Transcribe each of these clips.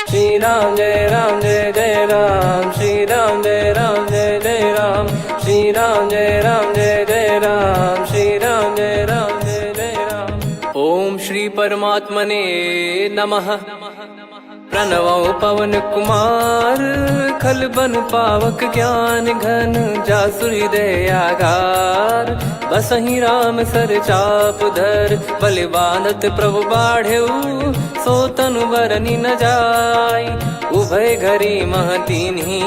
श्री राम जय जय राम, श्री राम जय जय राम, श्री राम जय जय राम, श्री राम जय जय राम। ओम श्री परमात्मने नमः। प्रणवो पवन कुमार, खल बन पावक ज्ञान घन, जासु हृदय आगार। बसहि राम सर चाप धर, बलि बांधत प्रभु बाढ़ेऊ, सो तनु बरनि न जाय। उभय घरी महतीन्ही,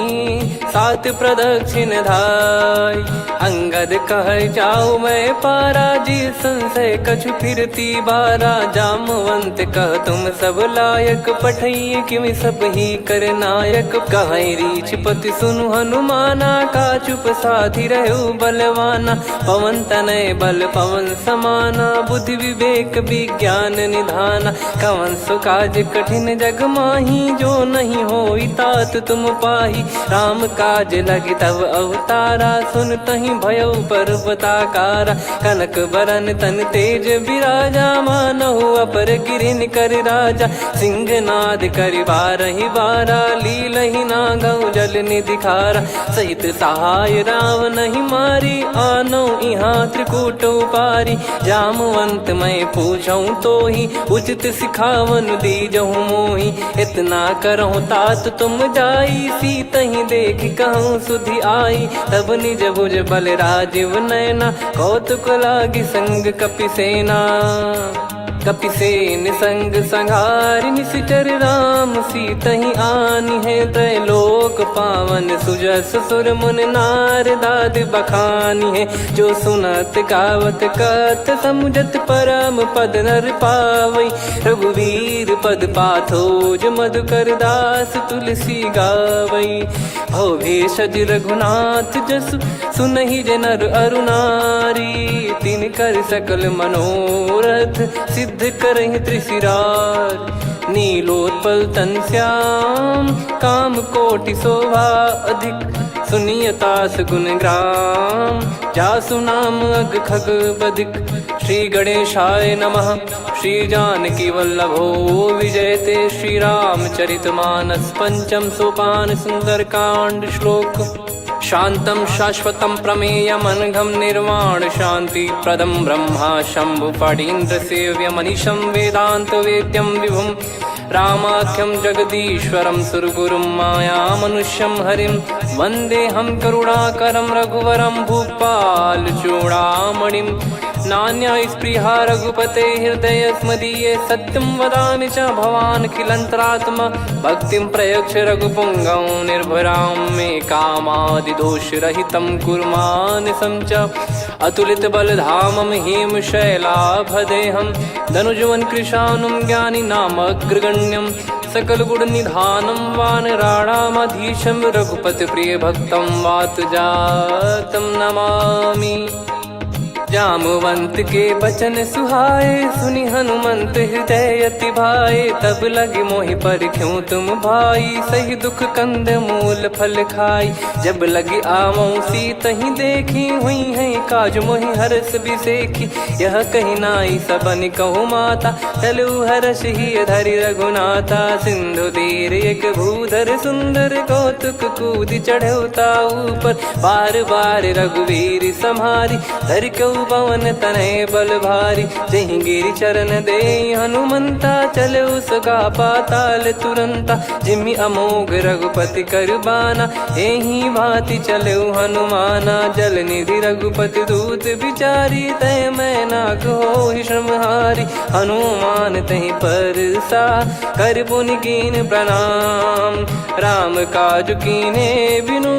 सात प्रदक्षिण धाय। अंगद कह जाऊ मैं पारा, जी संशय कछु फिरती बारा। जामवंत कह तुम सब लायक, पठई किमि सब ही कर नायक। कहीं रीछ पति सुनु हनुमाना, का चुप साधि रहु बलवाना। पवन तनय बल पवन समाना, बुद्धि विवेक विज्ञान निधाना। कवन सो काज कठिन जग माही, जो नहीं होई तात तुम पाही। राम काज लगी तब अवतारा, सुन तहि भयउ पर्वताकारा। कनक बरन तन तेज बिराजा, मानहु अपर गिरिन कर राजा। सिंहनाद करि बारहि बारा, लीलहि नागौ जल निधि खारा। सहित सहाय राम नहीं मारी, आनो इहाँ त्रिकूट उपारी। जामवंत मैं पूछऊँ तोहि, उचित सिखावन दीजहु मोहि। इतना करहु तात तुम जाई, सीतहि देख कहूँ सुधि आई। तब निज भुज बल राजीव नयना, कौतुक लागी संग कपिसेना। कपिसेन संग संघारि, निशिचर राम सीतहि आनी है। त्रैलोक पावन सुजस सुर मुन नार, दाद बखानी है। जो सुनत गावत कथ, समुझत परम पद नर पावई। रघुवीर पद पाथोज, मधुकर दास तुलसी गावई। भव भेषज रघुनाथ जसु, सुनहि जे नर अरु नारी। तिन कर सकल मनोरथ, सिद्ध करहि त्रिशिरार। नीलोत्पल तन श्याम, काम कोटि शोभा अधिक। सुनियतास गुण ग्राम, जासु नाम अग खग बदिक। श्री गणेशाय नमः। श्री जानकी वल्लभो विजयते, श्री रामचरित मानस। पंचम सोपान सुंदर कांड श्लोक। शांतं शाश्वतं प्रमेयमनघं, निर्वाण शांति प्रदं ब्रह्मा शंभु फणीन्द्र सेव्यमनिशं। वेदांत वेद्यं विभुं रामाख्यं जगदीश्वरं, सुरगुरुं माया मनुष्यं हरिं। वन्देऽहं करुणाकरं रघुवरं, भूपाल चूडामणिं। नान्या स्पृहा रघुपते हृदय स्मदीये, सत्यं वदामि च भवान् खिलन्तरात्मा। भक्तिं प्रयच्छ रघुपुङ्गं, निर्भरां मे कामादिदोषरहितं कुर्मानिसं च। अतुलित बलधामं हेमशैलाभदेहं, धनुजवन कृशानुं ज्ञानी नामग्रगण्यं। सकल गुण निधानं वानराणामधीशं, रघुपति प्रिय भक्तं वातजातं नमामि। जामवंत के बचन सुहाए, सुनि हनुमंत हृदय अति भाए। तब लगे मोहि पर क्यों तुम भाई, सही दुख कंद मूल फल खाई। जब लगे आवऊं सीतहि देखी, हुई है काज मोहि हरस बिसेखी। यह कही नाई सबन कहु माता, चलु हरष ही धरि रघुनाथा। सिंधु तीर एक भूधर सुंदर, कौतुक कूद चढ़ौता ऊपर। बार बार रघुवीर सम्हारी, धर कऊ पवन तनय बल भारी। जहि गिरि चरण दे हनुमंता, चले उसका पाताल तुरंता। जिमि अमोघ रघुपति कर बाना, एहि भांति चले हनुमाना। जल निधि रघुपति दूत बिचारी, तय मैं नाग होहि श्रमहारी। हनुमान तहि परसा, कर पुनि कीन प्रणाम। राम काज कीने बिनु,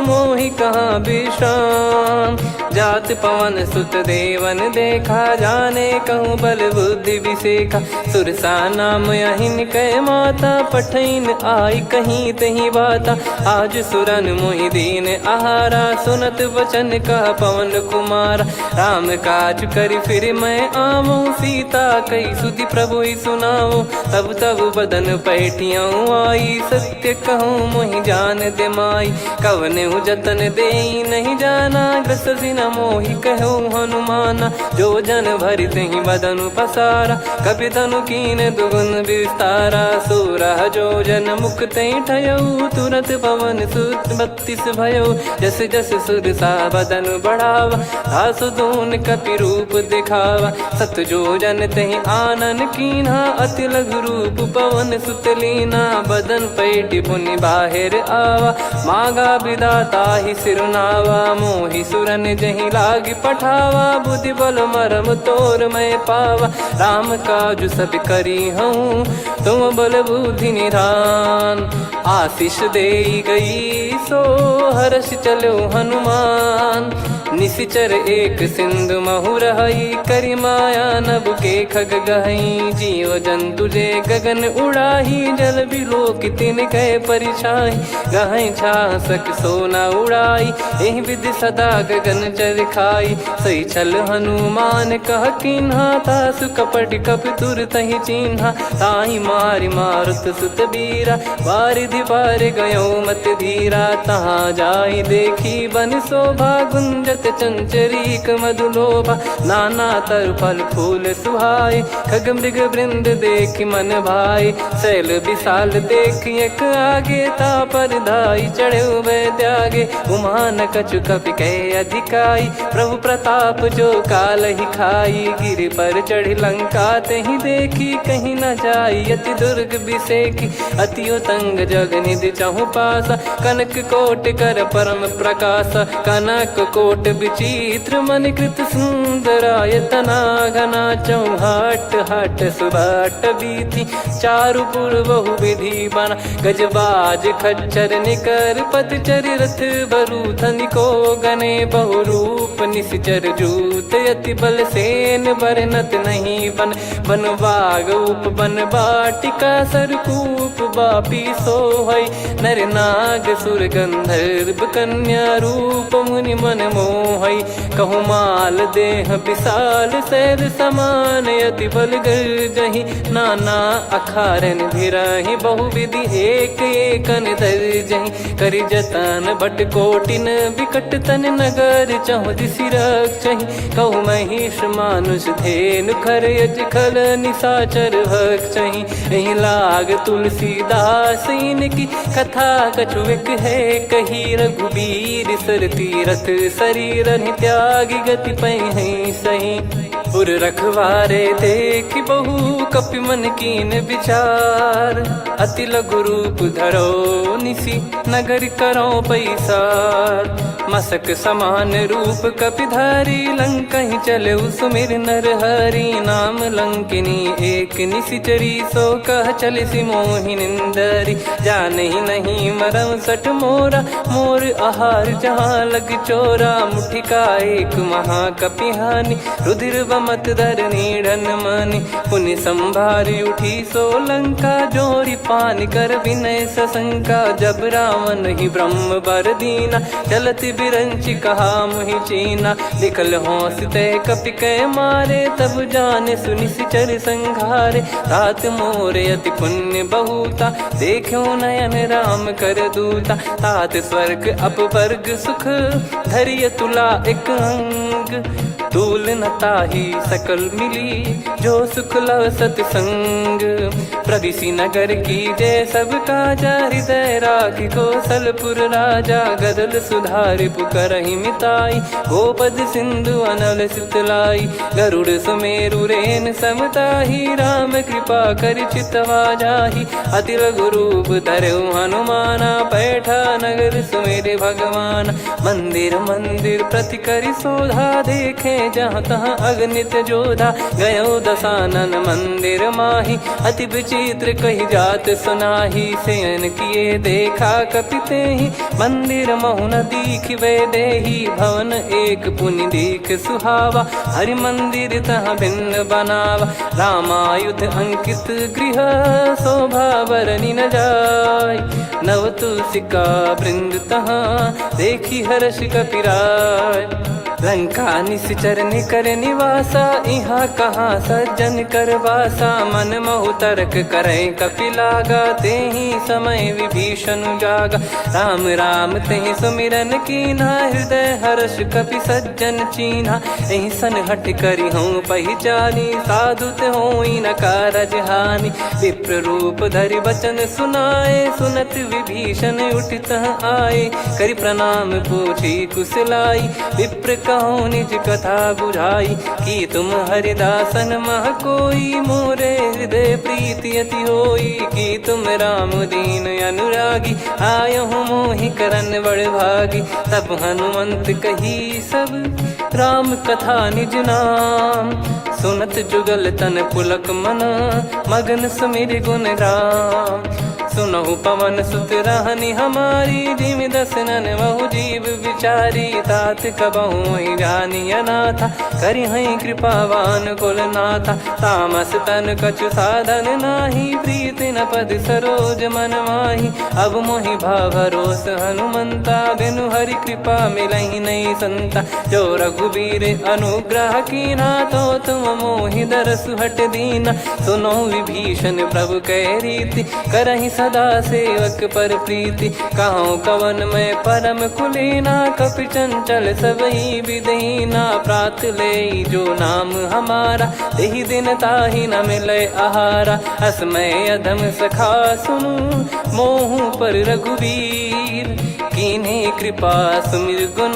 मोहि कहाँ विश्राम। जात पवन सुत देवन देखा, जाने कहूँ बल बुद्धि विसेखा। सुरसा नाम अहिन कै माता, पठैन आई कहीं तही बाता। आज सुरन मोहि दीन आहारा, सुनत वचन कह पवन कुमारा। राम काज करि फिर मैं आवऊं, सीता कई सुधि प्रभु ही सुनाओ। तब तब बदन पैठियाँ आई, सत्य कहूँ मोहि जान दे माई। कवने जतन दे नहीं जाना, ग्रसि न मोहि कहो हनुमाना। जो जन भरि तेहि बदनु पसारा, कपि तनु कीन दुगुन विस्तारा। सोरह जो जन मुख तेहि ठयऊ, तुरत पवन सुत 32 भयऊ। जस जस सुरसा बदन बढ़ावा, आसु दून कपि रूप दिखावा। सत जो जन तेहि आनन कीन्हा, अति लघु रूप पवन सुत लीना। बदन पैटि पुनि बाहिर आवा, मागा विधाता ही सिरुनावा। मोहि सुरन जहि लागी पठावा, बुद्धि बल मरम तोर मैं पावा। राम काजु सब करी हूँ, तुम बल बुद्धि निधान। आशीष देई गई सो हर्ष चलो हनुमान। निशिचर एक सिंधु महु रहई, करी माया नभ के खग गहई। जीव जंतु जे गगन उड़ाही, जल बिलोक तिन कह परिछाई। गहई छासक सोना उड़ाई, एहि विधि सदा गगन चर खाई। सही छल हनुमान कह कीन्हा, तासु कपट कप तुर तहि चिन्हा। ताहि मारि मारुत सुत बीरा, वारिधि पार गयो मत धीरा। तहाँ जाई देखी बन शोभा, गुंजत चंचरीक मधुलोभा। नाना तर फल फूल सुहाए, खग मृग वृंद देख मन भाई। शैल विशाल देख एक आगे, तापर धाई चढ़े वै त्यागे। उमान कछु कपि कह अधिकाई, प्रभु प्रताप जो काल ही खाई। गिर पर चढ़ी लंका तेहि देखी, कहीं न जाई अति दुर्ग बिसेकी। अति उतंग जग निधि चहु पासा, कनक कोट कर परम प्रकाश। कनक कोट विचित्र मन कृत सुंदरायतना। घना चौहाट हाट सुबाट बीती, चारु पुर बहु विधि बना। गजबाज खच्चर निकर पतचर, रथ बरु धनिको गने। बहु रूप निशिचर जूत, अति बल सेन बरनत नहीं बन। बन बाग उप बन बाटिका, सरकूप बापी सोहई। नर नाग सुर गंधर्व कन्या, रूप मुनि मन मोहई। कहु माल देह विशाल, शैल समान अति बल गर्जहि। नाना अखारन भिरहि, बहु विधि एक एकन दर्जहि। करि जतन बट कोटिन, बिकट तन नगर चहु दिसि रक्षहि। कहु महिष मानुष धेनु, खर यज खल निशाचर भक्षहि। एहि लाग तुलसीदास इनकी, कथा कछु एक है कही। रघुबीर सर तीरथ शरीर, त्यागी गति पै सही। पुर रखवारे देख बहु, कपि मन कीन विचार। अति लघु रूप धरो निसी, नगर करो पैसार। मसक समान रूप कपि धारी, लंकहि चले सुमिर नर हरि। नाम लंकिनी एक निशिचरी, सो कह चलिसि मोहि निंदरी। जानहि नहीं मरम सठ मोरा, मोर आहार जहाँ लग चोरा। मुठिका एक महाकपिहानि, रुधिर बमत धरनी ढन मानि। पुनि संभारी उठी सो लंका, जोरी पान कर विनय सशंका। जब रावण ही ब्रह्म बर दीना, चलत बिरंचि कहा मुहि चीना। लिखल होंस ते कपि कै मारे, तब जाने सुनि सिचर संघारे। तात मोरे अति पुण्य बहुता, देखो नयन राम कर दूता। तात स्वर्ग अपवर्ग सुख, धरिय तुला एक अंग। तूल न ताहि सकल मिली, जो सुख लव सतसंग। प्रविशि नगर की जय सब काजा, हृदय राखि कौशलपुर राजा। गदल सुधारि पुकरहि मिताई, गोपद सिंधु अनल सितलाई। गरुड़ सुमेरु रेन समताहि, राम कृपा करि चितवा जाहि। अति लघु रूप धरऊ हनुमाना, पैठा नगर सुमेरे भगवान। मंदिर मंदिर प्रति करि शोधा, देखे जहाँ तहाँ अगणित जोधा। गयो दशानन मंदिर माही, अति विचित्र कही जात सुनाही। शयन किए देखा कपि तेहि, मंदिर महु न दीख वे देही। भवन एक पुनि दीख सुहावा, हरि मंदिर तहाँ भिन्न बनावा। रामायुध अंकित गृह, शोभा बरनि न जाय। नव तुलसी का वृंद तहाँ, देखी हर्ष कपिराय। लंका निश्चर निकर निवासा, इहाँ कहाँ सज्जन कर वासा। मन महु तर्क करे कपिलागा, तेहि समय विभीषण जागा। राम राम तेहि सुमिरन कीन्हा, हृदय हर्ष कपि सज्जन चीन्हा। एहि सन हट करि हूँ पहिचानी, साधु ते होई न कारज हानि। विप्र रूप धरि वचन सुनाए, सुनत विभीषण उठित आए। करि प्रणाम पूछी कुशलाई, विप्र कहो निज कथा बुझाई। कि तुम हरिदासन मह कोई, मोरे हृदय प्रीति अति होई। कि तुम राम दीन अनुरागी, आयहु मोहि करन बड़ भागी। तब हनुमंत कही सब राम कथा निज नाम, सुनत जुगल तन पुलक मना, मगन सुमिर गुण राम। सुनहु पवन सुत रहनी हमारी, जिमि दसनन महु जीव विचारी। तात कबहु ही जानी अनाथा, करि हई कृपावान कुल नाथा। तामस तन कछु साधन नाही, प्रीति न पद सरोज मन माही। अब मोहि भाव भरोस हनुमंता, बिनु हरि कृपा मिलहि नहीं संता। जो रघुबीर अनुग्रह कीन्हा, तो तुम मोहि दरसु हट दीना। सुनो विभीषण प्रभु कह रीति, करहि सदा सेवक पर प्रीति। कहूँ कवन में परम कुलीना, कपि चंचल सबही विदहीना। प्रात ले जो नाम हमारा, तेहि दिन ताहि न मिले आहारा। असमय अधम सखा सुनु, मोहु पर रघुवीर। कीन्ही कृपा सुमिर गुण,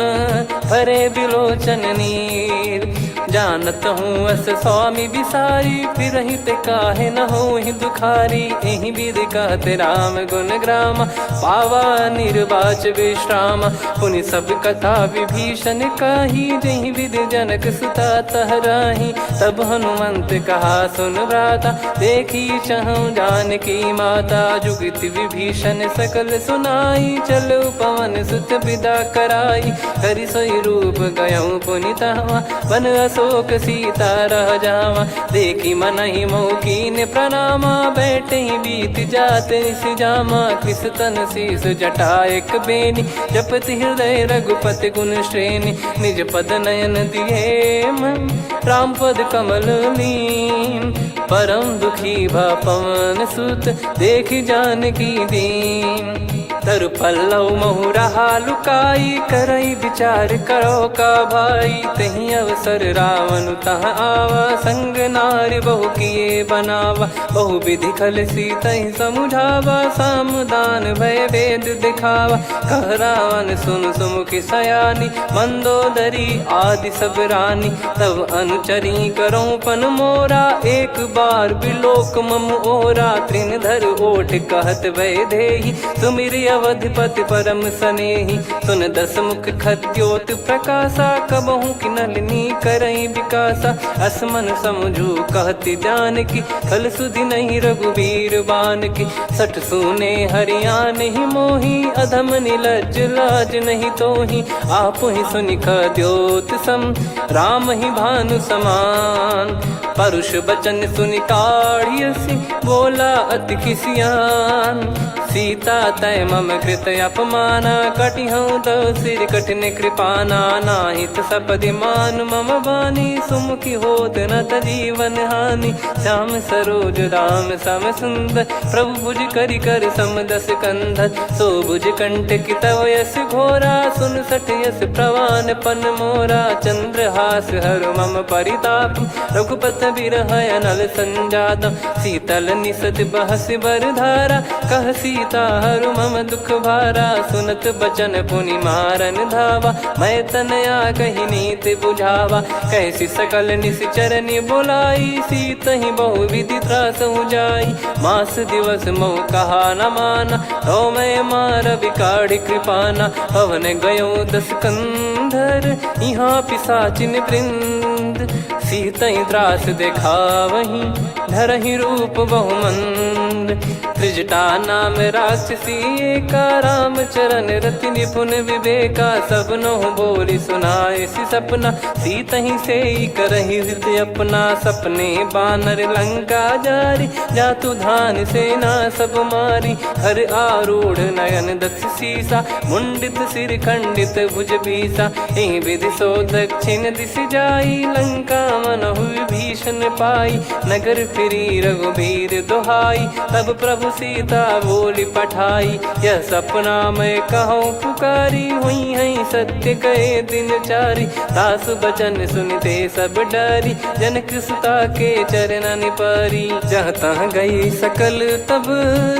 भरे बिलोचन नीर। जानत हूँ अस स्वामी बिसारी, फिरहि ते काहे न होहि दुखारी। एहि विधि कहते राम गुण ग्राम, पावा निर्वाच विश्राम। पुनि सब कथा विभीषण काही, जहि विधि जनक सुता तहराही। तब हनुमंत कहा सुन भ्राता, देखी चहु जानकी माता। जुगति विभीषण सकल सुनाई, चलो पवन सुत विदा कराई। करि सोई रूप गयऊँ पुनि तहवा, वन अशोक सीता रह जावा। देखी मनहि मोह कीन्ह प्रणामा, बैठे ही बीत जात निस जामा। कृस तन शीस जटा एक बेनी, जपति हृदय रघुपति गुण श्रेणी। निज पद नयन दिए मन, राम पद कमल लीन। परम दुखी भा पवन सुत, देखि जानकी दीन। तरु पल्लव महु रहा लुकाई, करई विचार करो का भाई। तहि अवसर रावण तह आवा, संग नारी बहु किए बनावा। बहु विधि खल सीतहि समुझावा, सामदान भय वेद दिखावा। कह रावण सुन सुमुखि सयानी, मंदोदरी आदि सब रानी। तब अनुचरी करो पन मोरा, एक बार बिलोक मम ओरा। तृण धर ओठ कहत भय देहि, सुमिर अवधिपति परम सनेहि। सुन दस मुख खद्योत प्रकाशा, कबहु कि नलिनी करई विकासा। असमन समझू कहति जानकी, खल सुधि नहीं रघुवीर बानकी। सठ सुने हरियाण ही मोही, अधम निलज्ज लाज नहीं तोही। आप ही सुनि खद्योत सम, राम ही भानु समान। परुष बचन सुनि काढ़ियसि, बोला अति किसियान। सीता तय मम कृत अपमाना, कटिहऊँ तव सिर कठिन कृपाना। नाहित सपदि मान मम बानी, सुमुखी होत न जीवन हानि। श्याम सरोज राम सम सुंदर, प्रभु भुज करि कर सम दस कंधर। सो भुज कंठ की तव यस घोरा, सुन सठ यस प्रवान पन मोरा। चंद्रहास हर मम परिताप, रघुपत बिरह अनल संजातम। शीतल निसत बहस बर धारा, कह सीता हरु मम दुख भारा। सुनत बचन पुनि मारन धावा, मैं तनया कहि नीति बुझावा। कैसी सकल निश्चरनि बुलाई, सीतहि बहु विधि त्रासहु जाई। मास दिवस मोह कहा न माना, तो मैं मार बिकाढ़ि कृपाना। पवन गयो दस कंधर, यहाँ पिशाचिन वृंद। मंद, सीतई त्रास देखावहीं धरहि रूप बहुमंद। त्रिजटा नाम राक्षसी एका, राम चरण रति निपुण विवेका। सबनो बोली सुनाए सि सपना, सीतहि से करहि हृद अपना। सपने बानर लंका जारी, जातु धान सेना सब मारी। हर आरूढ़ नयन दक्ष सीसा, मुंडित सिर खंडित भुज बीसा। एहि विधि सो दक्षिण दिश जाई, लंका मनहु विभीषण पाई। नगर फिरी रघुबीर दुहाई, तब प्रभु सीता बोली पठाई। यह सपना मैं कहूँ पुकारी, हुई है सत्य कहे दिन चारी। दास बचन सुनते सब डरी, जनक सुता के चरण परी। जहाँ तहाँ गई सकल तब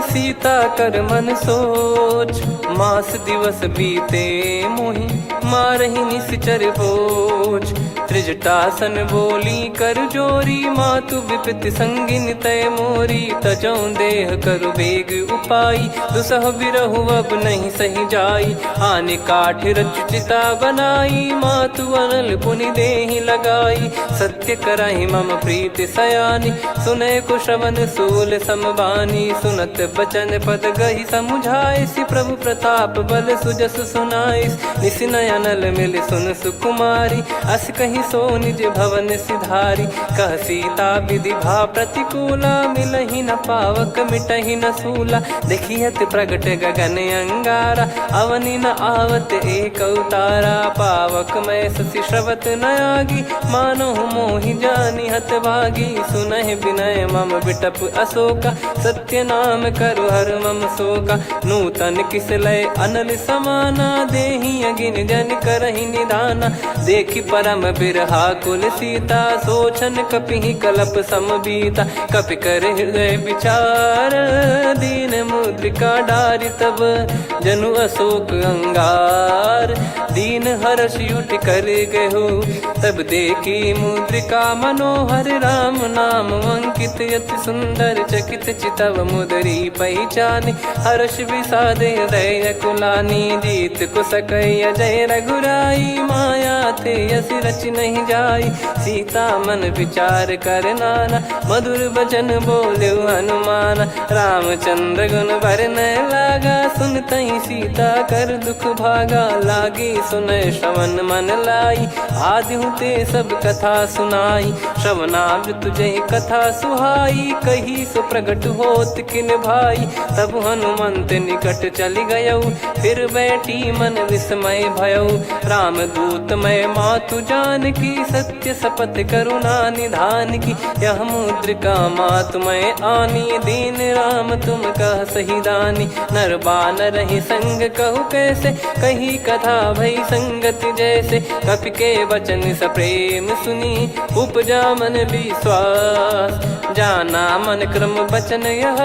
सीता कर मन सोच। मास दिवस बीते मोहि मारहि निश्चर बोझ। त्रिजटासन बोली कर जोरी, मातु विपत्ति संगिन तय मोरी। तजौ देह करु बेग उपाई, दुसह बिरहु अब नहीं सही जाई। आने काठ रचिता बनाई, मातु अनल पुनि देहि लगाई। सत्य करहि मम प्रीति सयानी, सुनय को श्रवण सूल समबानी। सुनत बचन पद गहि समुझाए, सि प्रभु प्रताप बल सुजस सुनाइस। निस नयनल मिल सुन सुकुमारी, अस कहि सो निज भवन सिधारी। कह सीता विधि भा प्रतिकूला, मिलहि न पावक मिटहि न सूला। देखियत प्रगट गगन अंगारा, अवनि न आवत एक अवतारा। पावक मैं शशि श्रवत न आगी, मानो मोहि जानि हत भागी। सुनहि विनय मम बिटप अशोका, सत्य नाम करु हर मम शोका। नूतन किस लय अनल समाना, देहि अगिन जन करहि निदाना। देखि परम बिरहा कुल सीता, सोचन कपिहि कलप समबीता। कपि कर हृदय विचार, दीन मुद्रिका डारि तब जनु अशोक अंगार। दीन हर्ष उठ कर गहु, तब देखी मुद्रिका मनोहर। राम नाम अंकित अति सुंदर, चकित चितव मुदरी पहचान। हर्ष विषाद हृदय कुलानी, जीत को सकय जय रघुराई। माया थे यस रच नहीं जाई, सीता मन विचार कर नाना। मधुर बचन बोले हनुमान, रामचंद्र गुण बरनै लागा। सुनतहि सीता कर दुख भागा, लागी सुनय श्रवण मन लाई। आदि ते सब कथा सुनाई, श्रवणामृत जय कथा सुहाई। कही सो प्रगट होत किन भाई, तब हनुमंत निकट चली गयौ। फिर बैठी मन विस्मय भयौ, राम दूत मैं मातु जानकी। सत्य शपथ करुणा निधान की, यह मुद्रिका मातु मैं आनी। दीन राम तुम कह सही दानी, नर बानर ही संग कहु कैसे। कही कथा भई संगति जैसे, कपि के वचन सप्रेम सुनी। उपजा मन विश्वास, जाना मन क्रम बचन यह।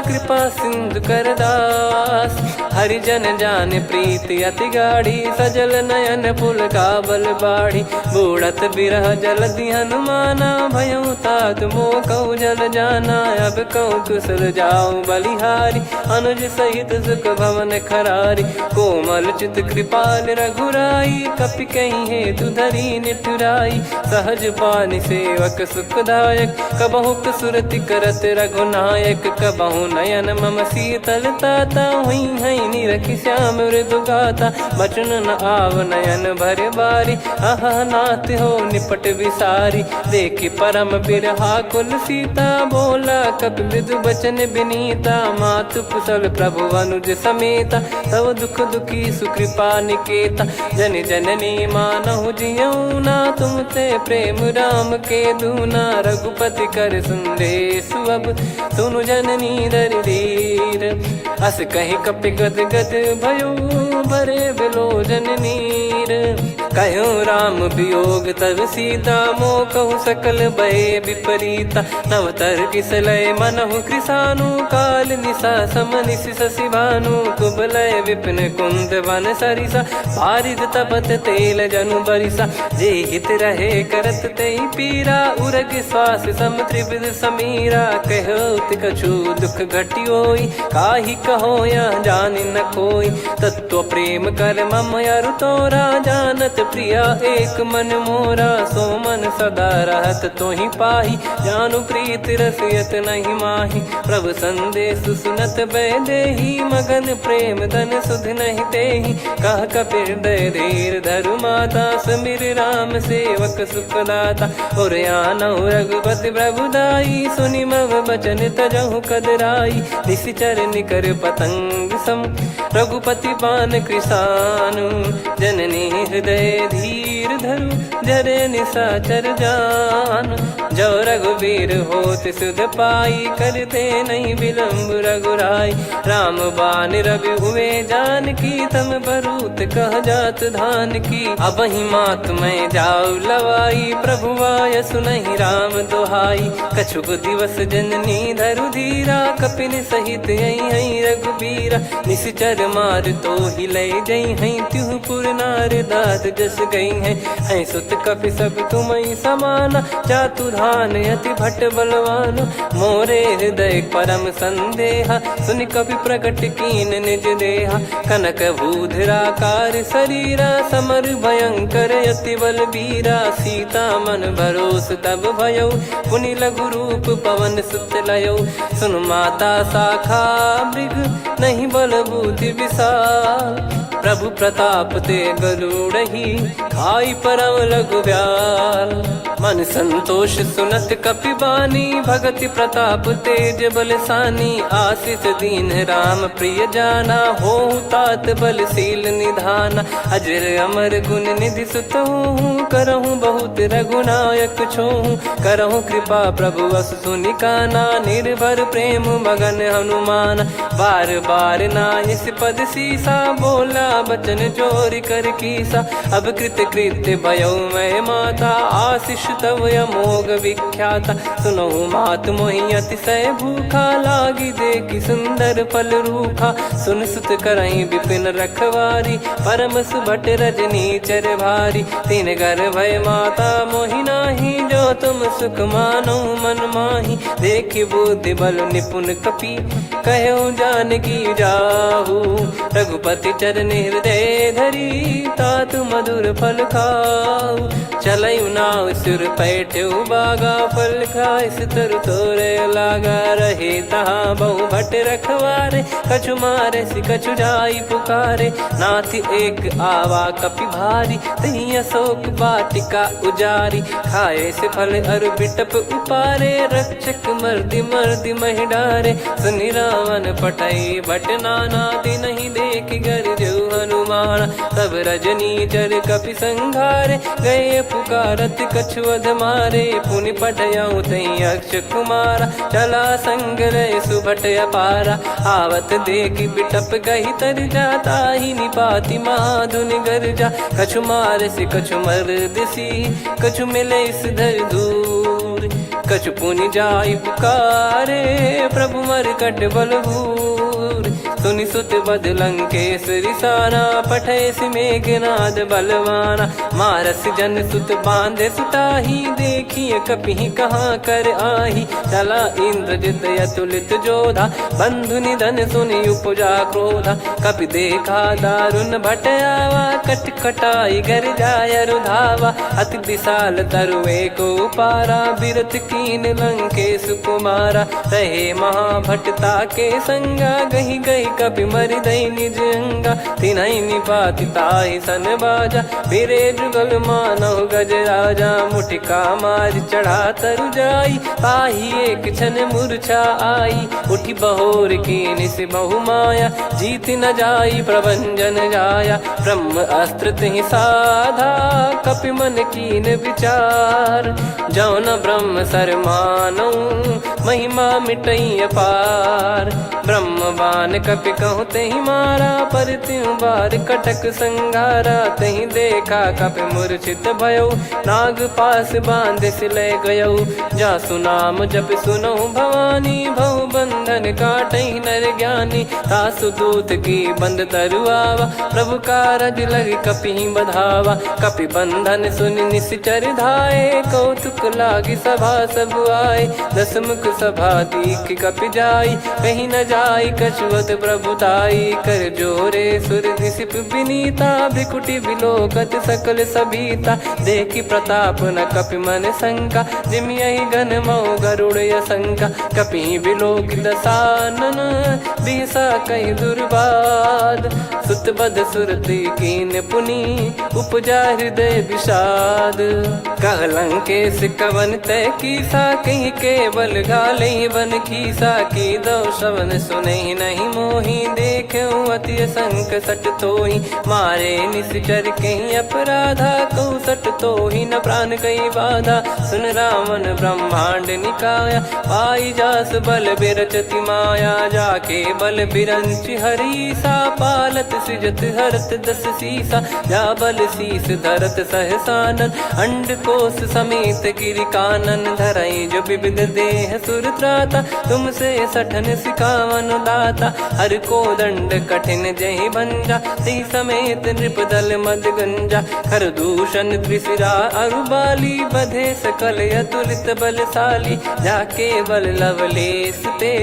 कृपा सिंधु कर दास, हरिजन जान प्रीति अति गाढ़ी। सजल नयन पुल का बल बाढ़ी, बूढ़त बिरह जल दी हनुमाना। भयउ तात मोह कहु जल जाना, अब कहु कुशल जाऊं बलिहारी। अनुज सहित सुख भवन खरारी, कोमल चित कृपाल रघुराई। कपि कहीं हेतु धरी निठुराई, सहज पानि सेवक सुखदायक। कबहु सुरति करत रघुनायक, कबहु नयन मम शीतल ताता। हुई है निरखि श्याम मृदु गाता, बचन न आव नयन भर बारी। आहा नाथ हो निपट विसारी, देखि परम बिरहा कुल सीता। बोला कपि मृदु बचन बिनीता, मातु कुशल प्रभु अनुज समेता। तव दुख दुखी सुकृपा निकेता, जन जननी मानहु जियऊ ना। तुम ते प्रेम राम के दूना, रघुपति कर संदेश अब सुनु जननी दर धीर। अस कहि कपि गद गद भयो, भरे बिलोचन नीर। कहो राम वियोग तब सीता, मोह कहु सकल भय विपरीता। नवतर किसलय मनहु कृसानु, काल निशा समनिशि शशि भानु। कुबलय विपिन कुंद वन सरिसा, पारिद तपत तेल जनु बरिसा। जे हित रहे करत तेहि पीरा, उरग श्वास सम त्रिविध समीरा। कहो कछु दुख घटियोई, काहि कहो या जान न कोई। तत्व प्रेम कर मम अरु तोरा, जानत प्रिया एक मन मोरा। सो मन सदा रहत तो ही पाही, जानु प्रीत रसियत नहीं माही। प्रभु संदेश सुनत बैदेही, मगन प्रेम धन सुध नहीं तेही। कह कपिर दय धीर धरु माता, समिर राम सेवक सुखदाता। और आनौ रघुपति प्रभुदाई, सुनि मव बचन तजहु कदराई। निशिचर निकर पतंग सम, रघुपति पान कृसानु। जननी हृदय धीर धरु, जरे निशाचर जान। जो रघुवीर होत सुध पाई, करते नहीं विलम्ब रघुराई। राम बान रवि हुए जानकी, तम बरूत कह जात धान की। अब ही मात मैं जाऊ लवाई, प्रभु आय सुनहि राम दोहाई। कछुक दिवस जननी धरु धीरा, कपिन सहित यही रघुबीरा। निशिचर मार तो ही ले जई हैं, त्युह पुर नार दाद जस गई हैं। सुत कपि सब तुमहि समाना, जातु धान अति भट बलवान। मोरे हृदय परम संदेहा, सुनि कपि प्रकट कीन निज देहा। कनक भूधराकार शरीरा, समर भयंकर अति बलबीरा। सीता मन भरोस तब भयउ, पुनि लघु रूप पवन सुत लयउ। सुन माता शाखा मृग, नहीं बल बुद्धि विशाल। प्रभु प्रताप ते गरुड़ही, खाई परम लघु ब्याल। मन संतोष सुनत कपि बानी, भगति प्रताप तेज बलसानी। आशीष दीन राम प्रिय जाना, होहु तात बलशील निधाना। अजर अमर गुण निधि सुतहु, करहु बहुत रघुनायक छोहु। करहु कृपा प्रभु अस सुनि काना, निर्भर प्रेम मगन हनुमान। बार बार नायस पद सीसा, बोला बचन चोरी कर कीसा। अब कृत कृत्य भयउ मैं माता, आशीष तव अमोघ विख्याता। सुनहु मात मोहि अतिशय भूखा, लागी देखि सुंदर फल रूखा। सुन सुत करहि विपिन रखवारी, परम सुभट रजनी चर भारी। तीन घर भय माता मोहि नाही, जो तुम सुख मानो मन माही। देखि बुद्धि बल निपुण कपि, कहु जानकी जाहु। रघुपति चरण हृदय धरी, तात मधुर फल खाऊ। चलयु नाव सुर पैठ्यु बागा, फल खाइस तरु तोरे लागा। रहे तहाँ बहु भट रखवारे, कछु मारे सि कछु जाई पुकारे। नाथ एक आवा कपि भारी, तही अशोक वाटिका उजारी। खाए से फल अरु बिटप उपारे, रक्षक मर्दि मर्दि महि डारे। सुनि रावण पटई भट नाना, तिनहि देखि गरजउ हनुमान। तब रजनी चर कपि संघारे, गए पुकारत कछु अध मारे। पुनि पठयउ तई अक्ष कुमारा, चला संग रहे सुभट अपारा। आवत देखि बिटप गही तर जाता, ही निपाति महाधुनि गर्जा। कछु मार से कछु मर्दिसी, कछु मिले इस धर दूर। कछु पुनि जाई पुकारे, प्रभु मरकट बलभूर। सुनि सुत बद लंकेश्वरी साना, पठय मेघनाद बलवाना। मारस जन सुत बांधे सुताही, देखिए कपि कहाँ कर आही। चला इंद्रजित अतुलित जोधा, बंधु निधन सुनि उपजा क्रोधा। कपि देखा दारुण भट आवा, कट कटाई गर जाय रुधावा। अति विशाल तरुए को पारा, बिरत कीन लंकेश कुमारा। रहे महाभटता के संगा, गही गही कपि मरि दई निज अंगा। तिन्हि निपाति ताहि सन बाजा, फिरे जुगल मानव गज राजा। मुटिका मार चढ़ा तरु जाई, ताहि एक क्षण मूर्छा आई। उठि बहोर कीन से बहु माया, जीत न जाई प्रभंजन जाया। ब्रह्म अस्त्र तिहि साधा, कपि मन कीन विचार। जौ न ब्रह्म सर मानौ, महिमा मिटई अपार। ब्रह्म बान कपि कहु तहि मारा, पर त्यों बार कटक संगारा। तहि देखा कपि मूर्छित भयउ, नाग पास बांध सिले गयउ। जासु नाम जप सुनहु भवानी, भव बंधन काटहि नर ज्ञानी। तासु दूत की बंद तरुआवा, प्रभु कारज लग कपि बधावा। कपि बंधन सुनि निश्चर धाये, कौतुक लागी सभा सब आए। दस मुख सभा दीख कपि जाई, कहीं न जाई कछुवत प्रभुताई। कर जोरे सुर दिसिप विनीता, भ्रिकुटि बिलोकत सकल सबीता। देखि प्रताप न कपि मन शंका, जिमियहि गन मऊ गरुड़ असंका। कपि बिलोक दसानन, बिहसा कहि दुर्वाद। सुत बध सुरति कीन पुनि, उपजा हृदय विषाद। कहलंकेश कवन तय कीसा, कहीं केवल गाले बन खीसा। की दो श्रवण सुने नहीं मोही, देखे अति संक सट तोही। मारे निश्चर कहीं अपराधा, कहूँ सट तोही न प्राण कहीं बाधा। सुन रावण ब्रह्मांड निकाया, पाई जास बल बिरचति माया। जाके बल बिरंच हरीसा, पालत सृजत हरत दस सीसा। जा बल शीस धरत सहसानन, अंड कोश समेत गिरि कानन। धरई जो विविध देह सुर त्राता, तुमसे सठन सिखावन दाता। हर को दंड कठिन जहि भंजा, ती समेत नृप दल मद गंजा। खर दूषण त्रिशिरा अरुबाली, बधे सकल अतुलित बलशाली। जाके बल लवलेश ते,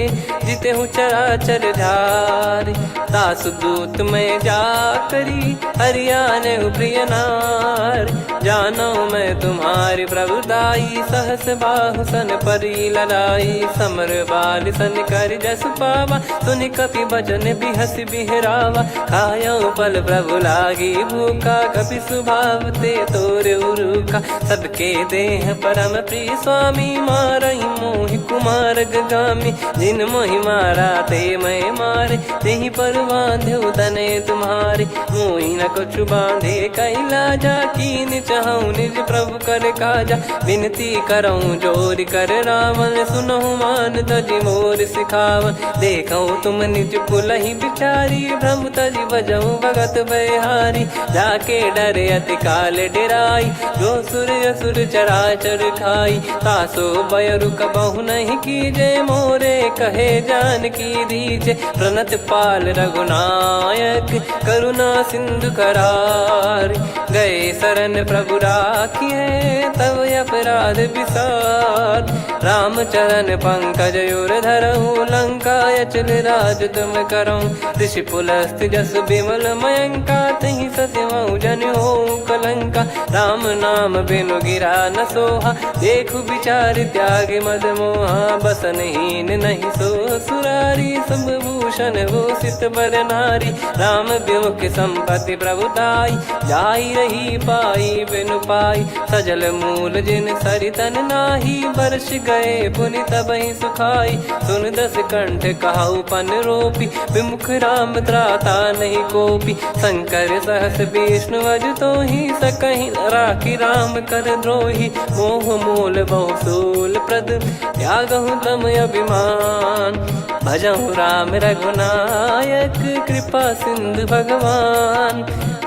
जिते हूँ चराचर धारी। दास दूत में जा करी, हरियाने प्रिय नार। जानो मैं तुम्हारी प्रभुताई, सहस बाहु सन परी लड़ाई। समर बाल सन कर जस पावा, सुनि कपि भजन बिहस बिहरावा। खायो पल प्रभु लागी भूखा, कपि स्वभाव ते तोर उरुखा। सबके देह परम प्रिय स्वामी, मारई मोहि कुमार गगामी। जिन मोहि मारा ते मैं मारे, तेहि पर बांधो तने तुम्हारे। मोहि न कुछ बांधे कैलाजा, कीन चाहूँ निज प्रभु कर काजा। विनती करऊँ जोर कर रावण, सुनहु मान तजि मोर सिखावन। देखऊँ तुम निज पुलहि बिचारी, भ्रम तजि बजऊँ भगत बहारी। जाके डरे अति काल डेराई, जो सुर असुर चराचर खाई। तासो बयरु कबहु नहीं कीजे, मोरे कहे जान की दीजे। प्रणत पाल रघुनायक, करुणा सिंधु करार। गए शरण प्रभु राखिए, तब अपराध विसार। राम चरण पंकज उर धरऊँ, लंका अचल राज तुम करऊँ। ऋषि पुलस्त जस विमल मयंका, तहि सत्यमऊ जन हो कलंका। राम नाम बिनु गिरा न सोहा, देखु विचार त्याग मद मोहा। बसनहीन नहीं सो सुरारी, सब भूषण भूषित बर नारी। राम विमुख संपत्ति प्रभुताई, जाई रही पाई बिनु पाई। सजल मूल जिन सरितन नाही, वर्ष गए पुनि तबहि सुखाई। सुन दस कंठ कहाऊ पन रोपी, विमुख राम त्राता नहीं कोपी। शंकर सहस विष्णु अज तोहि, सकहि न राखी राम कर द्रोही। मोह मूल बहु सूल प्रद, त्यागहु तम अभिमान। भजहु राम रघुनायक, कृपा सिंधु भगवान।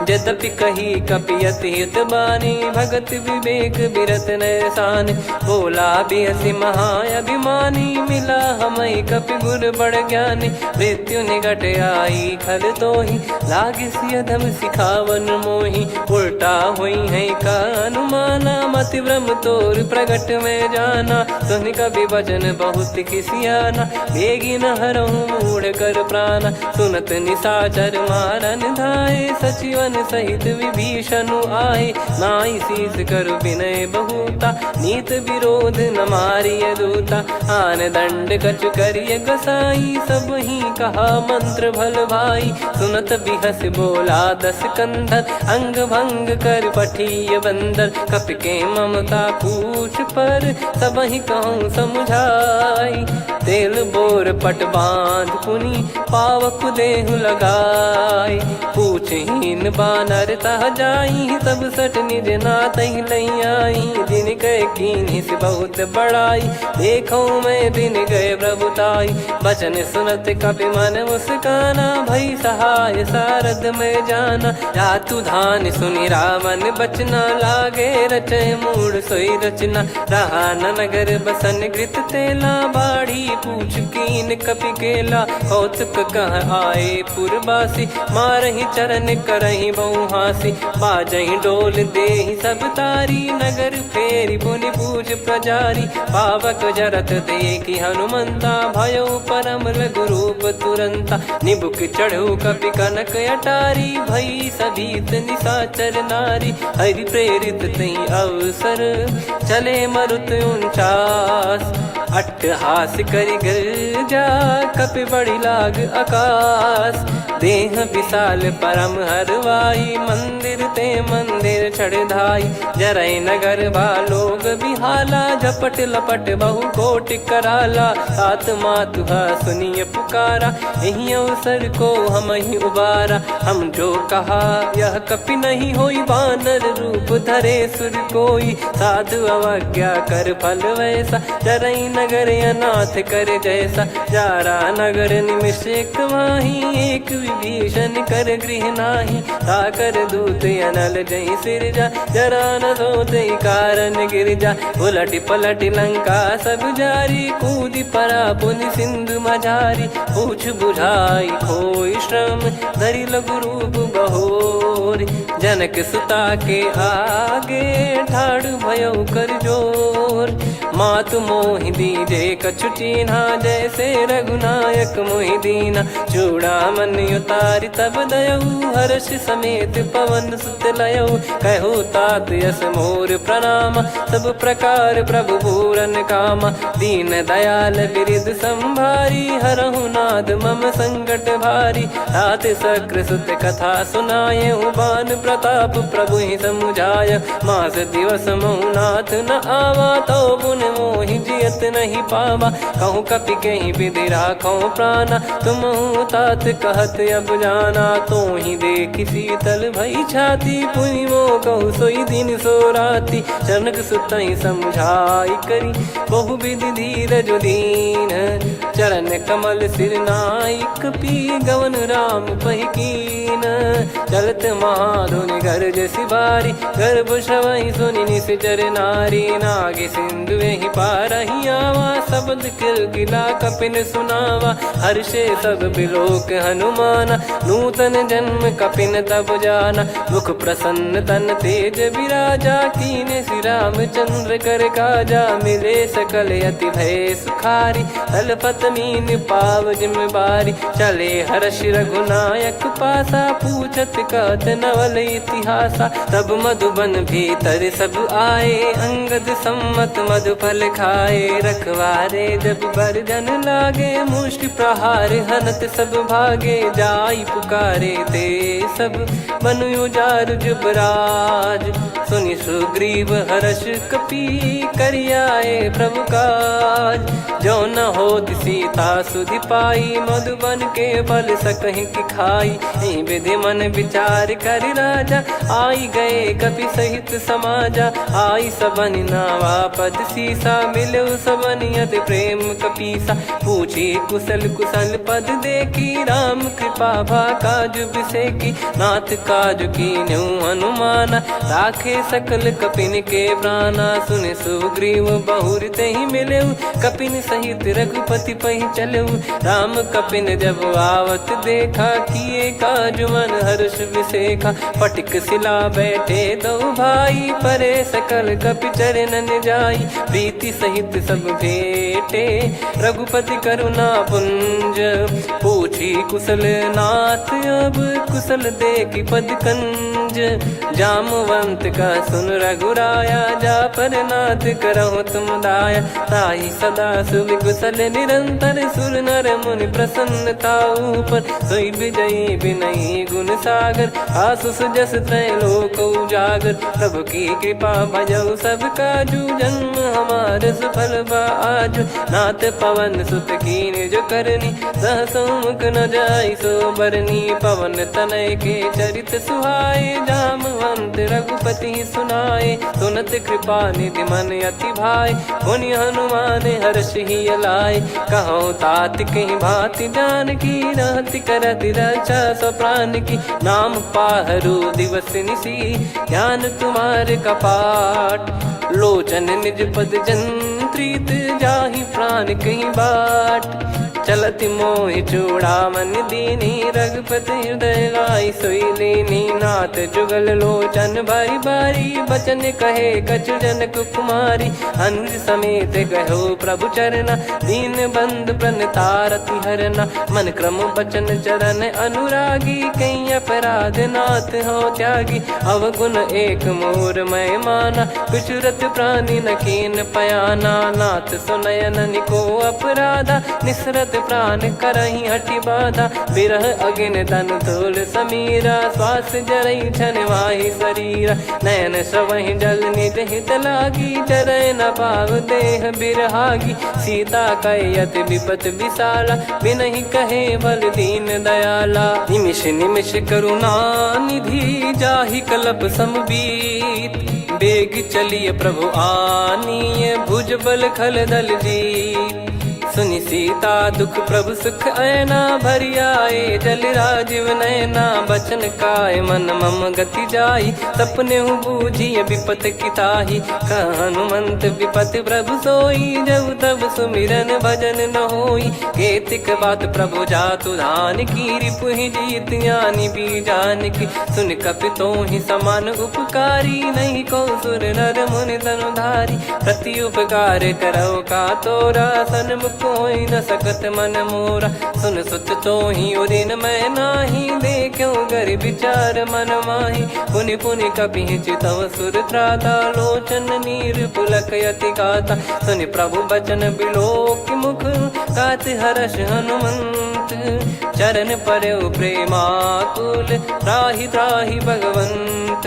यद्यपि कही कपियति हित बानी, भगत विवेक बिरत नैसान। बोला बिहसि महाअभिमानी, मिला हमई कपि गुर बड़ ज्ञानी। मृत्यु निकट आई खल तोहि, लागिसि अधम सिखावन मोहि। उल्टा हुई है का अनुमाना, मति भ्रम तोर प्रगट में जाना। सुन कवि वचन बहुत खिसियाना, बेगी न हरहु मूढ़ कर प्राणा। सुनत निशाचर मारन धाये, सचिवन सहित विभीषणु आए। नाई शीस कर विनय बहुता, नीत विरोध न मारिय दूता। आन दंड कछु करिय गसाई, सब ही कहा मंत्र भल भाई। सुनत बिहस बोला दस कंधर, अंग भंग कर पठिय बंदर। कपि के ममता पूछ पर, सब ही कहूँ समुझाई। तेल बोर पट बांध पुनि, पावक देहु लगाई। पूछहीन बानर तह जाई, सब सट निज नातहि लई आई। दिन गए कीन्ही से बहुत बड़ाई, देखो मैं दिन गए प्रभुताई। बचन सुनत कपि मन मुस्काना, भई सहाय सारद में जाना। जातु धान सुनि रावण बचना, लागे रचय मूढ़ सोई रचना। रहा न नगर बसन घृत तेला, बाढ़ी पूछ कीन कपि केला कौतुक कह आए पुरबासी मारही चरण करही बहु हासी बाजही डोल देहि सब तारी नगर फेरी पुनि पूज प्रजारी पावक जरत देखी हनुमंता भयो परम लघु रूप तुरंता निबुक चढ़ू कपि कनक अटारी भई सभीत निशाचर नारी हरि प्रेरित तई अवसर चले मरुत 49 अट्टहास करि गिरजा कपि बड़ी लाग आकाश देह विशाल परम हरवाई मंदिर ते मंदिर चढ़ाई जरई नगर बालोग बिहाला झपट लपट बहु कोट कराला सात मातुहा सुनिय पुकारा यही अवसर को हम ही उबारा हम जो कहा यह कपि नहीं होई बानर रूप धरे सुर कोई साधु अवज्ञा कर फल वैसा जरई नगर अनाथ कर जैसा जारा नगर निमिष एक माही एक विभीषण कर गृह नाही ताकर दूत अनल जय सिरजा जरा न सोते कारण गिरजा उलट पलट लंका सब जारी कूदी परा पुनि सिंधु मझारी पूछ बुझाई खोई श्रम धरि लघु रूप बहोरी जनक सुता के आगे ठाड़ भयो कर जोर मातु मोहि दीजे कछु चीन्हा जैसे रघुनायक मोहि दीना चूड़ामन उतारि तब दयऊ हर्ष समेत पवन सुत लयऊ कहु तात यस मोर प्रणाम सब प्रकार प्रभु पूरन कामा दीन दयाल बिरिद संभारी हरहु नाद मम संकट भारी तात सक्र सुत कथा सुनाये बान प्रताप प्रभु ही समुझाय मास दिवस महु नाथ न आवा तो पुन मोहि जियत नहीं पावा कहूँ कपि कहीं विधि राखो प्राणा तुम तात कहत अब जाना तो ही देख शीतल भई छाती पुनि मो कहु सोई दिन सो राती जनक सुतई समझाई करी बहु विधि धीरज दीन चरण कमल सिर नाइक पी गवन राम पहिकीन चलत महाधुनि गर्ज सिबारी गर्भ श्रवहि सुनि निश्चर नारी नागे सिंधु ही पारही आवा शब्द किलकिला कपिन सुनावा हर्षे सब बिलोक हनुमाना नूतन जन्म कपिन तब जाना मुख प्रसन्न तन तेज विराजा कीने श्री रामचंद्र कर काजा मिले सकल अति भय सुखारी तलपत मीन पाव जिम्मेवारी चले हर्ष रघुनायक पासा पूछत कहत नवल इतिहासा तब मधुबन भीतर सब आए अंगद सम्मत मधुफल खाए रखवारे जब बरजन लागे मुष्टि प्रहार हनत सब भागे जाई पुकारे ते सब मनु उजार जुबराज सुनि सुग्रीव हर्ष कपि करियाए प्रभु काज जो न हो सीता सुधि पाई मधुबन के फल सकहि की खाई विधि मन विचार कर राजा आई गए कपि सहित समाजा आई सबन नावा पद सीसा मिलो सबनियत प्रेम कपीसा पूछी कुशल कुशल पद देखी राम कृपा भा काज बिसेकी नाथ काज की न्यू हनुमाना राखे सकल कपिन के प्राणा सुन सुग्रीव बहुर ते ही मिले कपिन सहित रघुपति पहि चले राम कपिन जब आवत देखा किए काज मन हर्ष विसेखा पटिक सिला बैठे दो भाई परे सकल कपि चरणन जाई प्रीति सहित सब भेटे रघुपति करुणा पुंज पूछी कुशल नाथ अब कुशल देखी पद कंज जामवंत का सुन रघुराया जा पर नाथ करहु तुम दाया ताई सदा सुभि कुशल निरंतर सुर नर मुनि प्रसन्नता ऊपर सोई विजयी विनयी गुण सागर आसु सुजस त्रैलोक उजागर प्रभु की कृपा भजऊ सब काजू जन्म हमार सफल बाजू नाथ पवन सुत कीन जो करनी सहसो मुख न जाई सो बरनी पवन तनय के चरित सुहाए जामवंत रघुपति सुनाए सुनत कृपा निधि मन अति भाई पुनि हनुमान हर्ष ही लाए कहो तात कहीं भांति जान की रहति करति रक्षा सो प्राण की नाम पाहरू दिवस निसी ध्यान तुम्हारे कपाट लोचन निज पद जन प्रीत जाहि प्राण कहीं बाट। चलत मोहि चूड़ामन दीनी रघुपति हृदय लाई सोई लीनी। नाथ जुगल लोचन बारी बारी बचन कहे कछु जनक कुमारी। हंस समेत गहो प्रभु चरना दीन बंद प्रणतारति हरना। मन क्रम बचन चरण अनुरागी कहीं अपराध नाथ हो त्यागी। अवगुण एक मोर मैं माना विचुरत प्राणी न कीन पयाना। नाथ सुनयन निको अपराधा निसरत प्राण करही हटि बाधा। बिरह अगिन तन तोल समीरा श्वास जरई छन वाहि शरीरा। नयन सवहि जल निज हित लागी चरय न पाव देह बिरहागी। सीता कयत विपत विशाला बिनहि कहे बल दीन दयाला। निमिष निमिष करुणा निधि जाहि कलप समबीत। बेग चलिए प्रभु आनीय भुज बल खल दल जीत। सुनि सीता दुख प्रभु सुख ऐना भरि आए जल राजीव नैना। बचन काय मन मम गति जाई सपने बूझी विपत किताही। हनुमंत विपत प्रभु सोई जब तब सुमिरन भजन न होई। केतिक बात प्रभु जातु धान की रिपुहि जीत ज्ञानी बीजान की। सुन कपितो ही समान उपकारी नहीं को सुर नर मुनि तनुधारी। प्रति उपकार करो का तोरा सन्मुख कोई न सकत मन मोरा। सुन सुत तो ही उदिन मैं नाही देखो गर विचार मन माही। पुनि पुनि कपि चितव सुर त्राता लोचन नीर पुलक यति गाता। सुनि प्रभु बचन बिलोक मुख गात हर्ष हनुमंत। चरण परयो प्रेमाकुल त्राहि त्राहि भगवंत।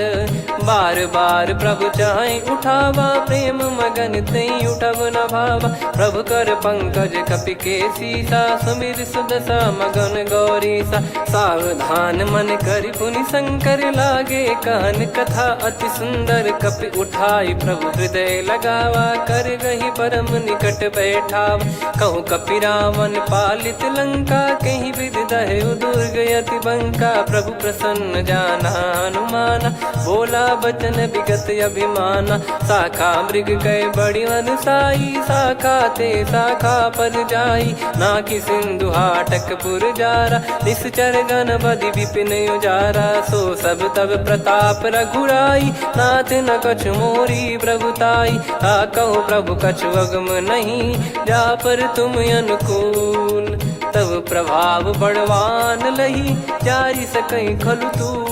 बार बार प्रभु चाहि उठावा प्रेम मगन तई उठब न भावा। प्रभु कर पंकज कपि के सीसा सुमिर सुदशा मगन गौरीसा। सावधान मन करि पुनि शंकर लागे कहन कथा अति सुंदर। कपि उठाई प्रभु हृदय लगावा कर गही परम निकट बैठावा। कहूँ कपि रावण पालित लंका कहीं विधि दहु दुर्ग यति बंका। प्रभु प्रसन्न जाना हनुमाना बोला बचन विगत अभिमाना। शाखा मृग गए बड़ी अनुसाई शाखा ते शाखा पर जाई। ना कि सिंधु हाटक पुर जारा निश्चर गण बदि विपिन उजारा। सो सब तब प्रताप रघुराई नाथ न कछु मोरी प्रभुताई। कहूँ प्रभु कछु अगम नहीं जा पर तुम अनुकूल। तब प्रभाव बड़वान लही जारी सकई खलु तूल।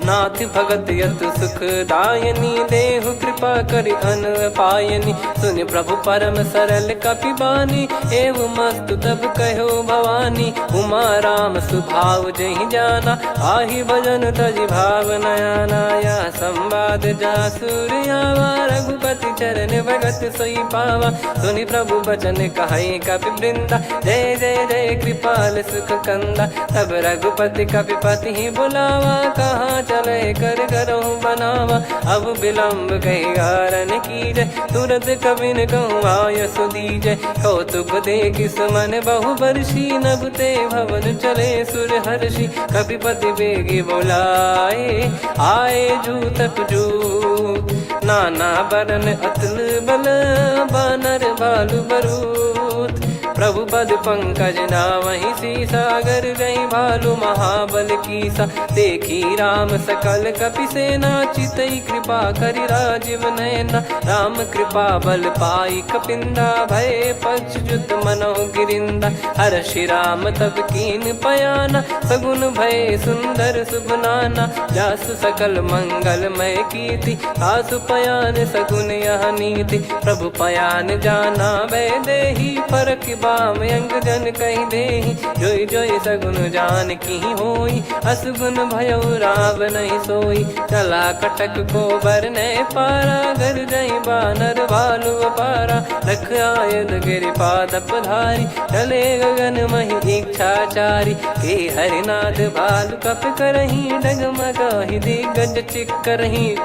नाथ भगत यत सुख दायनी देहु कृपा करि अन पायनी। सुन प्रभु परम सरल कपि बानी एवं मस्तु तब कहो भवानी। उमा राम सुभाव जहि जाना आहि भजन तजि भाव नयाना। या संवाद जासुर आवा रघुपति चरण भगत सोई पावा। सुनि प्रभु बचन कहै कपि वृंदा जय जय जय कृपाल सुख कंदा। तब रघुपति कपि पति बुलावा कहाँ चले कर करहु बनावा। अब विलम्ब कही कारण कीजय तुरत कबिन कहूँ आयस दीजय। कौतुक देख सुमन बहु बरसी नभ ते भवन चले सुर हर्षि। कपिपति बेगी बोलाए आए जूतक जूत। नाना बरन अतुल बल बानर बालु बरूत। प्रभु पद पंकज नावहि सीसागर गई भालु महाबल कीसा। देखी राम सकल कपि सेना चितई कृपा करि राजीव नयना। राम कृपा बल पाई कपिंदा भय पक्ष जुत मनो गिरिंदा। हर्षि राम तब कीन पयाना सगुन भय सुंदर शुभ नाना। जासु सकल मंगलमय कीर्ति आसु पयान सगुन यह नीति। प्रभु पयान जाना वै देहि फरक बाम अंग जन कहीं देहि। जोई जोई सगुन जान की होई असगुन भयो राव नहीं सोई। चला कटक को बरने पारा घर जई बानर भालु पारा। रख आयद गिरि पाद पधारी चले गगन मही इच्छाचारी। के हरिनाथ भालु कप करही डगमगाहि दिग्गज चिक्करही।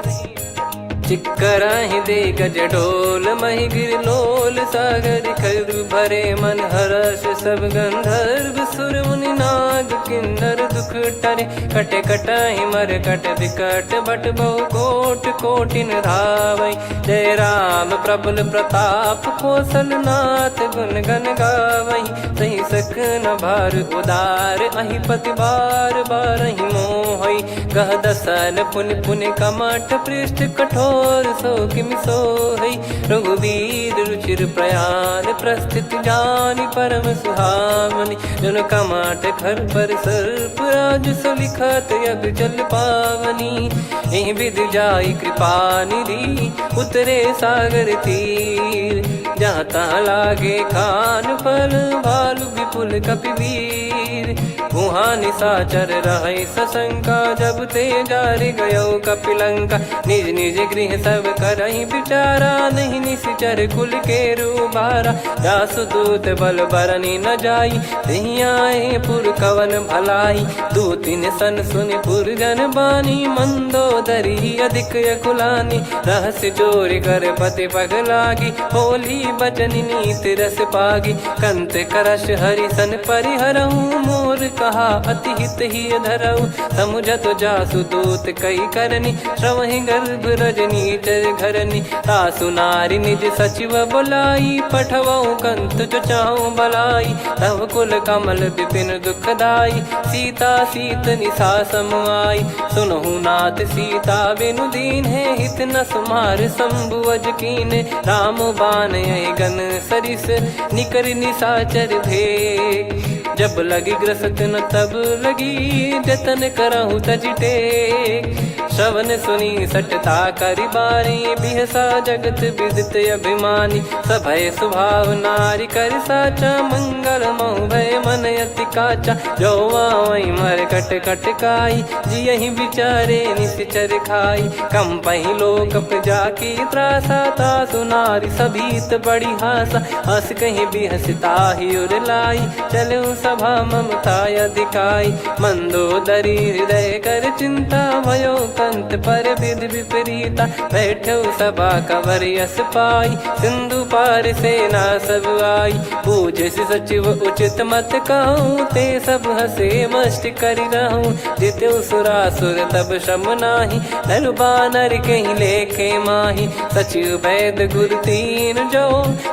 चिक्कराहि दे गज डोल महि गिर लोल सागर खर भरे मन हर्ष सब गंधर्व सुर मुनि नार। नाग किन्नर दुख टरे, कटे कटहि मर कट विकट बट बहु कोट कोटिन धावै। जय राम प्रबल प्रताप कौशलनाथ गुण गण गावै। सही सकन भार उदार अहि पति बार बारहि मोहै। गह दसन पुन पुन कमठ पृष्ठ कठोर सो किमि सोहै। रघुवीर रुचिर प्रयाण प्रस्थित जानि परम सुहावनि। जन कमठ खर पर सर्प राज सलिखत यग जल पावनी। एहि विधि जाई कृपा निधि उतरे सागर तीर। जहाँ तहाँ लागे खान फल भालु विपुल कपिवीर। वहाँ निशाचर रहै सशंका जब ते जारि गयो कपिलंका। निज निज गृह सब करहि विचारा नहीं निश्चर कुल के रूबारा। जासु दूत बल बरनि न जाई तेहि आए पुर कवन भलाई। दूतिन सन सुनि पुर जन बानी मंदोदरी अधिक यकुलानी। रहस्य चोरी कर पति पगलागी होली बचन नीति रस पागी। कंत करश हरिसन परिहरहु मोर कहा अति हित ही धरऊ। समुझत जासु दूत कई करनी श्रवहि गर्भ रजनी चर घरनी। तासु नारी निज सचिव बुलाई पठवऊ कंत जो चाहूं बलाई। तव कुल कमल विपिन दुखदाई सीता सीत निशा समाई। सुनहु नाथ सीता बिनु दीन है हित न सुमार शंभु अज कीने। राम बाण गन सरिस निकर निशाचर भेग। जब लगी ग्रसत न तब लगी जतन करहु तज टेक। श्रवण सुनी सटता करि बारी बिहसा जगत विदित अभिमानी। सभय स्वभाव नारी कर साचा मंगल मऊ भय मन अति काचा। जो आवै मर कट कट काई जियहि विचारे निश्चर खाई। कम पहि लोक जाकी त्रासा तासु नारी सभीत बड़ी हासा। हस कहीं बिहसता ही उर लाई चलऊ सभा ममता अधिकाई। मंदोदरी हृदय कर चिंता भयो कंत पर विधि विपरीता। बैठो सभा कवर यस पाई सिंधु पार सेना सब आई। पूज्य सचिव उचित मत कहूँ ते सब हसे मष्ट करि रहूँ। जित्यु सुरासुर तब श्रम नाही नर बानर कहीं लेखे माही। सचिव वैद गुरु तीन जो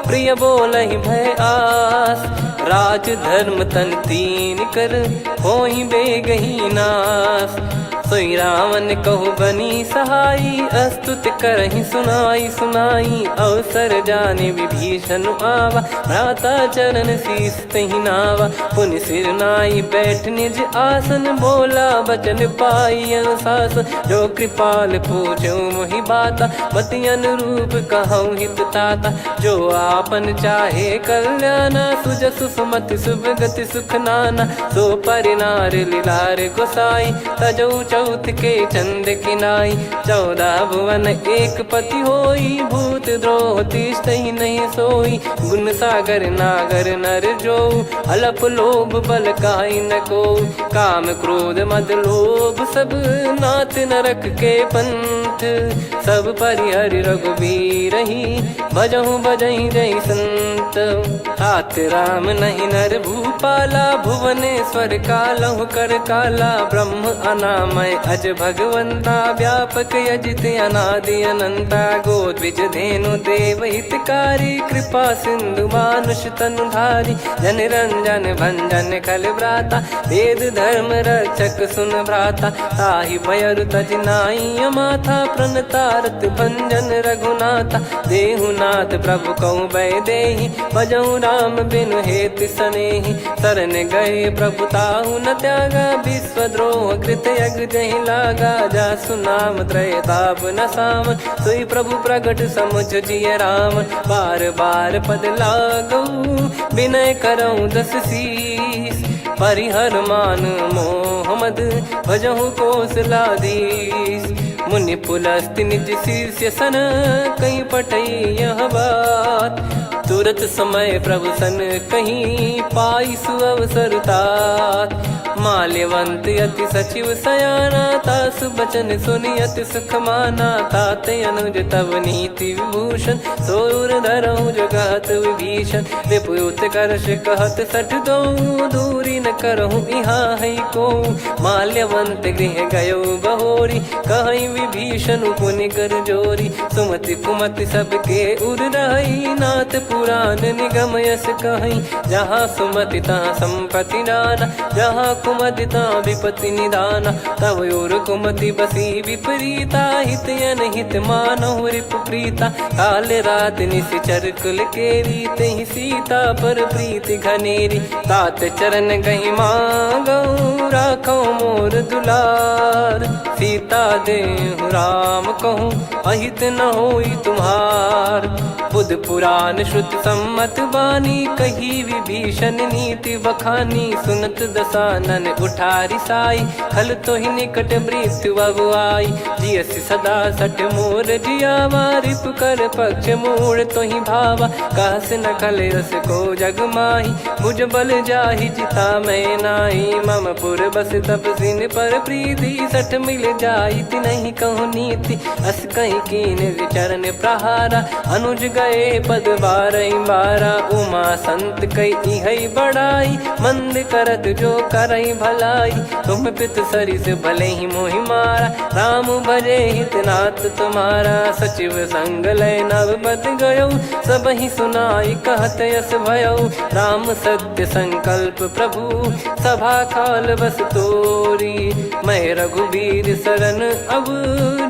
प्रिय बोलहि भय आस। राज धर्म तन तीन कर होई बेगही नास। सोई रावण कहु बनी सहाई अस्तुत करहि सुनाई सुनाई। अवसर जाने विभीषण आवा भ्राता चरण शीस तहि नावा। पुनि सिर नाई बैठ निज आसन बोला बचन पाई अनुशासन। जो कृपाल पूछो मोहि बाता मति अनुरूप कहूँ हित ताता। जो आपन चाहे कल्याणा सुजसु सुमति सुभगति सुख नाना। सो परिनार लीलार गोसाई तजौ चौथ के चंद किनाई। 14 भुवन एक पति होई भूत द्रोह तिष्ठहि नहीं सोई। गुण सागर नागर नर जो अलप लोभ बल काई न को। काम क्रोध मद लोभ सब नाथ नरक के पंथ। सब परिहरि रघुबीर ही भजहु भजहि जय संत। तात राम नहीं नर भूपाला भुवनेश्वर कालहु कर काला। ब्रह्म अनामय अज भगवंता व्यापक यजित अनादि अनंता। गोद्विज धेनु देव हितकारी कृपा सिंधु मानुष तनुधारी। जन रंजन भंजन खल भ्राता वेद धर्म रक्षक सुन भ्राता। ताहि भयरु तज नाई माथा प्रणतारत भंजन रघुनाथा। देहुनाथ प्रभु कहु भय देहि भजहु राम बिनु हेतु सनेहि। शरण गए प्रभु ताहु न त्यागा विश्वद्रोह कृत यज्ञ जहि लागा। जासु नाम त्रय ताप न सावन सोई प्रभु प्रगट समुझ जिय राम। बार बार पद लागऊ विनय करऊँ 10 शीस। परिहर मान मोह मद भजहु कौशलाधीश। मुनि पुलस्त्य निज शिष्य सन कहीं पठई यह बात। तुरत समय प्रभु सन कहीं पाई सुअवसर तात। माल्यवंत अति सचिव सयाना तासु बचन सुनि अति सुख माना। ताते अनुज तव नीति विभूषण सोर धरऊ जगत विभीषण। विपुत करश कहत सठ दो दूरी न करहु यहाँ है को। माल्यवंत गृह गयो बहोरी, कहीं विभीषण पुनि कर जोरी। सुमति कुमति सबके उर रही, नाथ पुराण निगम यस कहीं। जहाँ सुमति तहाँ संपत्ति नाना, जहाँ कुमति तहाँ विपत्ति निदाना। तब और कुमति बसी विपरीता, हित अनहित मानहु रिपु प्रीता। काल रात निश्चर कुल केरी, तहि सीता पर प्रीति घनेरी। तात चरण गही मांगऊ, राखो मोर दुलार। सीता देहु राम कहूँ, अहित न होई तुम्हार। बुध पुराण श्रुत सम्मत बानी, कही विभीषण नीति बखानी। सुनत दसानन उठारी साई, खल तो ही निकट मृत्यु अब आई। जियसि सदा सठ मोर जियावा, रिप कर पक्ष मूड़ तो ही भावा। कहस न खल रस को जग माही, मुझ बल जाहि जिता मैं नाई। मम पुर बस तपसिन पर प्रीति, सठ मिल जाई नहीं कहूँ नीति। अस कहीं कीन चरण प्रहारा, अनुज गए पद बारई बारा। उमा संत कई है बड़ाई, मंद करत जो करई भलाई। तुम पित सरिस भले ही मोहि मारा, राम भजे हित नाथ तुम्हारा। सचिव संग लय नव बद गयो, सब ही सुनाई कहत यस भयो। राम सत्य संकल्प प्रभु, सभा काल बस तोरी। मैं रघुबीर शरण अब,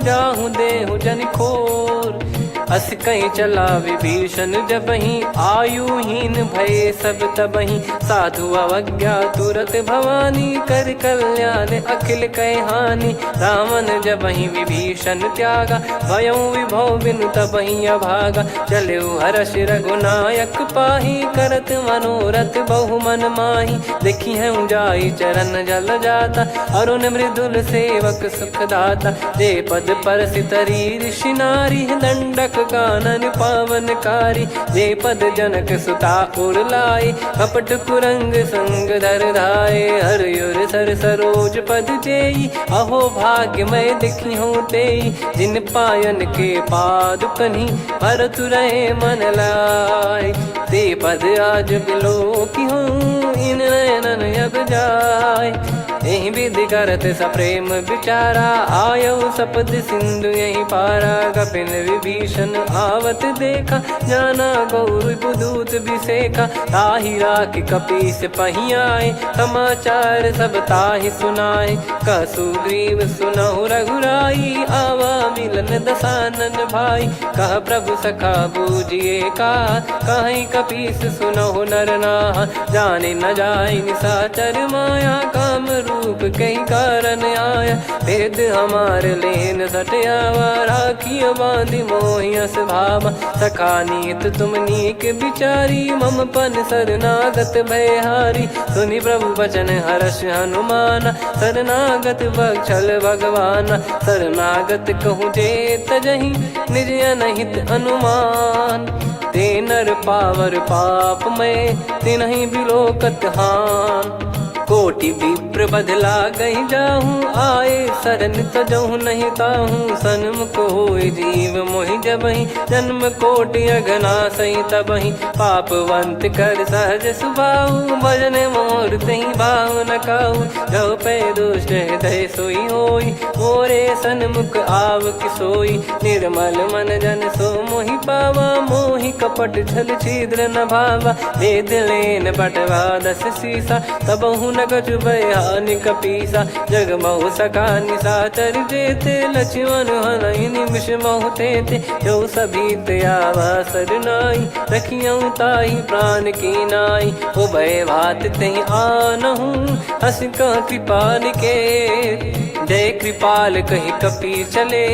जाहूँ देहु जन खोर। अस कहीं चला विभीषण जबहि, आयुहीन भय सब तबहि। साधु अवज्ञा तुरत भवानी, कर कल्याण अखिल कह हानि। रावण जबहि विभीषण त्यागा, भयउ विभव बिनु तबहि अभागा। चलऊ हर्ष रघुनायक पाही, करत मनोरथ बहु मन माही। देखी है जाई चरण जल जाता, अरुण मृदुल सेवक सुखदाता। जे पद पर सितरी ऋषि नारी, दंडक कानन पावनकारी। जे पद जनक सुता उर लाए, कपट कुरंग संग धर धाये। हरियुर सर सरोज पद जेई, अहो भाग्य मैं दिखी हूँ तेई। जिन पायन के पाद कन्ही, भरत रहे मन लाए। ते पद आज बिलो की हूँ, इन नयनन अब जाय। यही विधि करत सप्रेम विचारा, आयऊ सपद सिंधु यही पारा। कपिन विभीषण आवत देखा, जाना गौर बुदूत बिसेखा। ताहि राख कपीस पही आए, समाचार सब ताहि सुनाए। कह सुग्रीव सुनहु रघुराई, आवा मिलन दसानन भाई। कह प्रभु सखा बूझिए का, कहीं कपीस सुनहु नर नाहा। जाने न जाय निशाचर माया, काम रूप कई कारण आया। भेद हमार लेन सटयावा, राखियो बांधि मोहियस भावा। सखा नीत तुम नीक बिचारी, मम पन शरणागत भयहारी। सुनि प्रभु वचन हर्ष हनुमाना, शरणागत बक्षल भगवाना। शरणागत कहूँ जे तजहि, निज अनहित अनुमान। ते नर पावर पाप में, तिन्हि बिलोकत हान। कोटि विप्र बदला गई जाहूँ, आए शरण तजहु नहीं ताहूँ। सन्मुख होय जीव मोहि जबहि, जन्म कोटि अगना सही तबहि। पापवंत कर सहज सुभाऊ, भजन मोर तहि भाव न काहू। जो पै दुष्ट हृदय सोई होई, मोरे सन्मुख आव किसोई। निर्मल मन जन सो मोहि पावा, मोहि कपट छल छिद्र न भावा। वेद लेन बटवा दस सीसा, तबहु न कछु भयानि कपीसा। जग महु सखा निशाचर जेते, लक्ष्मण हनहि निमिष महु तेते। जो सभी त्यावा सरनाई, रखियऊ ताहि प्राण की नाई। उभय भात तहि आनहु, हस कह कृपाल के। जय कृपाल कहि कपी चले,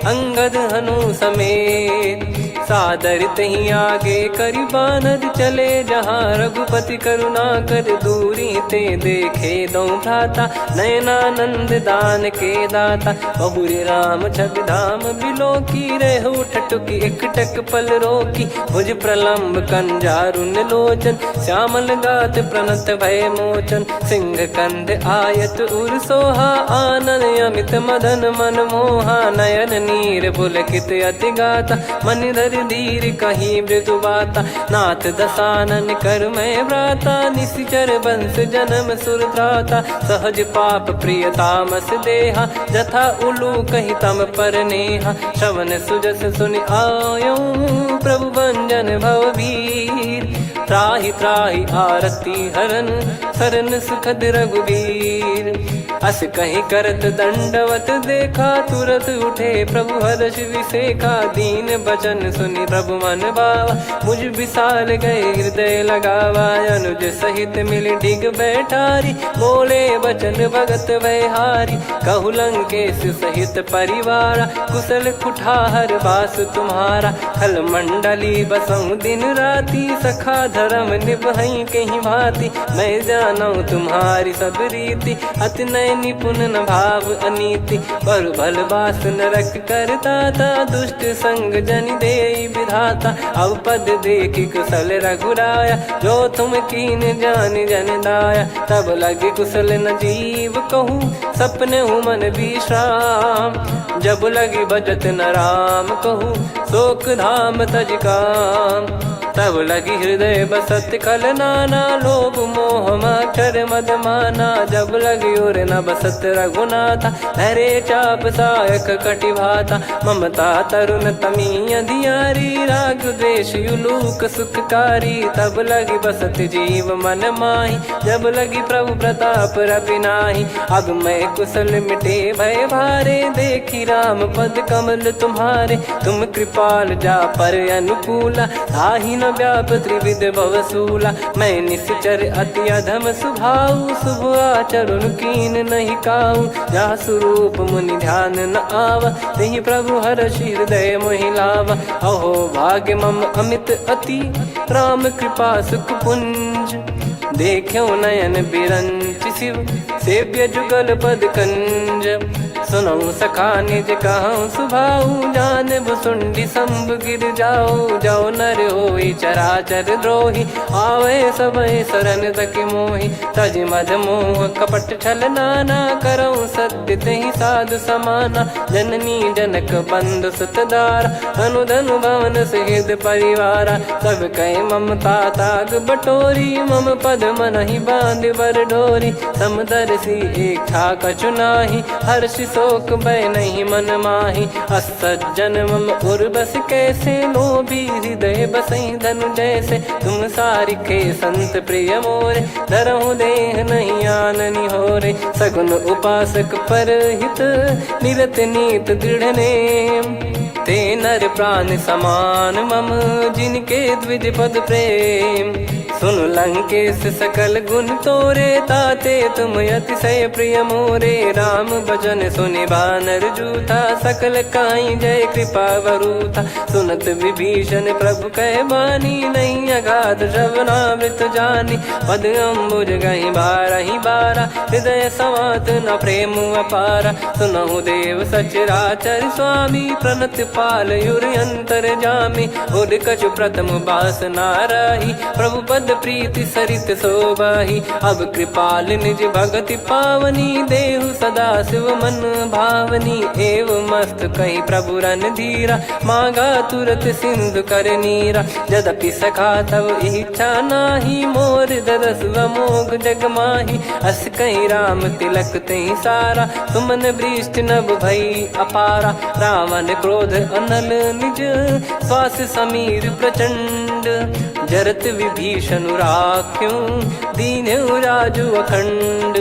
अंगद हनु समेत। सादर तही आगे करि बानर चले, जहाँ रघुपति करुणा कर दूरी ते देखे दो भ्राता। नयनानंद दान के दाता, बहुरी राम छग धाम बिलो की। रेहु ठटुकी एकटक पल रोकी, भुज प्रलम्ब कंजारुन लोचन। श्यामल गात प्रणत भय मोचन, सिंह कंध आयत उर सोहा। आनन अमित मदन मन मोहा, नयन नीर पुलकित अति गाता। मनिधर कर धीर कहीं मृदु बाता, नाथ दसानन कर मैं व्राता, निशिचर बंस जन्म सुर त्राता, सहज पाप प्रिय तामस देहा, जथा उलू कही तम पर नेहा, श्रवण सुजस सुनि आयो प्रभु भंजन भववीर, त्राहि त्राहि आरती हरन सरन सुखद रघुवीर, अस कहीं करत दंडवत देखा, तुरत उठे प्रभु हर्ष विसेखा, दीन बचन सुनि प्रभु मन भावा, मुझ विशाल गए हृदय लगावा, अनुज सहित मिल डिग बैठारी, बोले बचन भगत वैहारी, कहु लंकेश सहित परिवारा, कुशल कुठार बास तुम्हारा, खल मंडली बसऊं दिन राती, सखा धर्म निभई कहीं भांति, मैं जानू तुम्हारी सब रीति, अति नय निपुण न भाव अनीति, पर भल बास नरक करता था, दुष्ट संग जन दे विधाता, अब पद देखी कुशल रघुराया, जो तुम कीन जान जन दाया, तब लगे कुशल न जीव कहूँ, सपने हूँ मन विश्राम, जब लगी बजत न राम कहूँ, शोक धाम तज काम, तब लगी हृदय बसत खल नाना, लोभ मोह मक्षर मद माना, जब लगी और न बसत रघुनाथा, धरे चाप सायक कटि भाता, ममता तरुण तमी अधियारी, राग द्वेष युलूक सुखकारी, तब लगी बसत जीव मन माही, जब लगी प्रभु प्रताप रवि नाही, अब मैं कुशल मिटे भय भारे, देखी राम पद कमल तुम्हारे, तुम कृपाल जा पर अनुकूला, ताहि न व्याप त्रिविध भवसूला, मैं निश्चर अति अधम सुभाऊ, शुभ आचरण कीन नहीं काऊ, जा स्वरूप मुनि ध्यान न आवा, तेहि प्रभु हर्ष हृदय मोहि लावा, अहो भाग्य मम अमित अति, राम कृपा सुख पुंज, देखो नयन बिरंच शिव, सेव्य जुगल पद कंज, सुनऊ सखा निज कहूँ सुभाऊ, जान भुसुंडी संभ गिर जाओ, जाओ नर होई चराचर द्रोही, आवे सबय शरण तक मोहि, तज मद मोह कपट छल नाना, करऊँ सत्य तेहि साधु समाना, जननी जनक बंधु सुतदारा, अनु धनु भवन सहित परिवारा, सब कहे ममता ताग बटोरी, मम पद मनहि बांध बर डोरी, समदर्शी इच्छा कछु नाही, हर्ष शोक भय नहीं मन माही, असज्जन मम उर्वश कैसे, लोभी हृदय बसई धनु जैसे, तुम सारिखे संत प्रिय मोरे, धरहु देह नहीं आननि होरे, सगुन उपासक पर हित, निरत नीत दृढ़ नेम, ते नर प्राण समान मम, जिनके द्विज पद प्रेम, सुन लंकेश सकल गुण तोरे, ताते तुम अतिशय प्रिय मोरे, राम भजन सुनि बानर जूथा, सकल काई जय कृपा वरूथा, सुनत विभीषण प्रभु कह बानी, नहीं अगाध श्रवणामृत जानी, पद अम्बुज गहि बारहि बारा, हृदय समात न प्रेम अपारा, सुनहु देव सचराचर स्वामी, प्रणत पाल युर अंतर जामी, उद कछु प्रथम बास नाराही, प्रभु पद प्रीति सरित शोभाही, अब कृपाल निज भगति पावनी, देहु सदा शिव मन भावनी, एव मस्त कही प्रभु रन धीरा, मांगा तुरत सिंधु कर नीरा, यद्यपि सखा तब इच्छा नाही, मोर दरस अमोघ जग माही, अस कहीं राम तिलक तहि सारा, सुमन वृष्ट नभ भई अपारा, रावण क्रोध अनल निज, श्वास समीर प्रचंड, जरत विभीषण राख्यों, दीन्हु राजु अखंड,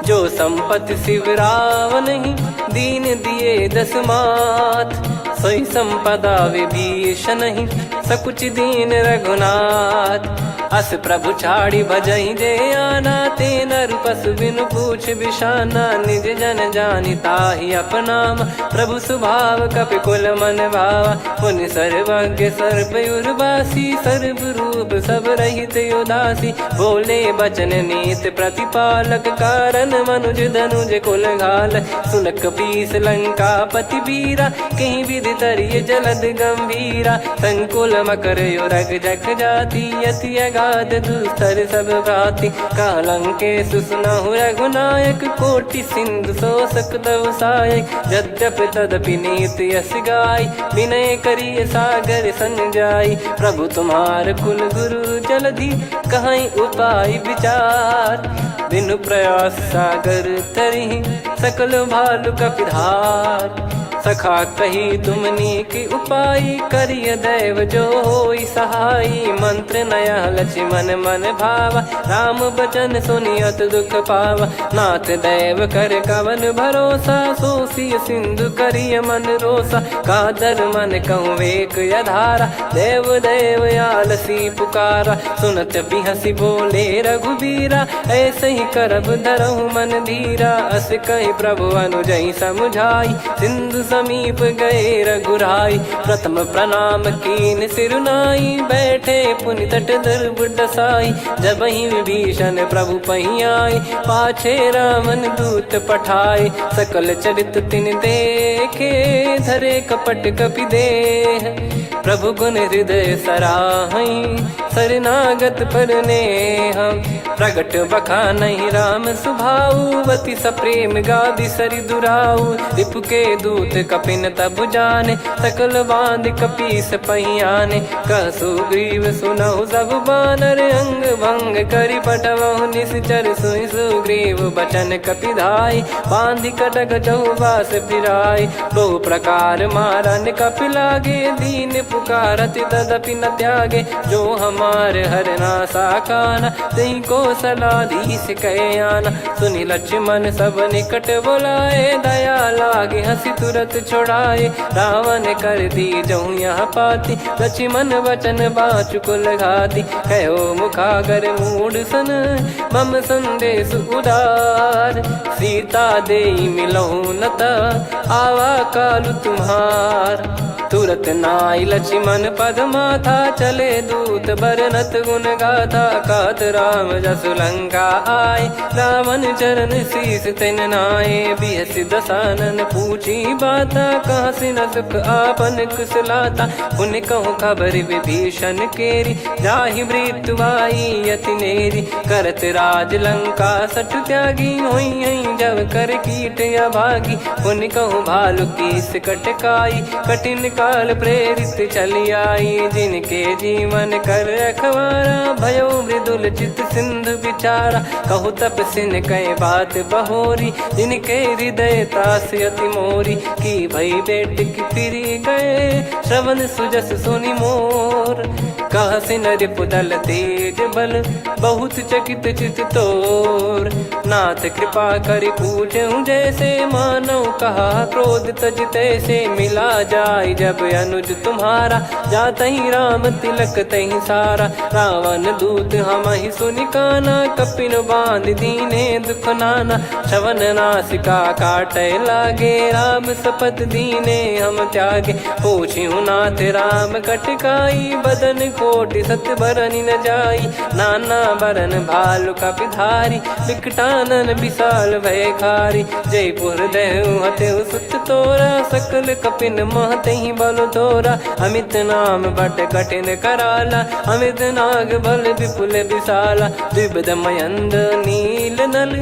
जो संपत्ति शिव रावण ही, दीन दिए दस मात, सोई संपदा विभीषण ही, सकुच दीन रघुनाथ, अस प्रभु छाड़ी भजई जे आना, ते नर पशु बिनु पूछ बिशाना, निज जन जानि ताहि अपनाम, प्रभु स्वभाव कपि कुल मन भावा, मुनि सर्वज्ञ सर्वयुर्वासी, सर्व रूप सब रहित उदासी, बोले बचन नीत प्रतिपालक, कारण मनुज धनुज कुल घाल, सुन कपीस लंका पति वीरा, कहीं विधि तरिय जलद गंभीरा, संकुल मकर युरग जख जाति, यति गाद दुस्तर सब भांति कालंके सुसुनाहु रघुनायक कोटि सिंधु शोषक तव सहायक यद्यपि तदपि नीत यस गाय विनय करिय सागर सन जाई प्रभु तुम्हार कुल गुरु जलधि कहीं उपाय विचार बिनु प्रयास सागर तरिहि सकल भालु कपिधार सखा कही तुमनी की उपाय करिय दैव जो होई सहाई मंत्र नया लक्ष्मण मन भावा राम बचन सुनियत दुख पावा नाथ दैव कर कवन भरोसा सोसिय सिंधु करिय मन रोसा कादर मन कहूँ वेक यधारा देव देव आलसी पुकारा सुनत बिहसी बोले रघुबीरा ऐसे ही करब धरहु मन धीरा अस कही प्रभु अनुजई समुझाई सिंधु समीप गए रघुराई प्रथम प्रणाम कीन सिरुनाई बैठे पुनि तट दर्भ डसाई जब ही विभीषण प्रभु पही आए पाछे रामन दूत पठाए सकल चरित तिन देखे धरे कपट कपि देह प्रभु गुण हृदय सराहई शरणागत पर नेह प्रगट बखानहि राम सुभाऊ वति सप्रेम गादि सरि दुराऊ रिपु के दूत कपिन तब जाने सकल बांध कपीस पहियाने कह सुग्रीव सुनहु सब बानर अंग भंग करि पटवहु निश्चर सुनि सुग्रीव बचन कपिधाई बांधि कटक चहुबास फिराई बहु प्रकार मारन कपि लागे दीन पुकारति तदपि न त्यागे जो हमार हरना साकाना तई को सलाधीश कहे आना सुनि लक्ष्मण सब निकट बुलाए दया लागे हंसी तुरत छोड़ाए रावण कर दी जहूँ यहाँ पाती लक्ष्मण वचन बाचु कुल घाती कहो मुखागर मूड सन मम संदेश उदार सीता देई मिलहु नता आवा कालु तुम्हार तुरत नाई लक्ष्मण पद माथा चले दूत बरनत गुण गाथा कात राम जसु लंका आए रावण चरण शीस तिन नाये बिहसि दसानन पूछी बाता कहाँ से न सुख आपन कुशलाता पुन कहूँ खबर विभीषण केरी जाहि मृत्यु आई यति नेरी करत राज लंका सठ त्यागी होई जब कर कीट अभागी पुन कहूँ भालु कीस कटकाई कठिन काल प्रेरित चली आई जिनके जीवन कर रखवारा भयो मृदुल चित सिंधु विचारा कहु तप सिन कई बात बहोरी जिनके हृदय तास अति मोरी की भई बेट की फिरी गए श्रवण सुजस सुनि मोर कह सिन रिपुदल तेज बल बहुत चकित चित तोर नाथ कृपा करि पूछूं जैसे मानव कहा क्रोध तज तैसे मिला जाय जब अनुज तुम्हारा जात ही राम तिलक तही सारा रावण दूत हम ही सुनि काना कपिन बांध दीने दुख नाना श्रवण नासिका काटे लागे राम सपत दीने हम त्यागे पूछ्यू नाथ राम कटकाई बदन कोटि सत बरनि न जाई नाना बरन भालु कपिधारी विकटानन विशाल भय खारी जयपुर देहु हतेउ सुत तोरा सकल कपिन महतहि बल तोरा अमित नाम बट कठिन कराला अमित नाग बल विपुल विशाला द्विपद मयंद नील नल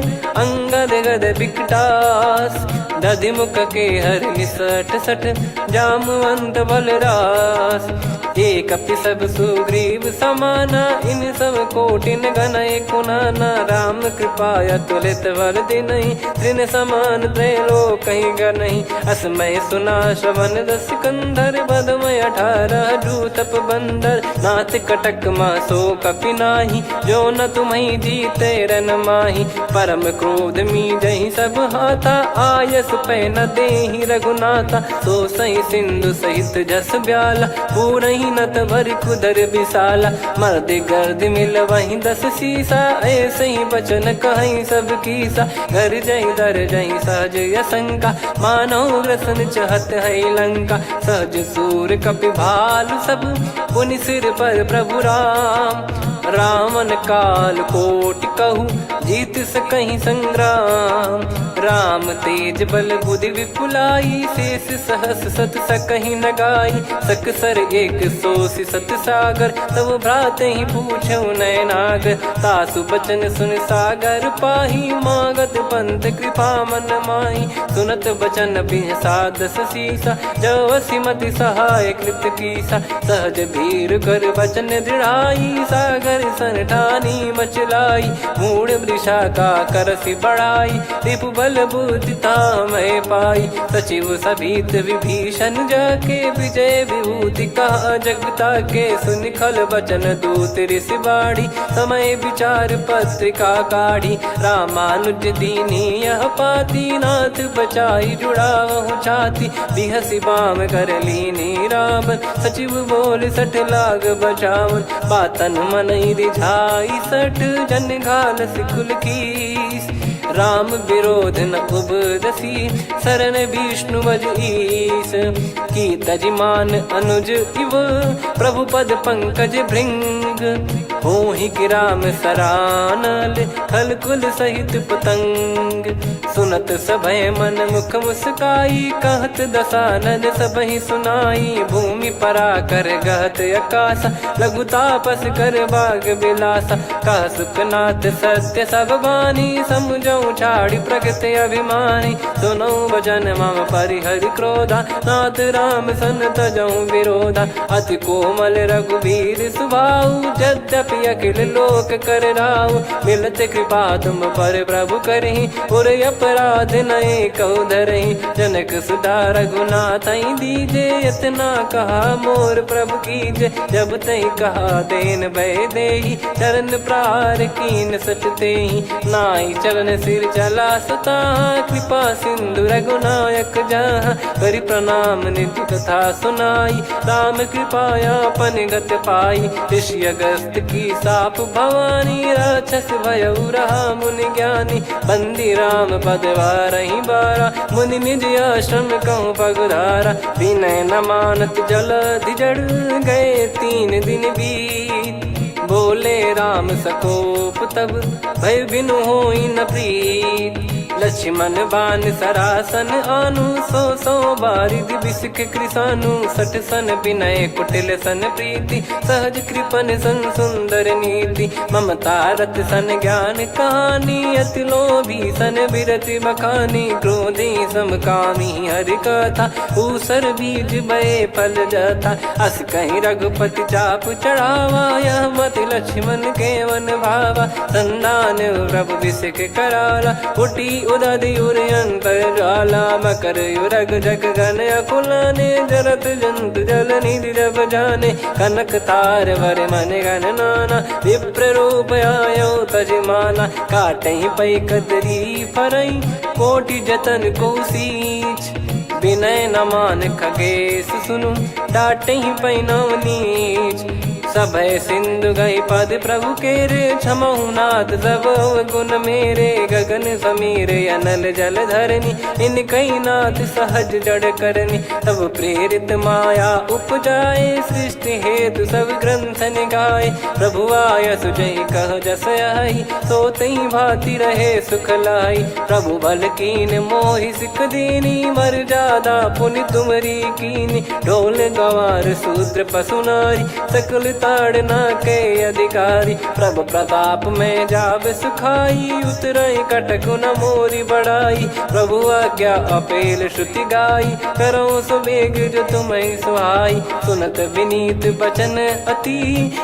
अंगद गद विकटास दधि मुख के हर निसठ सठ जामवंत बलरास एक अपि सब सुग्रीव समाना इन सब कोटिन गनय कुनाना राम कृपा अतुलित बल दिनहि त्रिन समान त्रैलोक कहीं गनहि असमय सुना श्रवण दस कंधर बदमय 18 जूतप बंदर नाथ कटक मासो कपि नाही जो न तुम्हि जीते रन माही परम क्रोध मी जहि सब हाथा आयस पै न देहि रघुनाथा सो सही सिंधु सहित जस ब्याला पूरहि नत भरि कुदर विशाला मर्द गर्द मिल वहीं 10 सीसा ऐसे ही बचन कहीं सब कीसा घर जहि दर जहि सहज यसंका मानव रसन चहत है लंका सहज सूर कपि भालु सब पुनि सिर पर प्रभु राम रावण काल कोटि कहु जीत सकहीं संग्राम। राम तेज बल बुद्धि विपुलाई, शेष सहस सत सकहीं न गाई। सकसर एक सोसी सत सागर, तब भ्रात ही पूछो नयनागर। तासु बचन सुन सागर पाही, मागत पंथ कृपा मन माही। सुनत बचन बिहसादस सीसा, जव सिमति सहाय कृत कीसा। सहज भीर कर बचन दृढ़ाई, सागर सन ठानी मचलाई। मूढ़ वृषा का करसि बढ़ाई, रिपु बल बुद्धि तामय पाई। सचिव सभीत विभीषण जाके, विजय विभूति कहा जगता के। सुनि खल बचन दूत ऋषि बाड़ी, समय विचार पत्रिका काढ़ी। रामानुज दीनी यह पाती, नाथ बचाई जुड़ावहु छाती। बिहसि बाम कर लीनी रावण, सचिव बोल सठ लाग बचावन। बातन मनई रिझाई सठ, जन घाल सिकुल कीस। राम विरोध न उपदसी, शरण विष्णु बज ईस। की तजिमान अनुज इव, प्रभु पद पंकज भृंग। होहि कि राम सरानल, खल कुल सहित पतंग। सुनत सभय मन मुख मुस्काई, कहत दसानन सबहि सुनाई। भूमि परा कर गहत आकाशा, लघु तापस कर बाग बिलासा। कह सुखनाथ सत्य सब बानी, समुझौ छाड़ी प्रगति अभिमानी। सुनो भजन मम परिहरि क्रोधा, नाथ राम सन तजौ विरोधा। अति कोमल रघुवीर सुभाऊ, यद्यपि अखिल लोक कर राऊ। मिलत कृपा तुम पर प्रभु करहि, पुर अपराध नए कौ धरहि। जनक सुधा रघुनाथ दीजे, इतना कहा मोर प्रभु कीजे। जब तई कहा देन भय देहि, चरण प्रार कीन सट तेहि। नाई चरण सिर चला सता, कृपा सिंधु रघुनायक जहाँ। करि प्रणाम निधि कथा सुनाई, राम कृपाया पन गत पाई। ऋषि अगस्त की साप भवानी, राक्षस भयउ रहा मुनि ज्ञानी। बंदी राम पद वारहि बारा, मुनि निज आश्रम कहूँ पगुधारा। विनय न मानत जलधि जड़, गए 3 दिन बीत। बोले राम सकोप तब, भय बिनु होई न प्रीत। लक्ष्मण बान सरासन आनु, 100 बारिधि बिसक कृसानु। 60 सन विनय कुटिल सन प्रीति, सहज कृपन सन सुंदर नीति। ममता रत सन ज्ञान कहानी, अति लोभी सन बिरति बखानी। क्रोधी समकामी हरि कथा, ऊसर बीज बये फल जथा। अस कहीं रघुपति चाप चढ़ावा, यह मत लक्ष्मण के वन भावा। संदान प्रभु बिसक कराला, उठी उदधि उर अंतर ज्वाला। मकर युरग जग गण अकुलाने, जरत जंतु जल निधि जब जाने। कनक तार वर मन गण नाना, विप्र रूप आयो तजमाना। काटहि पै कदरी फरई, कोटि जतन को सींच। विनय न मान खगेश सुनु, डांटहि पै नव नीच। सभय सिंधु गई पद प्रभु केरे, क्षमहु नाथ सब गुण मेरे। गगन समीरे अनल जल धरनी, इन कई नाथ सहज जड़ करनी। तब प्रेरित माया उपजाए, सृष्टि हेतु सब ग्रंथ निगाए। प्रभु आय सुजई कह जस आई, सोतई भांति रहे सुख लाई। प्रभु बल कीन मोहि सिख दीनी, मर्यादा पुनि तुमरी कीनी। ढोल गवार शूद्र पशु नारी, सकल ताड़ना के अधिकारी। प्रभु प्रताप में जाब सुखाई, उतरई कटक न मोरी बढ़ाई। प्रभु आज्ञा अपेल श्रुति गाई, करो सुबेग जो तुम्हें सुहाई। सुनत विनीत बचन अति,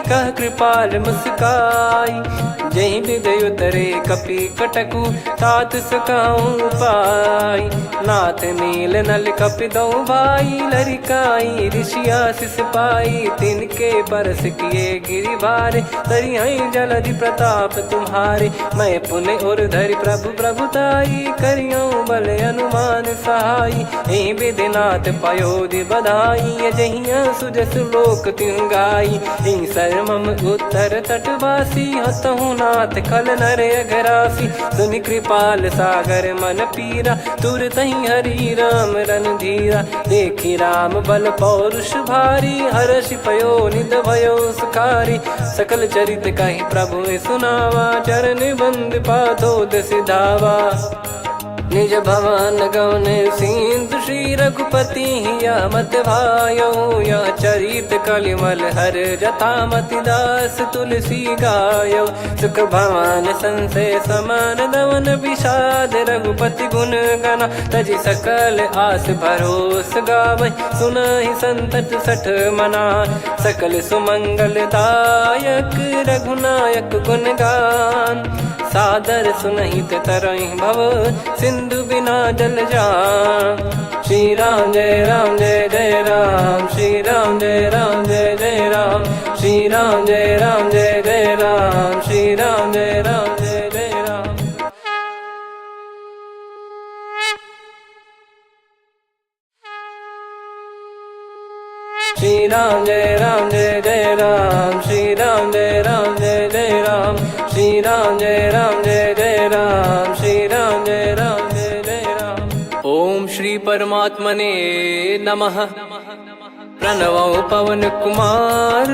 कह कृपाल मुस्काई। जहि हृदय उतरे कपि कटकु, तात सकाऊं पाई। नाथ नील नल कपि दो भाई, लरिकाई ऋषि आशीष पाई। तिनके परस किए गिरि भारे, तरिहै जलधि प्रताप तुम्हारे। मैं पुन और धरि प्रभु प्रभुताई, करियौ बल अनुमान सहाई। एहि विधिनाथ पयोधि बधाई, जहिया सुजस लोक तिहुँ गाई। एहि सरमम उत्तर तटवासी, हतहु रघुनाथ खल नर अघरासी, सुनि कृपाल सागर मन पीरा, तुरतहि हरि राम रणधीरा। देखि राम बल पौरुष भारी, हर्षि पयो निध भयो सुखारी। सकल चरित कहि प्रभु सुनावा, चरण बंद पादोद सिधावा। निज भवन गौन सिंधु श्री रघुपति हिया मत भायो, यह चरित कलिमल हर जथा मति दास तुलसी गायो। सुख भवन संशय समान दवन विषाद, रघुपति गुण गना तजि सकल आस भरोस गावै। सुनहि संतत सठ मना, सकल सुमंगल दायक रघुनायक गुण गान। सादर सुनहित तरहि भव, सिंधु बिना जल जान। श्री राम जय जय राम, श्री राम जय जय राम, श्री राम जय जय राम, श्री राम जय जय राम। श्री राम जय जय राम, श्री राम जय जय राम, श्री राम जय जय राम, श्री राम जय जय राम। ओम श्री परमात्मने नमः। प्रणवो पवन कुमार,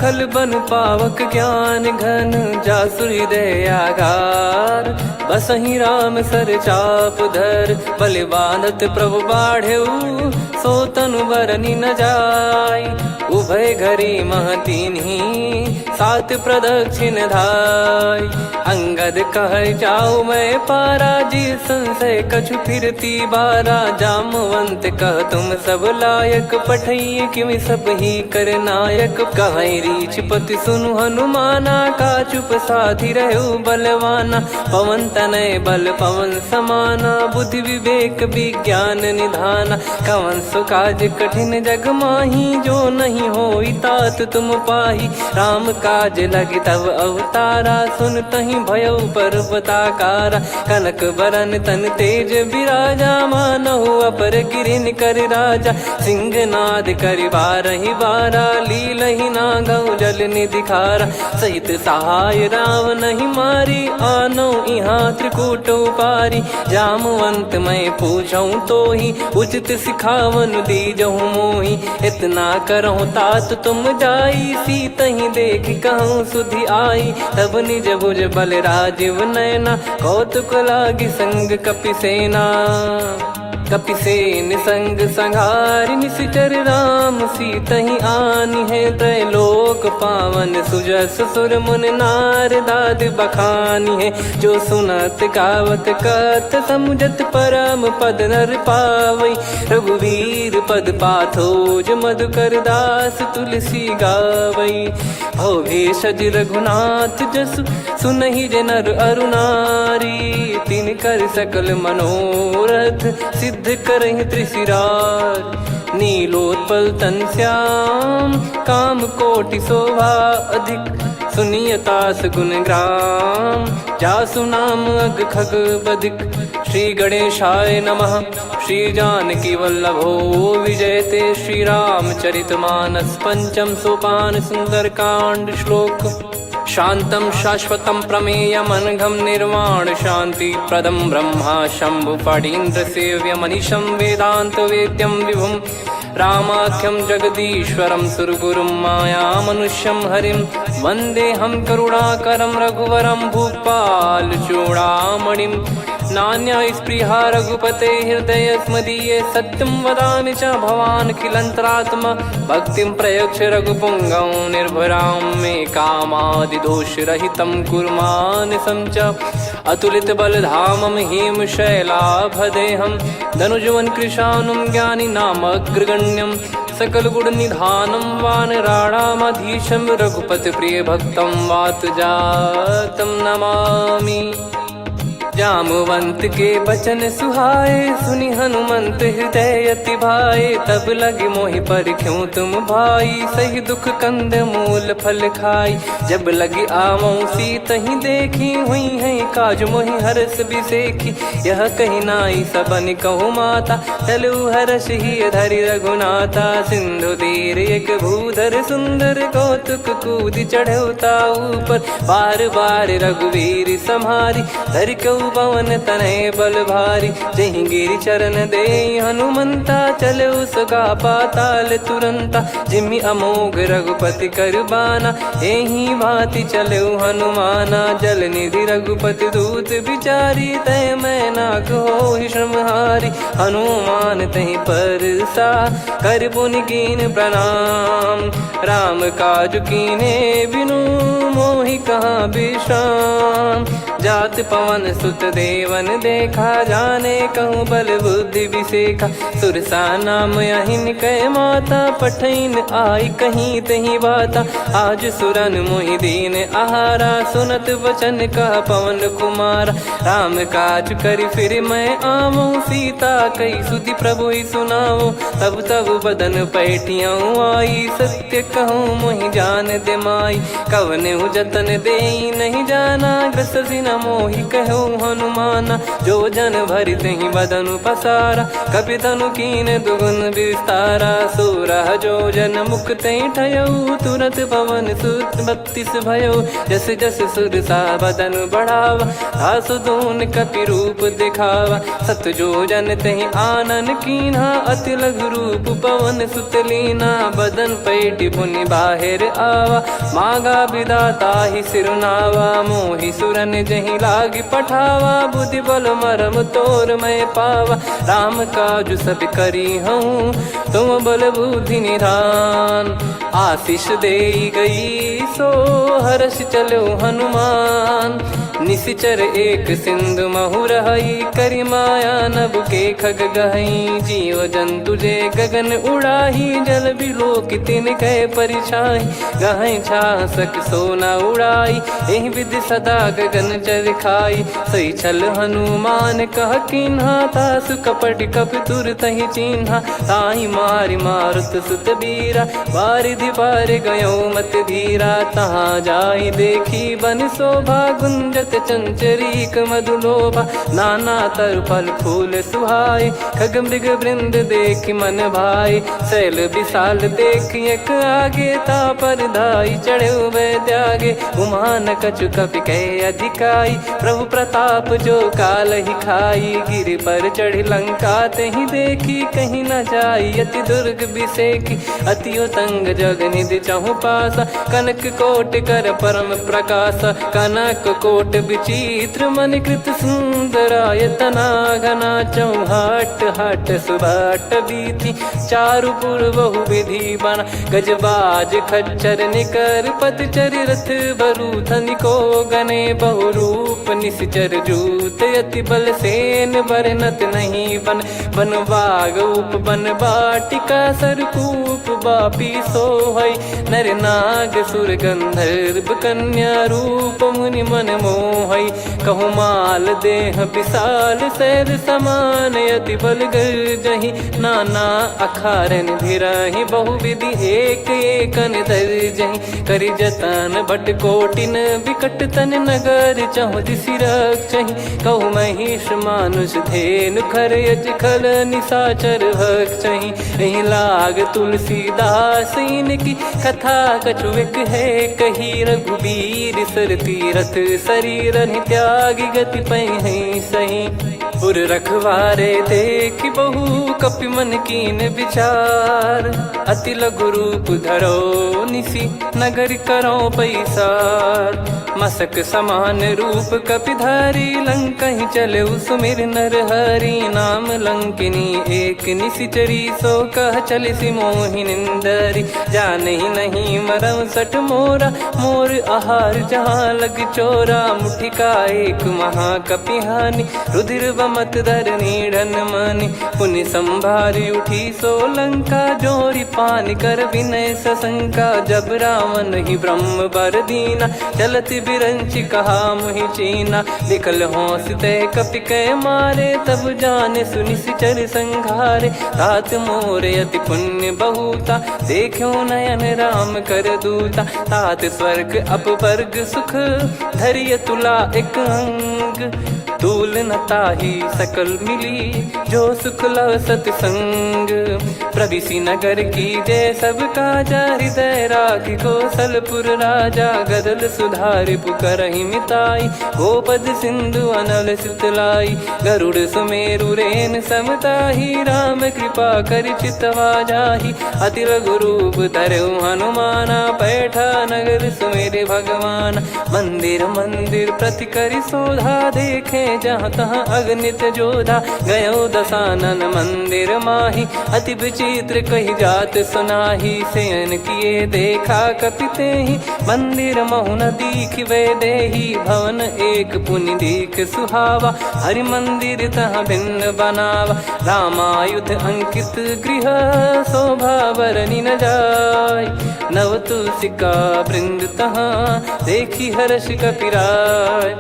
खल बन पावक ज्ञान घन, जासु हृदय आगार। बसहि राम सर चाप धर, बलि बांधत प्रभु बाढ़ऊ, सो तनु बरनि न जाय। उभय घरी महतीन्ही, सात प्रदक्षिण धाय। अंगद कह जाऊ मैं पारा, जी संशय कछु फिरती बारा। जामवंत कह तुम सब लायक, पठई किमि सब ही कर नायक। कहै रीछ पति सुनु हनुमाना, का चुप साधि रहु बलवाना। पवन तनय बल पवन समाना, बुद्धि विवेक विज्ञान निधाना। कवन सो काज कठिन जग माही, जो नहीं होई तात तुम पाही। राम काज लगी तब अवतारा, सुन तहि भयउ पर्वताकारा। कनक बरन तन तेज बिराजा, मानहु अपर गिरिन कर राजा। सिंहनाद करि बारहि बारा, लीलहि नागौ जल निधि खारा। सहित सहाय राम नहीं मारी, आनो इहाँ त्रिकूट उपारी। जामवंत मैं पूछऊँ तोहि, उचित सिखावन दीजहु मोहि। इतना करहु तात तुम जाई, सीतहि देख कहूँ सुधि आई। तब निज भुज बल राजीव नयना, कौतुक लागी संग कपिसेना। कपिसेन संग संघारि निशिचर राम, सीतहि आनि है त्रैलोक पावन। सुजस सुर मुन नार दाद बखानी है, जो सुनत गावत कथ समुझत परम पद नर पावै। रघुवीर पद पाथोज मधुकर दास तुलसी गावै। भव भेषज रघुनाथ जसु, सुनहि जे नर अरु नारी। तिन कर सकल मनोरथ, सिद्ध करहि त्रिशिरार। नीलोत्पल तन श्याम, काम कोटि शोभा अधिक। सुनियतास गुण ग्राम, जासु नाम अग खग बधिक। श्री गणेशाय नमः। श्री जानकी वल्लभो विजयते, श्री रामचरित मानस पंचम सोपान सुंदरकांड श्लोक। शांतं शाश्वतं प्रमेयमनघं निर्वाण शांति प्रदं ब्रह्मा शंभु फणीन्द्र सेव्य मनीषं वेदांत वेद्यं विभुं। रामाख्यं जगदीश्वरं सुरगुरुं माया मनुष्यं हरिं। वन्देऽहं करुणाकरं रघुवरं भूपाल चूडामणिं। नान्या स्पृहा रघुपते हृदय स्मदीये, सत्यं वदामि च भवान् खिलन्तरात्मा। भक्तिं प्रयच्छ रघुपुङ्गं निर्भरां मे कामादिदोषरहितं कुर्मानसं च। अतुलित बलधामं हेमशैलाभदेहं, धनुजवन कृशानुं ज्ञानिनामग्रगण्यं। सकल गुण निधानं वानराणामधीशं, रघुपति प्रिय भक्तं वातजातं नमामि। जामवंत के बचन सुहाए, सुनि हनुमंत हृदय अति भाए। तब लगे मोहि पर क्यों तुम भाई, सही दुख कंद मूल फल खाई। जब लगी आवऊं सीत ही देखी, हुई है काज मोहि हरस बिसेखी। यह कही नाई सबन कहु माता, चलू हरष ही धरि रघुनाथा। सिंधु तीर एक भूधर सुंदर, कौतुक कूद चढ़ौता ऊपर। बार बार रघुवीर सम्हारी, धरि कहु पवन तनय बल भारी। जहि गिरि चरण दे हनुमंता, चलो सगा पाताल तुरंता। जिमि अमोघ रघुपति कर बाना, एहि भांति चलो हनुमाना। जल निधि रघुपति दूत बिचारी, तय मैं नाग होहि श्रमहारी। हनुमान तहि परसा, कर पुनि कीन प्रणाम। राम काज कीने बिनु, मोहि कहाँ विश्राम। जात पवन सुत देवन देखा, जाने कहूँ बल बुद्धि विसेखा। सुरसा नाम अहिन कै माता, पठैन आई कहीं तहीं बाता। आज सुरन मोहि दीन आहारा, सुनत वचन कह पवन कुमारा। राम काज करि फिर मैं आवऊं, सीता कई सुधि प्रभु ही सुनाओ। तब तब बदन पैठियाँ आई, सत्य कहूँ मोहि जान दे माई। कवने जतन देई नहीं जाना, ग्रसि न मोहि कहूँ हनुमाना। जो जन भरि तहि बदनु पसारा, कपि तनु कीन दुगुन विस्तारा। सोरह जो जन मुख तहि ठयऊ, तुरत पवन सुत 32 भयऊ। जस जस सुरसा बदन बढ़ावा, आसु दून कपि रूप दिखावा। सत जो जन तहि आनन कीन्हा, अति लघु रूप पवन सुत लीना। बदन पैठि पुनि बाहिर आवा, मांगा विधाता ही सिरुनावा। मोहि सुरन जहि लागी पठावा, बुद्धि बल मरम तोर मैं पावा। राम काज सब करी हूँ, तुम बल बुद्धि निधान। आशीष देई गई सो, हर्ष चलो हनुमान। निशिचर एक सिंधु महु रहई, करि माया नभ के खग गहई। जीव जंतु जे गगन उड़ाही, जल बिलोक तिन कह परिछाई। गहई छासक सोना उड़ाई, एहि विधि सदा गगन चर खाई। सही छल हनुमान कह कीन्हा, तासु कपट कपि तुर तहि चिन्हा। ताहि मारि मारुत सुत बीरा, बारिधि पार गयो मत धीरा। तहाँ जाई देखी बन शोभा, गुंजत चंचरीक मधुलोभा। नाना तरु फल फूल सुहाए, खग मृग वृंद देख मन भाई। शैल विशाल देख एक आगे, तापर धाई चढ़े वै त्यागे। उमान कछु कपि कह अधिकाई, प्रभु प्रताप जो काल ही खाई। गिर पर चढ़ी लंका तहि देखी, कहीं न जाई अति दुर्ग बिसेखी। अति उतंग जग निधि चहु पासा, कनक कोट कर परम प्रकाशा। कनक कोट विचित्र मन कृत सुंदरायतना। घना चौहाट हाट सुबाट बीथी, चारु पुर बहु विधि बना। गजबाज खच्चर निकर पतचर, रथ बरु धनिको गने। बहु रूप निश्चर जूत, अति बल सेन बरनत नहीं बन। बन बाग उप बन बाटिका, सरकूप बापी सोहई। नर नाग सुर गंधर्व कन्या, रूप मुनि मन मोहई। कहु माल देह विशाल, शैल समान अति बल गर्जहि। नाना अखारन भिराहि, बहु विधि एक एकन दर्जहि। करि जतन भट कोटिन, विकट तन नगर चहु दिसि रक्षहि। कहु महिष मानुष धेनु, खर यज खल निशाचर भक्षहि। एहि लाग तुलसीदास इनकी, कथा कछु एक है कही। रघुबीर सर तीरथ शरीर, त्यागी गति पै सही। पुर रखवारे देख बहु, कपि मन कीन विचार। अति लघु रूप धरो निसी, नगर करो पैसार। मसक समान रूप कपि धारी, लंकहि चले सुमिर नर हरि। नाम लंकिनी एक निशिचरी, सो कह चलिसि मोहि निंदरी। जानहि नहीं मरम सठ मोरा, मोर आहार जहाँ लग चोरा। मुठिका एक महाकपि हानि, रुधिर बमत धरनी ढन मनि पुनि संभारी उठी सोलंका जोरी पानी कर विनय सशंका जब रावण ही ब्रह्म बर दीना चलत बिरंची कहा मुहि चीना निकल होंस ते कपि कै मारे तब जाने सुनि सिचर संघारे तात मोरे अति पुण्य बहुता देखो नयन राम कर दूता तात स्वर्ग अपवर्ग सुख धरिय तुला एक अंग तूल न ताही सकल मिली जो सुख लव सतसंग प्रविसी नगर की जय सब काजा हृदय राखी कौशलपुर राजा गदल सुधारि पुकरहि मिताई गोपद सिंधु अनल सितलाई गरुड़ सुमेरु रेन समताही राम कृपा कर चितवा जाही अति लघु रूप धरऊ हनुमाना बैठा नगर सुमेरे भगवान मंदिर मंदिर प्रति करि शोधा देखे जहाँ तहाँ अगणित जोधा गयो दशानन मंदिर माही अति विचित्र कही जात सुनाही सेन किए देखा कपिते ही मंदिर महु न दीख वे देही भवन एक पुनि दीख सुहावा हरि मंदिर तहाँ भिन्न बनावा रामायुध अंकित गृह शोभा बरनी न जाय नव तुलसी का वृंद तहाँ देखी हर्ष कपिराय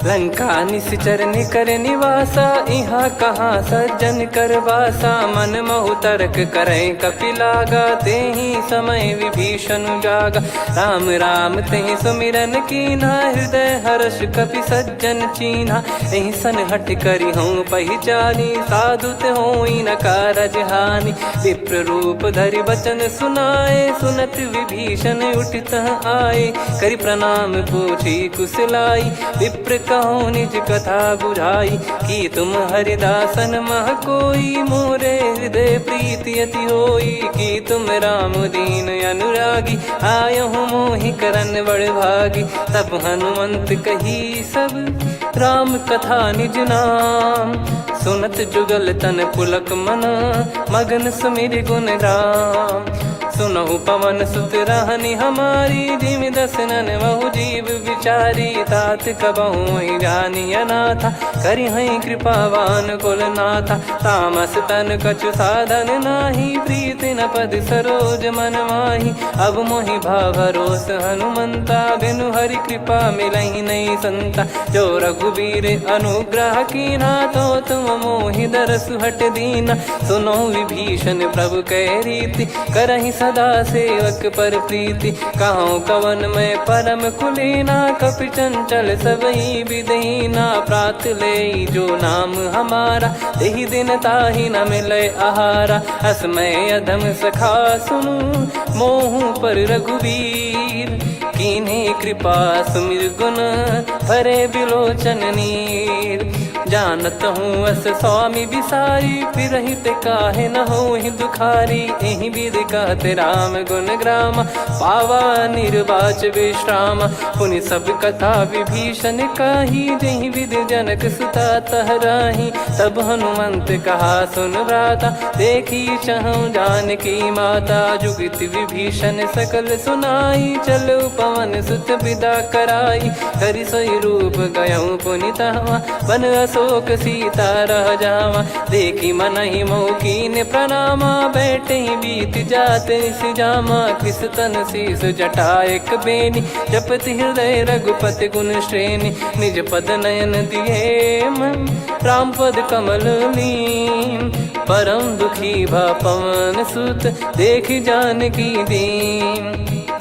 लंका निश्चर निकर निवासा यहाँ कहाँ सज्जन कर वासा मन महु तर्क करे कपिलागा ते ही समय विभीषण जागा राम राम ते सुमिरन कीना हृदय हर्ष कपि सज्जन चीन्हा यही सन हट करी हूँ पहचानी साधु ते होई न कारज हानि विप्र रूप धरि वचन सुनाए सुनत विभीषण उठित आए करि प्रणाम पूछी कुशलाई विप्र कहो निज कथा बुझाई कि तुम हरिदासन मह कोई मोरे हृदय प्रीति अति होई कि तुम राम दीन अनुरागी आयहु मोहि करन बड़ भागी तब हनुमंत कही सब राम कथा निज नाम सुनत जुगल तन पुलक मन मगन सुमिर गुण राम सुनहु पवन सुत रहनी हमारी जिमि दसनन बहु जीव विचारी तात कबहु ही जानी अनाथा करि हई कृपावान कुल नाथा तामस तन कछु साधन नाही प्रीति न पद सरोज मन माही अब मोहि भाव भरोस हनुमंता बिनु हरि कृपा मिलहि नहीं संता जो रघुबीर अनुग्रह कीना तो तुम मोहि दरस हट दीना सुनो विभीषण प्रभु कह रीति करहि सदा सेवक पर प्रीति कहूँ कवन में परम कुलीना कपि चंचल सबही विदहीना प्रात ले जो नाम हमारा तेहि दिन ताहि न मिले आहारा असमय अधम सखा सुनु मोहु पर रघुवीर कीन्हे कृपा सुमिर गुण भरे बिलोचन नीर जानत हूँ अस स्वामी बिसारी फिर हित काहे न हो ही दुखारी एहि विध कहते राम गुण ग्राम पावा निर्वाच विश्राम पुनि सब कथा विभीषण काही जहि विध जनक सुता तहराही तब हनुमंत कहा सुन भ्राता देखी चहु जानकी माता जुगित विभीषण सकल सुनाई चलो पवन सुत विदा कराई करि सोई रूप गयऊँ पुनि तहवा बन अशोक सीता रह जावा देखी मन ही मौकीन प्रणामा बैठे ही बीत जाते जामा कृष तन शीस जटा एक बेनी जपति हृदय रघुपति गुण श्रेणी निज पद नयन दिए मन राम पद कमल लीन परम दुखी भा पवन सुत देखी जानकी दीन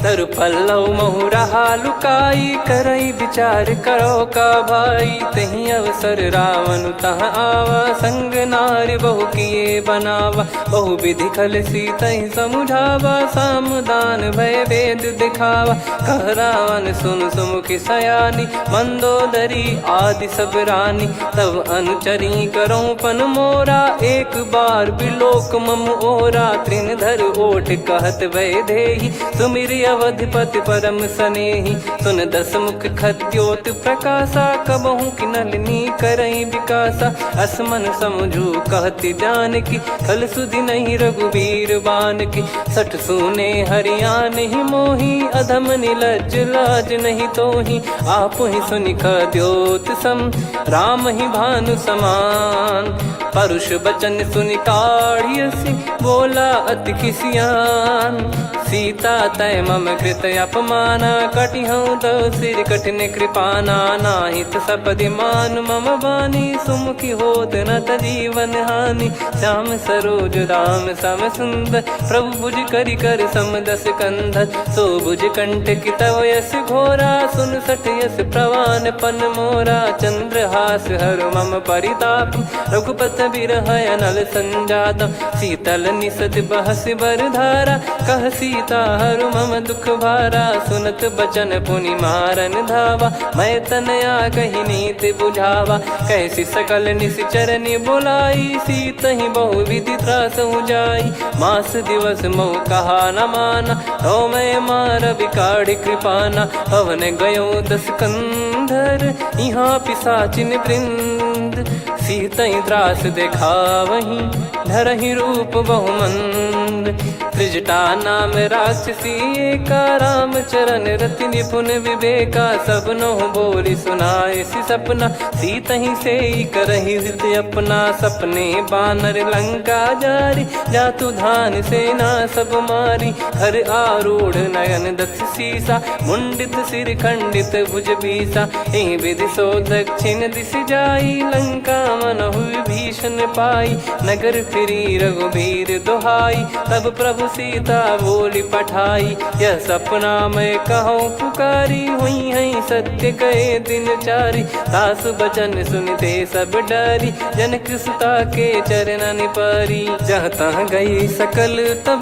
तरु पल्लव महु रहा लुकाई करई विचार करो का भाई तही अवसर रावण तह आवा संग नारी बहु किए बनावा बहु विधि खल सीतहि समुझावा सामदान भय वेद दिखावा कह रावण सुन सुमुखी सयानी मंदोदरी आदि सब रानी तब अनुचरी करो पन मोरा एक बार बिलोक मम ओरा तृण धर ओट कहत वै देहि सुमिर अवधिपति परम सनेही। सुन दस मुख खद्योत प्रकाशा, कबहू की नलिनी करई विकासा। असमन समझू कहती जान की, फल सुधि नहीं रघुबीर बान की। सठ सुने हरियाण ही मोही, अधम निलज लाज नहीं तोही। आप ही सुनि खद्योत सम, राम ही भानु समान। परुष बचन सुनि काढ़ियसि, बोला अति किसियान। सीता तय मम कृत अपमाना, कटिहऊँ तो सिर कठिन कृपाना। नाहित सपदि मान मम बानी, सुमुखी होत न जीवन हानि। श्याम सरोज राम सम सुंदर, प्रभु भुज करि कर सम दस कंधर। सो भुज कंठ की तव यस घोरा, सुन सठ यस प्रवान पन मोरा। चंद्रहास हर मम परिताप, रघुपत बिरह अनल संजात। शीतल निसत बहस बर धारा, कह सीता हरु मम दुख भारा। सुनत बचन पुनि मारन धावा, मैं तनया कही नीति बुझावा। कैसी सकल निश्चरनि बुलाई, सीत ही बहु विधि त्रास जाई। मास दिवस मोह कहा न माना, तो मैं मार बिकाढ़ी कृपाना। पवन गयो दस कंधर, यहाँ पिशाचिन वृंद। सीतहि त्रास देखावहीं, धरहि रूप बहुमंद। त्रिजटा नाम राक्षसी एका, राम चरण रति निपुण विवेका। सबनो बोली सुनाए सि सपना, सीतहि सेई करहि हृद अपना। सपने बानर लंका जारी, जातु धान सेना सब मारी। हर आरूढ़ नयन दस सीसा, मुंडित सिर खंडित भुज बीसा। एहि विधि सो दक्षिण दिश जाई, लंका मनहु भीषण पाई। नगर फिरी रघुबीर दुहाई, तब प्रभु सीता बोली पठाई। यह सपना मैं कहूँ पुकारी, हुई है सत्य कहे दिन चारी। सासु बचन सुनते सब डरी, जनक सुता के चरण परी। जहाँ तहाँ गई सकल तब,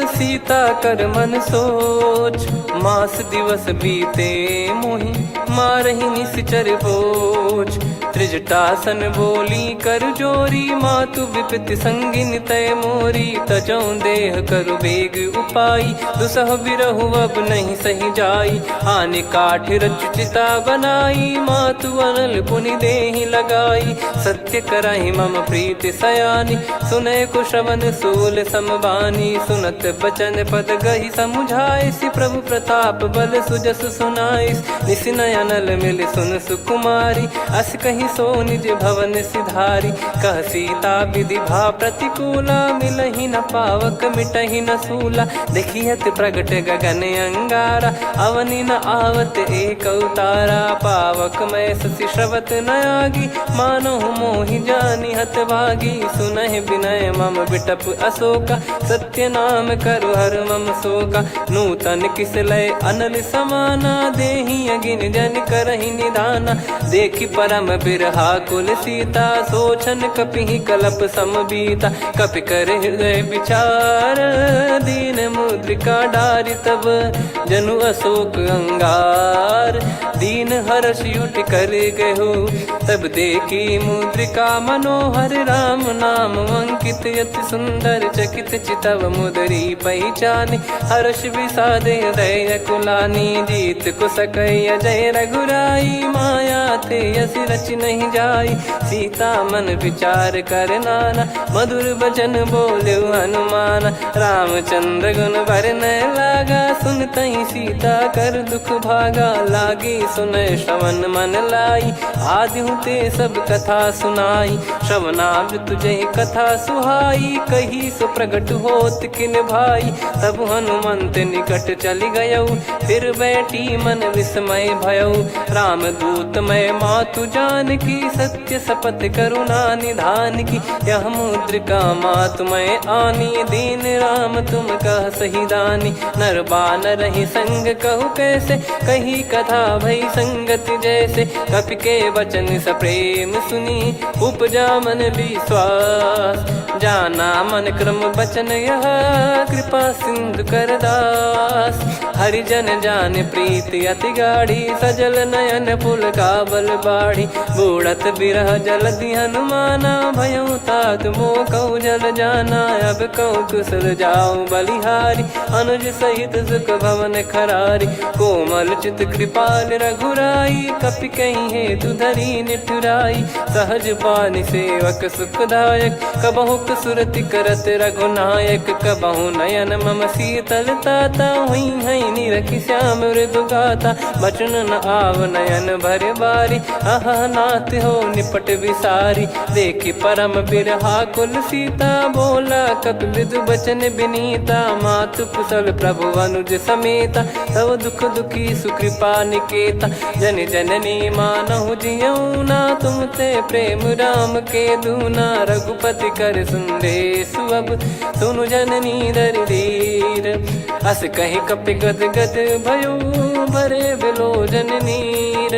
सीता कर मन सोच। मास दिवस बीते मोहि, मारहि निश्चर बोझ। त्रिजटासन बोली कर जोरी, मातु विपति संगिन तय मोरी। तजौ देह करु बेग उपाई, दुसह बिरहु अब नहीं सही जाई। आने काठ रचु चिता बनाई, मातु अनल पुनि देहि लगाई। सत्य करहि मम प्रीति सयानी, सुनय को श्रवण सूल समबानी। सुनत बचन पद गहि समुझाइसि, प्रभु प्रताप बल सुजस सुनाइस। निसिनय अनल मिल सुन सुकुमारी, अस कहि सो निज भवन सिधारी। कह सीता विधि भा प्रतिकूला, मिलहि न पावक मिटहि न सूला। देखियत प्रगट गगन अंगारा, अवनि न आवत एक अवतारा। पावक मैं ससि श्रवत न आगी, मानो मोहि जानि हत भागी। सुनहि विनय मम बिटप अशोका, सत्य नाम करु हर मम शोका। नूतन किस लय अनल समाना, देहि अगिन जन करहि निधाना। देखि परम बिरहा कुल सीता, सोचन कपिहि कलप समबीता। कपि कर हृदय विचार, दीन मुद्रिका डारि तब। जनु अशोक अंगार, दीन हर्ष उठ कर गहो। तब देखी मुद्रिका मनोहर, राम नाम अंकित अति सुंदर। चकित चितव मुदरी पहचानी, हर्ष विषाद हृदय कुलानी। जीत को सकय जय रघुराई, माया थे यस रच नहीं जाई। सीता मन विचार कर नाना, मधुर बचन बोले हनुमान। रामचंद्र गुण बरनय लागा, सुनतहि सीता कर दुख भागा। लागी सुनय श्रवण मन लाई, आदिहु ते सब कथा सुनाई। श्रवणाब तुझे कथा सुहाई, कही सो प्रगट होत किन भाई। तब हनुमंत निकट चली गयऊ, फिर बैठी मन विस्मय भयऊ। राम दूत मैं मातु जान की, सत्य शपथ करुणा निधान की। यह मुद्रिका मातु मैं आनी, दीन राम तुम कह सही दानी। नर बानर ही संग कहु कैसे, कही कथा भई संगति जैसे। कपि के वचन सप्रेम सुनी, उपजा मन विश्वास। जाना मन क्रम बचन यह, कृपा सिंधु कर दास। हरिजन जान प्रीति अति गाढ़ी, सजल नयन पुल काबल बाढ़ी। बूढ़त बिरह जलधि हनुमाना, भयउ तात मोह कहु जल जाना। अब कहु कुशल जाऊं बलिहारी, अनुज सहित सुख भवन खरारी। कोमल चित कृपाल रघुराई, कपि कहीं हेतु धरी निठुराई। सहज पानि सेवक सुखदायक, कबहु सुरति करत रघुनायक। कबहु नयन मम शीतलता, हुई हई निरखि श्याम मृदु गाता। बचन न आव नयन भर बारी, आहा नाथ हो निपट विसारी। देखि परम बिरहा कुल सीता, बोला कपि मृदु बचन बिनीता। मातु कुशल प्रभु अनुज समेता, तव दुख दुखी सुकृपा निकेता। जन जननी मानहु जियऊ ना, तुम ते प्रेम राम के दूना। रघुपति कर संदेशु अब, सुनु जननी दर धीर। अस कहि कपि गद गद भयो, भरे बिलोचन नीर।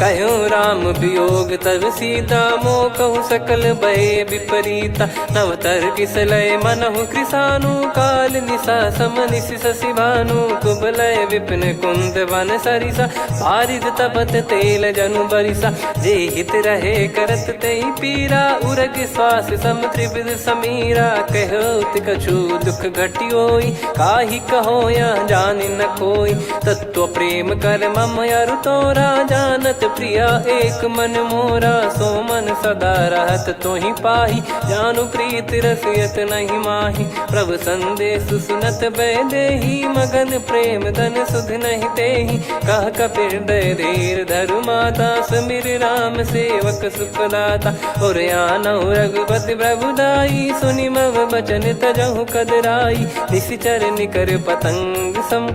कहूँ राम वियोग तब सीता, मोह कहूँ सकल भय विपरीता। नवतर किसलय मनहु कृसानु, काल निशा समनिशि शशि भानु। कुबलय विपिन कुंद वन सरिसा, पारिद तपत तेल जनु बरिसा। जे हित रहे करत तेहि पीरा, उरग श्वास सम त्रिविध समीरा। कहत कछु दुख घटियोई, काहि कहो या जानि न कोई। तत्व प्रेम कर मम अरु तोरा, जानत प्रिया एक मन मोरा। सो मन सदा रहत तोहि पाही, जानु प्रीत रसियत नहीं माही। प्रभु संदेश सुनत बैदेही, मगन प्रेम धन सुध नहीं तेहि। कह कपिर दय धीर धरु माता, सुमिर राम सेवक सुखदाता। और आनहु रघुपति प्रभु दाई, सुनि मव बचन तजहु कदराई। निशिचर निकर पतंग सम,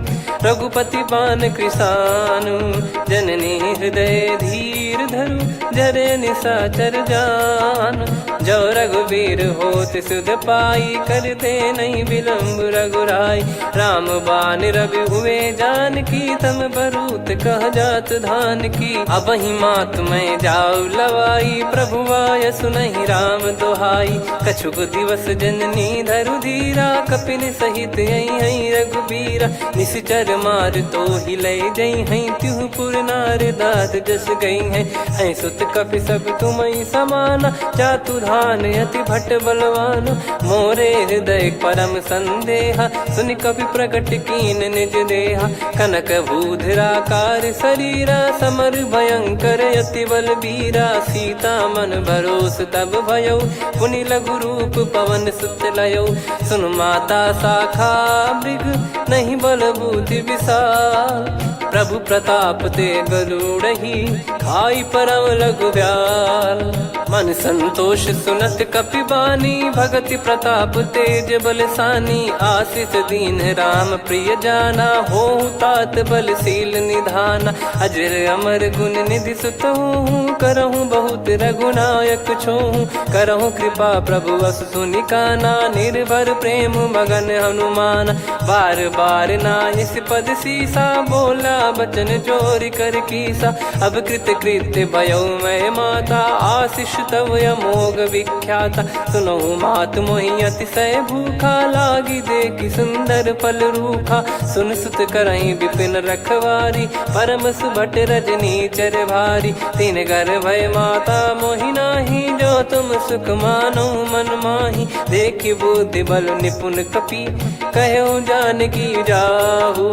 रघुपति पान कृसानु। जननी हृदय धीर धरु, जरे निशाचर जान। जो रघुवीर होत सुध पाई, कर दे नहीं विलम्ब रघुराई। राम बान रवि हुए जानकी, तम बरूत कह जात धान की। अब ही मात मैं जाऊ लवाई, प्रभु आय सुनहि राम दोहाई। कछुक दिवस जननी धरु धीरा, कपिन सहित यही रघुबीरा। निशिचर मार तो ही ले जई हैं, त्यों पुर नार दाद जस गई हैं। सुत कपि सब तुमहि समाना, चातुधान अति भट्ट बलवान। मोरे हृदय परम संदेहा, सुन कपि प्रकट कीन निज देहा। कनक भूधराकार शरीरा, समर भयंकर अति बलबीरा। सीता मन भरोस तब भयउ, पुनि लघु रूप पवन सुत लयउ। सुन माता शाखा मृग, नहीं बल बुद्धि विशाल। प्रभु प्रताप ते गरुड़हि, खाई परम लघु ब्याल। मन संतोष सुनत कपि बानी, भगति प्रताप तेज बलसानी। आशीष दीन राम प्रिय जाना, होहु तात बलशील निधाना। अजर अमर गुण निधि सुतहु, करहु बहुत रघुनायक छोहु। करहु कृपा प्रभु अस सुनि काना, निर्भर प्रेम मगन हनुमान। बार बार नायस पद सीसा, बोला बचन चोरी कर कीसा। अब कृत कृत्य भयो मैं माता, आशीष तव अमोघ विख्याता। सुनहु मात मोहि अतिशय भूखा, लागी देखि सुंदर फल रूखा। सुन सुत करहि विपिन रखवारी, परम सुभट रजनी चर भारी। तीन घर भय माता मोहि नाही, जो तुम सुख मानो मन माही। देखि बुद्धि बल निपुण कपि, कहु जानकी जाहु।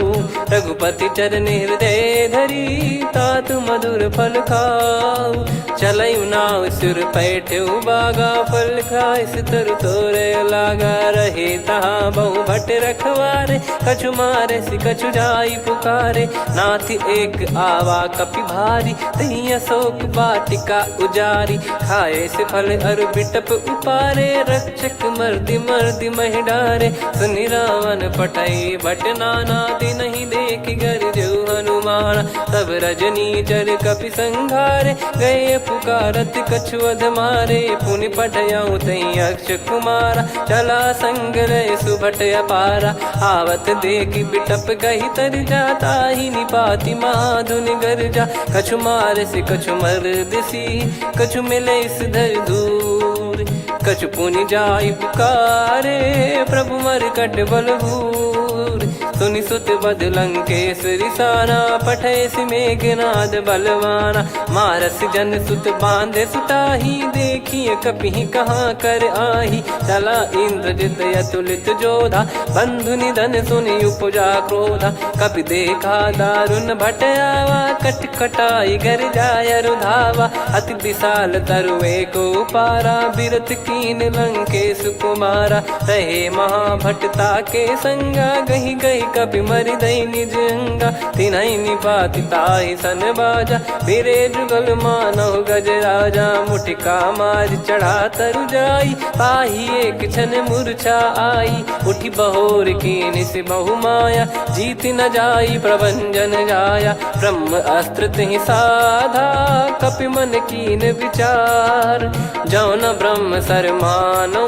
रघुपति चरण हृदय धरी, तात मधुर फल खाऊ। चलऊ नाव सुर पैठऊ बागा, फल खाइस तरु तोरे लागा। रहे तहाँ बहु भट रखवारे, कछु मारे सि कछु जाई पुकारे। नाथ एक आवा कपि भारी, तही अशोक वाटिका उजारी। खाए से फल अरु बिटप उपारे, रक्षक मर्दि मर्दि महि डारे। सुनि रावण पटई भट नाना, तिनहि देखि गरजऊ हनुमान। तब रजनी चर कपि संघारे, गए पुकारत कछु अध मारे। पुनि पटयऊ तई अक्ष कुमारा, चला संग रहे सुभट अपारा। आवत देखि बिटप गही तर जाता, ही निपाति माधुन गर्जा। कछु मार से कछु मर्द सी, कछु मिले इस धर दूर। कछु पुनि जाई पुकारे, प्रभु मर कट बलभूर। सुनि सुत बद लंकेश्वरी साना, पठैसि मेघनाद बलवाना। मारस जन सुत बांधे सुताही, देखिए कपिहि कहाँ कर आही। चला इंद्रजित अतुलित जोधा, बंधु निधन सुनि उपजा क्रोधा। कपि देखा दारुण भट आवा, कट कटाई घर जाय रुधावा। अति विशाल तरुए को पारा, बिरत कीन लंकेश कुमारा। रहे महाभटता के संगा, गही गही कपि मरि दई निज अंगा। तिन्है निपाति ताहि सन बाजा, बिरे जुगल मानव गज राजा। मुटिका मार चढ़ा तरु जाई, पाही एक क्षण मूर्छा आई। उठी बहोर कीन से बहु माया, जीत न जाई प्रभंजन जाया। ब्रह्म अस्त्र तिहि साधा, कपि मन कीन विचार। जौ न ब्रह्म सर मानौ,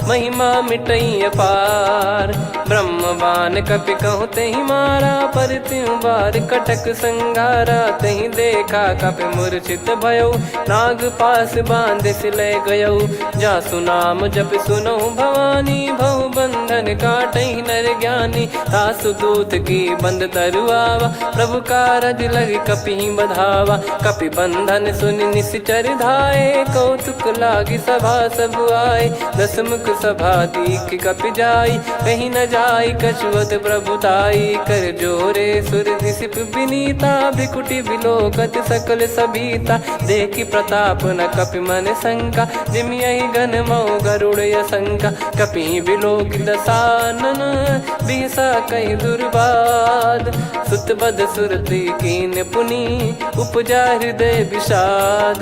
महिमा मिटई अपार। ब्रह्म बान कपि कहु तेहि मारा, पर त्यों बार कटक संगारा। तेहि देखा कपि मूर्छित भयौ, नाग पास बांध सिले गयौ। जासु नाम जप सुनौ भवानी, भव बंधन काटहि नर ज्ञानी। तासु दूत की बंद तरुआवा, प्रभु कारज लग कपि बधावा। कपि बंधन सुनि निश्चर धाये, कौतुक लागी सभा सब आए। दसमुख सभा दीख कपि जाई, कहीं न जाई कछुवत प्रभुताई। कर जोरे सुर दिसिप विनीता, भ्रिकुटि बिलोकत सकल सबीता। देखि प्रताप न कपि मन शंका, जिमियहि घन मऊ गरुड़ असंका। कपि बिलोक दसानन, बिहसा कहि दुर्बाद। सुत बद सुरति कीन पुनि, उपजा हृदय विषाद।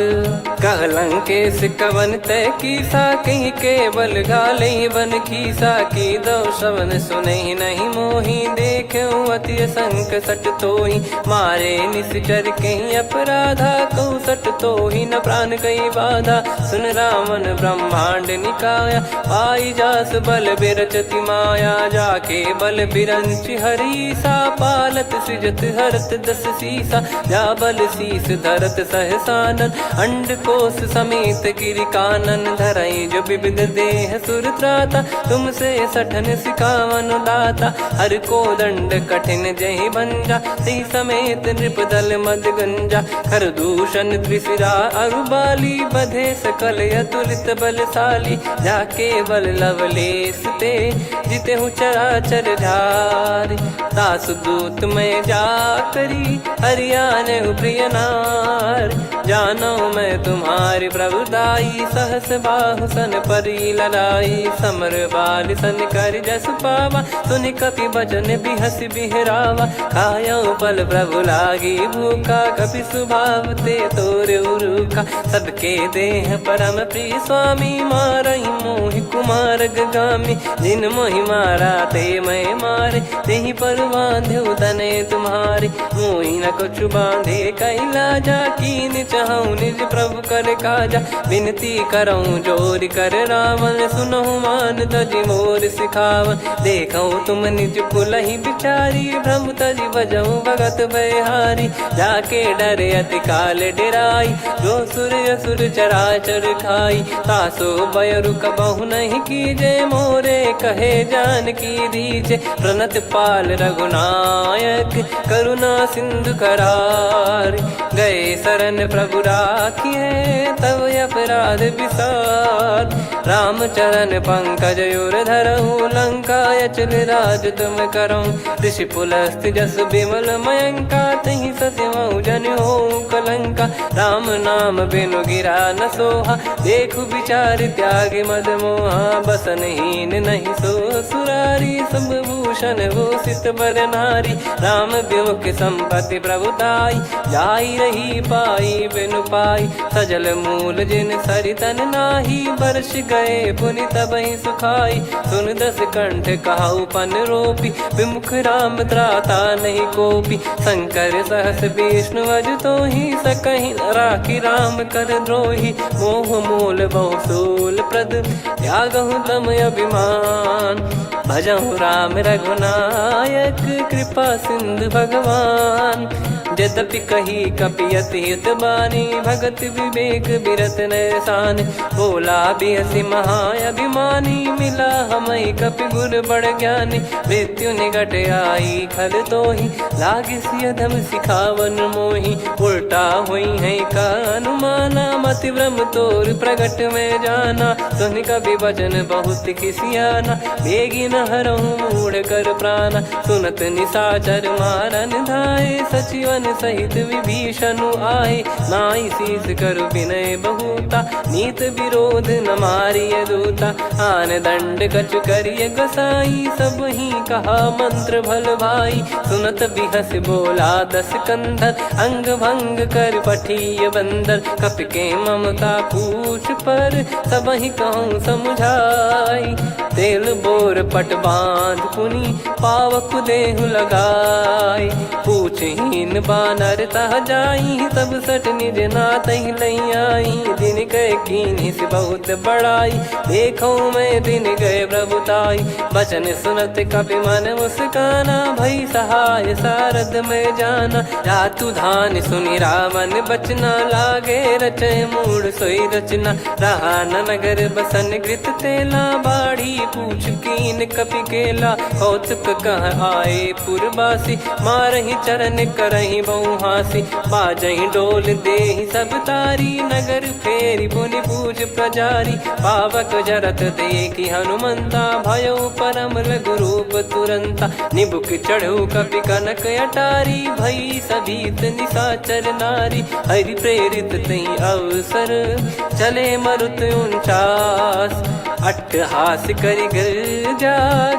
कह लंकेश कवन तय कीसा, कहीं केवल घाले बन खीसा। की दो श्रवण सुनहि नहीं मोही, देखऊं अति संक सट तोहि। मारे निश्चर कहीं अपराधा, कहूँ सट तोहि न प्राण कहीं बाधा। सुन रावण ब्रह्मांड निकाया, पाई जास बल बिरचति माया। जाके बल बिरंच हरीसा, पालत सृजत हरत दस सीसा। जा बल शीस धरत सहसानन, अंड कोश समेत गिरि कानन। धरई जो विविध देह सुर त्राता, तुमसे सठन सिखावन दाता। हर को दंड कठिन जहि भंजा, ती समेत नृप दल मद गंजा। कर दूषण त्रिशिरा अरुबाली, बधे सकल अतुलित बलशाली। जाके बल लवलेस ते, जिते हूँ चराचर झारी। दास दूत में जा करी, हरियाने प्रिय नार। जानो मैं तुम्हारी प्रभुताई, सहस बाहु सन परी लड़ाई। समर बाल सन कर जस पावा, सुनि कपि बचन बिहस बिहरावा। खायो पल प्रभु लागी भूखा, कपि स्वभाव ते तोर उरुखा। सबके देह परम प्रिय स्वामी, मारहि मोहि कुमार गगामी। जिन मोहि मारा ते मैं मारे, तेहि पर बांधो तने तुम्हारे। मोहि न कछु बांधे कैलाजा, कीन चाहूं निज प्रभु कर काजा। विनती करऊं जोरि कर रावण, सुनहु मान तजि मोर सिखावन। देखऊं तुम निज कुलहि बिचारी, भ्रम तजि बजऊं भगत बयहारी। जाके डरे अति काल डेराई, जो सुर असुर चराचर खाई। तासो बयरु कबहु नहीं कीजे, मोरे कहे जान की दीजे। प्रणत पाल रघुनायक, करुणा सिंधु करार। गए शरण प्रभु राखिए, तब अपराध विसार। राम चरण पंकज उर धरऊं, लंका अचल राज तुम करऊं। ऋषि पुलस्त्य जस विमल मयंका, तहि ससिमऊ जन होऊं कलंका। राम नाम बिनु गिरा न सोहा, देखु विचार त्याग मद मोहा। बसनहीन नहीं सो सुरारी, सब भूषण भूषित बर नारी। राम विमुख संपत्ति प्रभुताई, जाई रही पाई बिनु पाई। सजल मूल जिन सरितन नाही, बरस गए पुनि तबहि सुखाई। सुन दस कंठ कहाऊ पन रोपी, विमुख राम त्राता नहीं कोपी। शंकर सहस विष्णु अज तोहि, सकहि न राखी राम कर द्रोही। मोह मूल बहु सूल प्रद, त्यागहु तम अभिमान। भजहु राम रघुनायक, कृपा सिंधु भगवान। यद्यपि कही कपियत हित बानी भगत विवेक बिरत नैसान बोला बियसि महाअभिमानी मिला हमई कपि गुर बड़ ज्ञानी मृत्यु निकट आई खल तो ही लागिस अधम सिखावन मोही उल्टा हुई है का अनुमाना मति भ्रम तोर प्रगट में जाना सुन कवि वचन बहुत खिसियाना बेगी न हरहु मूढ़ कर प्राण सुनत निशाचर मारन धाये सचिवन सहित विभीषण आए नाई शीस कर विनय बहुता नीत विरोध न मारिय दूता आन दंड कछु करिय गोसाई सब ही कहा मंत्र भल भाई सुनत बिहस बोला दस कंधर अंग भंग कर पठिय बंदर कपि के ममता पूछ पर सब ही कहूँ समझाई तेल बोर पट बांध पुनी पावक देहु लगाई पूछहीन बानर तह जाई तब सट निज नाथ लई आई दिन गए कीनी से बहुत बड़ाई देखो मैं दिन गए प्रभुताई बचन सुनत कपि मन मुस्काना भई सहाय सारद में जाना जातु धान सुनि रामन बचना लागे रचय मूड सोई रचना रहा न नगर बसन कृत तेला बाड़ी पूछ कीन कपि केला कौतुक कह आए पुरबासी मारहि चरण करहि बहुहासी बाजहि डोल देहि सब तारी नगर फेरी पुनि पूज प्रजारी पावक जरत देखि हनुमंता भयो परम लघु रूप तुरंता निबुक चढ़ऊ कपि कनक अटारी भई सभीत निशाचर नारी हरि प्रेरित तई अवसर चले मरुत 49 अट्टहास करि गिरजा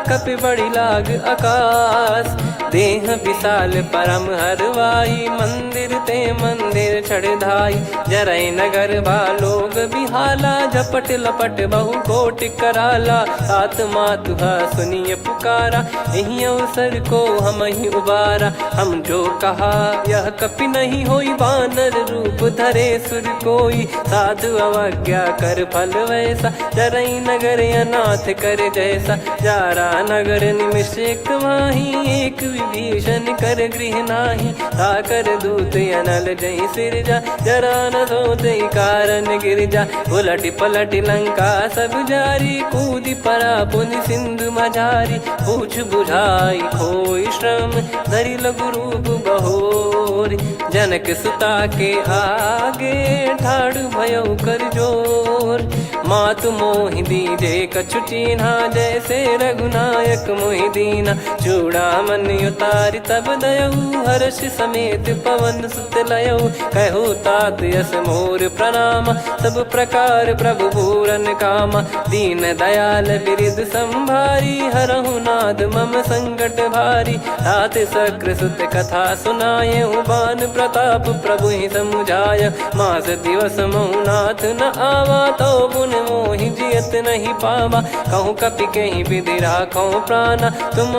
कपि बड़ी लाग आकाश देह विशाल परम हरवाई मंदिर ते मंदिर चढ़ाई जरई नगर लोग बिहाला झपट लपट बहु कोट कराला सात मातुहा सुनिय पुकारा यही अवसर को हम ही उबारा हम जो कहा यह कपि नहीं होई बानर रूप धरे सुर कोई साधु अवज्ञा कर फल वैसा जरई नगर अनाथ कर जैसा जारा नगर निमिष एक माही एक विभीषण कर गृह नाही ताकर दूत अनल जय सिरजा जरा न सोते कारण गिरजा उलट पलट लंका सब जारी कूदी परा पुनि सिंधु मझारी पूछ बुझाई खोई श्रम धरि लघु रूप बहोरी जनक सुता के आगे ठाड़ भयो कर जोर मातु मोहि दीजे कछु चिन्हा जैसे रघुनायक मोहि दीना चूड़ामन उतारि तब दयऊ हर्ष समेत पवन सुत लयऊ कहु तात यस मोर प्रणाम सब प्रकार प्रभु पूरन कामा दीन दयाल बिरिद संभारी हरहु नाद मम संकट भारी तात सक्र सुत कथा सुनाये बान प्रताप प्रभु ही समुझाय मास दिवस मौनाथ न आवा तो पुन मोहि जियत नहीं पावा कहूँ कपि कहीं विधि राखो प्राणा तुम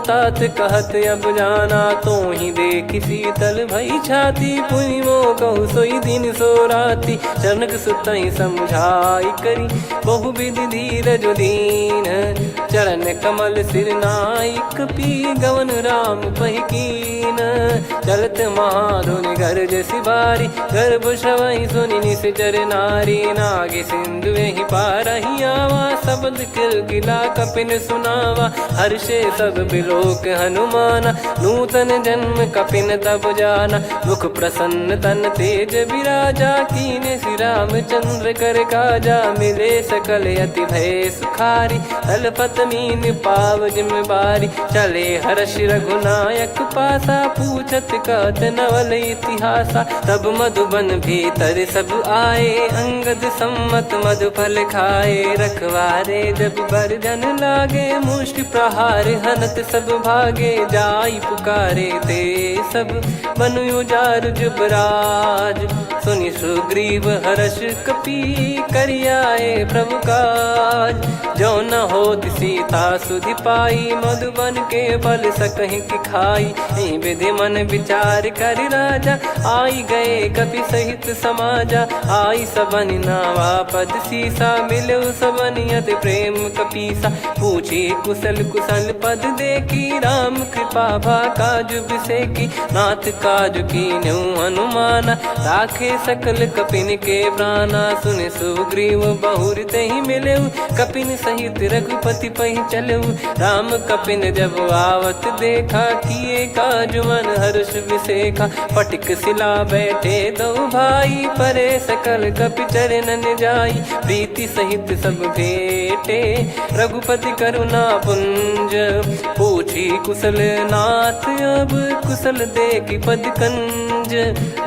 तात कहत अब जाना तो ही देख शीतल भई छाती पुनि मो कहु सोई दिन सो राती जनक सुतई समझाई करी बहु विधि धीरज दीन चरण कमल सिर नाइक पी गवन राम पहिकीन चलत महाधुनि गर्ज सिबारी गर्भ श्रवई सुनि निश्चर नारी नागे सिंधु ही पारही आवा शब्द किलकिला कपिन सुनावा हर्षे सब बिलोक हनुमाना नूतन जन्म कपिन तब जाना मुख प्रसन्न तन तेज विराजा कीने श्री रामचंद्र कर काजा मिले सकल अति भय सुखारी तलपत मीन पाव जिम्मेवारी चले हर्ष रघुनायक पासा पूछत कहत नवल इतिहासा तब मधुबन भीतर सब आए अंगद सम्मत मधुफल खाए रखवारे जब बरजन लागे मुष्टि प्रहार हनत सब भागे जाई पुकारे ते सब बनु उजार जुबराज सुनि सुग्रीव हर्ष कपि करियाए प्रभु काज जो न होत सीता सुधि पाई मधुबन के फल सकहि की खाई विधि मन विचार कर राजा आई गए कपि सहित समाजा आई सबन नावा पद सीसा मिलो सबन करत प्रेम कपीसा। पूछी कुशल कुशल पद देखी राम कृपा भा काज बिसेकी। नाथ काज कीन्हु हनुमाना राखे सकल कपिन के प्राणा। सुन सुग्रीव बहुर तेहि मिलेउ कपिन सहित रघुपति पहि चलेउ। राम कपिन जब आवत देखा किए काज मन हर्ष विसेखा। फटिक सिला बैठे दो भाई परे सकल कपि चरणन जाई। प्रीति सहित सब भेटे रघुपति करुणा पुंज। पूछी कुशल नाथ अब कुशल देखी पद कंज।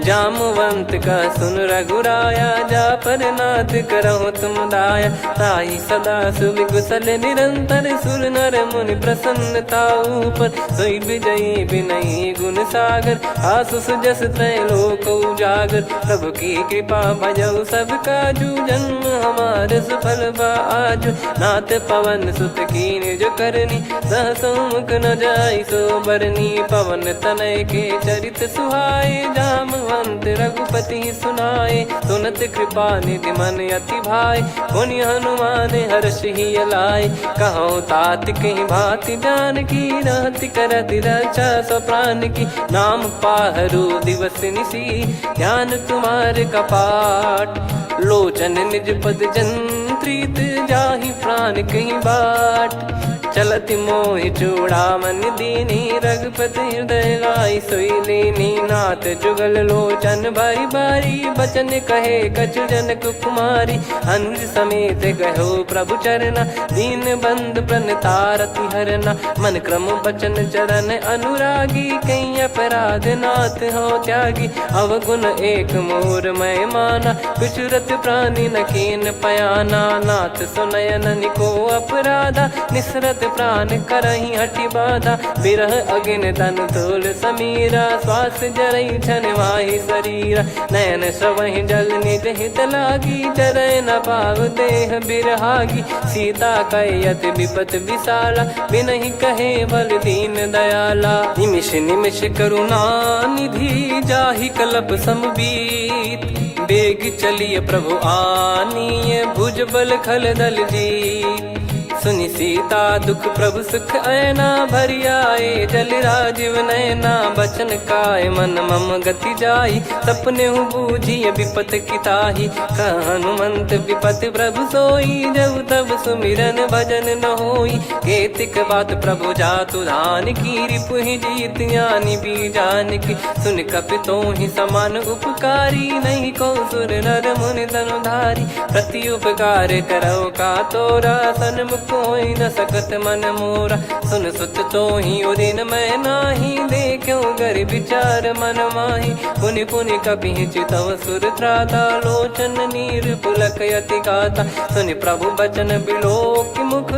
जामवंत का सुन रघुराया जा पर नाथ करहु तुम दाया। ताई सदा सुविकुशल निरंतर सुर नर मुनि प्रसन्नता ऊपर। सोई विजयी विनयी गुण सागर आसु सुजस त्रैलोक उजागर। प्रभु की कृपा भजऊ सब काजू जन्म हमारे सफल बा आजु। नाथ पवन सुत कीन्ह जो करनी सहसो मुख न जाई सो बरनी। पवन तनय के चरित सुहाए जामवंत रघुपति सुनाए। सुनत कृपा निधि मन अति भाई पुनि हनुमान हर्ष ही लाए। कहो तात कहीं भांति जान की रहति करति रक्षा सो प्राण की। नाम पाहरु दिवस निसी ध्यान तुम्हारे कपाट। लोचन निज पद जंत्रित जाहि प्राण कहीं बाट। चलति मोहि चूड़ामन दीनी रघुपति हृदय लाई सोई लीनी। नाथ जुगल लोचन बारी बारी बचन कहे कछु जनक कुमारी। अनुज समेत गहो प्रभु चरना दीन बंद प्रणतारति हरना। मन क्रम बचन चरण अनुरागी कहीं अपराध नाथ हो त्यागी। अवगुण एक मोर मैं माना कुछुरत प्राणी न कीन पयाना। नाथ सुनयन निको अपराधा निसरत प्राण करही हटि बाधा। बिरह अगिन तन तोल समीरा श्वास जरई छन वाहि शरीरा। नयन श्रवहि जल निज हित लागी चरय न पाव देह बिरहागी। सीता कयत विपत विशाला बिनहि कहे बल दीन दयाला। निमिष निमिष करुणा निधि जाहि कलप समबीत। बेग चलिए प्रभु आनीय भुज बल खल दल जीत। सुनि सीता दुख प्रभु सुख ऐना भरि आए। जल राजीव नयना बचन काय मन मम गति जाई। सपने हूँ बूझिए विपत किताही हनुमंत विपत प्रभु सोई। जब तब सुमिरन भजन न होई केतिक बात प्रभु जातु धान की। रिपु ही जीत ज्ञानी बीजान की सुन कपि तो ही समान उपकारी। नहीं को सुर नर मुनि धनुधारी प्रति उपकार करो का तोरा। सन्मुख कोई न सकत मन मोरा सुन सुत तो ही उदिन मैं नाही। देखो गर विचार मन माही पुनि पुनि कपि चितव सुर त्राता। लोचन नीर पुलक यति गाता सुनि प्रभु बचन बिलोक मुख।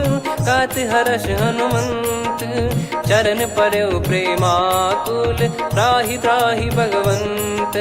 गात हर्ष हनुमंत चरण परउ प्रेमाकुल। त्राहि त्राहि भगवंत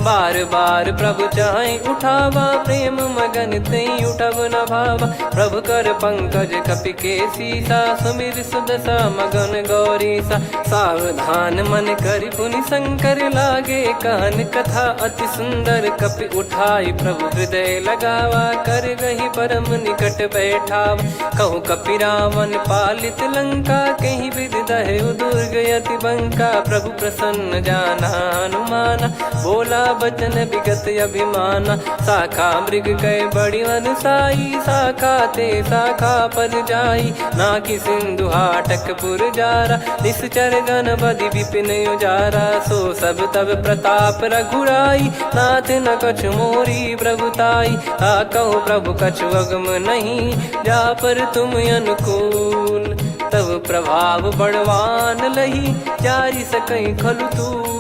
बार बार प्रभु चाहि उठावा। प्रेम मगन तई उठब न भावा। प्रभु कर पंकज कपि के सीसा सुमिर सुदशा मगन गौरीसा। सावधान मन करि पुनि शंकर लागे कहन कथा अति सुंदर। कपि उठाई प्रभु हृदय लगावा कर गही परम निकट बैठावा। कहु कपि रावण पालित लंका कहीं विधि दहु दुर्ग यति बंका। प्रभु प्रसन्न जाना हनुमाना बोला बचन विगत अभिमाना। शाखा मृग कय बड़ी अनुसाई शाखा ते शाखा पर जाई। नाकि सिंधु हाटक पुर जारा निश्चर गण बदि विपिन उजारा। सो सब तब प्रताप रघुराई नाथ न कछु मोरी प्रभुताई। कहो प्रभु कछु अगम नहीं जा पर तुम अनुकूल। तब प्रभाव बड़वान लही जारी सकई खलु तूल।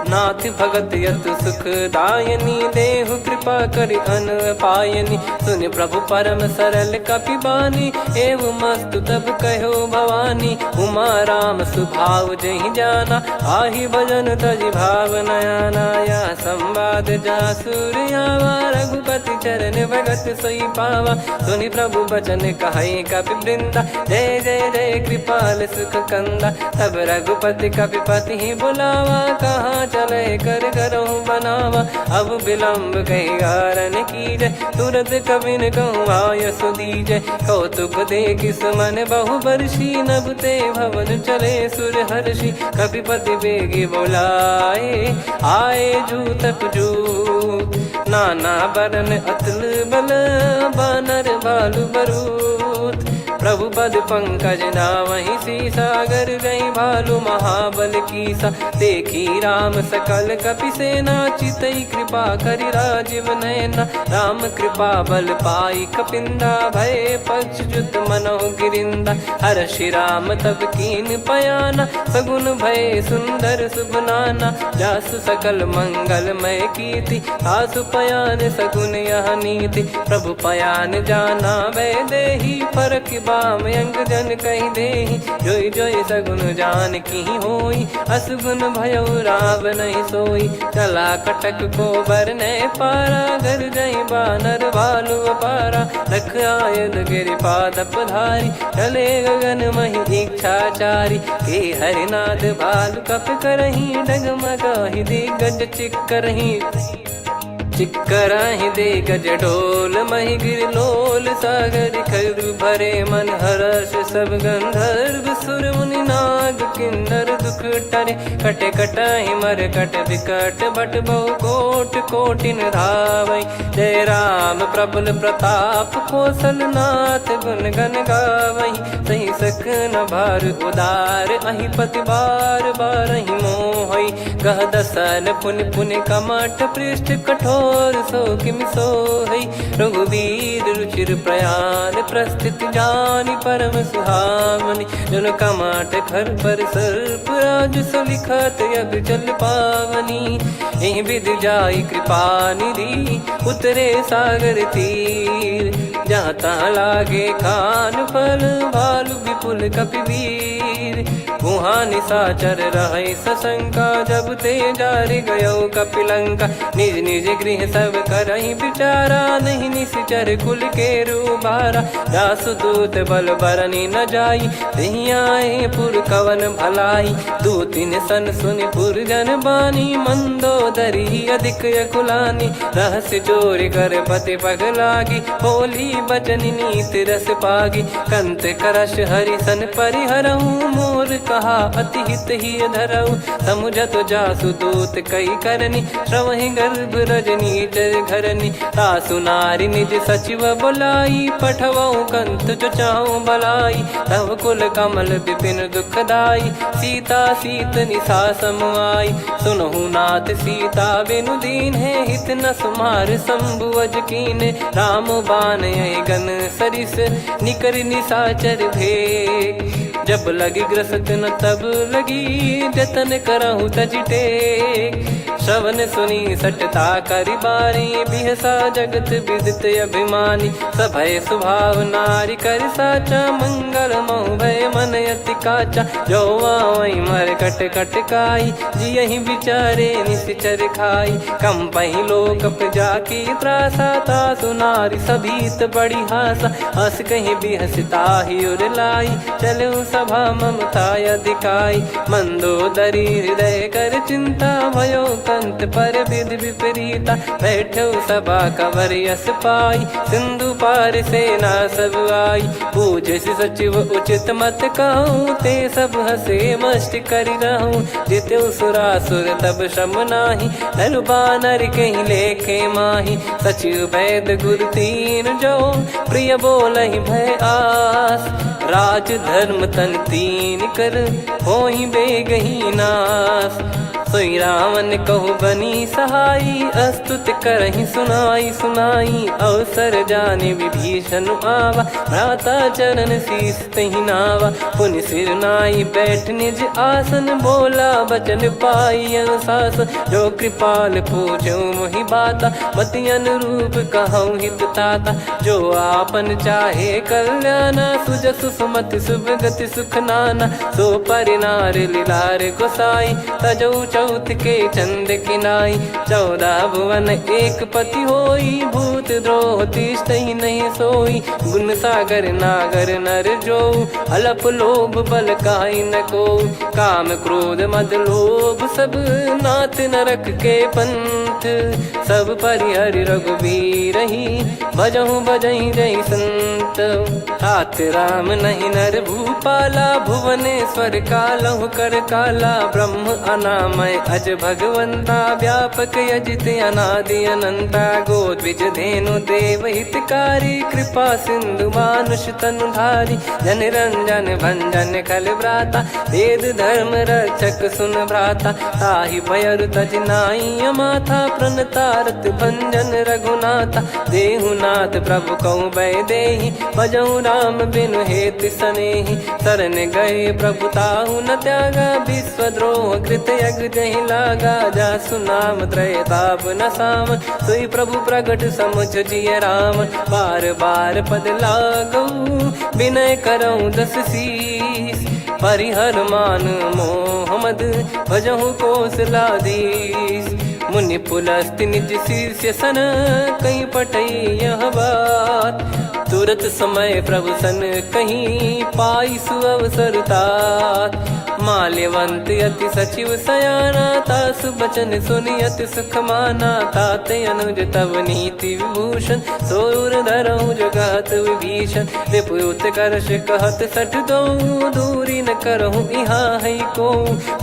नाथ भगत यतु सुख दायनी देहु कृपा करि अन पायनी। सुन प्रभु परम सरल कपि बानी एवं मस्तु तब कहो भवानी। उमा राम सुभाव जहि जाना आहि भजन तजि भाव नयाना। या संवाद जासुर आवा रघुपति चरण भगत सोई पावा। सुनि प्रभु बचन कहै कपि वृंदा जय जय जय कृपाल सुख कंदा। तब रघुपति कपिपति बुलावा कहाँ चले कर करहु बनावा। अब विलम्ब कही कारण कीजय, तुरत कबिन कहूँ आयस दीजय। कौतुक देखिस मन बहु बरसी, नभ ते भवन चले सुर हर्षि। कपिपति बेगी बोलाए, आए जूतक जूत। नाना बरन अतुल बल, बानर भालु बरूत। प्रभु पद पंकज नावहि सीसा, गर गई भालु महाबल कीसा। देखी राम सकल कपि सेना, चितई कृपा करि राजीव नयना। राम कृपा बल पाई कपिंदा, भय पक्ष जुत मनोह गिरिंदा। हर्षि राम तब कीन पयाना, सगुन भय सुंदर शुभ नाना। जासु सकल मंगलमय कीर्ति, आसु पयान सगुन यह नीति। प्रभु पयान जाना वै देहि, फरक बाम अंग जन कहि देहि। जोई जोई सगुन जान की होई, असगुन भयो राव नहीं सोई। चला कटक को बरने पारा, घर जई बानर भालु अपारा। रख आयद गिरिपाद पधारी, चले गगन महि इच्छाचारी। के हरिनाथ भालु कप करही, डगमगाहि दिग्गज चिक्करही। चिक्कराहि दे गज ढोल, महि गिर लोल। सागर खर भरे मन हर्ष, सब गंधर्व सुर मुनि नाग किन्नर दुख टरे। कटे कटाहि मर कट विकट, बट बहु कोट कोटिन धावै। जय राम प्रबल प्रताप, कौशल नाथ गुण गन गावै। सही सकन भार उदार, अहि पति बार बारहि मोहै। गह दसन पुन पुन कमठ, पृष्ठ कठोर सो किमि सोहै। रघुवीर रुचिर प्रयाण, प्रस्थित जानि परम सुहावनि। जन कमाट खर पर सर्प, राज सलिखत यग जल पावनी। एहि विधि जाई कृपा निधि, उतरे सागर तीर। जहाँ तहाँ लागे खान फल, भालु विपुल कपिवीर। गुहा निशाचर रहै सशंका, जब ते जारि गयो कपिलंका। निज निज गृह सब करहि विचारा, नहीं निश्चर कुल के रूबारा। जासुदूत बल बरनि न जाई, तेहि आए पुर कवन भलाई। दूतिन सन सुनि पुर जन बानी, मंदोदरी अधिक यकुलानी। रहस्य चोरी कर पति पग लागी, होली बचन नीत रस पागी। कंत करश हरिसन परिहरहु, मोर कहा अति हित ही धरऊ। समुझत जासुदूत कई करनी, श्रवहि गर्भ रजनी चर घरनी। तासु नारी निज सचिव बोलाई, पठवऊ कंत जो चाहूं बलाई। तव कुल कमल विपिन दुखदाई, सीता सीत निशा समाई। सुनहु नाथ सीता बिनु दीन है, हित न सुमार शंभु अज कीने। राम बान गन सरिस, निकर निशाचर भेग। जब लगी ग्रसत न तब लगी, जतन करहु तज टेक। श्रवण सुनी सटता करि बारी, बिहसा जगत विदित अभिमानी। सभय स्वभाव नारी कर साचा, मंगल महु भय मन अति काचा। जो आवै मर कट कट काई, जियहि विचारे निश्चर खाई। कम पहि लोक जाकी त्रासा, तासु नारी सभीत बड़ी हासा। हस कहीं बिहसता ही उर लाई, चलऊ सभा ममता अधिकाई। मंदोदरी हृदय कर चिंता, भयो कंत पर विधि विपरीता। बैठो सभा कवर यस पाई, सिंधु पार सेना सब आई। पूज्य सचिव उचित मत कहूँ, ते सब हसे मस्त करि रहूं। जित्यु सुरासुर तब श्रम नाही, नर बानर कहीं लेखे माही। सचिव वैद गुरु तीन जो, प्रिय बोलहि भय आस। राज धर्म तन तीन कर, होहि बेगहि नास। सोई रावण कहु बनी सहाई, अस्तुत करहि सुनाई सुनाई। अवसर जाने विभीषण आवा, भ्राता चरण शीस तहि नावा। पुनि सिर नाई बैठ निज आसन, बोला बचन पाई अनुशासन। जो कृपाल पूछो मोहि बाता, मति अनुरूप कहूँ हित ताता। जो आपन चाहे कल्याणा, सुजसु सुमति शुभ गति सुख नाना। सो परिनार लीलार गोसाई, तजौ चौथ के चंद किनाई 14 भुवन एक पति होई भूत द्रोह तिष्ठ ही नहीं सोई गुण सागर नागर नर जो अलप लोभ बल काई न को काम क्रोध मद लोभ सब नाथ नरक के पंथ सब परिहरि रघुबीर ही भजहु भजहि जय संत तात राम नहीं नर भूपाला भुवनेश्वर कालहु कर काला ब्रह्म अनामय अज भगवंता व्यापक यजित अनादि अनंता गोद्विज धेनु देव हितकारी कृपा सिंधु मानुष तनुधारी जन रंजन भंजन खल भ्राता वेद धर्म रक्षक सुन भ्राता ताहि भयर तज नाई माथा प्रणतारत भंजन रघुनाथा देहुनाथ प्रभु कहु बै देहि भजहु राम बिनु हेत सनेहि शरण गए प्रभु ताहु न त्यागा विश्वद्रोह कृत यज्ञ जहि लागा जासु नाम त्रय ताप न साम सोई प्रभु प्रगट समुझ जिय राम बार बार पद लागऊ विनय करऊँ दस शीस परिहर मान मोह मद भजहु कौशलाधीश मुनि पुलस्त्य निज शीर्ष सन कहीं पटई यह बात तुरत समय प्रभु सन कहीं पाई सुअवसर तात माल्यवंत अति सचिव सयाना तासु बचन सुनि अति सुख माना ताते अनुज तव नीति विभूषण सोर धरहु जगत विभीषण रिपुत करश कहत सठ दो दूरी न करहु इहाँ है को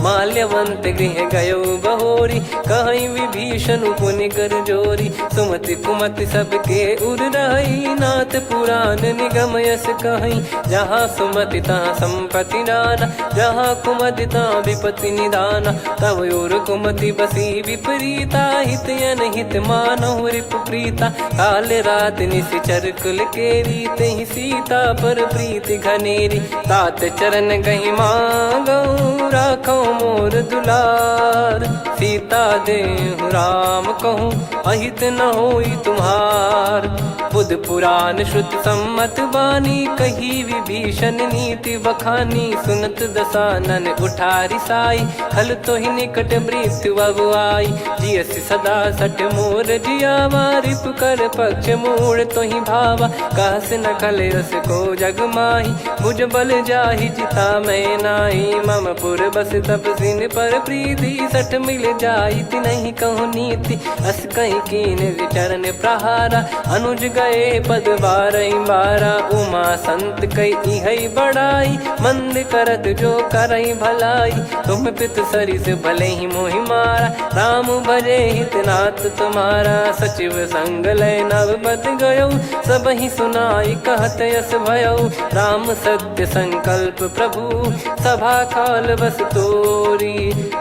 माल्यवंत गृह गयो बहोरी कहीं विभीषण पुनि कर जोरी सुमति कुमति सबके उर रही नाथ पुराण निगम यस कहीं जहाँ सुमति तहाँ संपत्ति नाना जहाँ कुमति तहाँ विपत्ति निदाना तव और कुमति बसी विपरीता हित अनहित मानहु रिप प्रीता काल रात निशिचर कुल केरी तेहि सीता पर प्रीति घनेरी तात चरण गहि मांगऊ राखो मोर दुलार सीता देहु राम कहूँ अहित न होई तुम्हार बुध पुराण श्रुत सम्मत वाणी कही विभीषण नीति बखानी सुनत दसानन उठारी साई खल तो ही निकट मृत्यु अब आई जियसि सदा सट मोर जियावा रिप कर पक्ष मूड़ तो ही भावा कहस न खल रस को जग माही मुझ बल जाहि जिता मैं नाही मम पुर बस तपसिन पर प्रीति सठ मिल जाई नहीं कहूँ नीति अस कहीं कीन चरण प्रहारा अनुज गए पद बारा उमा संत कई है बड़ाई मंद करत जो करई भलाई तुम पित सरिस भले ही मोहि मारा राम भजे हितनाथ तुम्हारा सचिव संग लय नवपत गयो सब ही सुनाई कहत यस भयो राम सत्य संकल्प प्रभु सभा काल बस तोरी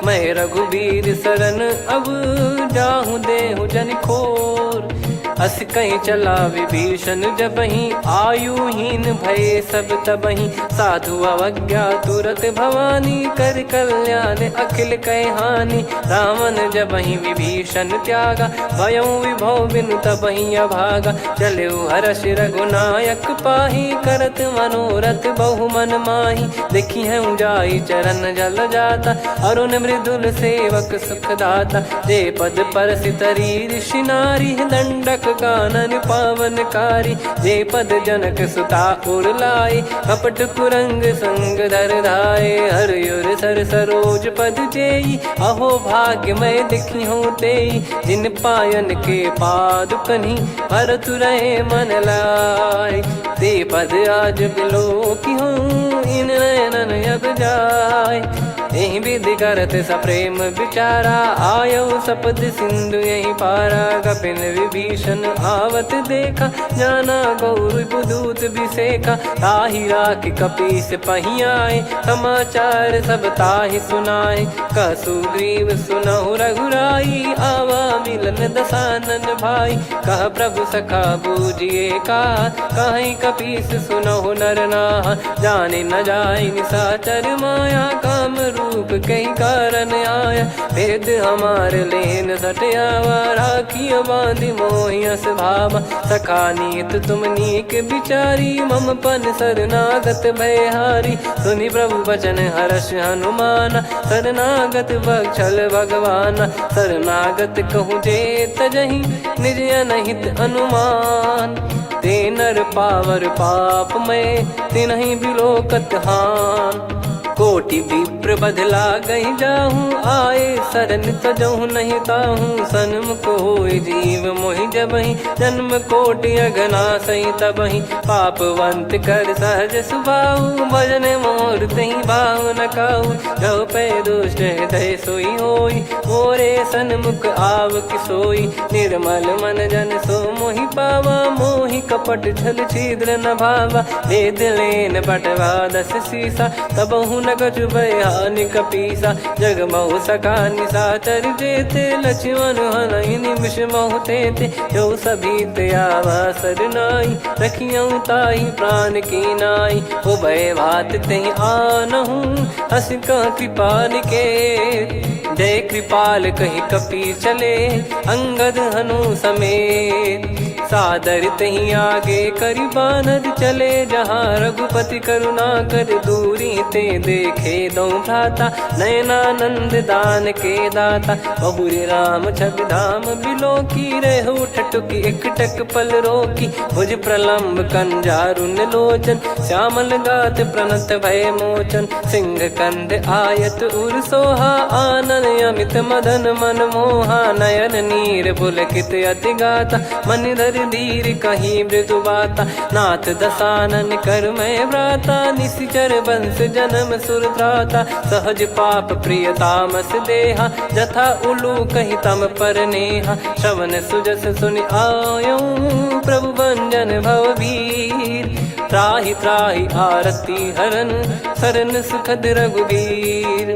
मैं रघुबीर शरण अब जाहूँ देहु जन खोर अस कहीं चला विभीषण जबहि आयुहीन भय सब तबहि साधु अवज्ञा तुरत भवानी कर कल्याण अखिल कह हानि रावण जबहि विभीषण त्यागा भयउ विभव बिनु तबहि अभागा चलऊ हर्ष रघुनायक पाही करत मनोरथ बहु मन माही देखी है जाई चरण जल जाता अरुण मृदुल सेवक सुख दाता जे पद पर सितरी ऋषि नारी दंडक कानन पावनकारी जे पद जनक सुता उर लाई कपट कुरंग संग धर धाये हरियुर सर सरोज पद जेई अहो भाग्य मैं दिखी हूँ तेई जिन पायन के पाद कन्ही भरत रहे मन लाय ते पद आज बिलो की हूँ इन नयनन अब जाय यही विधि करत सप्रेम विचारा आयो सपद सिंधु यही पारा कपिन विभीषण आवत देखा जाना गौर बुदूत बिसेखा ताहि राख कपीस पहियाए समाचार सब ताहि सुनाए कसु ग्रीव सुनहु रघुराई आवा मिलन दसानन भाई कह प्रभु सखा बूझिए का कहीं कपीस सुनहु नर नाह जाने न जाय निशाचर माया काम रूप कई कारण आया, भेद हमारे लेन सटयावा, राखिया बांधी मोहियस भावा, सखा नीत तुम नीक बिचारी, मम पन शरणागत भयहारी, सुनि प्रभु वचन हर्ष हनुमाना, शरणागत बक्षल भगवाना, शरणागत कहूँ जे तजहि निज अनहित अनुमान, ते नर पावर पाप में तिन्हि बिलोकत हान, कोटि विप्र बदला गई जाहूँ, आए शरण तजहु नहीं ताहूँ, सन्मुख होय जीव मोहि जबहि, जन्म कोटि अगना सही तबहि, पापवंत कर सहज सुभाऊ, भजन मोर तहि भाव न काहू, जो पै दुष्ट हृदय सोई होई, मोरे सन्मुख आव किसोई, निर्मल मन जन सो मोहि पावा, मोहि कपट छल छिद्र न भावा, वेद लेन बटवा दस सीसा, तबहु न कछु बयान कपीसा, जग महु सका निशाचर जेते, लक्ष्मण हनहि निमिष महु तेते, जो सभी त्यावा सरनाई, रखियऊ ताहि प्राण की नाई, उभय भात तेहि आनहु, हस कह कृपाल के, जय कृपाल कहि कपि चले, अंगद हनु समेत, सादर तही आगे करि बानर चले, जहाँ रघुपति करुणा कर दूरी ते देखे दो भ्राता, नयनानंद दान के दाता, बहुरी राम छवि धाम बिलो की, रेहु ठटुकी एकटक पल रोकी, भुज प्रलम्ब कंजारुन लोचन, श्यामल गात प्रणत भय मोचन, सिंह कंद आयत उर सोहा, आनन अमित मदन मन मोहा, नयन नीर पुलकित अति गाता, मन धर धीर कहीं मृदु बाता, नाथ दसानन कर मैं भ्राता, निशिचर वंश जन्म सुर त्राता, सहज पाप प्रिय तामस देहा, जथा उलू कहि तम पर नेहा, श्रवण सुजस सुनि आयो, प्रभु भंजन भवभीर, त्राहि त्राहि आरती हरन, शरण सुखद रघुबीर,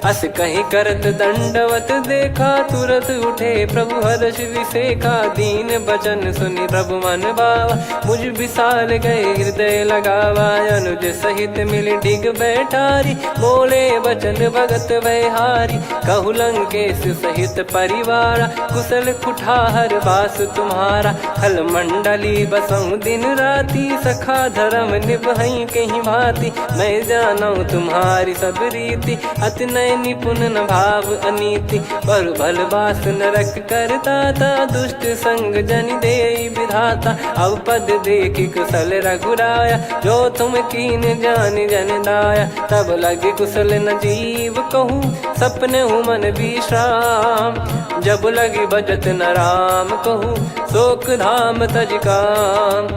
अस कहीं करत दंडवत देखा, तुरत उठे प्रभु हर्ष विसेखा, दीन बचन सुनि प्रभु मन भावा, मुझ विशाल गए हृदय लगावा, अनुज सहित मिल डिग बैठारी, बोले बचन भगत वैहारी, कहु लंकेश सहित परिवारा, कुशल कुठार बास तुम्हारा, खल मंडली बसऊं दिन राती, सखा धर्म निभई कहीं भांति, मैं जानू तुम्हारी सब रीति, अति नय निपुण न भाव अनीति, पर भल बास नरक करता था, दुष्ट संग जन दे विधाता, अब पद देखी कुशल रघुराया, जो तुम कीन जान जन दाया, तब लगे कुशल न जीव कहूँ, सपने हूँ मन विश्राम, जब लगी बजत न राम कहूँ, शोक धाम तज काम,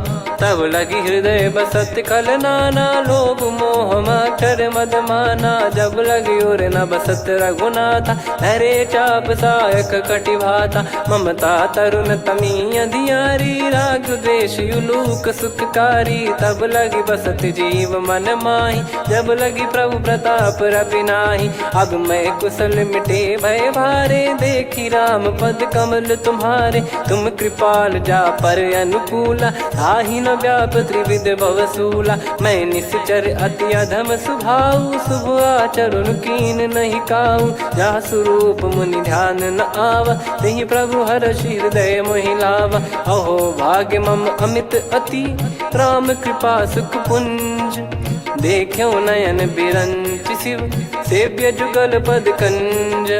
तब लगी हृदय बसत खल नाना, लोभ मोह मक्षर मद माना, जब लगी उर न बसत रघुनाथा, हरे चाप सायक कटि भाता, ममता तरुण तमी अधियारी, राग द्वेष युलूक सुखकारी, तब लगी बसत जीव मन माही, जब लगी प्रभु प्रताप रवि नाही, अब मैं कुशल मिटे भय भारे, देखी राम पद कमल तुम्हारे, तुम कृपाल जा पर अनुकूला, आही न व्याप त्रिविध भवसूला, मैं निश्चर अति अधम सुभाऊ, शुभ आचरण कीन नहीं काऊ, जहाँ स्वरूप मुनि ध्यान न आवा, तहि प्रभु हर्ष हृदय मोहि लावा, अहो भाग्य मम अमित अति, राम कृपा सुख पुंज, देखो नयन बिरंच शिव, सेव्य जुगल पद कंज,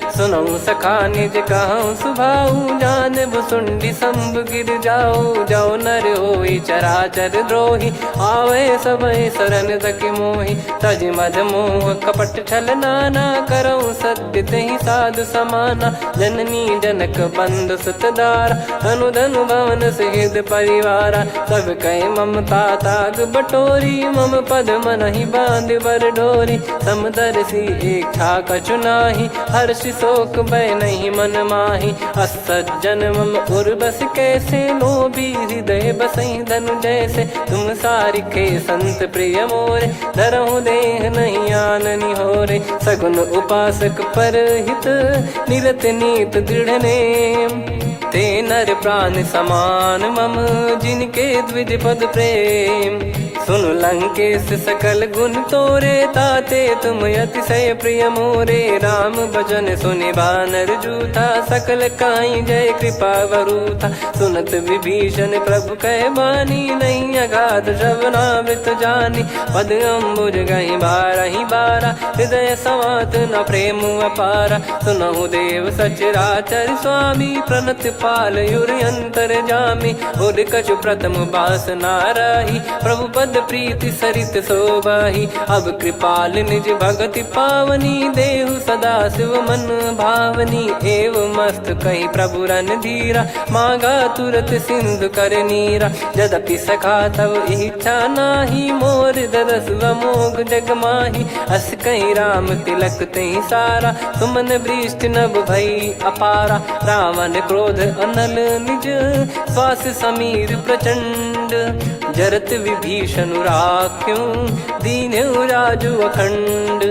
सुनऊ सखा निज कहूँ सुभाऊ, जान भुसुंडी शंभ गिर जाओ, जाओ नर होई चराचर द्रोही, आवे सबय शरण तक मोहि, तज मद मोह कपट छल नाना, करऊँ सत्य तहि साधु समाना, जननी जनक बंधु सुतदारा, धनु धनु भवन सहित परिवारा, सब कहे ममता ताग बटोरी, मम पद मनहि बांध बर डोरी, समदर्शी इच्छा कछु नाही, हर्ष शोक भय नहीं मन माही, असज्जन मम उर्वश कैसे, लोभी हृदय बसई धनु जैसे, तुम सारिखे संत प्रिय मोरे, धरहु देह नहीं आननि होरे, सगुन उपासक पर हित, निरत नीत दृढ़ नेम, ते नर प्राण समान मम, जिनके द्विज पद प्रेम, सुन लंकेश सकल गुण तोरे, ताते तुम अतिशय प्रिय मोरे। राम भजन सुनि बानर जूथा, सकल काई जय कृपा वरूथा। सुनत विभीषण प्रभु कह बानी, नहीं अगाध श्रवणामृत जानी। पद अम्बुज गहि बारहि बारा, हृदय समात न प्रेम अपारा। सुनहु देव सचराचर स्वामी, प्रणत पाल युर अंतर जामी। उर कछु प्रथम बास नाराही, प्रभु पद प्रीति सरित शोभाही। अब कृपाल निज भगति पावनी, देहु सदा शिव मन भावनी। एव मस्त कही प्रभु रन धीरा, मांगा तुरत सिंधु कर नीरा। यद्यपि सखा तब इच्छा नाही, मोर दरस मोग जग माही। अस कहीं राम तिलक तही सारा, सुमन वृष्टि नभ भई अपारा। रावण क्रोध अनल निज, श्वास समीर प्रचंड। जरत विभीषण राख्यों, दीन्हु राजु अखंड।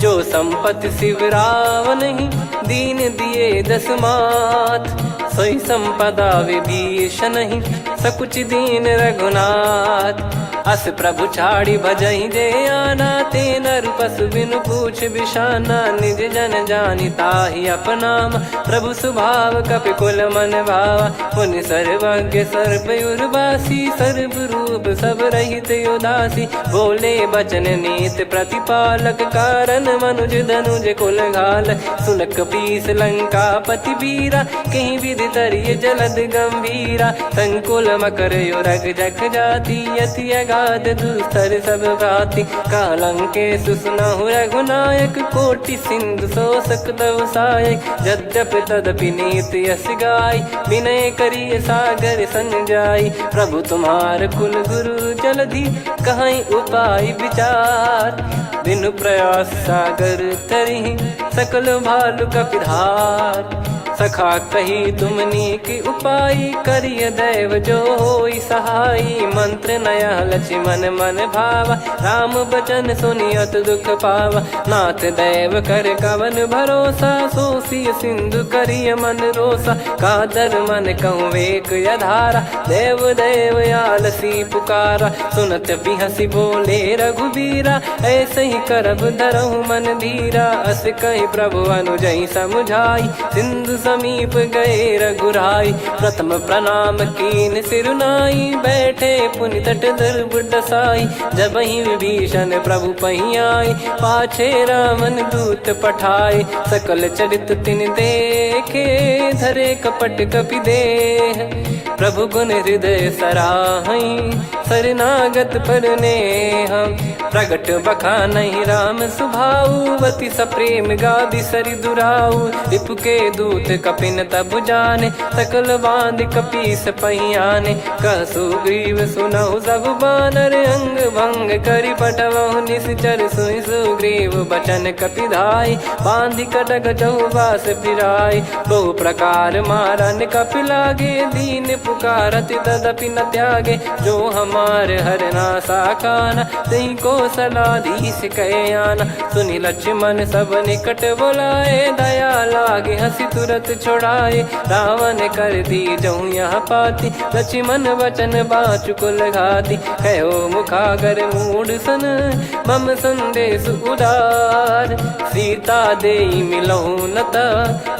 जो संपत्ति शिव रावण ही, दीन दिए दस मात। सोई संपदा विभीषण ही, सकुच दीन रघुनाथ। अस प्रभु छाड़ी भजई जे आना, ते नर पशु बिनु पूछ बिशाना। निज जन जानि ताहि अपनाम, प्रभु स्वभाव कपि कुल मन भावा। मुनि सर्वज्ञ सर्वयुर्वासी, सर्व रूप सब रहित उदासी। बोले बचन नीत प्रतिपालक, कारण मनुज धनुज कुल घाल। सुन कपीस लंका पति वीरा, कहीं विधि तरिय जलद गंभीरा। संकुल मकर युरग जख जाति, यति अगाध दुस्तर सब भाति। कालंकेश सुनहु रघुनायक, कोटि सिंधु शोषक तव सहायक। यद्यपि तदपि नीति यस गाय, विनय करिय सागर सन जाई। प्रभु तुम्हार कुल गुरु जलधि, कहीं उपाय विचार। बिनु प्रयास सागर तरिहि, सकल भालु कपिधार। सखा कही तुमनी की उपाय, करिय दैव जो होई सहाई। मंत्र नया लक्ष्मण मन भावा, राम बचन सुनियत दुख पावा। नाथ दैव कर कवन भरोसा, सोसिय सिंधु करिय मन रोसा। कादर मन कहूँ वेक यधारा, देव देव आलसी पुकारा। सुनत बिहसी बोले रघुबीरा, ऐसे ही करब धरहु मन धीरा। अस कही प्रभु अनुजई समुझाई, सिंधु समीप गए रघुराई। प्रथम प्रणाम कीन सिरुनाई, बैठे पुनि तट दर्भ डसाई। जब ही विभीषण प्रभु पही आई, पाछे रावण दूत पठाए। सकल चरित तिन देखे, धरे कपट कपि देह। प्रभु गुण हृदय सराहई, शरणागत पर नेह। प्रगट बखानहि राम सुभाऊ, अति सप्रेम गादि सरि दुराऊ। रिपु के दूत कपिन तब जाने, सकल बांध कपीस पहियाने। कह सुग्रीव सुनहु सब बानर, अंग भंग करि पठवहु निश्चर। सुनि सुग्रीव बचन कपिधाई, बांधि कटक चहुबास फिराई। बहु प्रकार मारन कपि लागे, दीन पुकारत तदपि न त्यागे। जो हमार हरना साकाना, तई को सलाधीश कहे आना। सुनि लक्ष्मण सब निकट बुलाए, दया लागे हंसी तुरत छुड़ाए। रावण कर दी जऊँ यहाँ पाती, लक्ष्मण वचन बाचु कुल घाती। कहो मुखागर मूढ़ सन, मम संदेश उदार। सीता देई मिलहु नता,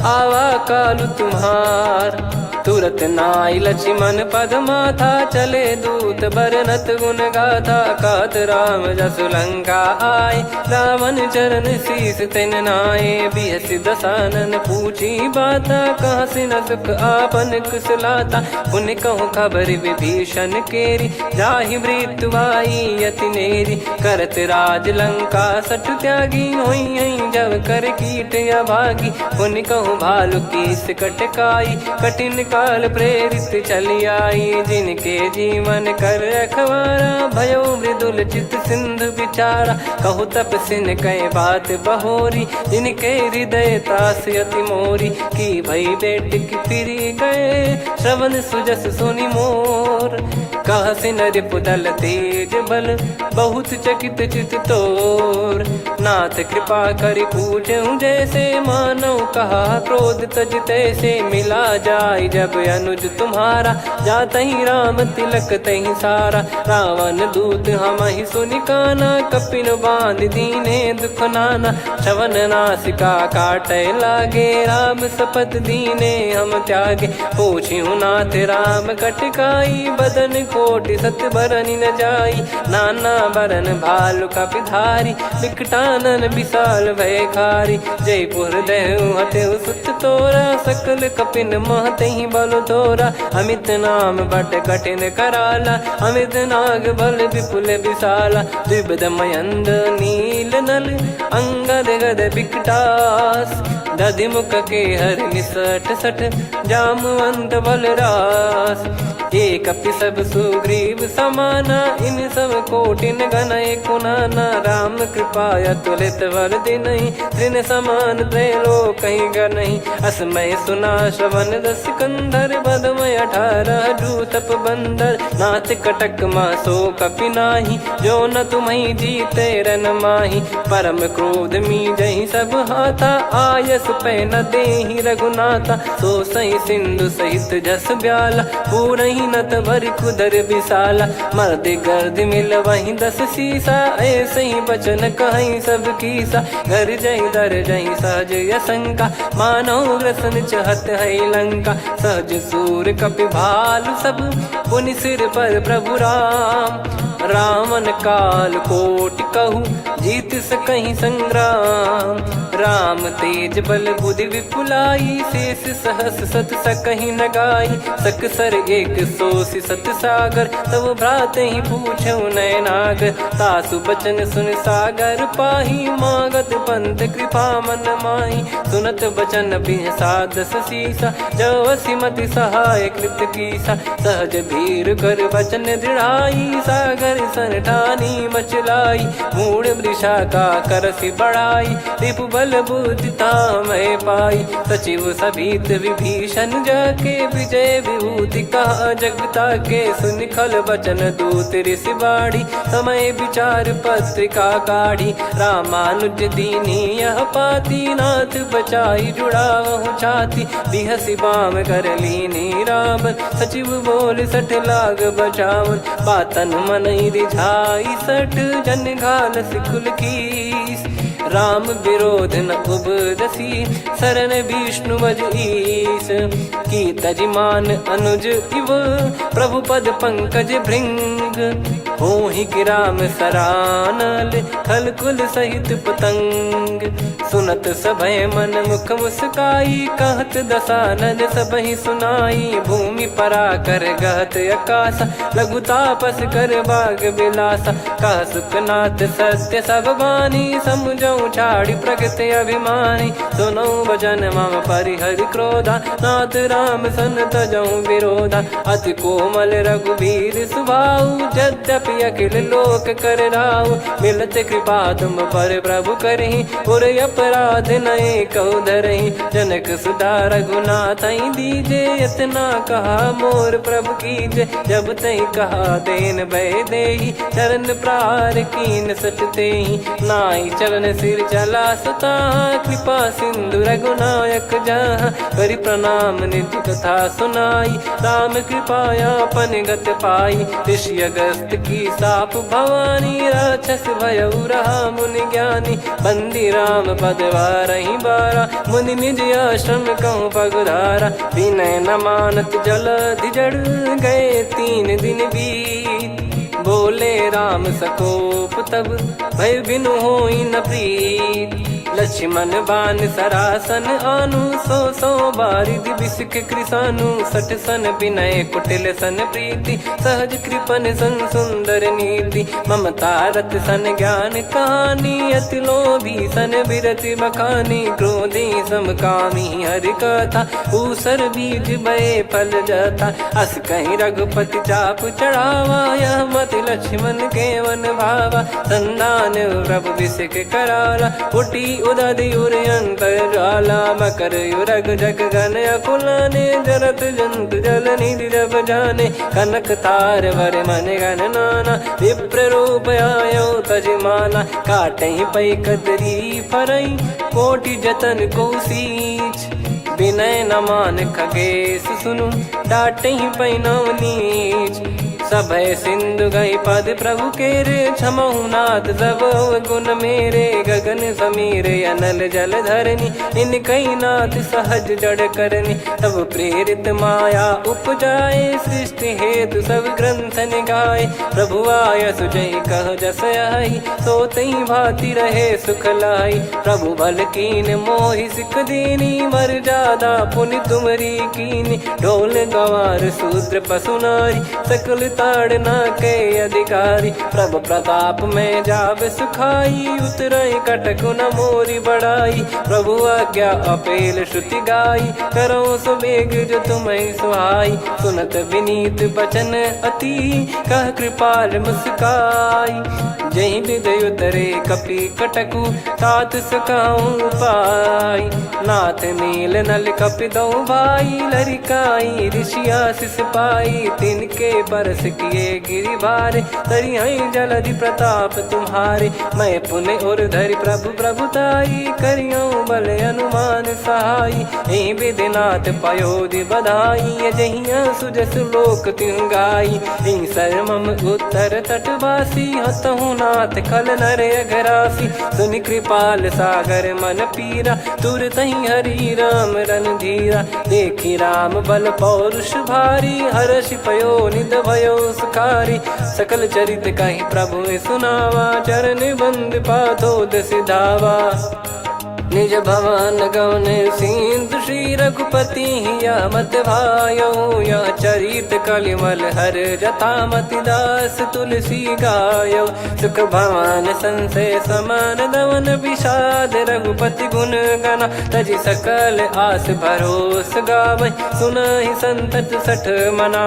आवा कालु तुम्हार। तुरत नाई लक्ष्मण पद माथा, चले दूत बरनत गुण गाथा। कात राम जसु लंका आए, रावण चरण शीस तिन नाये। बिहसि दसानन पूछी बाता, कहाँ से न सुख आपन कुशलाता। पुन कहूँ खबर विभीषण केरी, जाहि मृत्यु आई अति नेरी। करत राज लंका सठ त्यागी, होई जब कर कीट अभागी। पुन कहूँ भालु कीस कटकाई, कठिन काल प्रेरित चली आई। जिनके जीवन कर रखवारा, भयो मृदुल चित सिंधु विचारा। कहु तपसिन कई बात बहोरी, जिनके हृदय तास अति मोरी। की भई बेट की फिरी गए, श्रवण सुजस सुनि मोर। कह से नर पुदल तेज बल बहुत चकित चित तोर। नाथ कृपा कर पूछूं जैसे मानव कहा क्रोध तज तैसे मिला जाय जब अनुज तुम्हारा जात ही राम तिलक तही सारा। रावण दूत हम ही सुनि काना कपिन बांध दीने दुख नाना। श्रवण नासिका काटे लागे राम शपथ दीने हम त्यागे। पूछ्यू नाथ राम कटकाई बदन कोटि सत बरनि न जाई। नाना बरन भालु कपिधारी विकटानन विशाल भयखारी। जयपुर देहु हतेउ सुत तोरा सकल कपिन महतहि बल तोरा। अमित नाम बट कठिन कराला अमित नाग बल विपुल विशाला। द्विबद मयंद नील नल अंगद गद विकटास। दधि मुख के हर निसठ सठ जामवंत बलरास। एक कपि सब सुग्रीव समाना इन सब कोटिन गनय कुनाना। राम कृपा अतुलित बल दिनहि तृण समान त्रैलोक गनहि। असमय सुना श्रवण दस कंधर बदमय 18 जूतप बंदर। नाथ कटक मासो कपि नाही जो न तुम्हि जीते रन माही। परम क्रोध मी जहि सब हाथा आयस पै न देहि रघुनाथा। सो सही सिंधु सहित जस ब्याला पूरहि नत भर कुदर विशाला। मर्द गर्द मिल वहीं 10 सीसा ऐसे ही बचन कहीं सब कीसा। घर जय दर जय सहज यसंका मानव ग्रसन चहत है लंका। सहज सूर कपि भालु सब पुनि सिर पर प्रभु राम। रामन काल कोटि कहु जीत सकहि संग्राम। राम तेज बल बुद्धि विपुलाई शेष सहस सत सकहि न गाई। सकसर एक सोसि सत सागर तब भ्रात ही पूछौ नयनागर। तासु बचन सुन सागर पाही मागत पंथ कृपा मन माही। सुनत बचन बिहसा 10 सीसा जवसि मति सहाय कृत कीसा। सहज भीर कर बचन दृढ़ाई सागर सन ठानी मचलाई। मूढ़ वृषा का करसि बढ़ाई रिपु बल बुद्धि तामय पाई। सचिव सभीत विभीषण जाके विजय विभूति कहा जगता के। सुनि खल बचन दूत ऋषि बाड़ी समय विचार पत्रिका काढ़ी। रामानुज दीनी यह पाती नाथ बचाई जुड़ावहु छाती। बिहसि बाम कर लीनी राम सचिव बोल 60 लाग बचावन। बातन मन रिझाई 60 जन घाल सिकुल कीस। राम विरोध न उपदसी शरण विष्णु बज ईस। की तजिमान अनुज इव प्रभु पद पंकज भृंग। होहि कि राम सरानल खल कुल सहित पतंग। सुनत सभय मन मुख मुस्काई कहत दसानन सबहि सुनाई। भूमि परा कर गहत आकाशा लघु तापस कर बाग बिलासा। कह सुखनाथ सत्य सब बानी समुझौ छाड़ी प्रकृति अभिमानी। सुनो भजन मम परिहरि क्रोधा नाथ राम सन तजौ विरोधा। अति कोमल रघुवीर सुभाऊ यद्यपि अखिल लोक कर राऊ। मिलत कृपा तुम पर प्रभु करहि पुर अपराध नए कहु धरहि। जनक सुधा रघुनाथ दीजे इतना कहा मोर प्रभु कीजे। जब तई कहा देन भय देहि चरण प्रार कीन सटतेहि। नाई चरण सिर चला सता कृपा सिंधु रघुनायक जहाँ। करि प्रणाम नित्य कथा सुनाई राम कृपाया पन गत पाई। ऋषि अगस्त की साप भवानी राक्षस भयउ रहा मुनि ज्ञानी। बंदी राम पद वारहि बारा मुनि निज आश्रम कहूँ पगुधारा। विनय न मानत जल जड़ गए 3 दिन बीत। बोले राम सकोप तब भय बिनु होई न प्रीत। लक्ष्मण बान सरासन आनु 100 बारिधि बिसिख कृसानु। 60 सन विनय कुटिल सन प्रीति सहज कृपन सन सुंदर नीति। ममता रत सन ज्ञान कहानी अति लोभी सन बिरति बखानी। क्रोधी समकामी हरि कथा ऊसर बीज भय फल जाता। अस कहीं रघुपति चाप चढ़ावा यह मत लक्ष्मण के वन भावा। संदान प्रभु बिसिख कराला उठी उदधियुर अंतर्ज्वाला मकर युरग जग गण अकुलाने जरत जंत जल निधि जब जाने कनक तार वर मन गण नाना विप्र रूप आयो तजमाना काटहि पै कदरी फरई कोटि जतन को सींच विनय न मान खगेश सुनु डाटहि पै नव नीच सभय सिंधु गई पद प्रभु केरे क्षमहु नाथ सब गुण मेरे गगन समीरे अनल जल धरनी इन कई नाथ सहज जड़ करनी तब प्रेरित माया उपजाए सृष्टि हेतु सब ग्रंथ निगाए प्रभु आय सुजय कह जस आई सो तई भांति रहे सुख लाई प्रभु बल कीन मोहि सिख दीनी मर जादा पुनि तुमरी कीनी ढोल गवार शूद्र पशु नारी सकल ताड़ना के अधिकारी प्रभु प्रताप में जाब सुखाई उतरई कटक न मोरी बढ़ाई प्रभु आज्ञा अपेल श्रुति गाई करो सुबेग जो तुम्हें सुहाई सुनत विनीत बचन अति कह कृपाल मुस्काई जही विदय उतरे कपि कटकु तात सकाऊं पाई नाथ नील नल कपि दो भाई लरिकाई ऋषिया शिष पाई तिनके परस किए गिरि भारे तरियाई जलधि प्रताप तुम्हारे मैं पुण्य और धरि प्रभु प्रभुताई करियो बल अनुमान सहाई यही विधिनाथ पयोधि बधाई जहिया सुजस लोक तिहु गाई यही सरमम उत्तर तटवासी हतहु नाथ खल नर अघरासी सुनि कृपाल सागर मन पीरा तुरत ही हरि राम रणधीरा देखी राम बल पौरुष भारी हर्षि पयो निध भयो सुखारी सकल चरित कहीं प्रभु सुनावा चरण बंद पाथोद सिधावा निज भवन गौन सिंधु श्री रघुपति या मत भायो या चरित कलिमल हर जता मति दास तुलसी गायो सुख भवन संशय समान दवन विषाद रघुपति गुण गना तजि सकल आस भरोस गावै सुनहि संतत सठ मना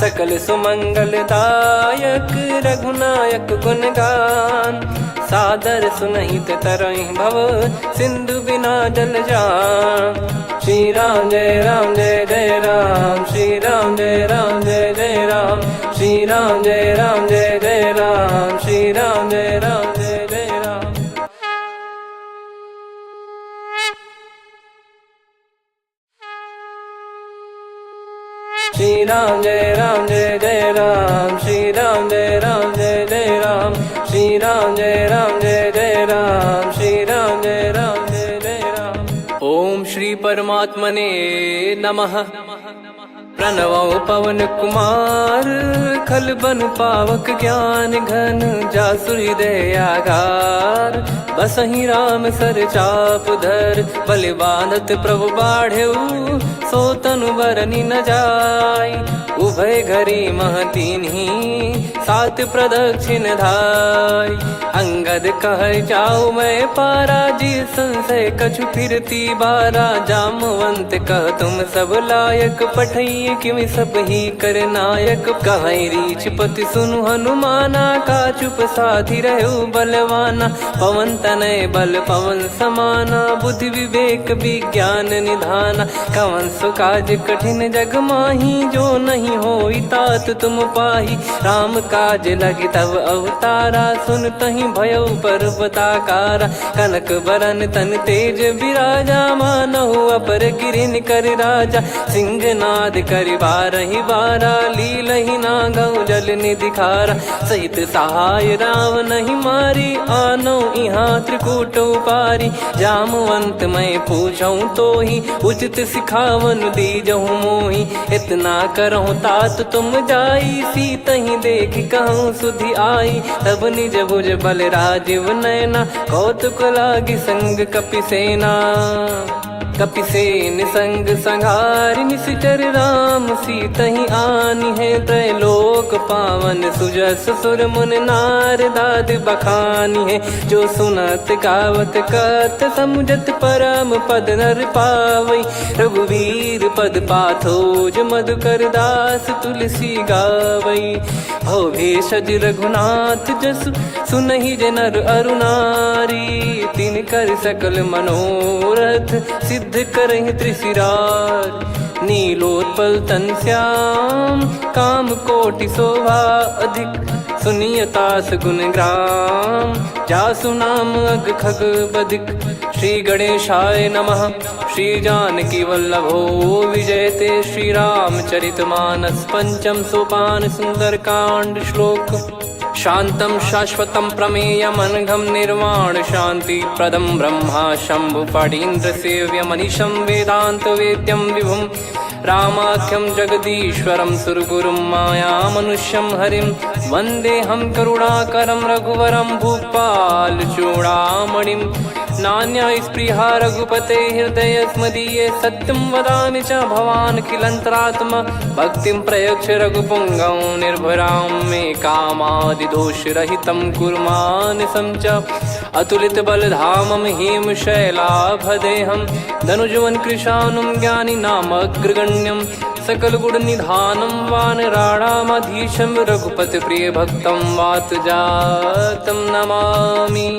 सकल सुमंगल दायक रघुनायक गुण गान सादर सुनहित तरहि भव सिंधु बिना जल जान श्री राम जय जय राम श्री राम जय जय राम श्री राम जय जय राम श्री राम जय जय राम श्री राम जय जय राम श्री राम जय जय राम श्री राम जय जय राम श्री राम जय जय राम। ओम श्री परमात्मने नमः। प्रणवो पवन कुमार खल बन पावक ज्ञान घन जासु हृदय आगार बसहि राम सर चाप धर बलि बांधत प्रभु बाढ़ेऊ सो तनु बरनि न जाय उभय घरी महतीन्ही सात प्रदक्षिण धाय अंगद कह जाऊ मैं पारा जी संशय कछु फिरती बारा जामवंत कह तुम सब लायक पठई किमि सब ही कर नायक कहीं रीछ पति सुनु हनुमाना का चुप साधि रहो बलवाना पवन तनय बल पवन समाना बुद्धि विवेक विज्ञान निधाना कवन सो काज कठिन जग माही जो नहीं होई तात तुम पाही राम काज लगी तब अवतारा सुन तहि भयो पर्वताकारा कनक बरन तन तेज विराजा मानहु अपर गिरिन कर राजा सिंहनाद कर बारहि बारा लीलहि नागौ जल निधि खारा सहित सहाय राम नहीं मारी आनो इहाँ त्रिकूट पारी जामवंत मैं पूछऊं तो ही उचित सिखावन दीजहु मोही इतना करहु तात तुम जाई सीत ही देख कहूँ सुधि आई तब निज भुज बल राजीव नैना कौतुक लागी संग कपिसेना कपिसेन संग संहारि निशिचर राम सीतहि आनि है त्रैलोक पावन सुजस सुर मुन नार दाद बखानी है जो सुनत गावत कत समुझत परम पद नर पावई रघुवीर पद पाथोज मधुकर दास तुलसी गावई हो भेषज रघुनाथ जसु सुनहि जे नर अरु नारी। तिन कर सकल मनोरथ सिद्ध करहि त्रिशिरार। नीलोत्पल तन श्याम काम कोटि शोभा अधिक। सुनियतास गुण ग्राम जासु नाम अग खग बधिक। श्री गणेशाय नमः। श्री जानकी वल्लभो विजयते। श्री रामचरितमानस पंचम सोपान सुंदरकांड श्लोक। शांतं शाश्वतं प्रमेयम् अनघं निर्वाण शांति प्रदं ब्रह्मा शंभु फणीन्द्र सेव्य मनीषं वेदांत वेद्यं विभुं। रामाख्यं जगदीश्वरं सुरगुरुं माया मनुष्यं हरिं। वन्देऽहं करुणाकरं रघुवरं भूपाल चूडामणिं। नान्या स्पृहा रघुपते हृदय स्मदीये। सत्यं वदामि च भवान् खिलन्तरात्मा। भक्तिं प्रयच्छ रघुपुङ्गं निर्भरां मे कामादिदोषरहितं कुर्मानसं च। अतुलित बलधामं हेमशैलाभदेहं। धनुजवन कृशानुं ज्ञानी नामग्रगण्यं। सकल गुण निधानं वानराणामधीशं। रघुपति प्रिय भक्तं वात जातं नमामि।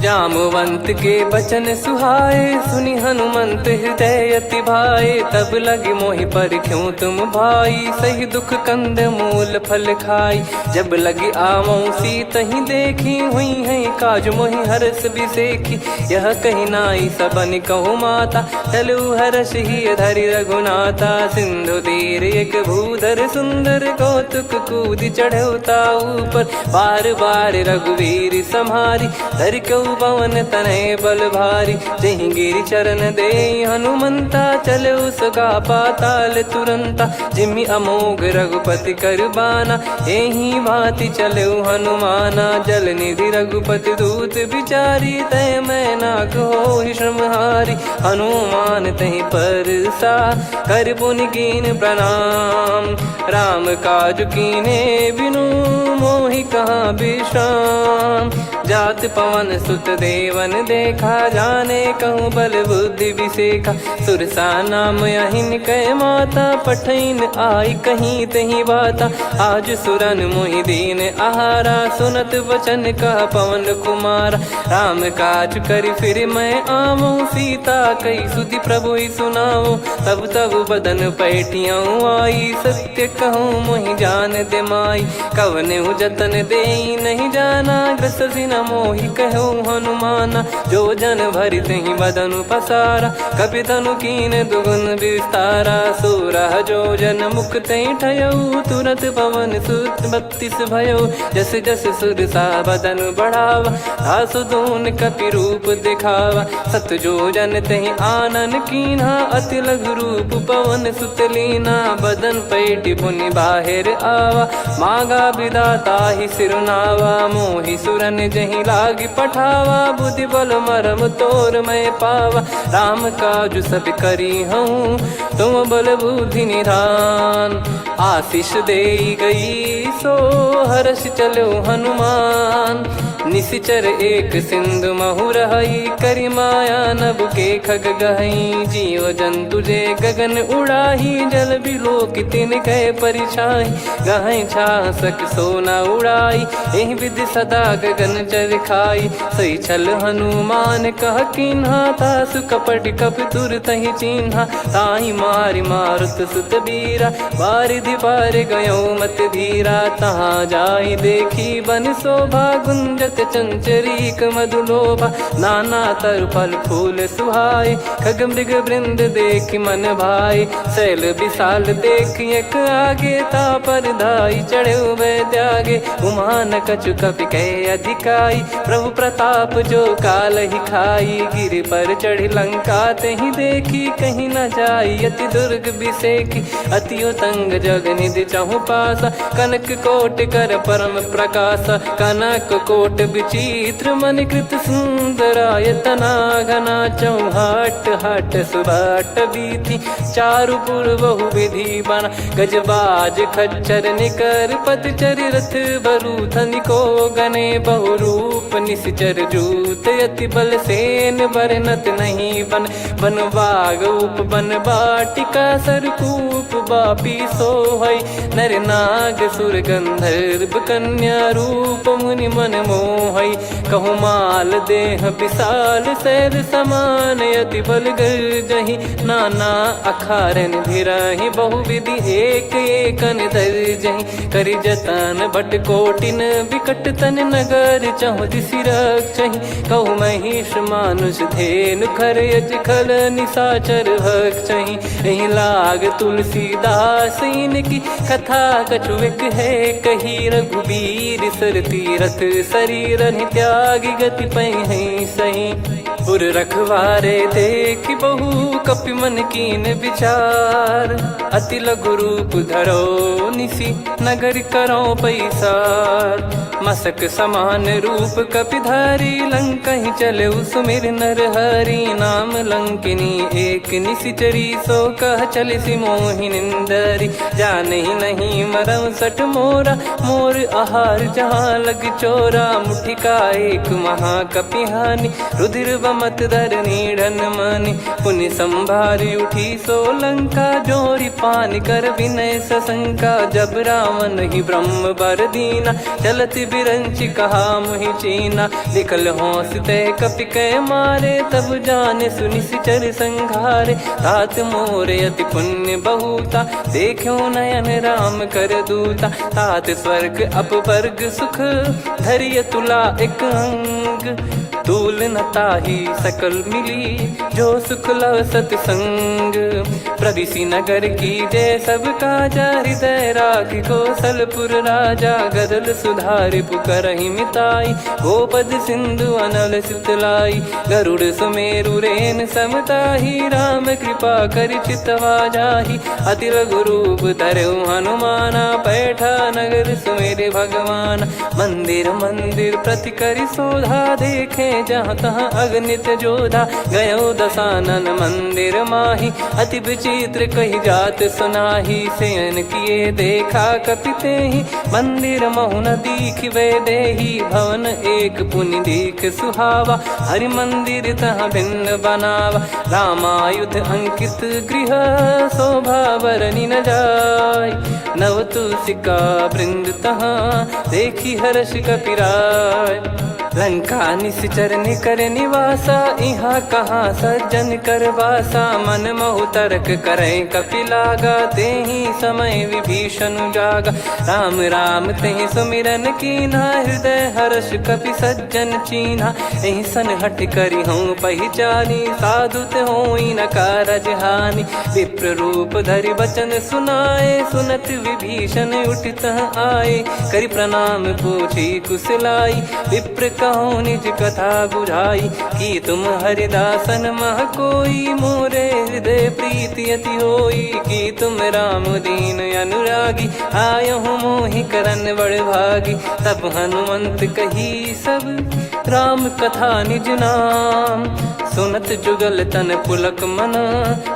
जामवंत के बचन सुहाए सुनि हनुमंत हृदय अति भाए। तब लगे मोहि पर क्यों तुम भाई सही दुख कंद मूल फल खाई। जब लगी आवों सीत ही देखी हुई है काज मोहि हरस बिसेखी। यह कही नाई सबन कहु माता चलु हरष ही धरि रघुनाथा। सिंधु तीर एक भूधर सुंदर कौतुक कूद चढ़ौता ऊपर। बार बार रघुवीर सम्हारी धरि कऊ पवन तनय बल भारी। जहि गिरि चरण दे हनुमंता चले उसका पाताल तुरंता। जिमि अमोघ रघुपति कर बाना एहि भांति चले हनुमाना। जल निधि रघुपति दूत बिचारी तय मैं नाक होहि श्रमहारी। हनुमान तहि परसा कर पुनि कीन प्रणाम। राम काज कीने बिनु मोहि कहाँ विश्राम। जात पवन सुत देवन देखा जाने कहूँ बल बुद्धि विसेखा। सुरसा नाम यहिन कै माता पठैन आई कहीं तही बाता। आज सुरन मोहि दीन आहारा सुनत वचन कह पवन कुमारा। राम काज करि फिर मैं आवूं सीता कई सुधि प्रभु ही सुनाऊं। तब तब बदन पैठियाँ आई सत्य कहूँ मोहि जान दे माई। कवने जतन दे नहीं जाना ग्रसिन मोहि कहूँ हनुमाना। जो जन भरि तहि बदनु पसारा कपि तनु कीन दुगुन विस्तारा। सोरह जो जन मुख तहि ठयऊ तुरत पवन सुत 32 भयऊ। जस जस सुरसा बदनु बढ़ावा आसु दून कपि रूप दिखावा। सत जो जन तहि आनन कीन्हा अति लघु रूप पवन सुत लीना। बदन पैठि पुनि बाहिर आवा मांगा विधाता ही सिरुनावा। मोहि सुरन जहि लागी पठावा बुद्धि बल मरम तोर मैं पावा। राम काज सब करी हूँ तुम बल बुद्धि निधान। आशीष दे गई सो हर्ष चलो हनुमान। निशिचर एक सिंधु महु रहई करी माया नभ के खग गहई। जीव जंतु जे गगन उड़ाही जल बिलो कितिन गए परिछाई। गहई छासक सोना उड़ाई एहि विधि सदा गगन चर खाई। सही छल हनुमान कह कीन्हा तासु कपट कप तुर तहि चिन्हा। ताहि मारि मारुत सुत बीरा बारिधि पार गयो मत धीरा। तहाँ जाई देखी बन शोभा गुंजत चंचरीक मधुलोभा। नाना तरु फल फूल सुहाई खग मृग वृंद देख मन भाई। शैल विशाल देख एक आगे तापर धाई चढ़े वै त्यागे। उमा न कछु कपि कह अधिकाई प्रभु प्रताप जो काल ही खाई। गिर पर चढ़ी लंका तहि देखी कहीं न जाई अति दुर्ग बिसेखी। अति उतंग जग निधि चहु पासा कनक कोट कर परम प्रकाशा। कनक कोट विचित्र मन कृत सुंदरायतना घना चौहाट हाट सुबाट बीथी चारु पुर बहु विधि बना गजबाज खच्चर निकर पतचर रथ बरु धनिको गने बहु रूप निश्चर जूत अति बल सेन बरनत नहीं बन बन बाग उप बन बाटिका सरकूप बापी सोहई नर नाग सुर गंधर्व कन्या रूप मुनि मन मोहई कहु माल देह विशाल शैल समान अति बल गर्जहि नाना अखारन भिराहि बहुविधि एक एकन दर्जहि करि जतन बट कोटिन विकट तन नगर चहु दिसि रक्षहि कहु महिष मानुष धेनु खर यज खल निशाचर भक्षहि एहि लाग तुलसीदास इनकी कथा कछुक है कही रघुबीर सर तीरथ शरीर त्यागी गति पै सही पुर रखवारे देख बहु कपि मन कीन विचार अति लघु रूप धरो निसी नगर करो पैसार मसक समान रूप कपिधारी लंकहि चले सुमिर नर हरि नाम लंकिनी एक निशिचरी सो कह चले सि मोहि निंदरी जानहि नहीं मरम सठ मोरा मोर आहार जहाँ लग चोरा मुठिका एक महाकपिहानि रुधिर बमत धरनी ढन मानि पुनि संभारी उठी सो लंका जोरी पान कर विनय सशंका जब रावण ही ब्रह्म बर दीना चलति बिरंचि कहा मुहि चीना निकल हौसते कपि कै मारे तब जाने सुनि सिचर संघारे तात मोरे अति पुण्य बहुता देखो नयन राम कर दूता तात स्वर्ग अपवर्ग सुख धरिय तुला एक अंग तूल न ताहि सकल मिली जो सुख लव सतसंग प्रदिशि नगर की जय सब काजा हृदय राख कौशलपुर राजा गदल सुधारि पुकरहि मिताई गोपद सिंधु अनल सितलाई गरुड़ सुमेरु रेन समताहि राम कृपा कर चितवा जाहि अति लघु रूप धरऊ हनुमाना बैठा नगर सुमेरे भगवान मंदिर मंदिर प्रति करि शोधा देखे जहाँ तहाँ अगणित जोधा गयो दशानन मंदिर माही अति विचित्र कही जात सुनाही सेन किए देखा कपिते ही मंदिर महु न दीख वे देही भवन एक पुनि दीख सुहावा हरि मंदिर तहाँ भिन्न बनावा रामायुध अंकित गृह शोभा बरनी न जाय नव तुलसिका वृंद तहाँ देखी हर्ष कपिराय लंका निश्चर निकर निवासा इहाँ कहाँ सज्जन कर वासा मन महु तर्क करे कपिलागा तेहि समय विभीषण जागा राम राम तेहि सुमिरन कीना हृदय हर्ष कपि सज्जन चीन्हा एहि सन हट करी हूँ पहचानी साधु ते होई न कारज हानि विप्र रूप धरि वचन सुनाए सुनत विभीषण उठित आए करि प्रणाम पूछी कुशलाई विप्र कहो निज कथा बुझाई कि तुम हरिदासन मह कोई मोरे हृदय प्रीति अति होई कि तुम राम दीन अनुरागी आयहु मोहि करन बड़ भागी तब हनुमंत कही सब राम कथा निज नाम सुनत जुगल तन पुलक मन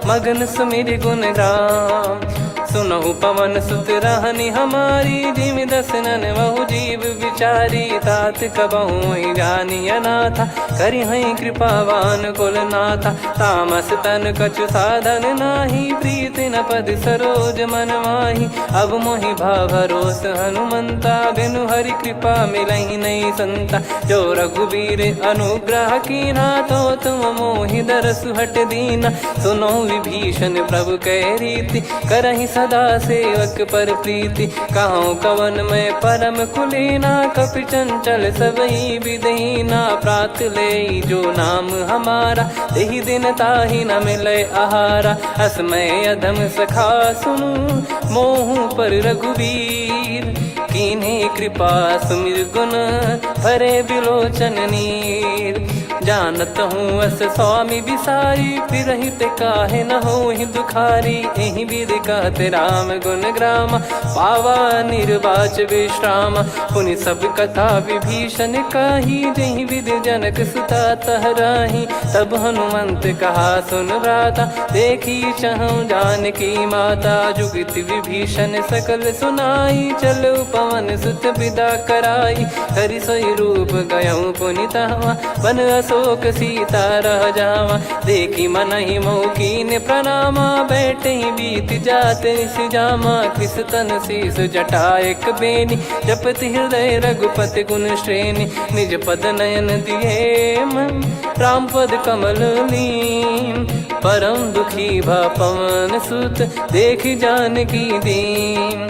मगन सुमिर गुण राम सुनहु पवन सुत रहनी हमारी जिमि दसनन बहु जीव विचारी तात कबहु जानी अनाथा करि हई कृपावान कुल नाथा तामस तन कछु साधन नाही प्रीति न पद सरोज मन माही अब मोहि भाव भरोस हनुमंता बिनु हरि कृपा मिलहि नहीं संता जो रघुबीर अनुग्रह कीना तो तुम मोहि दरसु हट दीना सुनो विभीषण प्रभु कह रीति करहि सदा सेवक पर प्रीति कहूँ कवन में परम कुलीना कपि चंचल सबई विदहीना प्रात ले जो नाम हमारा तेहि दिन ताहि न मिले आहारा असमय अधम सखा सुनु मोहु पर रघुवीर कीन्हे कृपा सुमिर गुण भरे बिलोचन नीर जानत हूँ अस स्वामी बिसारी, फिर ही ते काहे न हो ही दुखारी। यही विधि कहते राम गुण ग्राम, पावा निर्वाच विश्राम। पुनि सब कथा विभीषण काही, जही विधि जनक सुता तहराही। तब हनुमंत कहा सुन भ्राता, देखी चहु जानकी माता। जुगित विभीषण सकल सुनाई, चलो पवन सुत विदा कराई। हरि सोई रूप गयऊँ पुनि तहवा, बन अशोक सीता रह जावा। देखी मनहि मौकीन प्रणामा, बैठे ही बीत जात निस जामा। कृस तन शीस जटा एक बेनी, जपति हृदय रघुपति गुण श्रेणी। निज पद नयन दिए मन, राम पद कमल लीन। परम दुखी भा पवन सुत, देखी जानकी दीन।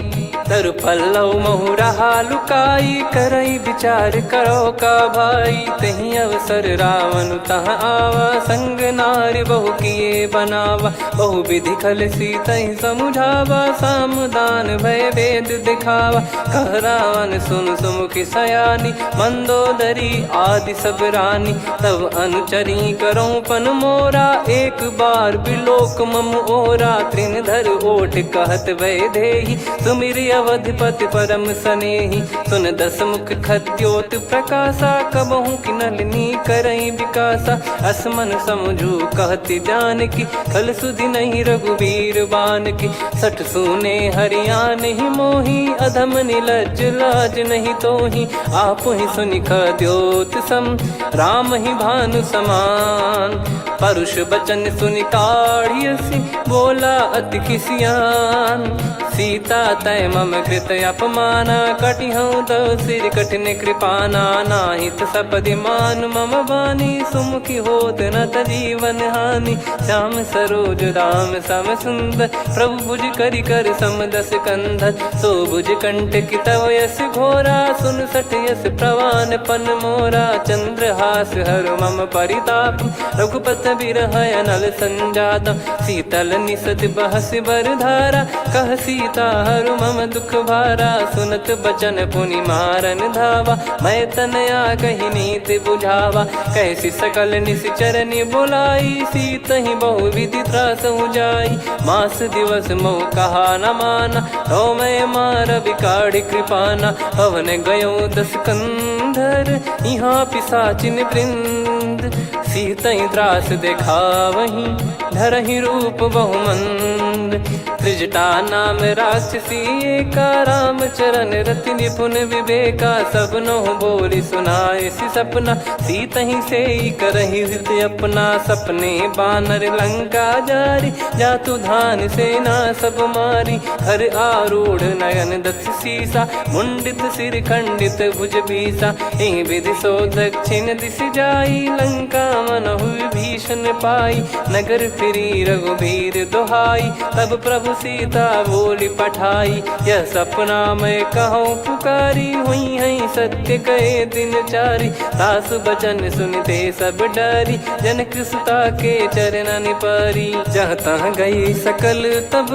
तरु पल्लव महु रहा लुकाई, करई विचार करो का भाई। तही अवसर रावण तहाँ आवा, संग नारी बहु किए बनावा। बहु विधि खल सीतहि समुझावा, सामदान भय वेद दिखावा। कह रावण सुन सुमुखी सयानी, मंदोदरी आदि सब रानी। तब अनुचरी करो पन मोरा, एक बार बिलोक मम ओरा। तृण धर ओठ कहत भय देहि, सुमिर अवधिपति परम सनेहि। सुन दस मुख खद्योत प्रकाशा, कबहु की नलिनी करई विकासा। असमन समझू कहति जानकी, खल सुधि नहीं रघुवीर बान की। सठ सुने हरियाण ही मोही, अधम निलज लाज नहीं तोही। आप ही सुनि खद्योत सम, राम ही भानु समान। परुष बचन सुनि काढ़ियसि, बोला अति किसियान। सीता तय मम कृत अपमाना, कटिहऊँ तो सिर कठिन कृपाना। नाहित सपदि मान मम बानी, सुमुखी होत न जीवन हानि। श्याम सरोज राम सम सुंदर, प्रभु भुज करि कर सम दस कंधर। सो भुज कंठ की तव यस घोरा, सुन सठ यस प्रवान पन मोरा। चंद्रहास हर मम परिताप, रघुपत बिरह अनल संजात। शीतल निसत बहस बर धारा, कह सीता हरु मम दुख भारा। सुनत बचन पुनि मारन धावा, मैं तनया कही नीति बुझावा। कैसी सकल निश्चरनि बुलाई, सीत ही बहु विधि त्रास जाई। मास दिवस मोह कहा न माना, तो मैं मार बिकाढ़ी कृपाना। पवन गयो दस कंधर, यहाँ पिशाचिन वृंद। सीतहि त्रास देखावहीं, धरहि रूप बहुमंद। त्रिजटा नाम राक्षसी एका, राम चरण रति निपुण विवेका। सबनो बोली सुनाए सि सपना, सीतहि से करहि हृद अपना। सपने बानर लंका जारी, जातु धान सेना सब मारी। हर आरूढ़ नयन दस सीसा, मुंडित सिर खंडित भुज बीसा। एहि विधि सो दक्षिण दिश जाई, लंका मनहु विभीषण पाई। नगर फिरी रघुबीर दुहाई, तब प्रभु सीता बोली पठाई। यह सपना मैं कहूँ पुकारी, हुई है सत्य कहे दिन चारी। सासु बचन सुनते सब डरी, जनक सुता के चरण परी। जहाँ तहाँ गई सकल तब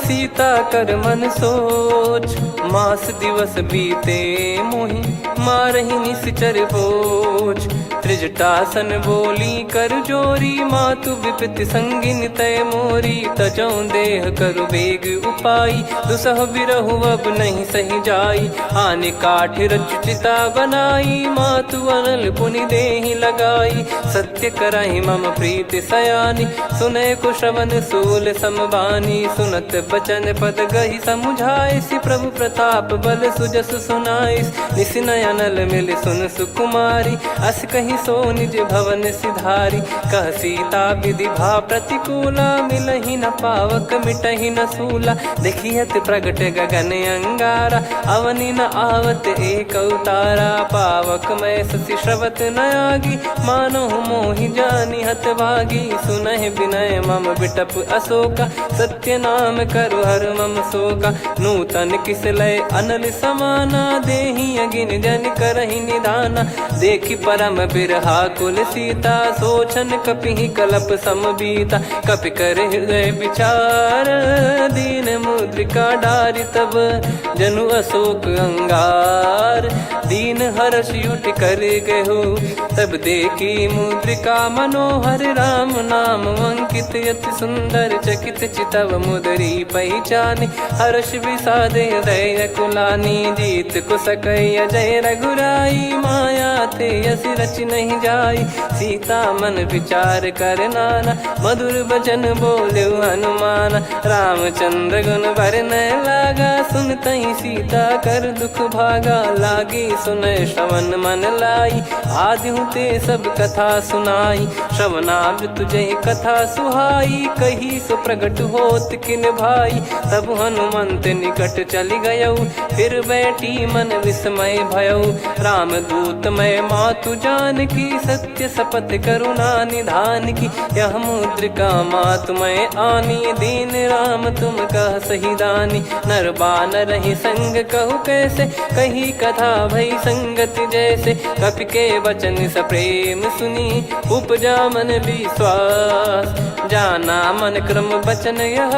सीता कर मन सोच। मास दिवस बीते मोहि, मारहि निश्चर बोझ। त्रिजटासन बोली कर जोरी, मातु विपति संगिन तय मोरी। तजौ देह करु बेग उपाई, दुसह बिरहु अब नहीं सही जाई। आने काठ रचिता बनाई, मातु अनल पुनि देहि लगाई। सत्य करहि मम प्रीति सयानी, सुनय को श्रवण सूल समबानी। सुनत बचन पद गहि समुझाए, सि प्रभु प्रताप बल सुजस सुनाइस। निस नयनल मिल सुन सुकुमारी, अस कहि सो निज भवन सिधारी। कह सीता विधि भा प्रतिकूला, मिलहि न पावक मिटहि न सूला। देखियत प्रगट गगन अंगारा, अवनि न आवत एक अवतारा। पावक मैं ससि श्रवत न आगी, मानो मोहि जानि हत भागी। सुनहि विनय मम बिटप अशोका, सत्य नाम करु हर मम शोका। नूतन किस लय अनल समाना, देहि अगिन जन करहि निधाना। देखि परम बिरहा कुल सीता, सोचन कपि कलप सम बीता। कपि कर हृदय विचार, दीन मुद्रिका डारि तब जनु अशोक अंगार। दीन हर्ष युट कर गहु, तब देखी मुद्रिका मनोहर। राम नाम अंकित अति सुंदर, चकित चितव मुदरी पहचानी। हर्ष विषाद हृदय कुलानी, जीत को सकय जय रघुराई। माया थे यस रच नहीं जाई, सीता मन विचार कर नाना। मधुर बचन बोले हनुमान, रामचंद्र गुण बरनय लागा। सुनतहि सीता कर दुख भागा, लागी सुनय श्रवण मन लाई। आदिहु ते सब कथा सुनाई, श्रवणाब तुझे कथा सुहाई। कही सो प्रगट होत किन भाई, तब हनुमंत निकट चली गयऊ। फिर बैठी मन विस्मय भयऊ, राम दूत मैं मातु जानकी। सत्य शपथ करुणा निधान की, यह मुद्रिका मातु मैं आनी। दीन राम तुम कह सही दानी, नर बानर ही संग कहु कैसे। कही कथा भई संगति जैसे, कपि के वचन सप्रेम सुनी। उपजा मन विश्वास, जाना मन क्रम बचन यह।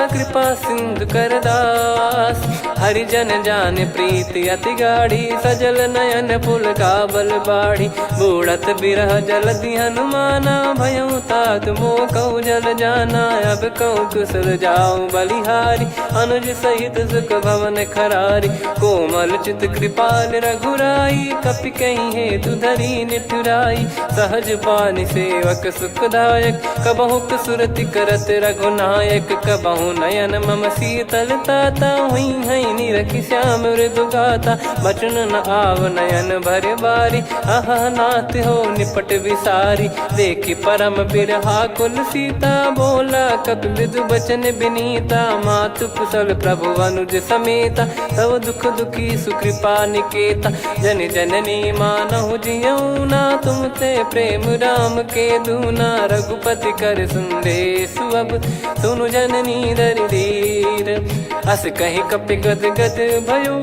कृपा सिंधु कर दास, हरिजन जान प्रीति अति गाढ़ी। सजल नयन पुल काबल बाढ़ी, बूढ़त बिरह जलधि हनुमाना। भयउ तात मोह कहु जल जाना, अब कहु कुशल जाऊं बलिहारी। अनुज सहित सुख भवन खरारी, कोमल चित कृपाल रघुराई। कपि कहीं हेतु धरी निठुराई, सहज पानि सेवक सुखदायक। कबहु सुरति करत रघुनायक, कबहु नयन मम शीतल ताता। हुई हई निरखि श्याम मृदु गाता, बचन न आव नयन भर बारी। अह नाथ हो निपट विसारी, देखि परम बिरहा कुल सीता। बोला कपि मृदु बचन बिनीता, मातु कुशल प्रभु अनुज समेता। तव दुख दुखी सुकृपा निकेता, जन जननी मानहु जियऊ ना। तुम ते प्रेम राम के दूना, रघुपति कर संदेशु अब सुनु जननी दरि धीर। अस कहि कपि गद गद भयो,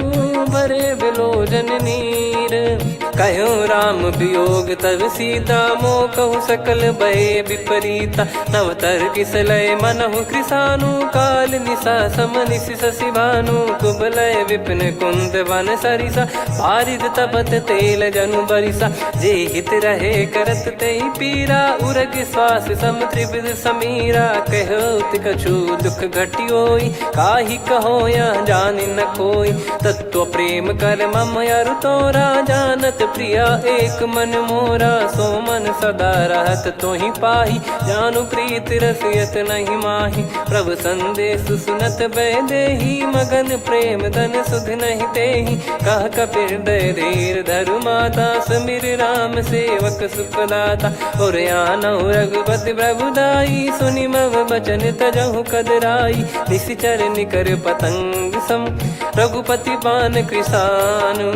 भरे बिलोचन नीर। कहूँ राम वियोग तब सीता, मोह कहु सकल भय विपरीता। नव तर किसलय मनहु कृसानु, काल निशा सम निशि शशि भानु। कुबलय विपिन कुंद वन सरिसा, पारिद तपत तेल जनु बरिसा। जे हित रहे करत ते पीरा, उरग श्वास सम त्रिविध समीरा। कहो कछु दुख घटियोई, काहि कहो या जानि न कोई। तत्व प्रेम कर मम अरु तोरा, जानत प्रिया एक मन मोरा। सो मन सदा रहत तोहि पाही, जानु प्रीत रसियत नहीं माही। प्रभु संदेश सुनत भय देहि, मगन प्रेम धन सुध नहीं तेहि। कह कपिर दय धीर धरु माता, समीर राम सेवक सुखदाता। और आनहु रघुपति प्रभु दाई, सुनि मव बचन तजहु कदराई। निशिचर निकर पतंग सम, रघुपति पान कृसानु।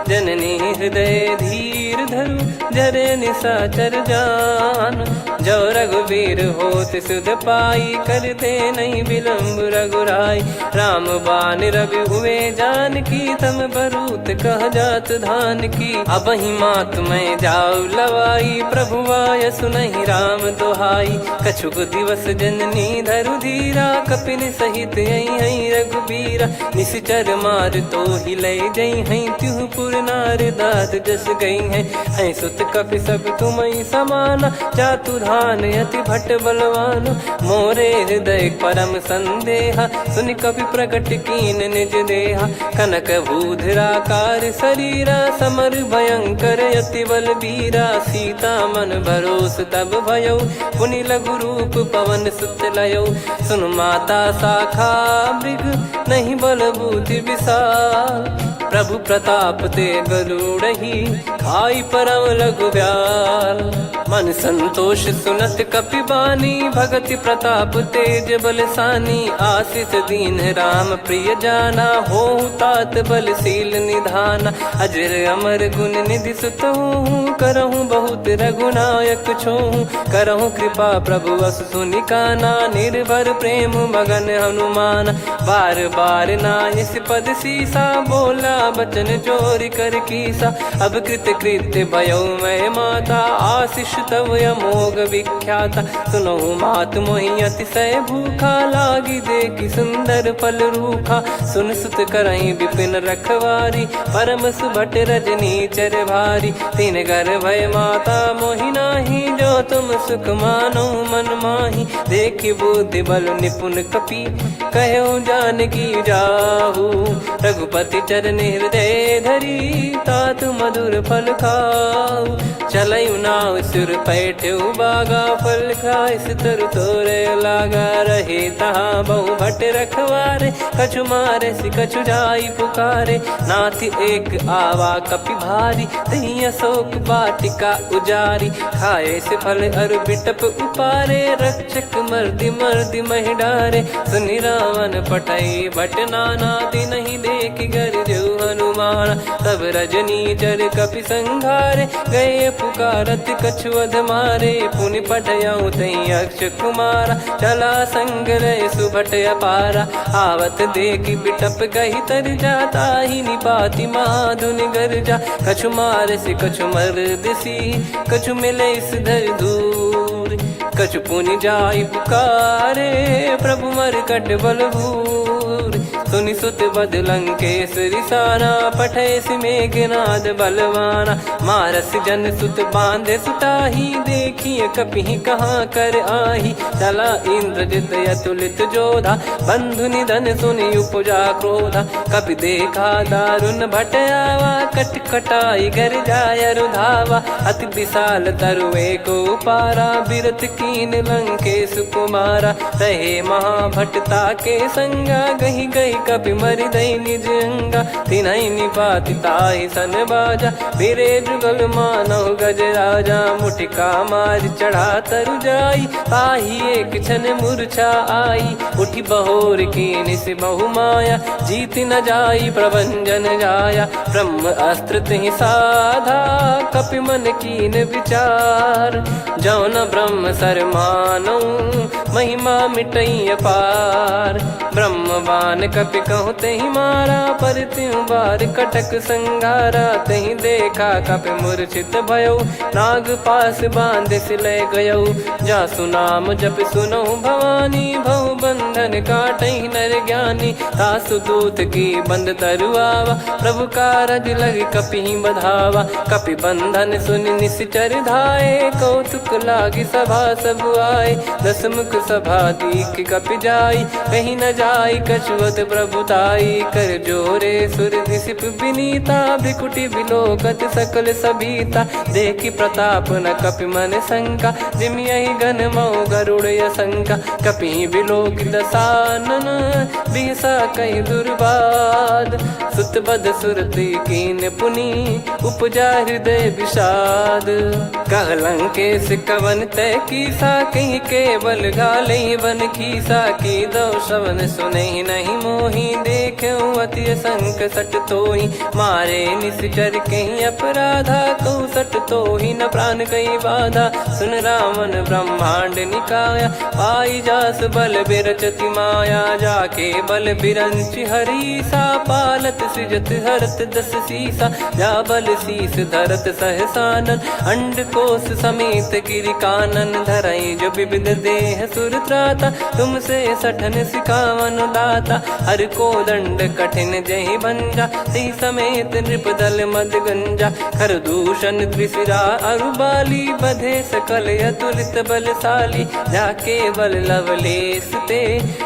जननी हृदय धीर धरु, जरे निशाचर जान। जो रघुवीर होत सुध पाई, करते नहीं विलंब रघुराई। राम बान रवि हुए जानकी, तम बरूत कह जात धान की। अब ही मात मैं जाऊ लवाई, प्रभु आय सुनहि राम दोहाई। कछुक दिवस जननी धरु धीरा, कपिन सहित हई रघुबीरा। निश्चर मार तो ही लय जई हई, त्युह पुर नार दाद जस गई है। सुत कपि सब तुम समाना, जातु धान अति भट बलवान। मोरे हृदय परम संदेहा, सुनि कपि प्रकट कीन निज देहा। कनक भूधराकार शरीरा, समर भयंकर अति बलबीरा। सीता मन भरोस तब भयऊ, पुनि लघु रूप पवन सुत लयऊ। सुन माता शाखा मृग, नहीं बल बुद्धि विशाल। प्रभु प्रताप ते गरुड़हि, खाई परम लघु ब्याल। मन संतोष सुनत कपि बानी, भगति प्रताप तेज बलसानी। आशीष दीन राम प्रिय जाना, होहु तात बलशील निधाना। अजर अमर गुण निधि सुतहु, करहु बहुत रघुनायक छोहु। करहु कृपा प्रभु अस सुनि काना, निर्भर प्रेम मगन हनुमान। बार बार नायस पद सीसा, बोला बचन चोरी कर कीसा। अब कृत कृत्य भयो मैं माता, आशीष तव अमोघ विख्याता। सुनो मात मोहि अतिशय भूखा, लागी देखी सुंदर फल रूखा। सुन सुत करई विपिन रखवारी, परम सुभट रजनी चर भारी। तीन घर भय माता मोहि नाही, जो तुम सुख मानो मन माही। देखी बुद्धि बल निपुण कपि, कहो जानकी जाहू। रघुपति चरण हृदय धरी, तात मधुर फल खाऊ। चलऊ नाव सुर पैठऊ बागा, फल खाइस तरु तोरे लागा। रहे तहाँ बहु भट रखवारे, कछु मारे सि कछु जाई पुकारे। नाथ एक आवा कपि भारी, तही अशोक वाटिका उजारी। खाए से फल अरु बिटप उपारे, रक्षक मर्दि मर्दि महि डारे। सुनि रावण पटई भट नाना, नहीं देखि गरजु हनुमान। तब रजनी चर कपि संघारे, गए पुकारत कछु अध मारे। पुनि पटयऊ तई अक्ष कुमारा, चला संग रहे सुभट अपारा। आवत देखि बिटप कही तर जाता, ही निपाति माधुन गर्जा। कछु मार से कछु मर्द सी, कछु मिले इस धर दूर। कछु पुनि जाई पुकारे, प्रभु मरकट बलभूर। सुनि सुत बद लंकेश्वरी साना, पठे सि मेघनाद बलवाना। मारस जन सुत बांधे सुताही, देखिए कपि कहाँ कर आही। चला इंद्रजित अतुलित जोधा, बंधु निधन सुनि उपजा क्रोधा। कपि देखा दारुण भट आवा, कट कटाई गर जाय रुधावा। अति विशाल तरुए को पारा, बिरत कीन लंकेश कुमारा। रहे महाभटता के संगा, गही गही कपि मरि दई निज अंगा। तिन्हि निपाति ताहि सन बाजा, फिरे जुगल मानव गज राजा। मुटिका मार चढ़ा तरु जाई, ताहि एक क्षण मूर्छा आई। उठी बहोर कीन से बहु माया, जीत न जाई प्रभंजन जाया। ब्रह्म अस्त्र तिहि साधा, कपि मन कीन विचार। जौ न ब्रह्म सर मानौ, महिमा मिटई अपार। ब्रह्मवान कपि कहु तहि मारा, पर त्यों बार कटक संगारा। तहि देखा कपि मूर्छित भयउ, नाग पास बांध सिले गयउ। जासु नाम जप सुनौ भवानी, भव बंधन काटहि नर ज्ञानी। तासु दूत की बंद तरुआवा, प्रभु कारज लग कपि बधावा। कपि बंधन सुनि निश्चर धाये, कौतुक लागी सभा सब आए। दस मुख सभा दीख कपि जाई, कहीं न जाई कछुअत प्रभुताई। कर जोरे सुर दिसिप विनीता, भ्रिकुटि बिलोकत सकल सबीता। देखि प्रताप न कपि मन शंका, जिमियहि घन मऊ गरुड़ असंका। कपि बिलोक दसानन, बिहसा कहि दुर्बाद। सुत बद सुरति कीन पुनि, उपजा हृदय विषाद। कह लंकेश कवन तय कीसा, कहीं केवल गाले बन खीसा। की दो श्रवण सुनहि नहीं मोही, देखऊं अति संक सट तोहि। मारे निश्चर कहीं अपराधा, कहूँ सट तोहि न प्राण कहीं बाधा। सुन रावण ब्रह्मांड निकाया, पाई जास बल बिरचति माया। जाके बल बिरंच हरीसा, पालत सृजत हरत दस सीसा। जा बल शीस धरत सहसानन, अंड कोश समेत गिरि कानन। धरई जो विविध देह सुर त्राता, तुमसे सठन सिखावन दाता। हर को दंड कठिन जहि भंजा, ती समेत नृप दल मद गंजा। खर दूषण त्रिशिरा अरुबाली, बधे सकल अतुलित बलशाली। जाके बल लवलेस ते,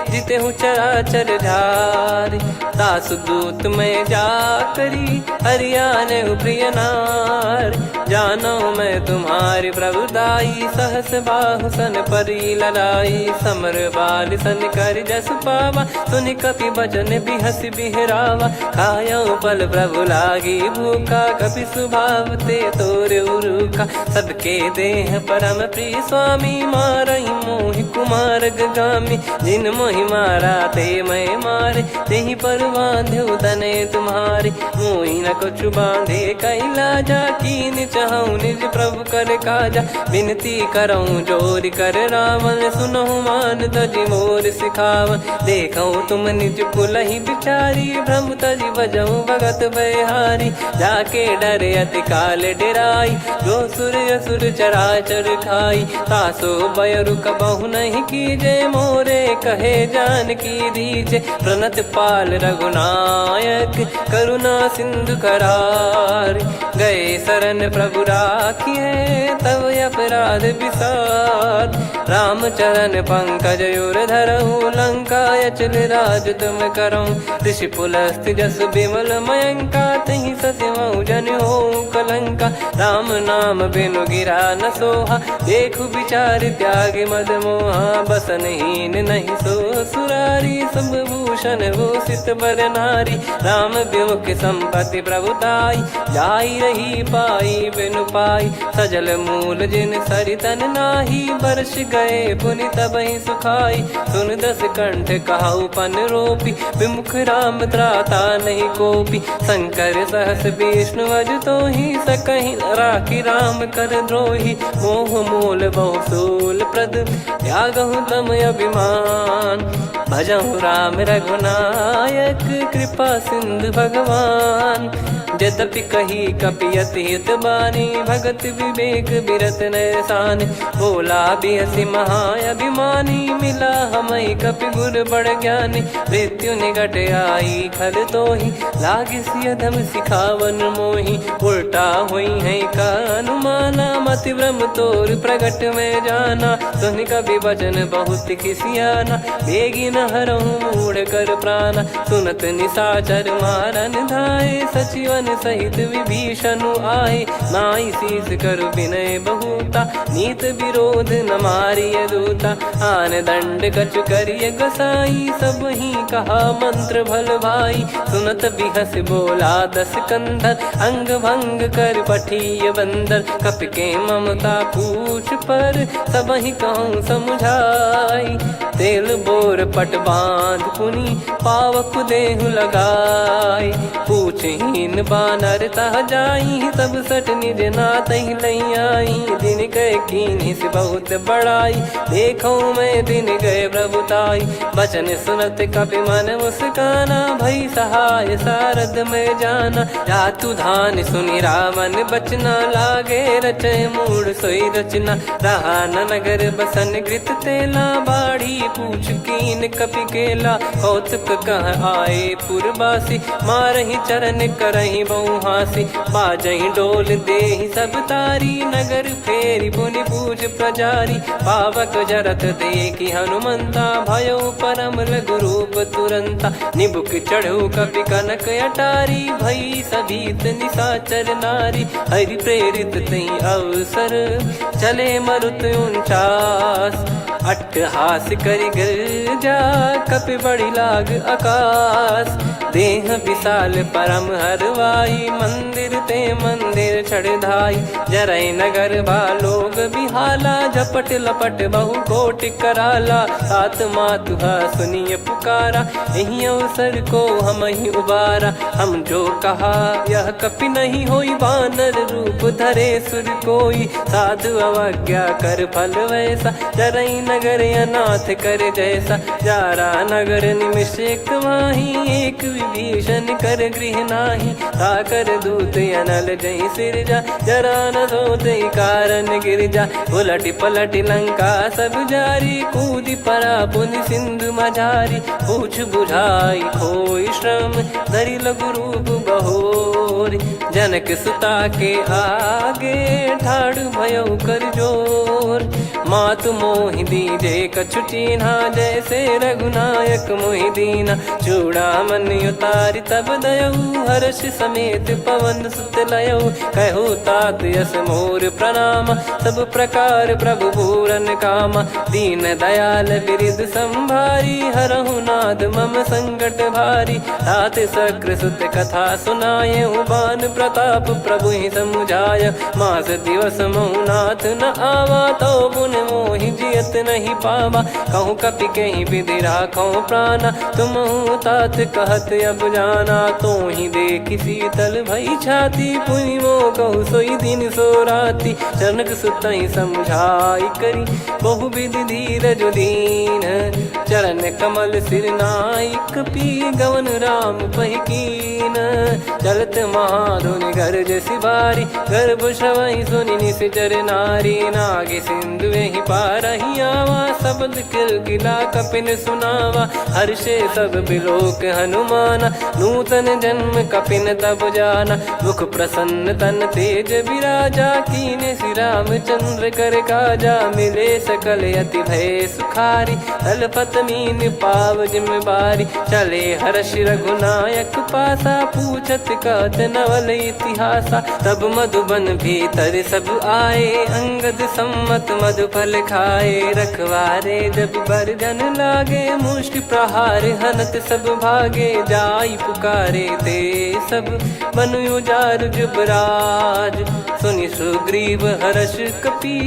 जिते हूँ चराचर झारी। दास दूत में जा करी, हरियाने प्रिय नार। जानो मैं तुम्हारी प्रभुदाई, सहस बाहु सन परी लड़ाई। समर बाल सन कर जस पावा, सुनि कपि बचन बिहस बिहरावा। खायऊ पल प्रभु लागी भूखा, कपि स्वभाव ते तोर उरुखा। सबके देह परम प्रिय स्वामी, मारई मोहि कुमार गगामी। जिन मोहि मारा ते मैं मारे, तेहि पर बांधे तने तुम्हारे। मोहि न कुछ बांधे कैला, जा कीन चहूँ निज प्रभु कर काजा। विनती करऊँ जोर कर रावण, सुनहु मान तजी मोर सिखावन। देखऊँ तुम निज कुलहि बिचारी, भ्रम तजी बजऊँ भगत बहारी। जाके डरे अति काल डेराई, जो सुर असुर चराचर खाई। तासो बयरु कबहु नहीं कीजे, मोरे कहे जान की दीजे। प्रणत पाल रघुनायक, करुणा सिंधु करार। गए शरण प्रभु राखिए, तब अपराध विसार। राम चरण पंकज उर धरहु, लंका अचल राज तुम करऊँ। ऋषि पुलस्त्य जस विमल मयंका, तहि सत्यमऊ जन हो कलंका। राम नाम बिनु गिरा न सोहा, देखु विचार त्याग मद मोहा। बसनहीन नहीं सो सुरारी, सब भूषण भूषित बर नारी। राम विमुख संपत्ति प्रभुताई, जाई रही पाई बिनु पाई। सजल मूल जिन सरितन नाही, बरस गए पुनि तबहि सुखाई। सुन दस कंठ कहाऊ पन रोपी, विमुख राम त्राता नहीं कोपी। शंकर सहस विष्णु अज तोहि, सकहि न राखी राम कर द्रोही। मोह मूल बहु सूल प्रद, त्यागहु तम अभिमान। भजहु राम रघुनायक, कृपा सिंधु भगवान। यद्यपि कही कपियति हित बानी, भगत विवेक बिरत नैसान। बोला बिहसि महाअभिमानी, मिला हमई कपि गुर बड़ ज्ञानी। मृत्यु निकट आई खल तोहि, लागिसि अधम सिखावन मोहि। उल्टा हुई है का अनुमाना, मति भ्रम तोर प्रगट में जाना। सुनि कपि वचन बहुत खिसियाना, बेगी न हरहु मूढ़ कर प्राणा। सुनत निशाचर मारन धाये, सचिवन सहित विभीषण आए। नाई शीस कर विनय बहुता, नीत विरोध न मारिय दूता। आन दंड कछु करिय गसाई, सब ही कहा मंत्र भल भाई। सुनत बिहस बोला दस कंधर, अंग भंग कर पठिय बंदर। कपि के ममता पूछ पर, सब ही कहूँ समझाई। तेल बोर पट बांध पुनि, पावक देहु लगाई। पूछहीन बानर तह जाई, तब सट निज नाथ ही लई आई। दिन गए कीन्ही से बहुत बड़ाई, देखो मैं दिन गए प्रभुताई। बचन सुनत कपि मन मुस्काना, भई सहाय सारद में जाना। जातु धान सुनि रावण बचना, लागे रचय मूढ़ सोई रचना। रहा न नगर बसन घृत तेला, बाढ़ी पूछ कीन कपि केला। कौतुक कह आए पुरबासी, मारहि चरण करहि बहु हासी। बाजहि डोल देहि सब तारी, नगर फेरी पुनि पूज प्रजारी। पावक जरत देखि हनुमंता, भयो परम लघु रूप तुरंता। निबुक चढ़ऊ कपि कनक अटारी, भई सभीत निशाचर नारी। हरि प्रेरित तई अवसर, चले मरुत 49। अट्टहास करि गिरजा, कपि बड़ी लाग आकाश। देह विशाल परम हरवाई, मंदिर ते मंदिर चढ़धाई। जरई नगर बालोग बिहाला, झपट लपट बहु कोटि कराला। सात मातुहा सुनिय पुकारा, यही अवसर को हम ही उबारा। हम जो कहा यह कपि नहीं होई, वानर रूप धरे सुर कोई। साधु अवज्ञा कर फल वैसा, जरई नगर अनाथ कर जैसा। जारा नगर निमिष एक माही, एक विभीषण कर गृह नाही। ताकर दूत अनल जय सिरजा, जरा न सोते कारण गिरजा। उलटि पलटि लंका सब जारी, कूदि परा पुनि सिंधु मझारी। पूछ बुझाई खोई श्रम, धरि लघु रूप बहोरी। जनक सुता के आगे, ठाड़ भयउ कर जोर। मातु मोहि दीजे कछु चीन्हा, जैसे रघुनायक मोहि दीना। चूड़ामणि उतारि तब दयऊ, हर्ष समेत पवन सुत लयऊ। कहु तात यस मोर प्रणाम, सब प्रकार प्रभु पूरन कामा। दीन दयाल बिरिद संभारी, हरहु नाद मम संकट भारी। तात सक्र सुत कथा सुनाये, बान प्रताप प्रभु ही समुझाय। मास दिवस महु नाथ न आवा, तो पुन मोहि जियत नहीं पावा। कहूँ कपि कहीं विधि राखो प्राणा, तुम तात कहत अब जाना। तो ही देखी शीतल भई छाती, पुनि मो कहु सोई दिन सो राती। जनक सुतहि समझाई करी, बहु विधि धीरज दीन। चरण कमल सिर नायक, पी गवन राम पहिकीन। चलत महाधुनि गरज सिबारी, गर्भ श्रवहि सुनि निश्चर नारी। नागे सिंधु ही पारहि आवा, शब्द किलकिला कपिन सुनावा। हर्षे सब बिलोक हनुमाना, नूतन जन्म कपिन तब जाना। मुख प्रसन्न तन तेज विराजा, कीने श्री रामचंद्र कर काजा। मिले सकल अति भय सुखारी, तलपत मीन पाव जिम्मेवारी। चले हर्ष रघुनायक पासा, पूछत कहत नवल इतिहासा। तब मधुबन भीतर सब आए, अंगद सम्मत मधुफल खाए। रखवारे जब बरजन लागे, मुष्टि प्रहार हनत सब भागे। जाई पुकारे ते सब, बन उजार जुबराज। सुनि सुग्रीव हर्ष कपि,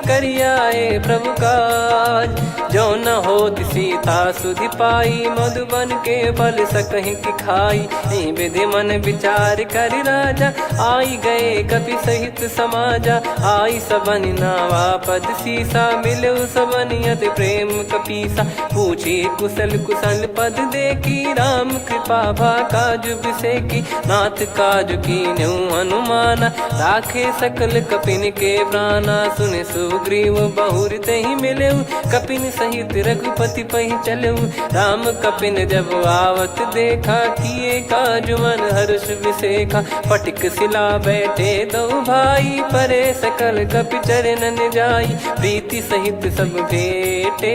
करियाए प्रभु काज। जो न होत सीता सुधि पाई, मधुबन के बल सकहि की खाई। विधि मन विचार कर राजा, आई गए कपि सहित समाजा। आई सबनि नावा पद सीसा, मिलु सबनि अति प्रेम कपीसा। पूछी कुशल कुशल पद देखी, राम कृपा भा काज बिसेकी। नाथ काज कीन्हु हनुमाना, राखे सकल कपिन के प्राणा। सुनि सुग्रीव बहुर तेहि मिलेउ, कपिन सहित रघुपति पहि चलेउ। राम कपिन जब आवत देखा, किए काज मन हर्ष विसेखा। पटिक सिला बैठे दो भाई, परे सकल कपि चरणन जाई। प्रीति सहित सब भेटे,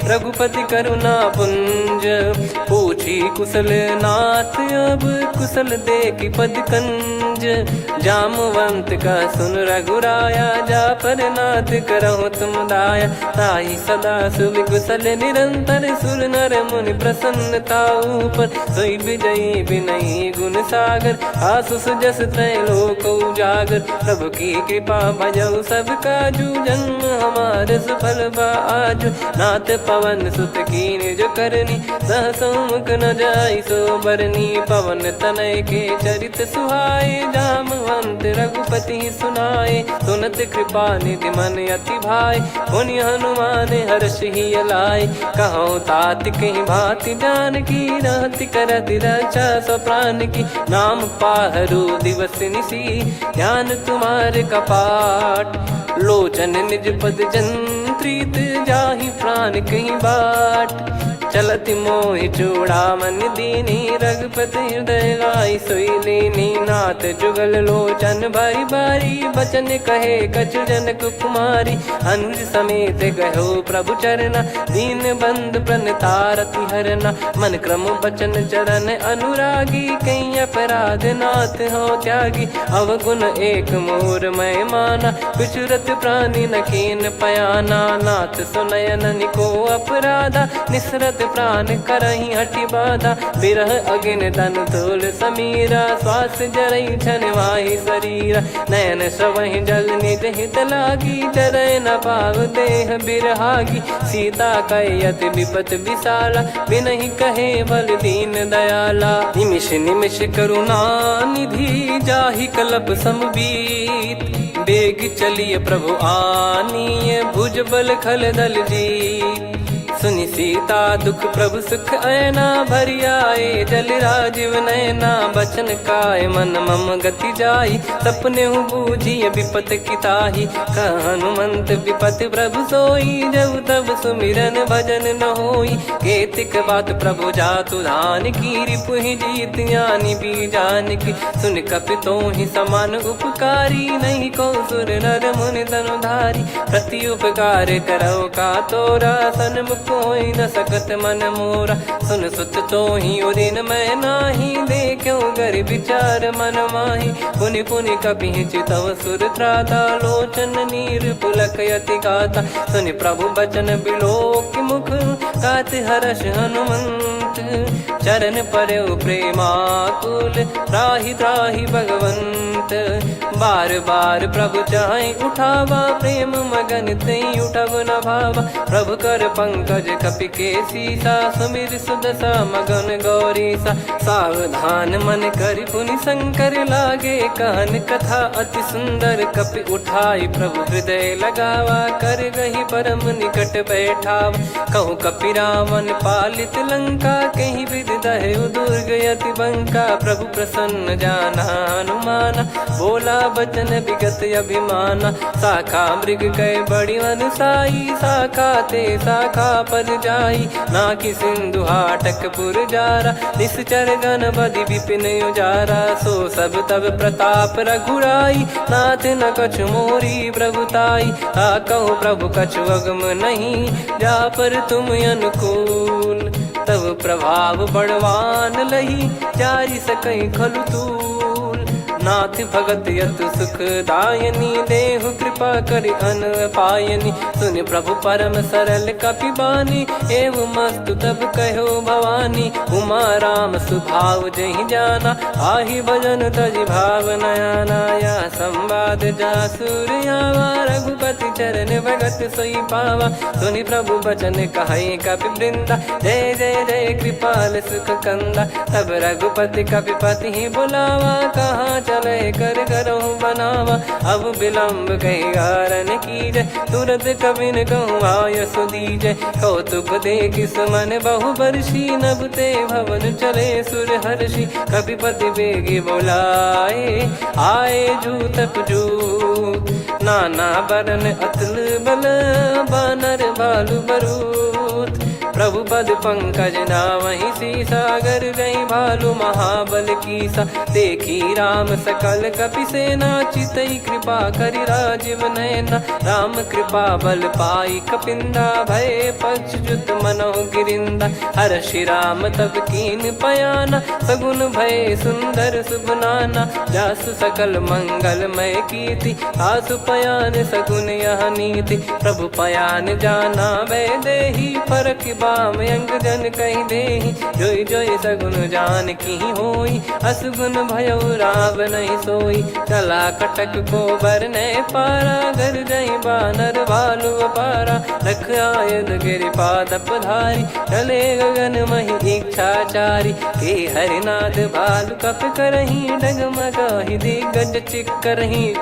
रघुपति करुणा पुंज। पूछी कुशल नाथ अब, कुशल देखि पद कंज। जामवंत का सुन रघुराया, जा पर नाथ करहु तुम दाया। ताहि सदा सुभि कुशल निरंतर, सुर नर मुनि प्रसन्नता ऊपर। सोई विजयी विनयी गुण सागर, आसु सुजस त्रैलोक उजागर। प्रभु की कृपा भजऊ सब काजू, जन्म हमार सफल बा आजु। नाथ पवन सुत कीन्ह जो करनी, सहसो मुख न जाई सो बरनी। पवन तनय के चरित सुहाए, जामवंत रघुपति सुनाए। सुनत कृपा निधि मन अति भाई, पुनि हनुमान हर्ष ही लाए। कहो तात कहीं भांति जान की, रहति करति रक्षा सो प्राण की। नाम पाहरु दिवस निसी, ध्यान तुम्हारे कपाट। लोचन निज पद जंत्रित, जाहि प्राण कहीं बाट। चलति मोहि चूड़ामन दीनी, रघुपति हृदय लाई सोई लीनी। नाथ जुगल लोचन बारी बारी, बचन कहे कछु जनक कुमारी। अनुज समेत गयो प्रभु चरना, दीन बंधु प्रणतारति हरना। मन क्रम बचन चरण अनुरागी, कहीं अपराध नाथ हो त्यागी। अवगुण एक मोर मैं माना, बिचुरत प्राणी न कीन पयाना। नाथ सुनयन को अपराधा, निसरत प्राण करहि हटि बाधा। बिरह अगिन तन तोल समीरा, श्वास जरई छन वाहि शरीरा। नयन श्रवहि जल निज हित लागी, चरय न पाव देह बिरहागी। सीता कयत विपत विशाला, बिनहि कहे बल दीन दयाला। निमिष निमिष करुणा निधि, जाहि कल्प समबीत। बेग चलिए प्रभु आनीय, भुज बल खल दल जीत। सुनि सीता दुख प्रभु सुख ऐना, भरि आए जल राजीव नैना। बचन काय मन मम गति जाई, सपने बूझी विपत किताही। हनुमंत विपत प्रभु सोई, जब तब सुमिरन भजन न होई। केतिक बात प्रभु जातु धान की, रिपुहि जीत ज्ञानी बीजान की। सुन कपि तोहि समान उपकारी, नहीं को सुर नर मुनि तनुधारी। प्रति उपकार करो का तोरा, सन्मुख कोई न सकत मन मोरा। सुन सुत तो ही उदिन मैं नाही, देखो गर विचार मन माही। पुनि पुनि कपि चितव सुर त्राता, लोचन नीर पुलक यति गाता। सुनि प्रभु बचन बिलोक मुख, गात हर्ष हनुमंत। चरण परउ प्रेमाकुल, त्राहि त्राहि भगवंत। बार बार प्रभु चाहे उठावा, प्रेम मगन तई उठब न भावा। प्रभु कर पंकज कपि के सीसा, सुमिर सुदशा मगन गौरीसा। सावधान मन कर पुनि शंकर लागे, कहन कथा अति सुंदर कपि उठाई। प्रभु हृदय लगावा, कर गही परम निकट बैठावा। कहूँ कपि रावण पालित लंका, कहीं विधि दहु दुर्ग अति बंका। प्रभु प्रसन्न जाना हनुमाना, बोला बचन विगत अभिमाना। शाखा मृग कह बड़ी अनुसाई, शाखा ते शाखा पर जाई। ना कि सिंधु हाटक पुर जारा, निश्चर गण बधि विपिन उजारा। सो सब तब प्रताप रघुराई, नाथ न कछु मोरी प्रभुताई। कहूँ प्रभु कछु अगम नहीं, जा पर तुम अनुकूल। तब प्रभाव बड़वान लही, जारी सकई खलु तूल। नाथ भगत यतु सुख दायनी, देहु कृपा करि अन पायनी। सुन प्रभु परम सरल कपि बानी, एवं मस्तु तब कहो भवानी। उमा राम सुभाव जहि जाना, आहि भजन तजि भाव नया नाया। संवाद जासुर आवा, रघुपति चरण भगत सोई पावा। सुनि प्रभु बचन कहै कपि वृंदा, जय जय जय कृपाल सुख कंदा। तब रघुपति कपिपति ही बुलावा, कहाँ चले कर करहु बनावा। अब विलम्ब कही कारण कीजय, तुरत कबिन कहूँ आयस दीजय। कौतुक देख सुमन बहु बरसी, नभ ते भवन चले सुर हर्षि। कपिपति बेगी बोलाए, आए जूतक जूत। नाना बरन अतुल बल, बानर भालु बरूत। प्रभु पद पंकज नामहि सीसा, गर गई भालु महाबल कीसा। देखी राम सकल कपि सेना, चितई कृपा करि राजीव नयना। राम कृपा बल पाई कपिंदा, भय पक्षजुत मनोह गिरिंदा। हर्षि राम तब कीन पयाना, सगुन भय सुंदर सुबनाना। जासु सकल मंगलमय कीर्ति, आसु पयान सगुन यह नीति। प्रभु पयान जाना वै देहि, फरक बाम अंग जन कहि देहि। जोई जोई सगुन जान की होई, असगुन भयो राव नहीं सोई। कला कटक को बरने पारा, घर जई बानर भालु अपारा। लख आयद गिरिपाद पधारी, चले गगन महि इच्छाचारी। के हरिनाथ भालु कप करही, डगमगाहि दिग्गज चिक्करही।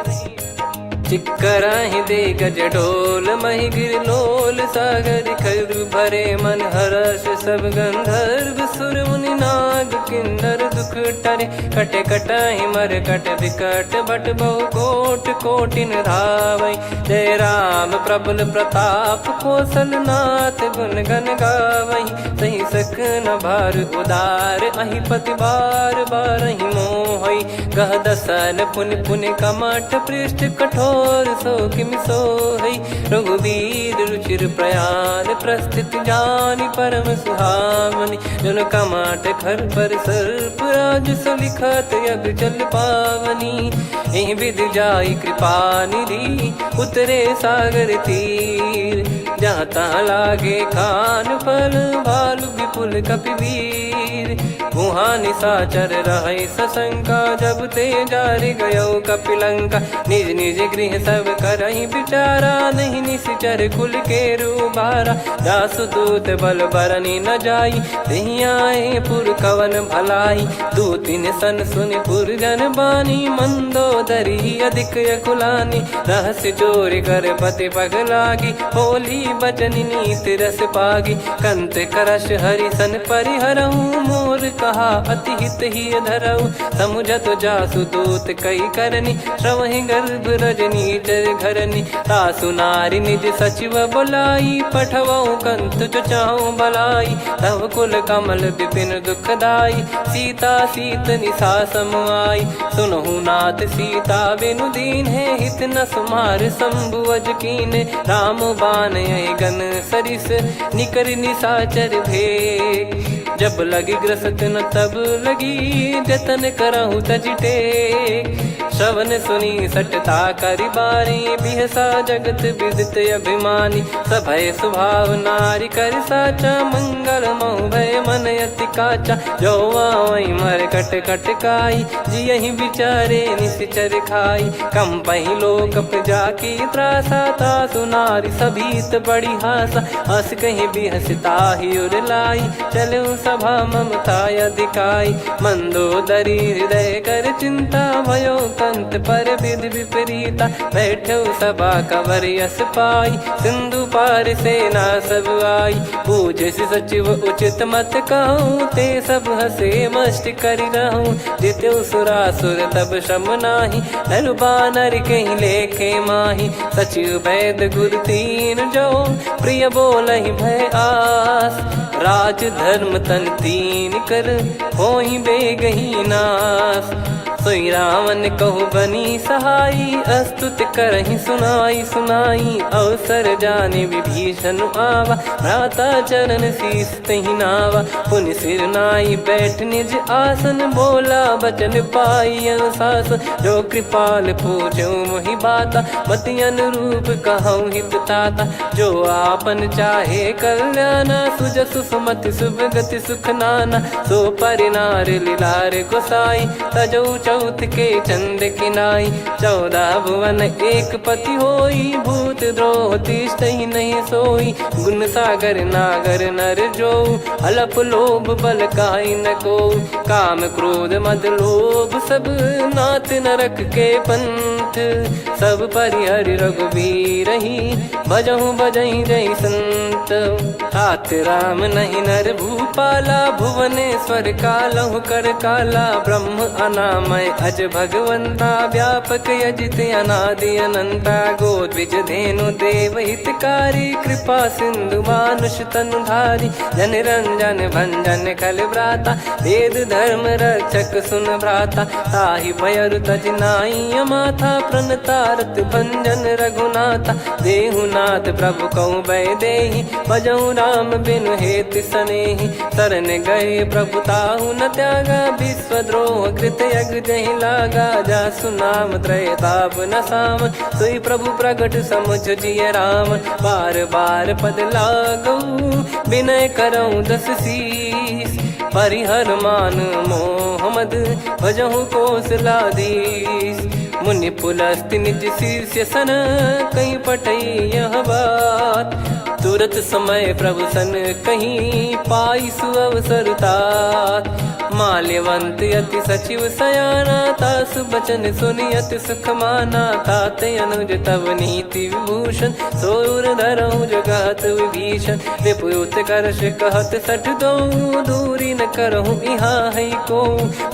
चिक्कराहि दे गज ढोल, महि गिर लोल। सागर खर भरे मन हर्ष, सब गंधर्व सुर मुनि नाग किन्नर दुख टरे। कटे कटाहि मर कट विकट, भट बहु कोट कोटिन धावै। जय राम प्रबल प्रताप, कौशल नाथ गुण गन गावै। सही सख न भार उदार, अहि पति बार बारहि मोहै। गह दसन पुन पुन कमठ, पृष्ठ कठोर सो किमि सोहै। रघुवीर रुचिर प्रयाण, प्रस्थित जानि परम सुहावनी। जन कमाट खर पर सर्प, राज सलिखत यग जल पावनी। एहि विधि जाई कृपा निधि, उतरे सागर तीर। जहाँ तहाँ लागे खान फल, भालु विपुल कपिवीर। वहाँ निशाचर रहै सशंका, जब ते जारि गयो कपिलंका। निज निज गृह सब करहि विचारा, नहीं निश्चर कुल के रूबारा। दासु दूत बल बरनी न जाई, तेहि आए पुर कवन भलाई। दूतिन सन सुनि पुर जन बानी, मंदोदरी अधिक अकुलानी। रहस्य चोरी कर पति पग लागी, होली बचन नीत रस पागी। कंत करश हरि सन परिहरहु, मोर कहा अति हित ही धरऊ। समुझत जासु दूत कई करनी, श्रवहि गर्भ रजनी चर घरनी। तासु नारी निज सचिव बुलाई, पठवऊ कंत जो चाहूं भलाई। तव कुल कमल विपिन दुखदाई, सीता सीत निशा समाई। सुनहु नाथ सीता बिनु दीन है, हित न सुमार शंभु अज कीने। राम बान गन सरिस, निकर निशाचर भेग। जब लगी ग्रसत न तब लगी, जतन करहु तज टेक। श्रवण सुनी सटता करि बारी, बिहसा जगत विदित अभिमानी। सभय स्वभाव नारी कर साचा, मंगल मोह भय मन अति काचा। जो आवई मर कट कट काई, जियहि विचारे निश्चर खाई। कम पही लोक जाकी त्रासा, तासु नारी सभीत बड़ी हासा। हस कहीं भी हंसता ही उर लाई, चलूं सभा ममता अधिकाई। मंदोदरी हृदय कर चिंता, भयो कंत पर विधि विपरीता। बैठो सभा कवर यस पाई, सिंधु पार सेना सब आई। पूजे सचिव उचित मत कहूँ, ते सब हसे मस्त करि रहूं। जित्यु सुरासुर तब श्रम नाही, नर बानर कहीं लेखे माही। सचिव वैद गुरु तीन जो, प्रिय बोलहि भय आस। राज धर्म तन तीन कर, होहि बेगहि नास। सोई रावण कहु बनी सहाई, अस्तुत करहि सुनाई सुनाई। अवसर जाने विभीषण आवा, भ्राता चरण शीस तहि नावा। पुनि सिर नाई बैठ निज आसन, बोला बचन पाई अनुशासन। जो कृपाल पूछो मोहि बाता, मति अनुरूप कहूँ हित ताता। जो आपन चाहे कल्याणा, सुजसु सुमति शुभ गति सुख नाना। सो परिनार लीलार गोसाई, तजौ चौथ के चंद किनाई। 14 भुवन एक पति होई, भूत द्रोह तिष्ठहि नहीं सोई। गुण सागर नागर नर जो, अलप लोभ बल काई न को। काम क्रोध मद लोभ सब, नाथ नरक के पंथ। सब परिहरि रघुवीर ही, भजहु भजहि जय संत। तात राम नहीं नर भूपाला, भुवनेश्वर कालहु कर काला। ब्रह्म अनामय अज भगवंता, व्यापक यजित अनादि अनंता। गोद्विज धेनु देव हितकारी, कृपा सिंधु मानुष तनुधारी। जन रंजन भंजन खल भ्राता, वेद धर्म रक्षक सुन भ्राता। ताहि भयरु तज नाई माथा, प्रणतारत भंजन रघुनाथा। देहुनाथ प्रभु कहु भय देहि, भजहु राम बिनु हेतु सनेहि। शरण गए प्रभु ताहु न त्यागा, विश्वद्रोह कृत यज्ञ जहि लागा। जासु नाम त्रय ताप न साम, सोई प्रभु प्रगट समुझ जिय राम। बार बार पद लागऊ, विनय करऊँ दस शीस। परिहर मान मोह मद, भजहु कौशलाधीश। मुनि पुलस्त्य निज शीर्ष सन, कहीं पटई यह बात। तुरत समय प्रभु सन कहीं, पाई सुअवसर तात। माल्यवंत अति सचिव सयाना, तासु बचन सुनि अति सुख माना। तात अनुज तव नीति विभूषण, सोर धरहु जगत विभीषण। विपुत करश कहत सठ दो, दूरी न करहु यहाँ है को।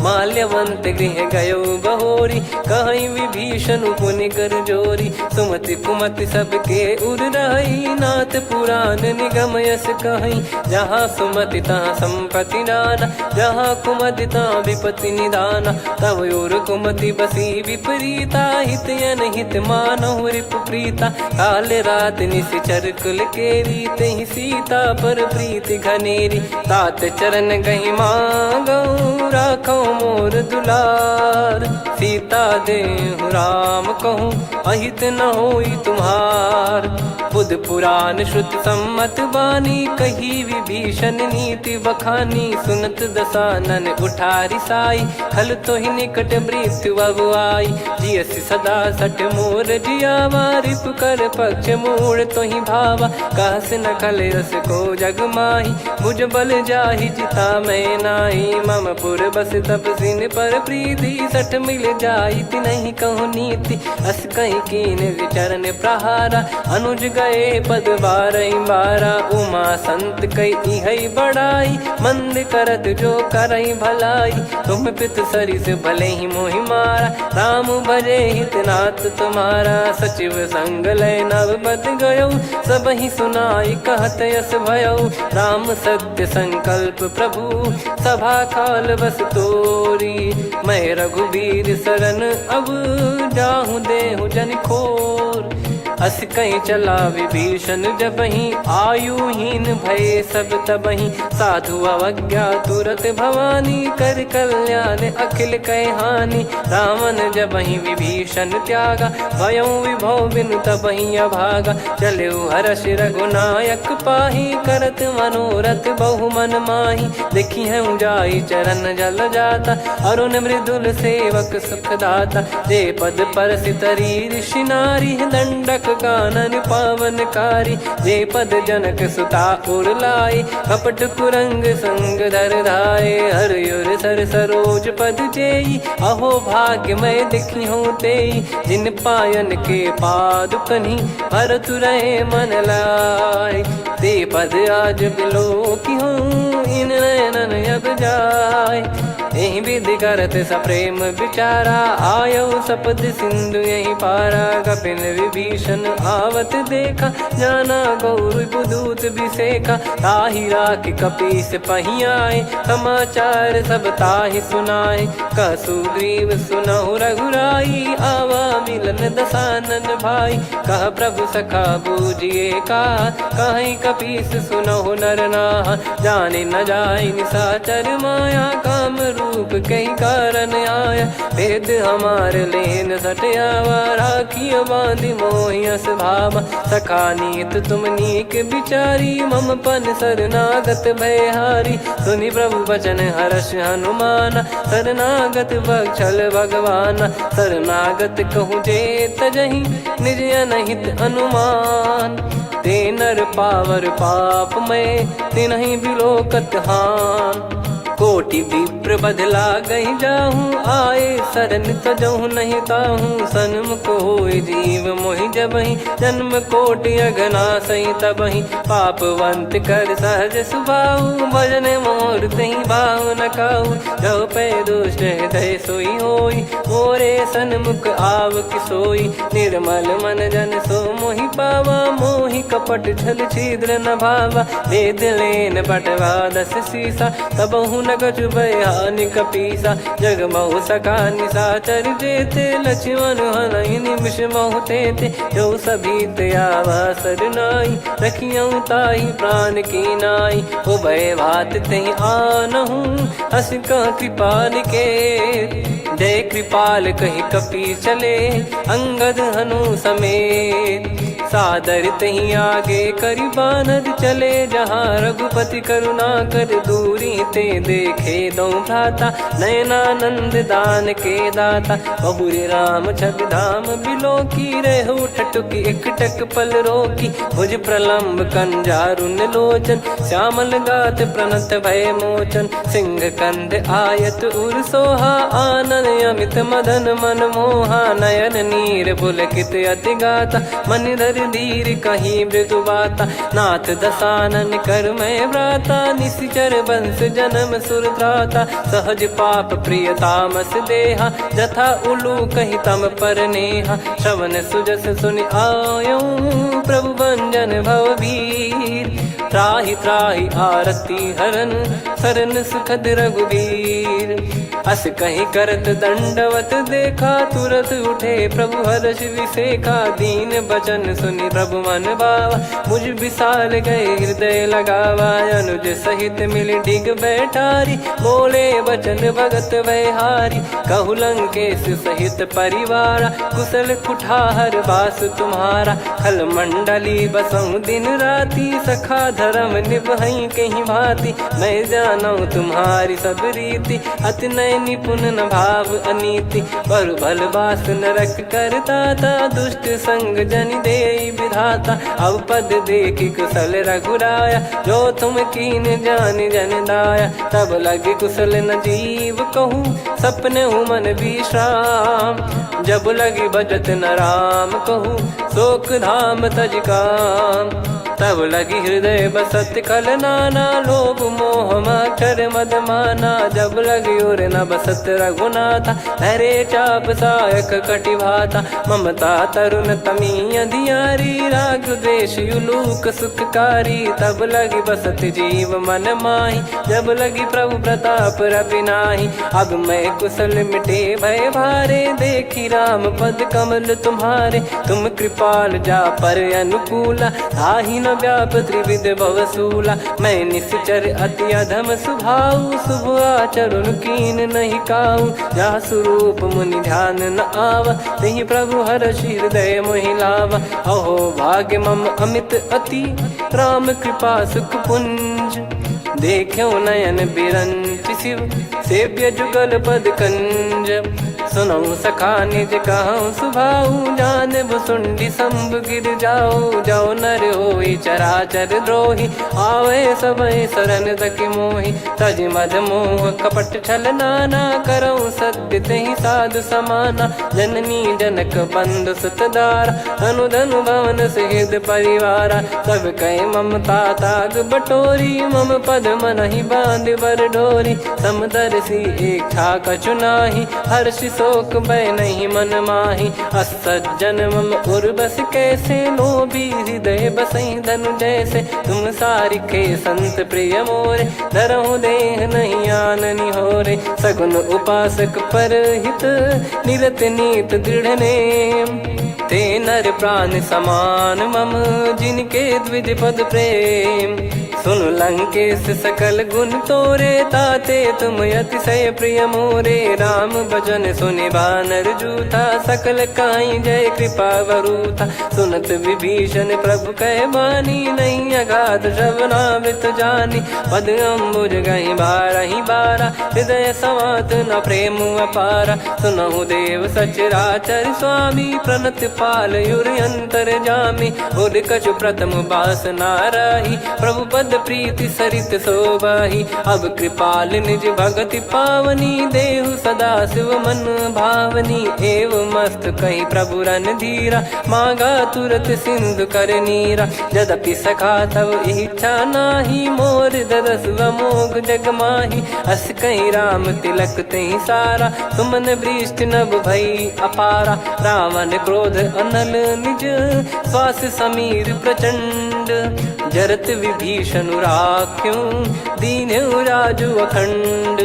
माल्यवंत गृह गयो बहोरी, कहीं विभीषण पुनि कर जोरी। सुमति कुमति सबके उर रही, नाथ पुराण निगम यस कहीं। जहाँ सुमति तहाँ संपत्ति नाना, जहाँ कुमति तहाँ विपत्ति निदाना। तव और कुमति बसी विपरीता, हित अनहित मानहु रिप प्रीता। काल रात निशिचर कुल केरी, तहि सीता पर प्रीति घनेरी। तात चरण गहि मांगऊ, राखो मोर दुलार। सीता देहु राम कहूँ, अहित न होई तुम्हार। बुध पुराण श्रुति सम्मत बानी, कही विभीषण नीति बखानी। सुनत दसानन उठारी साई, खल तो ही निकट मृत्यु अब आई। जियसि सदा सठ मोर जियावा, रिप कर पक्ष मूड़ तो ही भावा। कहस न खल रस को जग माही, भुज बल जाहि जिता मैं नाही। मम पुर बस तपसिन पर प्रीति, सठ मिल जाई तिनहि कहूँ नीति। अस कहीं कीन विचरण प्रहारा, अनुज गए पद बारहि बारा। उमा संत कई इहै बड़ाई, मंद करत जो करई भलाई। तुम पित सरिस भले ही मोहि मारा, राम भजे हितनाथ तुम्हारा। सचिव संग लय नवबत गयो, सब ही सुनाई कहत यस भयो। राम सत्य संकल्प प्रभु, सभा काल बस तोरी। मैं रघुबीर शरण अब, जाहु देहु जन खोर। अस कहीं चला विभीषण जबहि, आयुहीन भये सब तबहि। साधु अवज्ञा तुरत भवानी, कर कल्याण अखिल कह हानि। रावण जबहि विभीषण त्यागा, भयउ विभव बिनु तबहि अभागा। चलऊ हर्ष रघुनायक पाहि, करत मनोरथ बहु मन माहि। देखी हूँ जाई चरण जल जाता, अरुण मृदुल सेवक सुखदाता। जे पद परसि तरी ऋषि नारी, दंडक कानन पावनकारी। जे पद जनक सुता उर लाई, कपट कुरंग संग धर धाये। हरियुर सर सरोज पद जेई, अहो भाग्य मैं दिखी हूँ तेई। जिन पायन के पाद कन्ही, भरत रहे मन लाय। ते पद आज बिलो की हूँ, इन नयनन अब जाय। यही विधि करत सप्रेम विचारा, आयो सपद सिंधु यही पारा। कपिन विभीषण आवत देखा, जाना गौर बुदूत बिसेखा। ताहि राख कपीस पही आए, समाचार सब ताहि सुनाए। कह सुग्रीव सुनहु रघुराई, आवा मिलन दसानन भाई। कह प्रभु सखा बूझिए का, कहीं कपीस सुनहु नर नाहा। जाने न जाय निशाचर माया, काम रूप कई कारण आया। भेद हमार लेन सटयावा, राखिय बांधि मोहियस भावा। सखा नीत तुम नीक बिचारी, मम पन शरणागत भयहारी। सुनि प्रभु बचन हर्ष हनुमाना, शरणागत बक्षल भगवाना। शरणागत कहूँ जे तजहि, निज अनहित अनुमान। ते नर पावर पाप में, तिन्हि बिलोकत हान। कोटि विप्र बदला गई जाहूँ, आए शरण तजहु नहीं ताहूँ। सन्मुख होय जीव मोहि जबहि, जन्म कोटि अगना सही तबहि। पापवंत कर सहज सुभाऊ, भजन मोर तहि भाव न काऊ। जो पै दुष्ट हृदय सोई होई, मोरे सन्मुख आव किसोई। निर्मल मन जन सो मोहि पावा, मोहि कपट छल छिद्र न भावा। वेद लेन बटवा दस सीसा, तबहु न कछु बयानि कपीसा। जग महु सका निशाचर जेते, लक्ष्मण हनहि निमिष महु तेते। जो सभी त्यावा सरनाई, रखियऊँ ताहि प्राण की नाई। उभय भात तहि आनहूँ, अस कह कृपाल के। जय कृपाल कहि कपी चले, अंगद हनु समेत। सादर तही आगे करि बानर चले, जहाँ रघुपति करुणा कर दूरी ते देखे दो भ्राता। नयनानंद दान के दाता, बहुरे राम छवि धाम बिलो की। रहु ठटुकी एकटक पल रोकी, भुज प्रलम्ब कंजारुन लोचन। श्यामल गात प्रणत भय मोचन, सिंह कंध आयत उर सोहा। आनन अमित मदन मन मोहा, नयन नीर पुलकित अति गाता। मन धर धीर कहीं मृदु बाता, नाथ दसानन कर मैं व्राता। निशिचर वंश जन्म सुरत्राता, सहज पाप प्रिय तामस देहा। जथा उलू कही तम पर नेहा, श्रवण सुजस सुनि आयो। प्रभु भंजन भवभीर, त्राहि त्राहि आरती हरन। शरण सुखद रघुबीर, अस कहीं करत दंडवत देखा। तुरत उठे प्रभु हर्ष विसेखा, दीन बचन सुनि प्रभु मन भावा। मुझ विशाल गए हृदय लगावा, अनुज सहित मिल डिग बैठारी। बोले बचन भगत भयहारी, कहु लंकेश सहित परिवारा। कुशल कुठार बास तुम्हारा, खल मंडली बसऊं दिन राती। सखा धर्म निभई कहीं भांति, मैं जानू तुम्हारी सब रीति। अति नय निपुण न भाव अनीति, पर भल बास नरक करता था। दुष्ट संग जन दे विधाता, अब पद देखी कुशल रघुराया। जो तुम कीन जान जन दाया, तब लगे कुशल न जीव कहूँ। सपने मन विश्राम, जब लगी बजत न राम कहूँ। शोक धाम तज काम, तब लगी हृदय बसत कल नाना। लोभ मोह मक्षर मद माना, जब लगी उर न बसत रघुनाथा। हरे चाप सायक कटि भाता, ममता तरुण तमी अधियारी। राग द्वेष युलूक सुखकारी, तब लगी बसत जीव मन माही। जब लगी प्रभु प्रताप रवि नाही, अब मैं कुशल मिटे भय भारे। देखी राम पद कमल तुम्हारे। तुम कृपाल जा पर अनुकूला, ताहि न व्याप त्रिविध भवसूला। मैं निश्चर अति अधम सुभाऊ, शुभ आचरण कीन नहीं काऊ। जा स्वरूप मुनि ध्यान न आवा, तेहि प्रभु हर्षि हृदय मोहि लावा। अहो भाग्य मम अमित अति, राम कृपा सुख पुंज। देखो नयन बिरंच शिव, सेव्य जुगल पद कंज। सुनऊ सखा निज कहूँ सुभाऊ, जान भुसुंडी शंभ गिर जाओ। जाओ नर होई चराचर द्रोही, आवे सबय शरण तकी मोहि। तज मद मोह कपट छल नाना, करऊँ सत्य तेहि साधु समाना। जननी जनक बंधु सुतदारा, धनु धनु भवन सहित परिवारा। सब कहे ममता ताग बटोरी, मम पद मनहि बांध बर डोरी। समदर्शी इच्छा कछु नाही, हर्ष शोक भय नहीं मन माही। असज्जन मम उर्वश कैसे, लोभी हृदय बसई धनु जैसे। तुम सारिखे संत प्रिय मोरे, धरहु देह नहीं आननि होरे। सगुन उपासक परहित, निरत नीत दृढ़ नेम। ते नर प्राण समान मम, जिनके द्विज पद प्रेम। सुन लंकेश सकल गुण तोरे, ताते तुम अतिशय प्रिय मोरे। राम भजन सुनि बानर जूथा, सकल काई जय कृपा वरूथा। सुनत विभीषण प्रभु कह बानी, नहीं अगाध श्रवणामृत जानी। पद अम्बुज गहि बारहि बारा, हृदय समात न प्रेम अपारा। सुनहु देव सचराचर स्वामी, प्रणत पाल युर अंतर जामी। उर कछु प्रथम बास नाराही, प्रभु पद प्रीति सरित शोभाही। अब कृपाल निज भगति पावनी, देहु सदा शिव मन भावनी। एव मस्त कही प्रभु रन धीरा, मांगा तुरत सिंधु कर नीरा। यद्यपि सखा तब इच्छा नाही, मोर दरस मोग जग माही। अस कहीं राम तिलक तेहि सारा, सुमन वृष्टि नभ भई अपारा। रावण क्रोध अनल निज, श्वास समीर प्रचंड। जरत विभीषण राख्यों, दीन्हु राजु अखंड।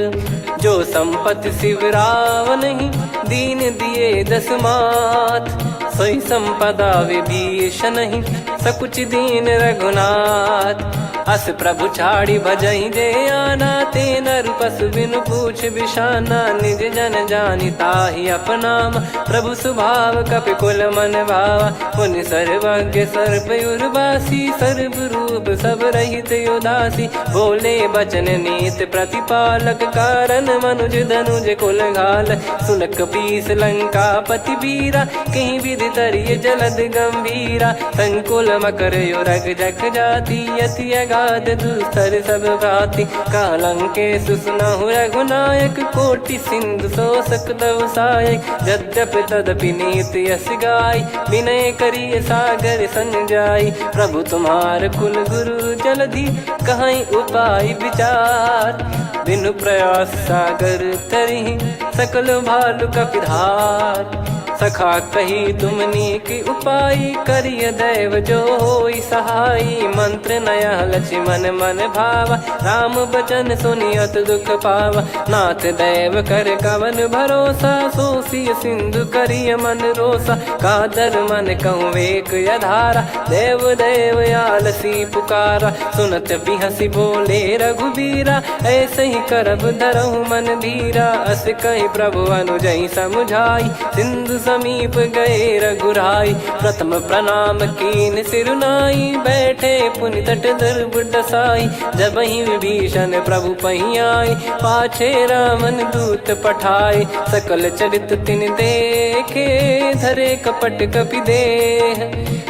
जो संपत्ति शिव रावण ही, दीन दिए दस मात। सोई संपदा विभीषण ही, सकुच दीन रघुनाथ। अस प्रभु छाड़ी भजई जे आना, ते नर पशु बिनु पूछ बिशाना। निज जन जानि ताहि अपनाम, प्रभु स्वभाव कपि कुल मन भावा। मुनि सर्वज्ञ सर्वयुर्वासी, सर्व रूप सब रहित उदासी। बोले बचन नीत प्रतिपालक, कारण मनुज धनुज कुल घाल। सुन कपीस लंका पति वीरा, कहीं विधि तरिय जलद गंभीरा। संकुल मकर युरग जग जाति, यति अगाध दुस्तर सब घाति। कालंकेश सुनहु रघुनायक, कोटि सिंधु शोषक तव सहायक। यद्यपि तदपि नीति यस गाय, विनय करिय सागर सन जाई। प्रभु तुम्हार कुल गुरु जलधि, कहीं उपाय विचार। बिनु प्रयास सागर तरिहि, सकल भालु कपिधार। सखा कही तुमनी की उपाय, करिय दैव जो होई सहाई। मंत्र नया लक्ष्मण मन भावा, राम बचन सुनियत दुख पावा। नाथ दैव कर कवन भरोसा, सोसिय सिंधु करिय मन रोसा। कादर मन कहूँ एक यधारा, देव देव आलसी पुकारा। सुनत बिहसी बोले रघुबीरा, ऐसे ही करब धरहु मन धीरा। अस कही प्रभु अनुजई समुझाई, सिंधु समीप गए रघुराई। प्रथम प्रणाम कीन सिरुनाई, बैठे पुनि तट दर्भ डसाई। जब ही विभीषण प्रभु पही आई, पाछे रामन दूत पठाए। सकल चरित तिन देखे, धरे कपट कपि देह।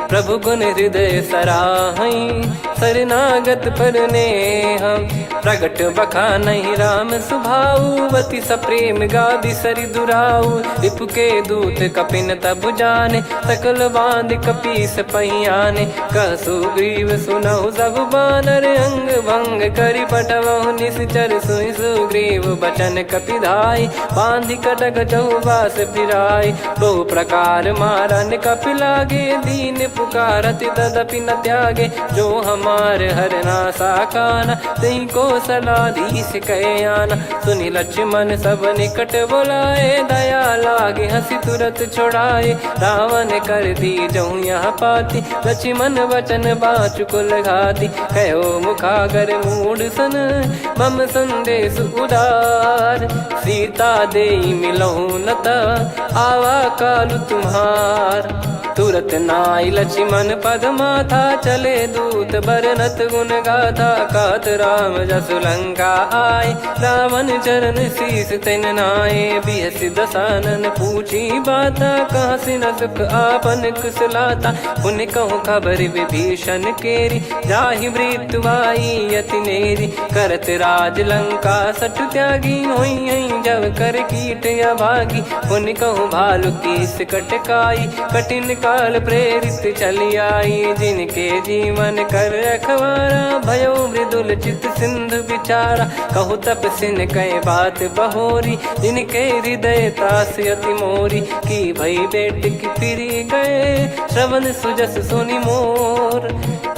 प्रभु गुण हृदय सराहई, शरणागत पर नेह। प्रगट बखानहि राम सुभाऊ, बति सप्रेम गादि सरि दुराऊ। रिपु के दूत कपिन तब जाने, सकल बांध कपीस पहियाने। कह सुग्रीव सुनहु सब बानर, अंग भंग करि पठवहु निश्चर। सुनि सुग्रीव बचन कपिधाई, बांधि कटक चहुबास फिराई। बहु प्रकार मारन कपि लागे, दीन पुकारति तदपि न त्यागे। जो हम कुमार हरना साकाना, तई को सलाधीश कहे आना। सुनि लक्ष्मण सब निकट बुलाए, दया लागे हंसी तुरत छुड़ाए। रावण कर दी जऊँ यहाँ पाती, लक्ष्मण वचन बाचु कुल घाती। कहो मुखागर मूड सन, मम संदेश उदार। सीता देई मिलहु नता, आवा कालु तुम्हार। तुरत नाई लक्ष्मण पद माथा, चले दूत बरनत गुण गाथा। कहत राम जसु लंका आए, रावण चरण शीस तिन नाये। बिहसि दसानन पूछी बाता, कहाँ से न सुख आपन कुशलाता। पुन कहूँ खबर विभीषण केरी, जाहि मृत्यु आई अति नेरी। करत राज लंका सठ त्यागी, होई जब कर कीट अभागी। पुन कहूँ भालु कीस कटकाई, कठिन काल प्रेरित चली आई। जिनके जीवन कर रखवारा, भयो मृदुल चित सिंधु विचारा। कहु तपसिन कई बात बहोरी, जिनके हृदय तास अति मोरी। की भई बेट की फिरी गए, श्रवण सुजस सुनि मोर।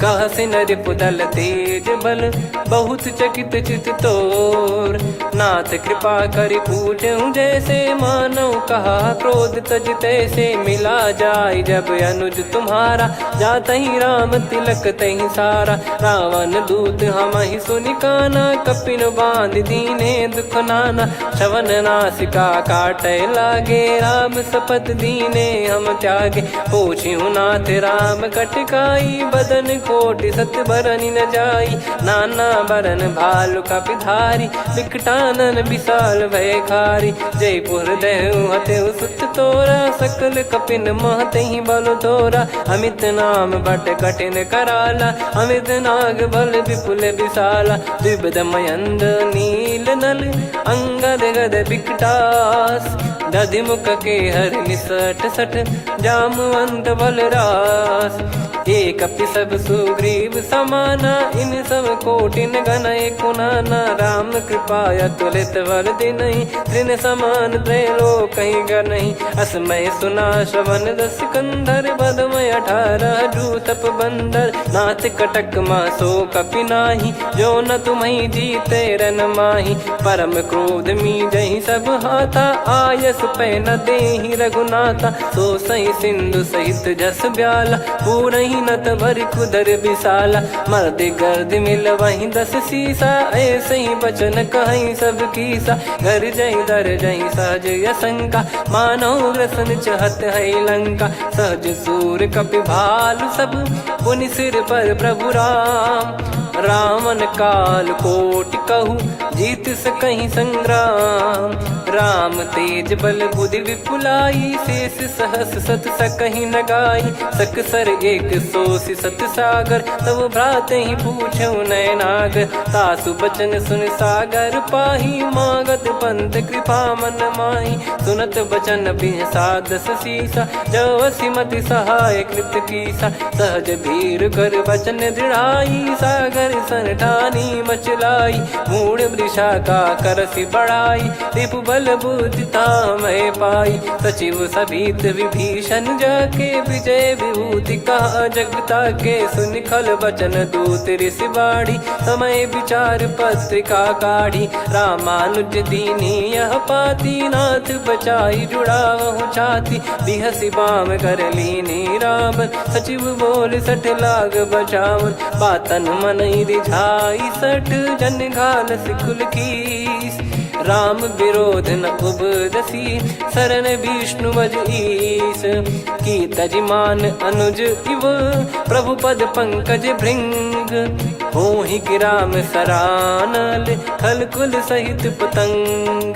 कह सिन रिपुदल तेज बल, बहुत चकित चित तोर। नाथ कृपा करि पूछऊँ जैसे, मानव कहा क्रोध तज तैसे। मिला जाय जब अनुज तुम्हारा, जातहि राम तिलक तहि सारा। रावण दूत हमहि सुनि काना, कपिन बांध दीने दुख नाना। श्रवण नासिका काटै लागे, राम शपथ दीने हम त्यागे। पूछिहु नाथ राम कटकाई, बदन कोटि सत बरनि न जाई। नाना बरन भालु कपिधारी, विकटानन विशाल भयखारी। जयपुर देहु हतेउ सुत तोरा, सकल कपिन महतहि बल तोरा। अमित नाम बट कठिन कराला, अमित नाग बल विपुल विशाला। द्विविध मयंद नील नल, अंगद गद विकटास। दधिमुख के हर निसठ सठ, जामवंत बलरास। एक कपि सब सुग्रीव समाना, इन सब कोटिन गनय कुनाना। राम कृपा अतुलित बल दिनहि, तृण समान त्रैलोकहि गनहि। असमय सुना श्रवण दस कंधर, बदमय 18 जूतप बंदर। नाथ कटक मासो कपि नाही, जो न तुम्हि जीते रन माही। परम क्रोध मीजहि सब हाथा, आयस पै न देहि रघुनाथा। सो सही सिंधु सहित जस ब्याला, पूरहि नत भर कुदर विशाला। मर्द गर्द मिल वहीं 10 सीसा, ऐसे ही बचन कहीं सब कीसा। घर जय दर जय सहज यसंका, मानो ग्रसन चहत है लंका। सहज सूर कपि भालु सब, पुनि सिर पर प्रभु राम। रामन काल कोटि कहु, जीत सकहि संग्राम। राम तेज बल बुद्धि विपुलाई, शेष सहस सत सकहि न गाई। सकसर एक सोसि सत सागर, तब भ्राते ही पूछौ नयनागर। तासु बचन सुन सागर पाही, मागत पंथ कृपा मन माही। सुनत बचन बिहसा 10 सीसा, जवसि मति सहाय कृत कीसा। सहज भीर कर बचन दृढ़ाई, सागर सन ठानी मचलाई। मूढ़ वृषा का करसि बढ़ाई, रिपु बल बुद्धि तामय पाई। सचिव सभीत विभीषण जाके, विजय विभूति कहा जगता के। सुनि खल बचन दूत ऋषि बाढ़ी, समय विचार पत्रिका काढ़ी। रामानुज दीनी यह पाती, नाथ बचाई जुड़ावहु छाती। बिहसि बाम कर लीनी राम, सचिव बोल सठ लाग बचावन। बातन मन रिझाई सठ, जन घाल सिकुल कीस। राम विरोध न उपदसी, शरण विष्णु बज ईस। की तजिमान अनुज इव, प्रभु पद पंकज भृंग। होहि कि राम सरानल, खल कुल सहित पतंग।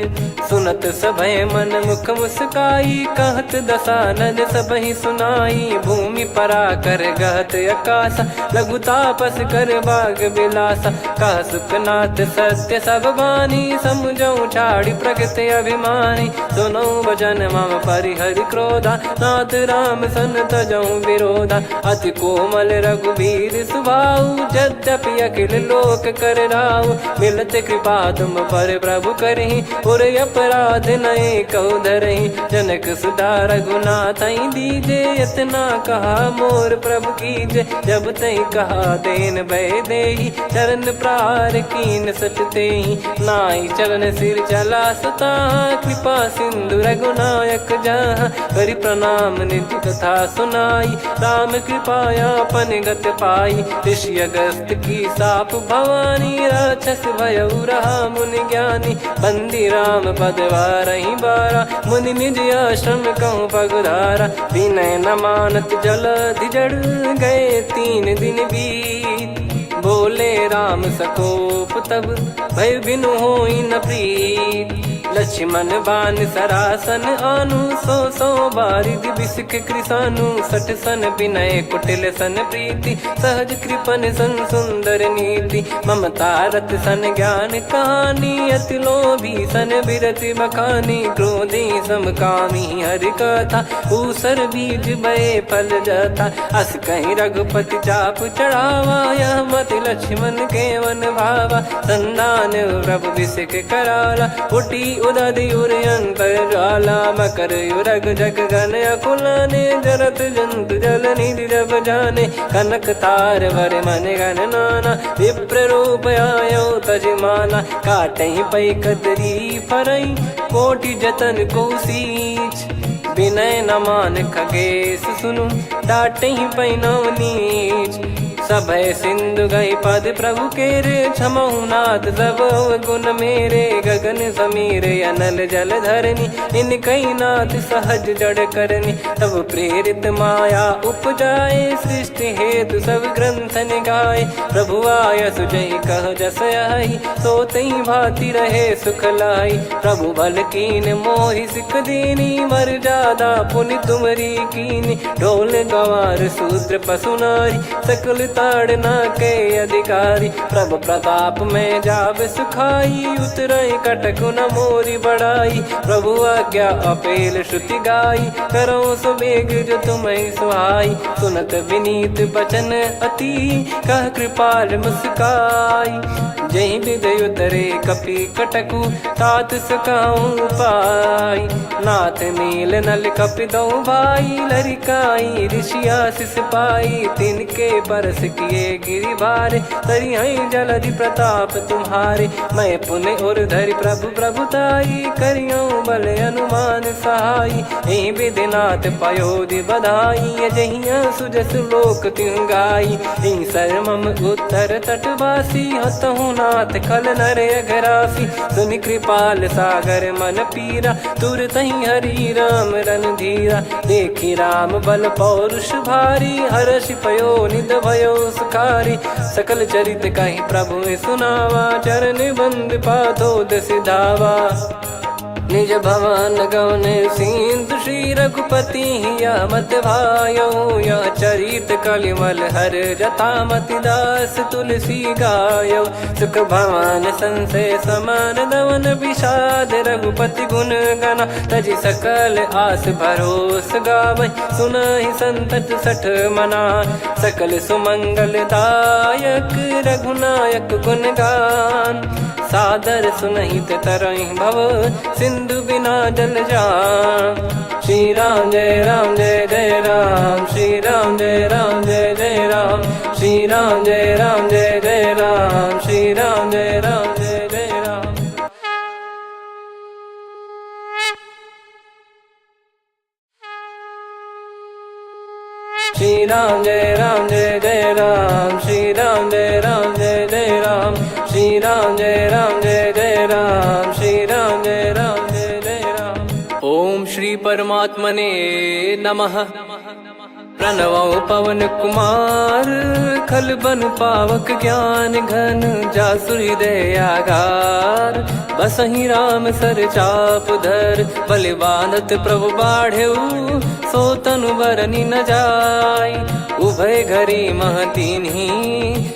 सुनत सभय मन मुख मुस्काई, कहत दसानन सबहि सुनाई। भूमि परा कर गहत आकाशा, लघु तापस कर बाग बिलासा। कह सुखनाथ सत्य सब बानी, समुझौ छाड़ी प्रकृति अभिमानी। सुनो भजन मम परिहरि क्रोधा, नाथ राम सन तजौ विरोधा। अति कोमल रघुवीर सुभाऊ, यद्यपि की अखिल लोक कर राव। मिलत कृपा तुम पर प्रभु करही, और अपराध नए कौ धरही। जनक सुधा रघुनाथ दीजे, इतना कहा मोर प्रभु कीजे। जब तई कहा देन भय देही, चरण प्रार कीन सटते ही। नाई चरण सिर चला सता, कृपा सिंधु रघुनायक जहाँ। करि प्रणाम निज कथा सुनाई, राम कृपाया पन गत पाई। ऋषि अगस्त की साप भवानी, राक्षस भयउ रहा मुनि ज्ञानी। बंदी राम पद वारहि बारा, मुनि निज आश्रम कहूँ पगुधारा। विनय न मानत जलधि जड़, गए 3 दिन बीत। बोले राम सकोप तब, भय बिनु होई न प्रीत। लक्ष्मण बान सरासन आनु, 100 बारिद बिसिख कृसानु। 60 सन विनय कुटिल सन प्रीति, सहज कृपन सन सुंदर नीति। ममता रत सन ज्ञान कहानी, अति लोभी सन बिरति बखानी। क्रोधी समकामी हरि कथा, ऊसर बीज बये फल जथा। अस कहीं रघुपति चाप चढ़ावा, यह मत लक्ष्मण के मन भावा। संदान प्रभु बिसिख कराला, उठी उदधि उर अंतर ज्वाला। मकर युरग जग गण अकुलाने, जरत जंतु जल निधि जब जाने। कनक तार वर मन गण नाना, विप्र रूप आयो तजमाना। काटहि पै कदरी फरई, कोटि जतन को सींच। विनय न मान खगेश सुनु, डांटहि पै नव नीच। सभय सिंधु गई पद प्रभु केरे, क्षमहु नाथ सब गुण मेरे। गगन समीरे अनल जल धरनी, इन कई नाथ सहज जड़ करनी। तब प्रेरित माया उपजाए, सृष्टि हेतु सब ग्रंथ निगाए। प्रभु आय सुजई कह जस आई, सोतई भांति रहे सुख लाई। प्रभु बल कीन मोहि सिख दीनी, मर्यादा पुनि तुमरी कीनी। ढोल गवार शूद्र पशु नारी, सकल ताड़ना के अधिकारी। प्रभु प्रताप में जाब सुखाई, उतरई कटक न मोरी बढ़ाई। प्रभु आज्ञा अपेल श्रुति गाई, करो सुबेग जो तुम्हें सुहाई। सुनत विनीत बचन अति, कह कृपाल मुस्काई। जही विदय उतरे कपि कटकु, तात सकाऊं पाई। नाथ नील नल कपि दो भाई, लरिकाई ऋषि आशीष पाई। तिनके परस किए गिरि भारे, तरिहै जलधि प्रताप तुम्हारे। मैं पुण्य और धरि प्रभु प्रभुताई, करियऊं बल अनुमान सहाई। एहि विधिनाथ पयोधि बधाई, जहिया सुजस लोक तिहुँ गाई। एहि सरमम उत्तर तटवासी, हतहु नाथ खल नर अघरासी। सुनि कृपाल सागर मन पीरा, तुरतहि हरि राम रणधीरा। देखि राम बल पौरुष भारी, हर्षि पयो निध भयो सुखारी। सकल चरित कहि प्रभु सुनावा, चरण बंद पादोद सिधावा। निज भवन गौन सिंधु, श्री रघुपति हिया मत भायो। यह चरित कलिमल हर जथा, मति दास तुलसी गायो। सुख भवन संशय समान दवन, विषाद रघुपति गुण गना। तजि सकल आस भरोस गावै, सुनहि संतत सठ मना। सकल सुमंगल दायक, रघुनायक गुण गान। सादर सुनहित तरहि भव, सिंधु बिना जल जान। श्री राम जय राम जय जय राम, श्री राम जय राम जय जय राम। श्री राम जय राम जय जय राम, श्री राम जय राम जय जय राम। श्री राम जय राम जय जय राम, श्री राम जय राम जय जय राम। श्री राम जय राम जय जय राम, श्री राम जय राम जय जय राम। ओम श्री परमात्मने नमः। प्रणवौ पवन कुमार, खल बन पावक ज्ञान घन। जासु हृदय आगार, बसहि राम सर चाप धर। बलि बांधत प्रभु बाढ़ेउ, सो तनु बरनि न जाय। उभय घरी मह दीन्ही,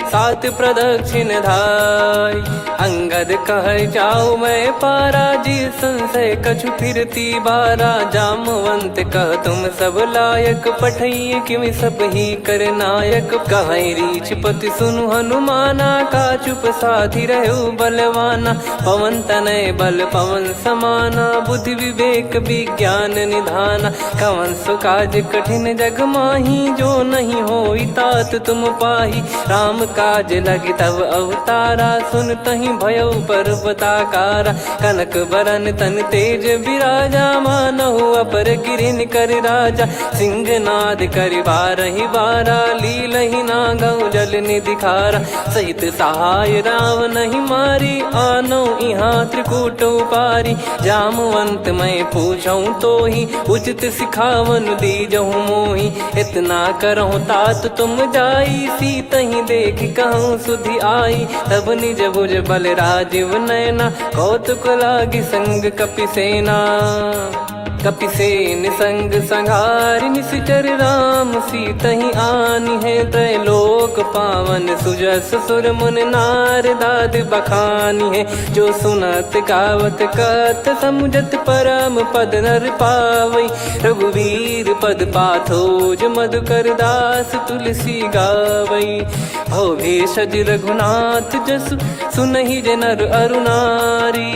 सात प्रदक्षिण धाय। अंगद कह जाऊ मैं पारा, जी संशय कछु फिरती बारा। जामवंत कह तुम सब लायक, पठई किमि सब ही कर नायक। कहीं रीछ पति सुनु हनुमाना, का चुप साधि रहु बलवाना। पवन तनय बल पवन समाना, बुद्धि विवेक विज्ञान निधाना। कवन सो काज कठिन जग माही, जो नहीं होई तात तुम पाही। राम काज लगी तब अवतारा, सुन तहि भयउ पर्वताकारा। कनक बरन तन तेज बिराजा, मानहु अपर गिरिन कर राजा। सिंहनाद करि बारहि बारा, लीलहि नागौ जल निधि खारा। सहित सहाय रावणहि मारी, आनौ इहाँ त्रिकूट उपारी। जामवंत मैं पूछऊँ तोहि, उचित सिखावन दीजहु मोहि। इतना करहु तात तुम जाई, सीतहि देख कहूँ सुधि आई। तब निज भुज बल राजीव नयना, कौतुक लागी संग कपिसेना। कपिसेन संग संहारि निशिचर राम, सीतहि आनि है त्रैलोक पावन। सुजस सुर मुन नार दाद बखानी है, जो सुनत गावत कथ समुझत परम पद नर पावई। रघुवीर पद पाथोज मधुकर दास तुलसी गावई। भव भेषज रघुनाथ जसु, सुनहि जे नर अरु नारी।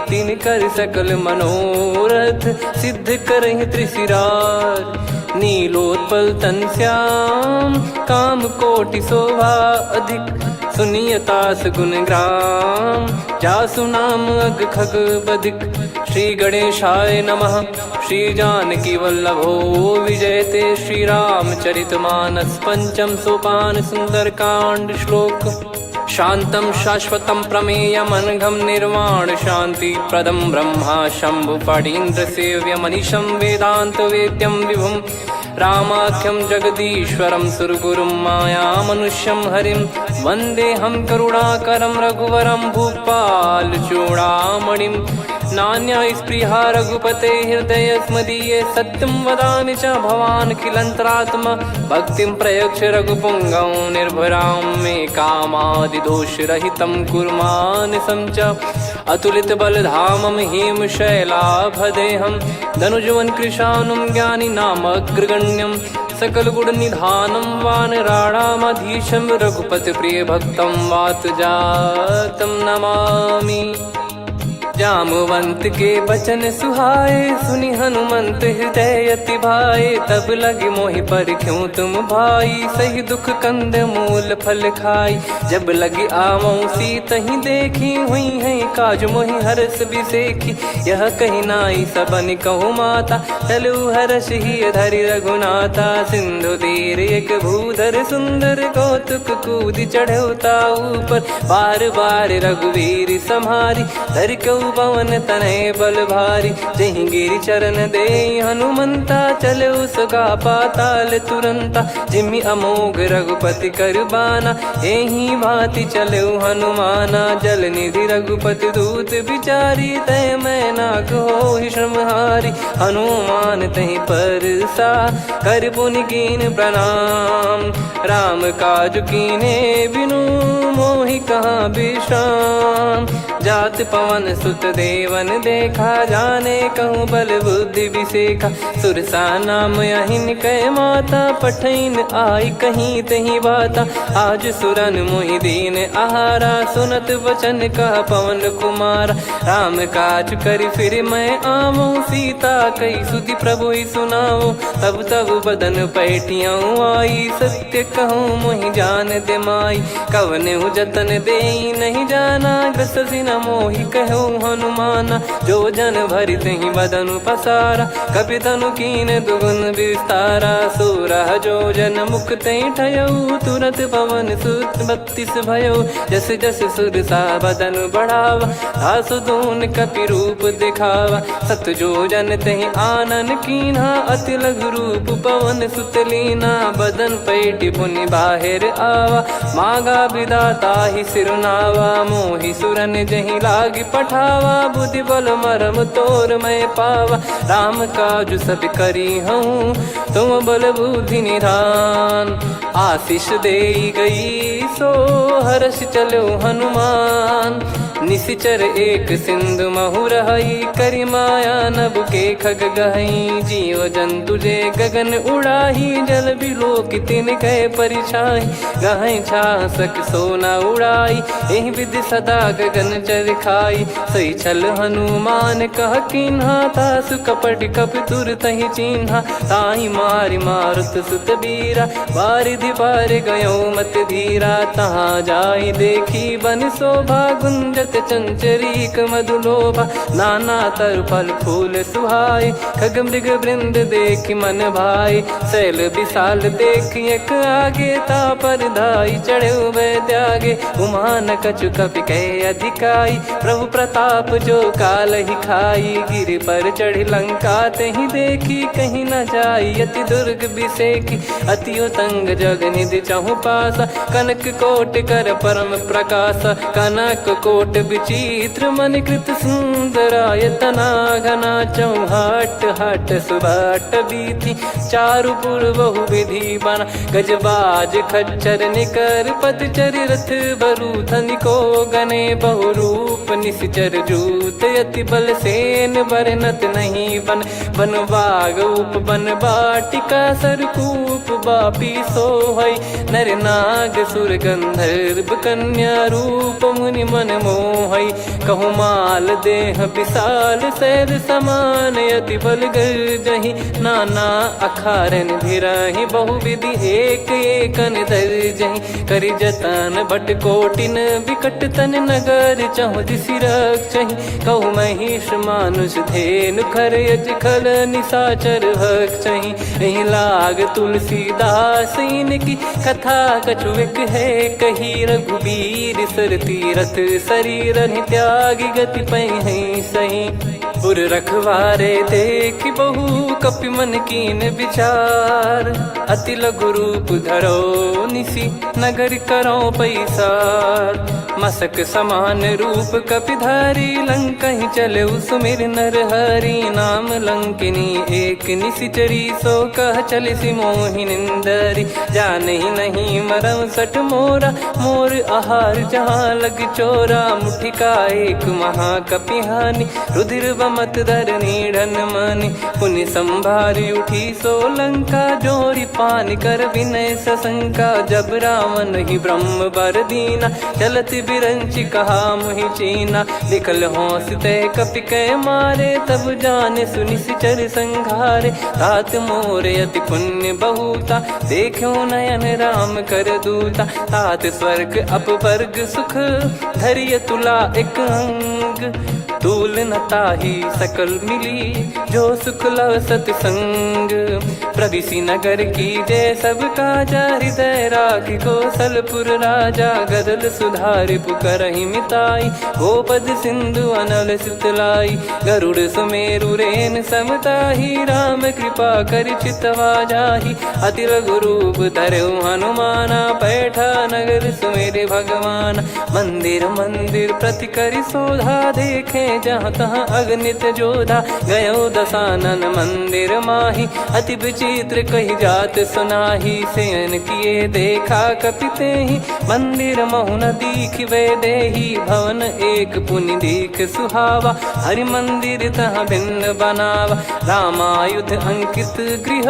तिन कर सकल मनोरथ, सिद्ध करहि त्रिशिरार। नीलोत्पल तन श्याम, काम कोटि शोभा अधिक। सुनियतास गुण ग्राम, जासु नाम अग खग बदिक। श्री गणेशाय नमः। श्री जानकी वल्लभो विजयते, श्री रामचरित मानस। पंचम सोपान सुंदर कांड श्लोक। शांतं शाश्वतं प्रमेयमनघं निर्वाण शांति प्रदं ब्रह्मा शंभु फणीन्द्र सेव्य मनीषं वेदांत वेद्यं विभुं। रामाख्यं जगदीश्वरं सुरगुरुं माया मनुष्यं हरिं। वन्देऽहं करुणाकरं रघुवरं भूपाल चूडामणिं। नान्या स्पृहा रघुपते हृदय स्मदीये, सत्यं वदामि च भवान् खिलन्तरात्मा। भक्तिं प्रयच्छ रघुपुङ्गं निर्भरां मे कामादिदोषरहितं कुर्मानसं च। अतुलित बलधामं हेमशैलाभदेहं, धनुजवन कृशानुं ज्ञानिनामग्रगण्यं। सकल गुण निधानं वानराणामधीशं, रघुपति प्रिय भक्तं वात जातं नमामि। जामवंत के बचन सुहाए, सुनि हनुमंत हृदय अति भाए। तब लगे मोहि पर क्यों तुम भाई, सही दुख कंद मूल फल खाई। जब लगी आवऊँ सीतहि देखी, हुई है काज मोहि हरस बिसेखी। यह कही नाई सबन कहु माता, चलु हरष ही धरि रघुनाथा। सिंधु तीर एक भूधर सुंदर, कौतुक कूद चढ़ौता ऊपर। बार बार रघुवीर सम्हारी, धरि कहु पवन तनय बल भारी। जहि गिरि चरण दे हनुमंता, चले उसका पाताल तुरंता। जिमि अमोघ रघुपति कर बाना, एहि भांति चले हनुमाना। जल निधि रघुपति दूत बिचारी, तय मैं नाक होहि श्रमहारी। हनुमान तहि परसा, कर पुनि कीन प्रणाम। राम काज कीने बिनु, मोहि कहाँ विश्राम। जात पवन सुत देवन देखा, जाने कहूँ बल बुद्धि विसेखा। सुरसा नाम अहिन कै माता, पठैन आई कहीं तही बाता। आज सुरन मोहि दीन आहारा, सुनत वचन कह पवन कुमारा। राम काज करि फिर मैं आवऊँ, सीता कई सुधि प्रभु ही सुनाओ। तब तब बदन पैठियाँ आई, सत्य कहूँ मोहि जान दे माई। कवने जतन देई नहीं जाना, ग्रसि न मोहि कहूँ हनुमाना। जो जन भरि तहि बदनु पसारा, कपितनु कीन दुगुन विस्तारा। सोरह जो जन मुख तहि ठयऊ, तुरत पवन सुत 32 भयऊ। जस जस सुरसा बदनु बढ़ावा, आसु दून कपि रूप दिखावा। सत जो जन तहि आनन कीन्हा, अति लघु रूप पवन सुत लीना। बदन पैठि पुनि बाहिर आवा, मागा विधाता ही सिरुनावा। मोहि सुरन जहि नहीं लागी पठावा, बुद्धि बल मरम तोर मैं पावा। राम काज सब करी हूँ तुम बल बुद्धि निधान, आशीष दे गई सो हर्ष चलो हनुमान। निशिचर एक सिंधु महु रहई, करी माया नभ के खग गहई। जीव जंतु जे गगन उड़ाही, जल बिलो कि तिन गए परिछाई। गहई छासक सोना उड़ाई, एहि विधि सदा गगन चर खाई। सही छल हनुमान कह किन्हा, तासु कपट कप तुर तहि चिन्हा। ताहि मारि मारुत सुत बीरा, बारिधि पार गयो मत धीरा। तहाँ जाई देखी बन शोभा, गुंजत चंचरीक मधुलोभा। नाना तर फल फूल सुहाए, खग मृग वृंद देखि मन भाई। शैल विशाल देखि एक आगे, तापर धाई चढ़े वै त्यागे। उमा न कछु कपि कहे अधिकाई, प्रभु प्रताप जो काल ही खाई। गिर पर चढ़ी लंका तहि देखी, कहीं न जाई अति दुर्ग बिसेकी। अति उतंग जग निधि चहु पासा, कनक कोट कर परम प्रकाशा। कनक कोट विचित्र मन कृत सुंदरायतना घना। चौहाट हाट सुबाट बीथी, चारु पुर बहु विधि बना। गजबाज खच्चर निकर पतचर, रथ बरु धनिको गने। बहु रूप निशिचर जूत, अति बल सेन बरनत नहीं बन। बन बाग उप बन बाटिका, सरकूप बापी सोहई। नर नाग सुर गंधर्व कन्या, रूप मुनि मन मोहई। कहु माल देह विशाल, शैल समान अति बल गर्जहि। नाना अखारन भिराहि, बहु विधि एक एकन दर्जहि। करि जतन भट कोटिन, विकट तन नगर चहु दिसि रक्षहि। कहु महिष मानुष धेनु, खर यज खल निशाचर भक्षहि। एहि लाग तुलसीदास इनकी, कथा कछुक है कही। रघुबीर सर तीरथ शरीर, त्यागी गति पै सही। पुर रखवारे देख बहु, कपि मन कीन विचार। अति लघु रूप धरो निसी, नगर करो पैसार। मसक समान रूप कपिधारी, लंकहि चले सुमिर नर हरि। नाम लंकिनी एक निशिचरी, सो कह चलिसि मोहि निंदरी। जानहि नहीं मरम सठ मोरा, मोर आहार जहाँ लग चोरा। मुठिका एक महाकपिहानि, रुधिर बमत धरनी ढन मानि। पुनि संभारी उठी सो लंका, जोरी पान कर विनय सशंका। जब रावण ही ब्रह्म बर दीना, चलत बिरंचि कहा मुहि चीना। लिखल होंस ते कपि कै मारे, तब जाने सुनि सिचर संघारे। तात मोरे अति पुण्य बहुता, देखो नयन राम कर दूता। तात स्वर्ग अपवर्ग सुख, धरिय तुला एक अंग। तूल न ताहि सकल मिली, जो सुख लव सतसंग। प्रदिशि नगर की जय सब काजा, हृदय राखि कौशलपुर राजा। गदल सुधारि पुकारहि मिताई, गोपद सिंधु अनल सितलाई। गरुड़ सुमेरु रेन समताहि, राम कृपा करि चितवा जाहि। अति लघु रूप धरऊ हनुमाना, पैठा नगर सुमेरे भगवान। मंदिर मंदिर प्रति करि शोधा, देखे जहाँ तहाँ अगणित जोधा। गयो दशानन मंदिर माही, अति विचित्र कही जात सुनाही। शयन किए देखा कपितेहि, मंदिर महु न दीखिबे देहि। भवन एक पुनि दीख सुहावा, हरि मंदिर तहाँ भिन्न बनावा। रामायुध अंकित गृह,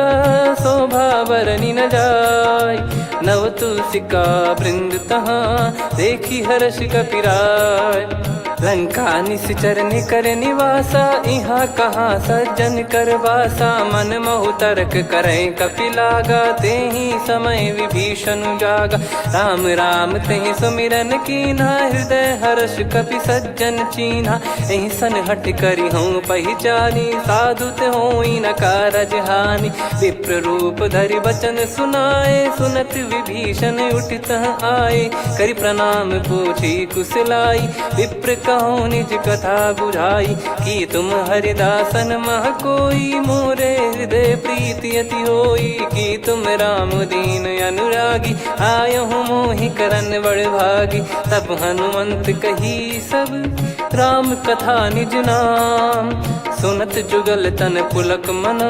शोभा बरनि न जाय। नव तुलसिका वृंद तहाँ, देखी हर्ष कपिराय। लंका निश्चर निकर निवासा, इहाँ कहाँ सज्जन कर वासा। मन महु तर्क करै कपिलागा, तेहि समय विभीषण जागा। राम राम तेहि सुमिरन कीन्हा, हृदय हर्ष कपि सज्जन चीन्हा। एहि सन हट करि हूँ पहिचानी, साधु ते होई न कारज हानि। विप्र रूप धरि वचन सुनाए, सुनत विभीषण उठित आए, करि प्रणाम पूछी कुशलाई। विप्र कहो निज कथा बुझाई, कि तुम हरिदासन मह कोई। मोरे हृदय प्रीति अति होई, कि तुम राम दीन अनुरागी। आयहु मोहि करन बड़ भागी, तब हनुमंत कही सब राम कथा निज नाम। सुनत जुगल तन पुलक मना,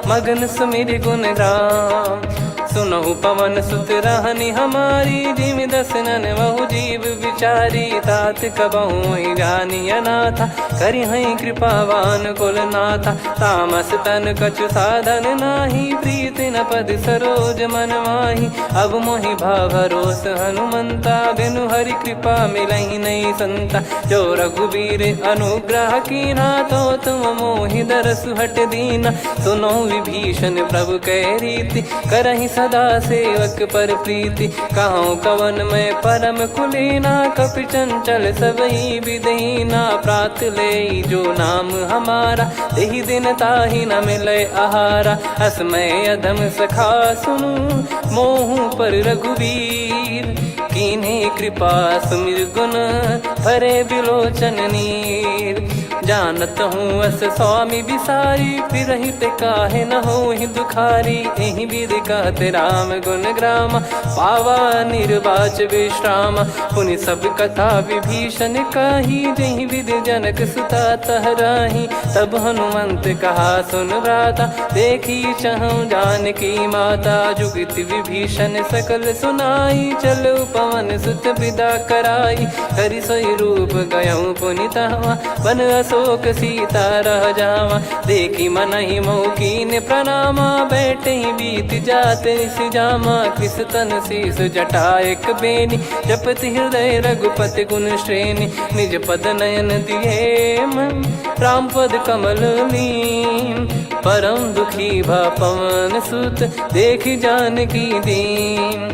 मगन सुमिर गुण राम। सुनहु पवन सुत रहनि हमारी, जिमि दसनन बहु जीव विचारी। तात कबहु ही जानिय नाथा, करिहै कृपावान कुल नाथा। तामस तन कछु साधन नाही, प्रीति न पद सरोज मन माही। अब मोहि भाव भरोस हनुमंता, बिनु हरि कृपा मिलहि नहीं संता। जो रघुबीर अनुग्रह कीना, तो तुम मोहि दरसु हट दीना। सुनो विभीषण प्रभु कह रीति, करहि सदा सेवक पर प्रीति। कहूँ कवन में परम कुलीना, कपि चंचल सबही विदहीना। प्रात ले जो नाम हमारा, तेहि दिन ताहि न मिले आहारा। असमय अधम सखा सुनु, मोहु पर रघुवीर। कीन्हे कृपा सुमिर गुण, भरे बिलोचन नीर। जानत हूँ अस स्वामी बिसारी, फिरहि ते काहे न होहि दुखारी। एहि विधि कहते राम गुण ग्राम, पावा निर्वाच विश्राम। पुनि सब कथा विभीषण काही, जहि विधि जनक सुता तहराही। तब हनुमंत कहा सुन भ्राता, देखी चहु जानकी माता। जुगित विभीषण सकल सुनाई, चलो पवन सुत विदा कराई। हरि सोई रूप गयऊँ पुनि तहवा, बन अशोक सीता रह जावा। देखी मनहि मौकीन प्रणामा, बैठे ही बीत जात निस जामा। कृस तन शीस जटा एक बेनी, जपति हृदय रघुपति गुण श्रेणी। निज पद नयन दिए मन, राम पद कमल लीन। परम दुखी भा पवन सुत, देखी जानकी दीन।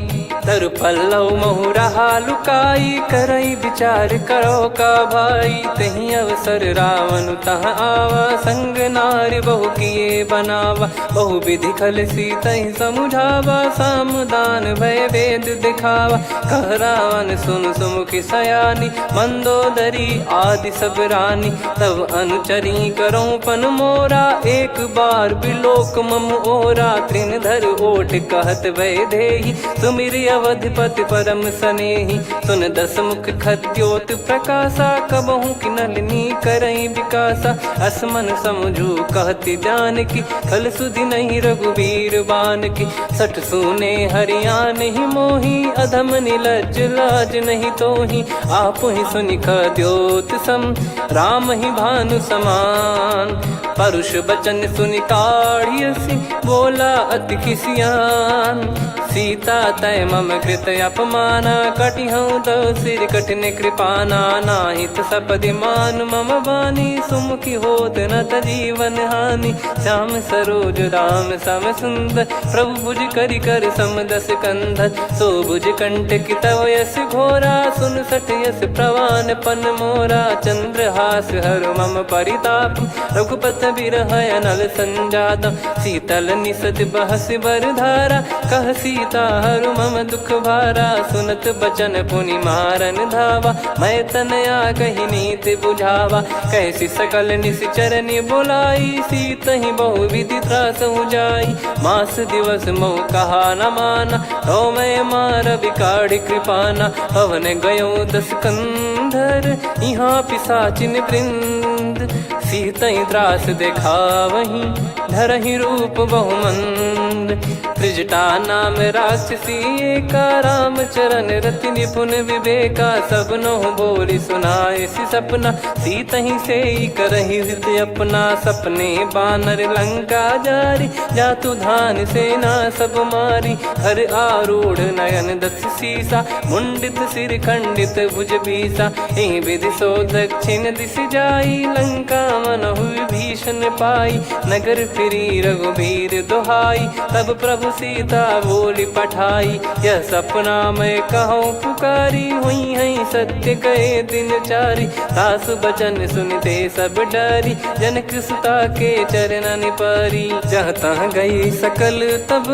तरु पल्लव महु रहा लुकाई, करई विचार करो का भाई। तही अवसर रावण तह आवा, संग नारी बहु किए बनावा। बहु विधि खल सीतहि समुझावा, सामदान भय वेद दिखावा। कह रावण सुन सुमुखी सयानी, मंदोदरी आदि सब रानी। तब अनुचरी करो पन मोरा, एक बार बिलोक मम ओरा। तृण धर ओट कहत भय देहि, सुमिर अवधिपति परम सनेहि। सुन दस मुख खद्योत प्रकाशा, कबहु की नलिनी करई विकासा। असमन समझू कहति जानकी, खल सुधि नहीं रघुबीर बान की। सठ सुने हरियाण ही मोही, अधम निलज लाज नहीं तोही। आप ही सुनि खद्योत सम, राम ही भानु समान। परुष बचन सुनि काढ़ियसि, बोला अति किसियान। सीता तय मम कृत अपमाना, कटिहऊँ तो सिर कठिन कृपाना। नाहित सपदि मान मम बानी, सुमुखी होत न तजीवन हानि। श्याम सरोज राम सम सुंदर, प्रभु भुज करि कर सम दस कंधर। सो भुज कंटक तव यस घोरा, सुन सठ यस प्रवान पन मोरा। चंद्रहास हर मम परिताप, रघुपत बिरह अनल संजात। शीतल निसत बहस बर धारा, कह सीता हरु मम दुख भारा। सुनत बचन पुनि मारन धावा, मैं तनया कही नीति बुझावा। कैसी सकल निश्चरनि बुलाई, सीतहि बहु विधि त्रास जाई। मास दिवस मोह कहा न माना, तो मैं मार बिकाढ़ कृपाना। पवन गयो दस कंधर, यहाँ पिशाचिन वृंद। सीतहि त्रास देखावहीं, धरहि रूप बहुमंद। त्रिजटा नाम राक्षसी एका, राम चरण रति निपुण विवेका। सब नोह बोली सुनाए सि सपना, सीतहि से करहि हित अपना। सपने बानर लंका जारी, जातु धान सेना सब मारी। हर आरूढ़ नयन दस सीसा, मुंडित सिर खंडित भुज बीसा। एहि विधि सो दक्षिण दिश जाई, लंका मनहु विभीषण पाई। नगर फिरी रघुबीर दुहाई, तब प्रभु सीता बोली पठाई, यह सपना मैं कहूँ पुकारी, हुई है सत्य कहे दिन चारी। सासु बचन सुनते सब डरी, जनक सुता के चरण परी। जहाँ तहाँ गई सकल तब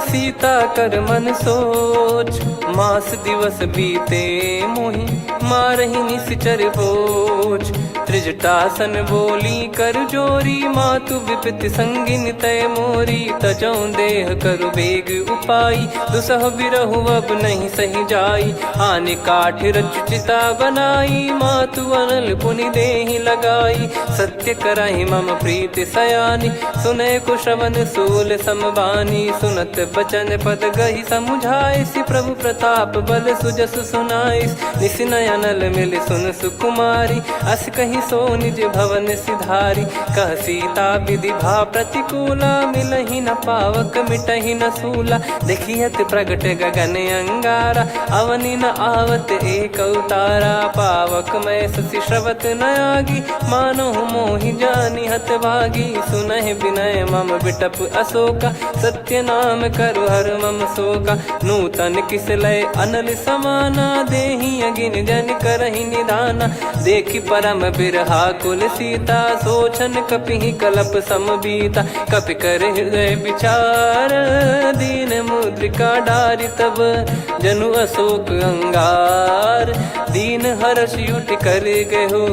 सीता कर मन सोच, मास दिवस बीते मोहि मारहि निश्चर बोझ। त्रिजटासन बोली कर जोरी, मातु विपत्ति संगिन तय मोरी। तजौ देह करु बेग उपाई, दुसह बिरहु अब नहीं सही जाई। आने काठ रच चिता बनाई, मातु अनल पुनि देहि लगाई। सत्य कराहि मम प्रीत सयानी, सुने को श्रवण सूल समबानी। सुनत बचन पद गही समुझाइसि, प्रभु प्रताप बल सुजस सुनाइस। निस नयनल मिल सुन सुकुमारी, अस कही सो निज भवन सिधारी। कह सीता विधि भा प्रतिकूला, मिलहि न पावक मिटहि न सूला। देखियत प्रगट गगन अंगारा, अवनि न आवत एक उतारा। पावक मैं ससि श्रवत न आगी, मानो मोहि जानि हत भागी। सुनहि विनय मम बिटप अशोका, सत्य नाम करु हर मम शोका। नूतन किस लय अनल समाना, देहि अगिन जन करहि निदाना। देखि परम बिरहा कुल सीता, सोचन कपिहि कलप समबीता। कपि कर हृदय विचार, दीन मुद्रिका डारि तब जनु अशोक अंगार। दीन हर्ष युट कर गहु,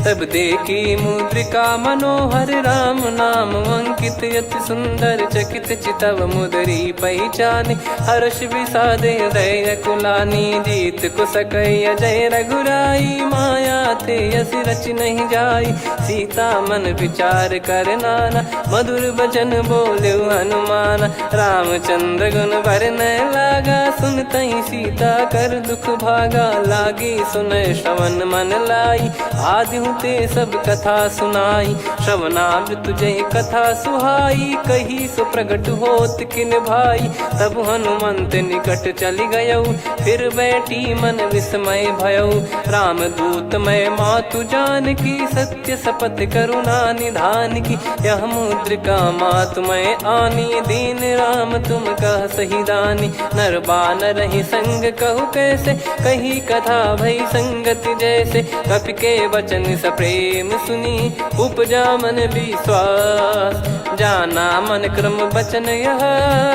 तब देखी मुद्रिका मनोहर। राम नाम अंकित यति सुंदर, चकित चितव मुदरी पहचान। हर्ष विषाद हृदय कुलानी, जीत को सकई अजय रघुराई। माया थे यस रच नहीं जाई, सीता मन विचार कर नाना। मधुर बचन बोले हनुमान, रामचंद्र गुण वरनय लागा। सुनतहि सीता कर दुख भागा, लागी सुनय श्रवण मन लाई। आदि ते सब कथा सुनाई, श्रवणामृत जय कथा सुहाई। कही सो प्रगट होत किन भाई, तब हनुमंत निकट चली गयौ। फिर बैठी मन विस्मय भयौ, राम दूत मैं मातु जान की। सत्य शपथ करुणा निधान की, यह मुद्रिका मातु मैं आनी। दीन राम तुम कह सही दानी, नर बानर ही संग कहु कैसे। कही कथा भई संगति जैसे, कपि के वचन सप्रेम सुनी। उपजा मन विश्वास, जाना मन क्रम बचन यह।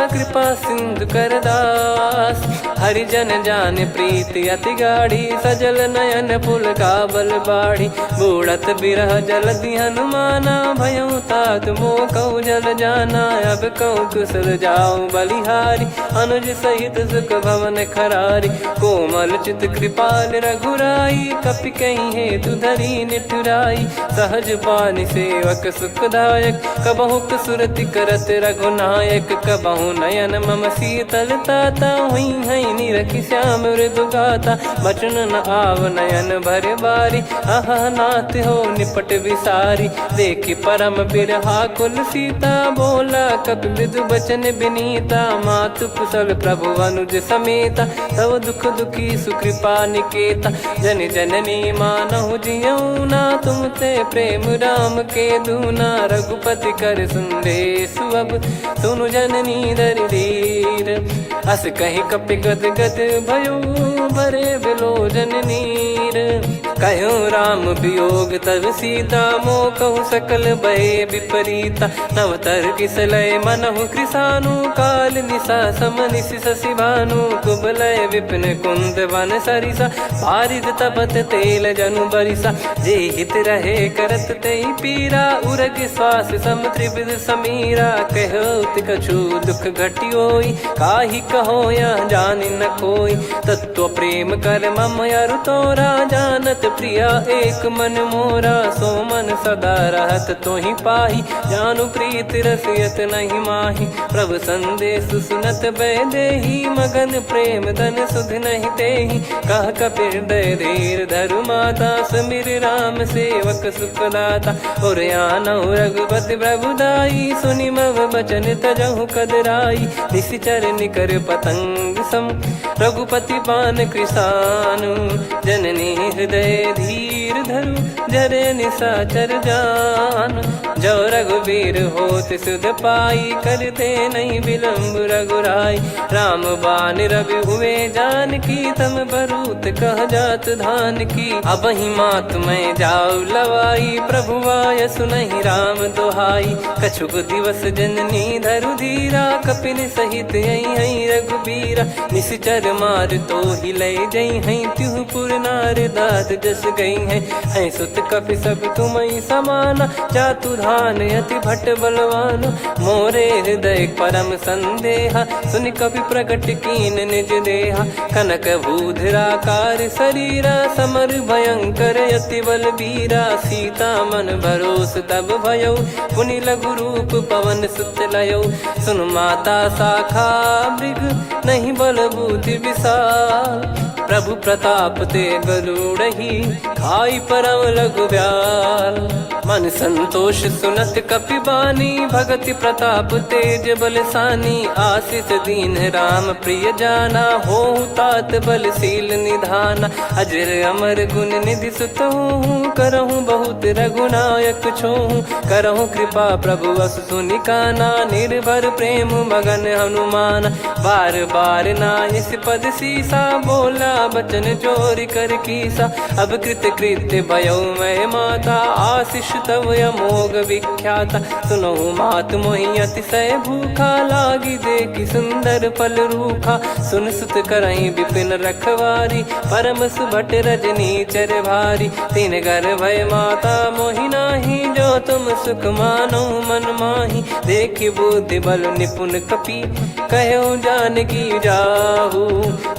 कृपा सिंधु कर दास, हरिजन जान प्रीति अति गाढ़ी। सजल नयन पुल काबल बाढ़ी, बूढ़त बिरह जलधि हनुमाना। भयउ तात मोह कहु जल जाना, अब कहु कुशल जाऊं बलिहारी। अनुज सहित सुख भवन खरारी, कोमल चित कृपाल रघुराई। कपि कहीं हेतु धरी निठुराई, सहज पानि सेवक सुखदायक। कबहु सुरति करत रघुनायक, कबहु नयन मम शीतल ताता। हुई है निरखि श्याम मृदु गाता, बचन न आव नयन भर बारी। अह नाथ हो निपट विसारी, देखि परम बिरहा कुल सीता। बोला कपि मृदु बचन बिनीता, मातु कुशल प्रभु अनुज समेता। तव दुख दुखी सुकृपा निकेता, जन जननी मानहु जियऊ ना। तुम ते प्रेम राम के दूना, रघुपति कर सुंदेशु अब सुनु जननी दरि धीर। अस कहि कपि गद गद भयो, भरे बिलोचन नीर। कहूँ राम वियोग तब सीता, मोह कहूँ सकल भय विपरीता। नवतर किसलय मनहु कृसानु, काल निशा सम निशि शशि भानु। कुबलय विपिन कुंद वन सरिसा, पारिद तपत तेल जनु बरिसा। जे हित रहे करत तेहि पीरा, उरग श्वास सम त्रिविध समीरा। कहत कछु दुख घटियोई, काहि कहो यह जानि न कोई। तत्व प्रेम कर मम अरु तोरा, जानत प्रिया एक मन मोरा। सो मन सदा रहत तोहि पाही, जानु प्रीत रसियत नहीं माही। प्रभु संदेश सुनत बैदेही, मगन प्रेम धन सुध नहीं तेहि। कह कपि हृदय धीर धरु माता, समीर राम सेवक सुखदाता। और आनहु रघुपति प्रभु दाई, सुनि मम बचन तजहु कदराई। निशिचर निकर पतंग सम रघुपति बान कृसानु जननी हृदय धीर धरु जरे निशाचर जान जो रघुबीर होत सुध पाई करते नहीं विलंब रघुराई राम बान रवि हुए जान की तम बरूत कह जात धान की अब ही मात मैं जाऊ लवाई प्रभु आय सुनहि राम दोहाई कछुक दिवस जननी धरु धीरा कपिन सहित यही रघुबीरा निश्चर मार तो ही ले जई हैं त्यों पुर नार दाद जस गई हैं सुत कपि सब तुमई समाना जातु धान अति भट बलवान मोरे हृदय परम संदेहा सुन कपि प्रकट कीन निज देहा कनक भूधराकार शरीरा समर भयंकर अति बल बीरा सीता मन भरोस तब भयो पुनि लघु रूप पवन सुत लयो सुन माता शाखा मृग नहीं बल बुद्धि विशाल प्रभु प्रताप ते गरुड़हि खाई परम लघु ब्याल मन संतोष सुनत कपि बानी भगति प्रताप तेज बलसानी आशीष दीन राम प्रिय जाना हो तात बलशील निधाना अजर अमर गुण निधि सुतहूँ करहूँ बहुत रघुनायक छोहूँ करहूँ कृपा प्रभु अस सुनिकाना निर्भर प्रेम मगन हनुमान बार बार नायस पद सीसा बोला बचन चोरी कर कीसा अब कृत कृत्य भयो मैं माता आशीष तव अमोघ विख्याता सुनो मात मोहि अतिशय भूखा लागी देखी सुंदर फल रूखा सुन सुत करई विपिन रखवारी परम सुभट रजनी चर भारी तीन घर भय माता मोहि नाही जो तुम सुख मानो मन माही देखी बुद्धि बल निपुण कपि कहो जानकी जाहू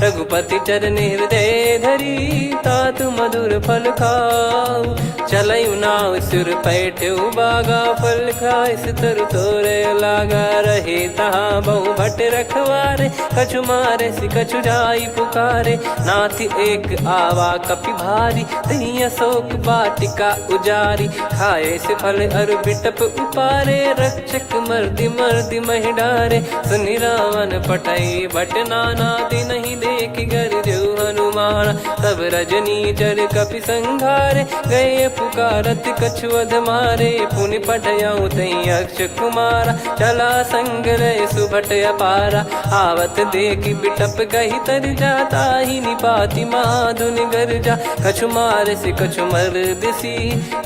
रघुपति चरण हृदय धरी तात मधुर फल खाऊ चलऊ नाव सुर पैठ्यू बागा फल खाइस तरु तोरे लागा रहे तहाँ बहु भट रखवारे कछु मारे सि कछु जाई पुकारे नाथी एक आवा कपि भारी तही अशोक बाटिका उजारी खाए से फल अरु बिटप उपारे रक्षक मर्दि मर्दि महि डारे सुनि रावण पटई भट नाना दिन नहीं देख गर जो हनुमान तब रजनी चर कपि संघारे गए पुकारत कछुअध मारे पुनि पटयाऊं तई अक्ष कुमारा चला संग रहे सुभट अपारा आवत देखी बिटप कही तर जाता ही निपाति माधुन गर्जा कछु मारे से कछु मर दिसी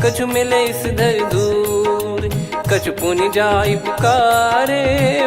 कछु मिले इस धर दूर कछु पुनि जाई पुकारे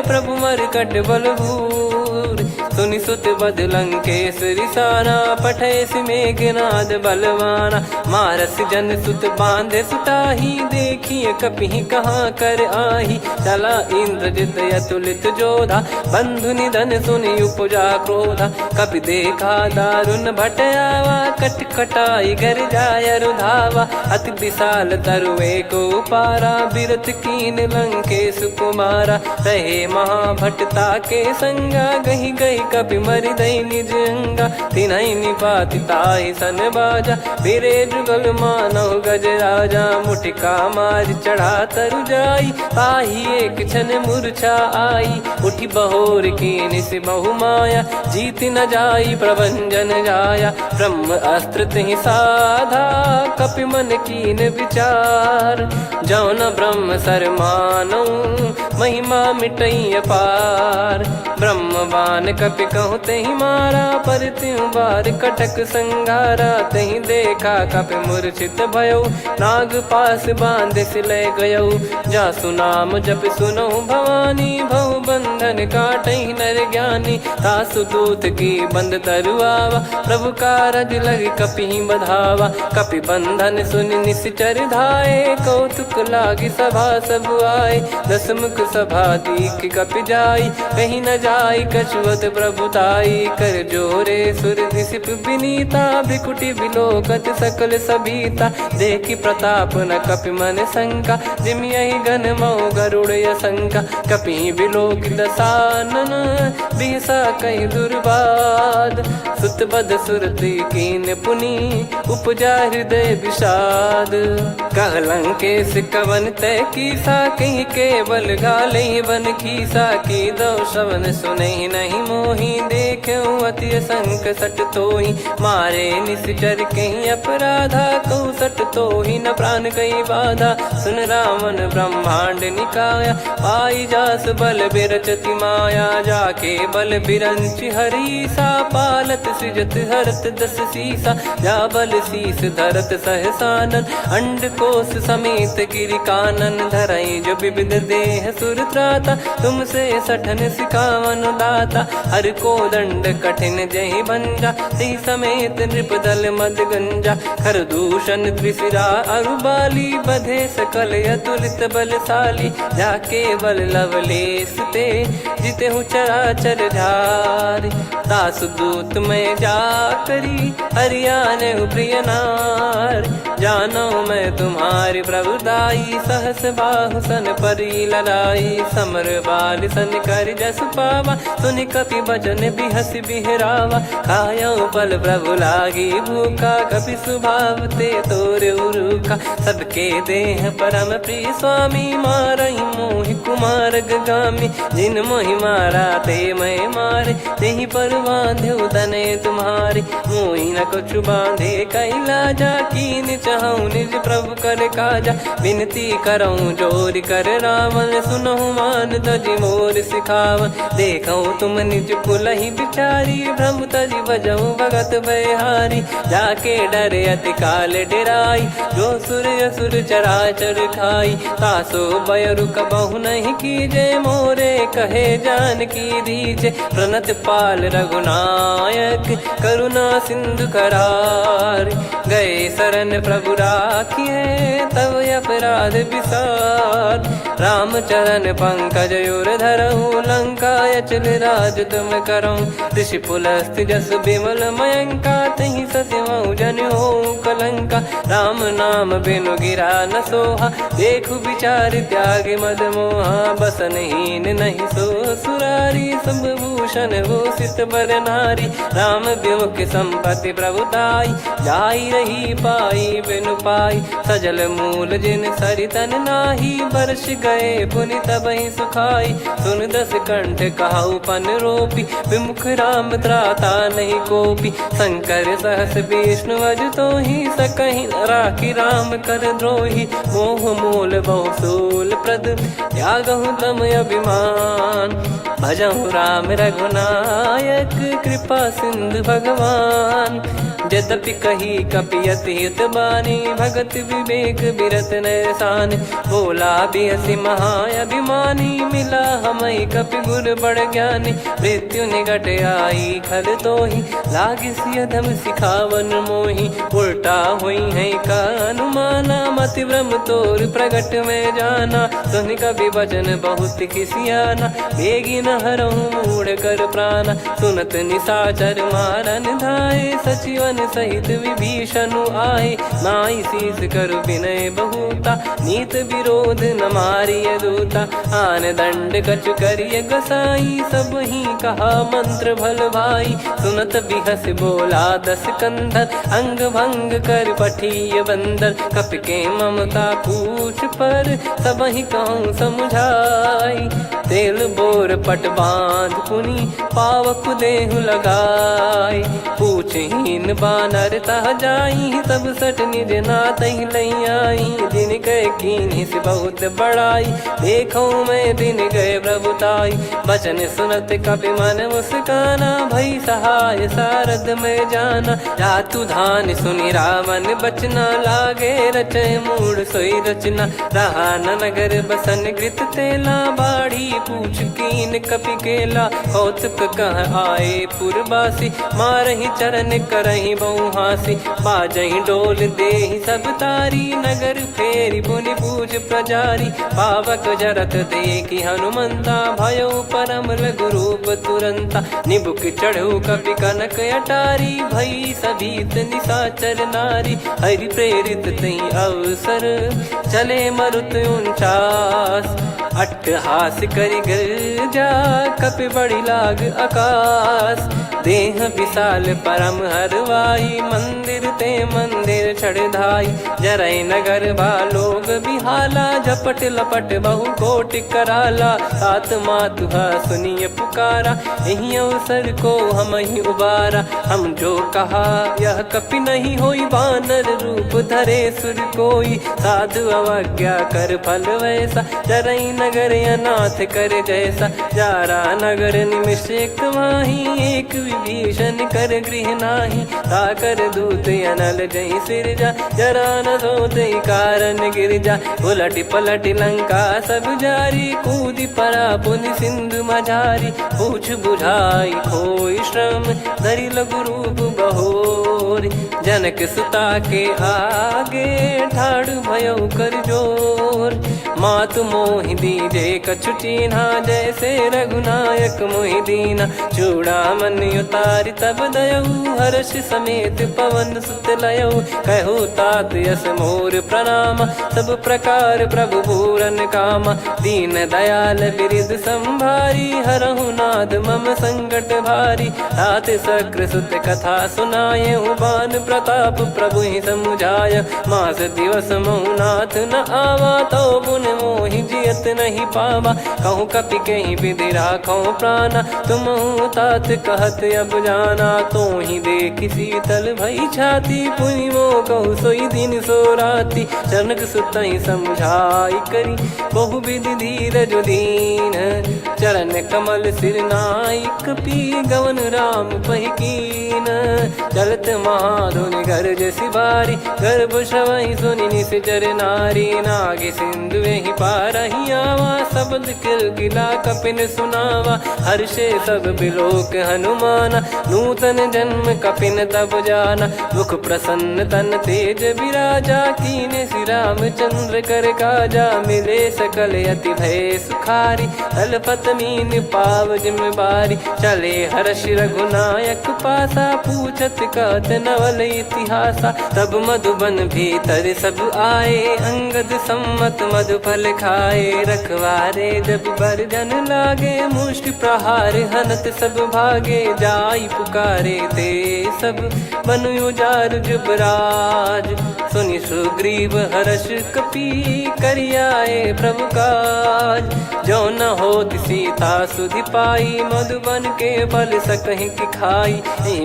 प्रभु मर कट बलभूर सुनि सुत बद लंकेश्वरी साना पठेस मेघनाद बलवाना मारस जन सुत बांधे सुताही देखिए कपि कहाँ कर आही चला इंद्रजित अतुलित जोधा बंधु निधन सुनि उपजा क्रोधा कपि देखा दारुण भट आवा कट कटाई घर जाय रुधावा अति विशाल तरुए को पारा बिरत कीन लंकेश कुमारा रहे महाभटता के संगा गही गही कपि मरि दई निज अंगा तिन्है निपाति ताहि सन बाजा बिरे जुगल मानव गज राजा मुटिका मार चढ़ा तरु जाई ताहि एक क्षण मूर्छा आई उठी बहोर कीन से बहु माया जीत न जाई प्रभंजन जाया ब्रह्म अस्त्र तिहि साधा कपि मन कीन विचार जौन ब्रह्म सर मानौ महिमा मिटई अपार ब्रह्म बान कपि कहूँ तही मारा पर त्यों बार कटक संगारा तही देखा कपि मूर्छित भयो नाग पास बांध सिले गयो जा सुनाम जप सुनो भवानी भव बंधन काटई नर ज्ञानी तासु दूत की बंद तरुआवा प्रभु कारज लग कपि बधावा कपि बंधन सुनि निश्चर धाये कौतुक लागी सभा सब आए दसमुख सभा दीख कपि जाई कहीं न जाई कछुअत प्रभुताई कर जोरे सुर दिसिप विनीता भ्रिकुटी बिलोकत सकल सबीता देखी प्रताप न कपि मन शंका जिमियहि गन मऊ गरुड़ शंका कपि बिलोक दसानन बिहसा कहीं दुर्बाद सुत बद सुरति कीन पुनी उपजा हृदय विषाद। कहलंकेश कवन तय कीसा कहीं केवल गाले बन खीसा की दो श्रवण सुने नहीं मोही देखे अति संक सट तोही मारे निश्चर कहीं अपराधा कहूँ सट तोही न प्राण कहीं बाधा। सुन रावण ब्रह्मांड निकाया पाई जास बल बिरचति माया जाके बल बिरंच हरीसा पालत सृजत हरत दस सीसा जा बल शीस धरत सहसानन अंड कोश समेत गिरि कानन धरई जो विविध देह सुर त्राता तुमसे सठन सिखावन दाता हर को दंड कठिन जहि भंजा सी समेत नृप दल मद गंजा खर दूषण त्रिशिरा अरुबाली बधे सकल अतुलित बलशाली जाके बल लवलेस ते जिते हूँ चराचर झारी दास दूत में जा करी हरियाणे प्रिय नार जानो मैं तुम्हारी प्रभुदाई सहस बाहु सन परी लड़ाई समर बाल सन कर जस पावा सुनि कपि भजन बिहस बिहरावा खायो बल प्रभु लागी भूखा कपि स्वभाव ते तोर उरुखा सबके देह परम प्रिय स्वामी मारई मोहि कुमार गामी जिन मोहि मारा ते मैं मारे तेहि पर बांधे उदने तुम्हारे मोहि न कुछ बांधे कैलाजा कीन चाहूं निज प्रभु कर काजा विनती करऊं जोर कर रावण सुनहु मान तजि मोर सिखावन देखऊं तुम निज कुलहि बिचारी भ्रम तजि बजऊं भगत बहारी जाके डरे अति काल डेराई जो सुर असुर चराचर खाई तासो बयरु कबहु नहीं कीजे मोरे कहे जान की दीजे प्रणत पाल रघुनायक करुणा सिंधु करार गए शरण प्रभु राखिए तब अपराध विसार राम चरण पंकज उर धरहु लंका अचल राज तुम करऊं ऋषि पुलस्त जस विमल मयंका तहि ससिमऊ जन हो कलंका राम नाम बिनु गिरा न सोहा देखु विचार त्याग मद मोहा बसनहीन नहीं सो सुरारी सब भूषण वो सित बर नारी राम विमुख संपत्ति प्रभुताई जाई रही पाई बिनु पाई सजल मूल जिन सरितन नाही वर्ष गए पुनि तबहि सुखाई सुन दस कंठ कहाऊ पन रोपी विमुख राम त्राता नहीं कोपी शंकर सहस विष्णु अज तो ही सकहि राखी राम कर द्रोही मोह मूल बहु सूल प्रद त्यागहु तम अभिमान भजहु राम रघुनायक कृपा सिंधु भगवान यद्यपि कही कपियति हित बानी भगत विवेक बिरत नैसान बोला बिहसी महाअभिमानी मिला हमई कपि गुर बड़ ज्ञानी मृत्यु निकट आई खल तो ही लागे सियधम सिखावन मोही उल्टा हुई है का अनुमाना मति ब्रह्म तोर प्रगट में जाना सुन कभी वचन बहुत किसियाना बेगी न हरहु मूढ़ कर प्राणा सुनत निशाचर मारन धाये सचिवन सहित विभीषण आए नाई शीस कर विनय बहुता नीत विरोध न मारिय दूता आन दंड कछ करिय गसाई सब ही कहा मंत्र भल भाई सुनत बिहस बोला दस कंधर अंग भंग कर पठिय बंदर कप के ममता पूछ पर सब ही कहूँ समझाई तेल बोर पट बांध पुनी पावक देहु लगाई पूछहीन बानर तह जाई सब सट निज नाथ ही लई आई दिन गए कीन्ही से बहुत बड़ाई देखो मैं दिन गए प्रभुताई बचन सुनत कपि मन मुस्काना भई सहाय सारद में जाना जातु धान सुनि रावण बचना लागे रचे मूड सोई रचना रहा न नगर बसन कृत तेला बाढ़ी पूछ कीन कपि केला कौतुक कह आए पुरबासी मारहि चरण करहि बहु हासी बाजहि डोल देहि सब तारी नगर फेरी पुनि पूज प्रजारी पावक जरत देखि हनुमंता भयो परम लघु रूप तुरंता निबुक चढ़ऊ कपि कनक अटारी भई सभीत निशाचर नारी हरि प्रेरित तई अवसर चले मरुत 49 अट्टहास करि गर्जा कपि बड़ी लाग आकाश देह विशाल परम हरवाई, मंदिर ते मंदिर चढ़धाई। जरई नगर बा लोग बिहाला, झपट लपट बहु कोट कराला। तात मातुहा सुनिए पुकारा, यही अवसर को हम ही उबारा। हम जो कहा यह कपि नहीं होई, बानर रूप धरे सुर कोई। साधु अवज्ञा कर फल वैसा, जरई नगर अनाथ कर जैसा। जारा नगर निमिष एक माही, एक विभीषण कर गृह नाही। ताकर दूत अनल जई सिरजा, जरा न सोते कारण गिरजा। उलट पलट लंका सब जारी, कूदी परा पुनि सिंधु मझारी। पूछ बुझाई खोई श्रम, धरि लघु रूप बहोरी। जनक सुता के आगे, ठाड़ भयो कर जोर। मातु मोहि दीजे कछु चीन्हा, जैसे रघुनायक मोहि दीना। चूड़ामणि उतारि तब दयऊ, हर्ष समेत पवन सुत लयऊ। कहु तात यस मोर प्रणाम, सब प्रकार प्रभु पूरन कामा। दीन दयाल बिरिद संभारी, हरहु नाद मम संकट भारी। तात सक्र सुत कथा सुनाये, बान प्रताप प्रभु ही समुझाय। मास दिवस महु नाथ न आवा, तो पुन मोहि जियत नहीं पावा। कहूँ कपि कहीं विधि राखो प्राणा, तुम तात कहत अब जाना। तो ही देख शीतल भई छाती, पुनि मो कहु सोई दिन सो राती। जनक सुतहि समझाई करी, बहु विधि धीरज दीन। चरण कमल सिर नाई, कपि गवन राम पहिकीन। चलत महाधुनि गरज सिबारी, गर्भ श्रवहि सुनि निश्चर नारी। नागे सिंधु ही पारहि आवा, शब्द किलकिला कपिन सुनावा। हर्षे सब बिलोक हनुमाना, नूतन जन्म कपिन तब जाना। मुख प्रसन्न तन तेज विराजा, कीने श्री रामचंद्र कर काजा। मिले सकल अति भय सुखारी, तलपत मीन पाव जिम्मेवारी। चले हर्ष रघुनायक पासा, पूछत कहत नवल इतिहासा। तब मधुबन भीतर सब आए, अंगद सम्मत मधुफल खाए। रखवारे जब बरजन लागे, मुष्टि प्रहार हनत सब भागे। जाई पुकारे ते सब, बन उजार जुबराज। सुनि सुग्रीव हर्ष कपि, करियाए प्रभु काज। जो न होत सीता सुधि पाई, मधुबन के फल सकहि की खाई।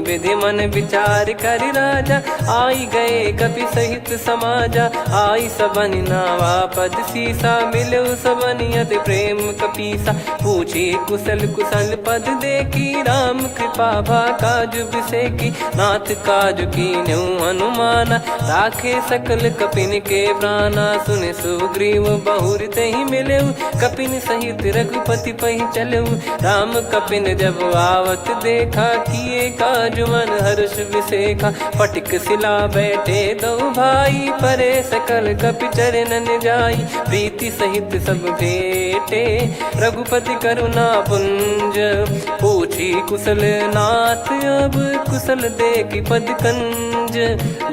विधि मन विचार करि राजा, आई गए कपि सहित समाजा। आई सबनि नावा पद सीसा, मिलो सबनि अति प्रेम कपीसा। पूछी कुशल कुशल पद देखी, राम कृपा भा काज बिसेकी। नाथ काज कीन्हु हनुमाना, राखे सकल कपिन के प्राणा। सुनि सुग्रीव बहुर तेहि मिलेउ, कपिन सहित रघुपति पहि चलेउ। राम कपिन जब आवत देखा, किए काज मन हर्ष विसेखा। पटिक सिला बैठे दो भाई, परे सकल कपि चरणन जाई। प्रीति सहित सब भेटे, रघुपति करुणा पुंज। पूछी कुशल नाथ अब, कुशल देखि पद कंज।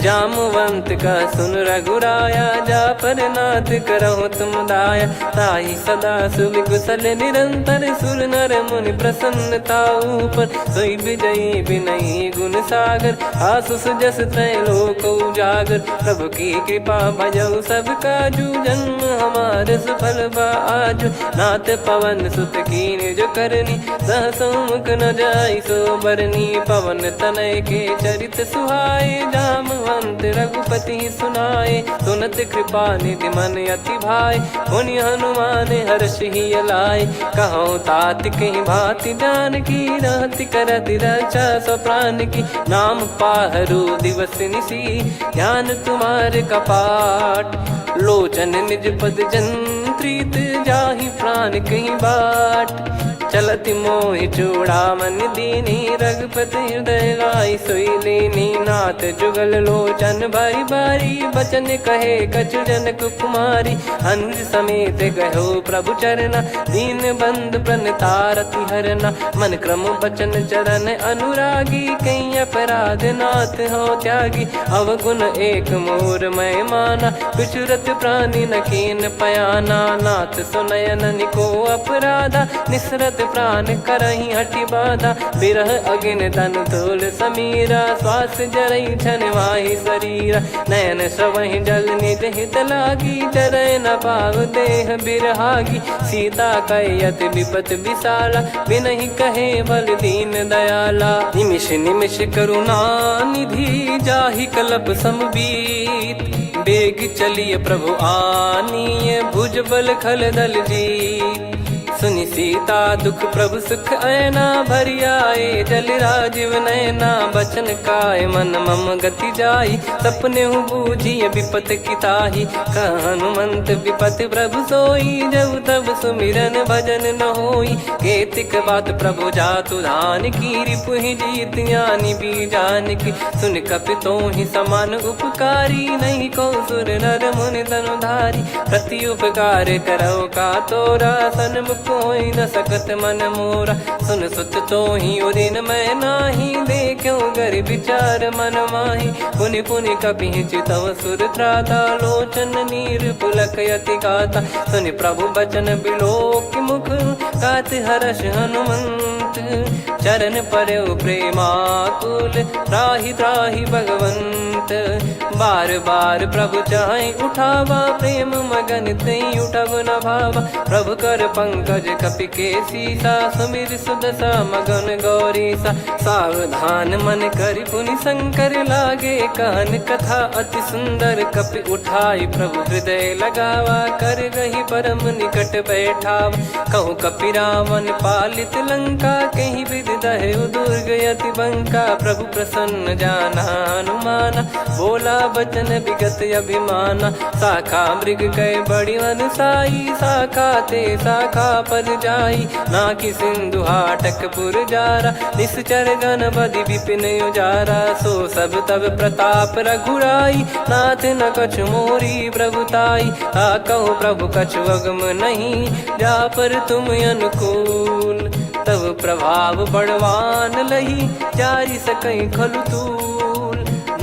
जामवंत का सुन रघुराया, जा पर नाथ करहु तुम दाया। ताहि सदा सुभि कुशल निरंतर, सुर नर मुनि प्रसन्नता ऊपर। सोई विजयी विनयी गुण सागर, आसु सुजस तय लोक उजागर। प्रभु की कृपा भजऊ सब काजू, जन्म हमार सफल बा आजु। नाथ पवन सुत कीन्ह जो करनी, सहसो मुख न जाई सो बरनी। पवन तनय के चरित सुहाए, जामवंत रघुपति सुनाए। सुनत कृपा निधि मन अति भाई, पुनि हनुमान हर्ष ही लाए। कहो तात कहीं भांति जानकी, रहति करति रक्षा सो प्राण की। नाम पाहरु दिवस निसी, ज्ञान तुम्हारे कपाट। लोचन निज पद जंत्रित, जाहि प्राण कहीं बाट। चलति मोहि चूड़ामणि दीनी, रघुपति हृदय लाई सोई लीनी। नाथ जुगल लोचन बारी बारी, बचन कहे कछु जनक कुमारी। हंस समेत गयो प्रभु चरना, दीन बंधु प्रणतारति हरना। मन क्रम बचन चरण अनुरागी, कहीं अपराध नाथ हो त्यागी। अवगुण एक मोर मैं माना, बिचुरत प्राणी न कीन पयाना। दीनानाथ सुनयन को अपराधा, निसरत प्राण करही हटि बाधा, बिरह अगिन तन तोल समीरा, श्वास जरई छन वाहि शरीरा, नयन श्रवहि जल निज हित लागी, चरय न पाव देह बिरहागी, सीता कैयत विपत विशाला, बिनहि कहे बल दीन दयाला, निमिष निमिष करुणा निधि, जाहि कल्प समबीत, बेग चलिए प्रभु आनीय, भुज बल खल दल जीत, सुनि सीता दुख प्रभु सुख ऐना, भरि आए जल राजीव नैना, बचन काय मन मम गति जाई, सपने बूझी विपत किताही, हनुमंत विपत प्रभु सोई, जब तब सुमिरन भजन न होई, केतिक बात प्रभु जातु धान की, रिपुहि जीत ज्ञानी बीजान की, सुन कपितो ही समान उपकारी, नहीं को सुर नर मुनि तनुधारी, प्रति उपकार करो का तोरा, सन्मुख कोई न सकत मन मोरा, सुन सुत तो ही उदिन मैं नाही, देखो गर विचार मन माही, पुनि पुनि कपि चितव सुर त्राता, लोचन नीर पुलक यति गाता, सुनि प्रभु बचन बिलोक मुख, गात हर्ष हनुमंत, चरण परयो प्रेमाकुल, त्राहि त्राहि भगवंत, बार बार प्रभु चाहि उठावा, प्रेम मगन तई उठब न भावा, प्रभु कर पंकज कपि के सीसा, सुमिर सुदशा मगन गौरीसा, सावधान मन करि पुनि शंकर लागे, कहन कथा अति सुंदर, कपि उठाई प्रभु हृदय लगावा, कर गही परम निकट बैठावा, कहूँ कपि रावण पालित लंका, कहीं विद दहु दुर्ग यति बंका, प्रभु प्रसन्न जाना हनुमाना, बोला बचन विगत अभिमाना, शाखा मृग कह बड़ी मनसाई, शाखा ते शाखा पर जाई, नाकि सिंधु हाटक पुर जारा, निश्चर गण बधि विपिन उजारा, सो सब तब प्रताप रघुराई, नाथ न कछु मोरी प्रभुताई, कहो प्रभु कछु अगम नहीं, जा पर तुम अनुकूल, तब प्रभाव बड़वान लही, जारी सकई खलु तूल,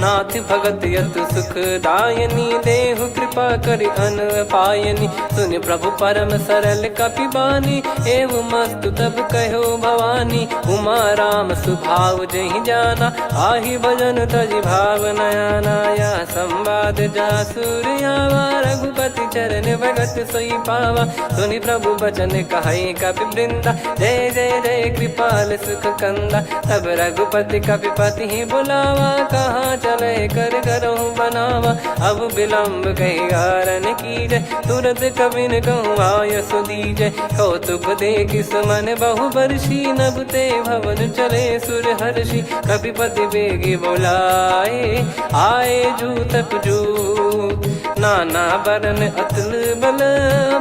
नाथ भगत यत सुख दायनी, देहु कृपा करि अन पायनी, सुन प्रभु परम सरल कपि बानी, एव मस्तु तब कहो भवानी, उमा राम सुभाव जहि जाना, आहि भजन तजि भाव नयाना, या संवाद जासुर आवा, रघुपति चरण भगत सोई पावा, सुनि प्रभु बचन कहै कपि वृंदा, जय जय जय कृपाल सुख कंदा, तब रघुपति कपिपति ही बुलावा, कहाँ चले कर करहु बनावा, अब विलम्ब कही कारण कीजय, तुरत कबिन कहूँ आय सुदीजय, कौतुक देख सुमन बहु बरसी, नभ ते भवन चले सुर हर्षि, कपिपति बेगी बोलाए, आए जूतक जूत, नाना बरन अतुल बल,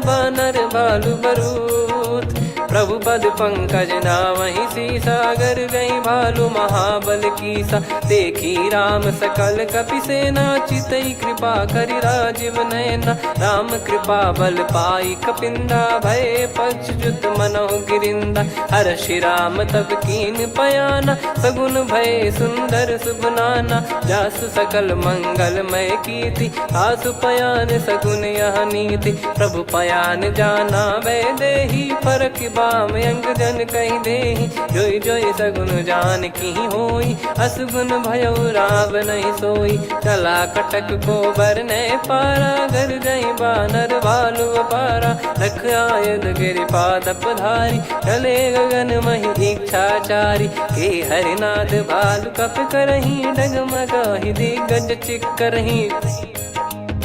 बानर भालु बरूत, प्रभु पद पंकज नामहि सीसा, गर गई भालु महाबल कीसा, देखी राम सकल कपि सेना, चितई कृपा करि राजीव नैना, राम कृपा बल पाई कपिंदा, भय पक्षजुत मनोह गिरिंदा, हर्षि राम तब कीन पयाना, सगुन भय सुंदर शुभ नाना, जासु सकल मंगलमय कीर्ति, आसु पयान सगुन यह नीति, प्रभु पयान जाना वै देहि, फरक बाम अंग जन कहि देहि, जोई जोई सगुन जान की होई, असगुन भयो राव नहीं सोई, चला कटक को बरने पारा, घर जई बानर भालु अपारा, रख आयद गिरिपाद पधारी, चले गगन महि इच्छाचारी, के हरिनाथ भालु कप करही, डगमगाहि दिग्गज चिक्करही,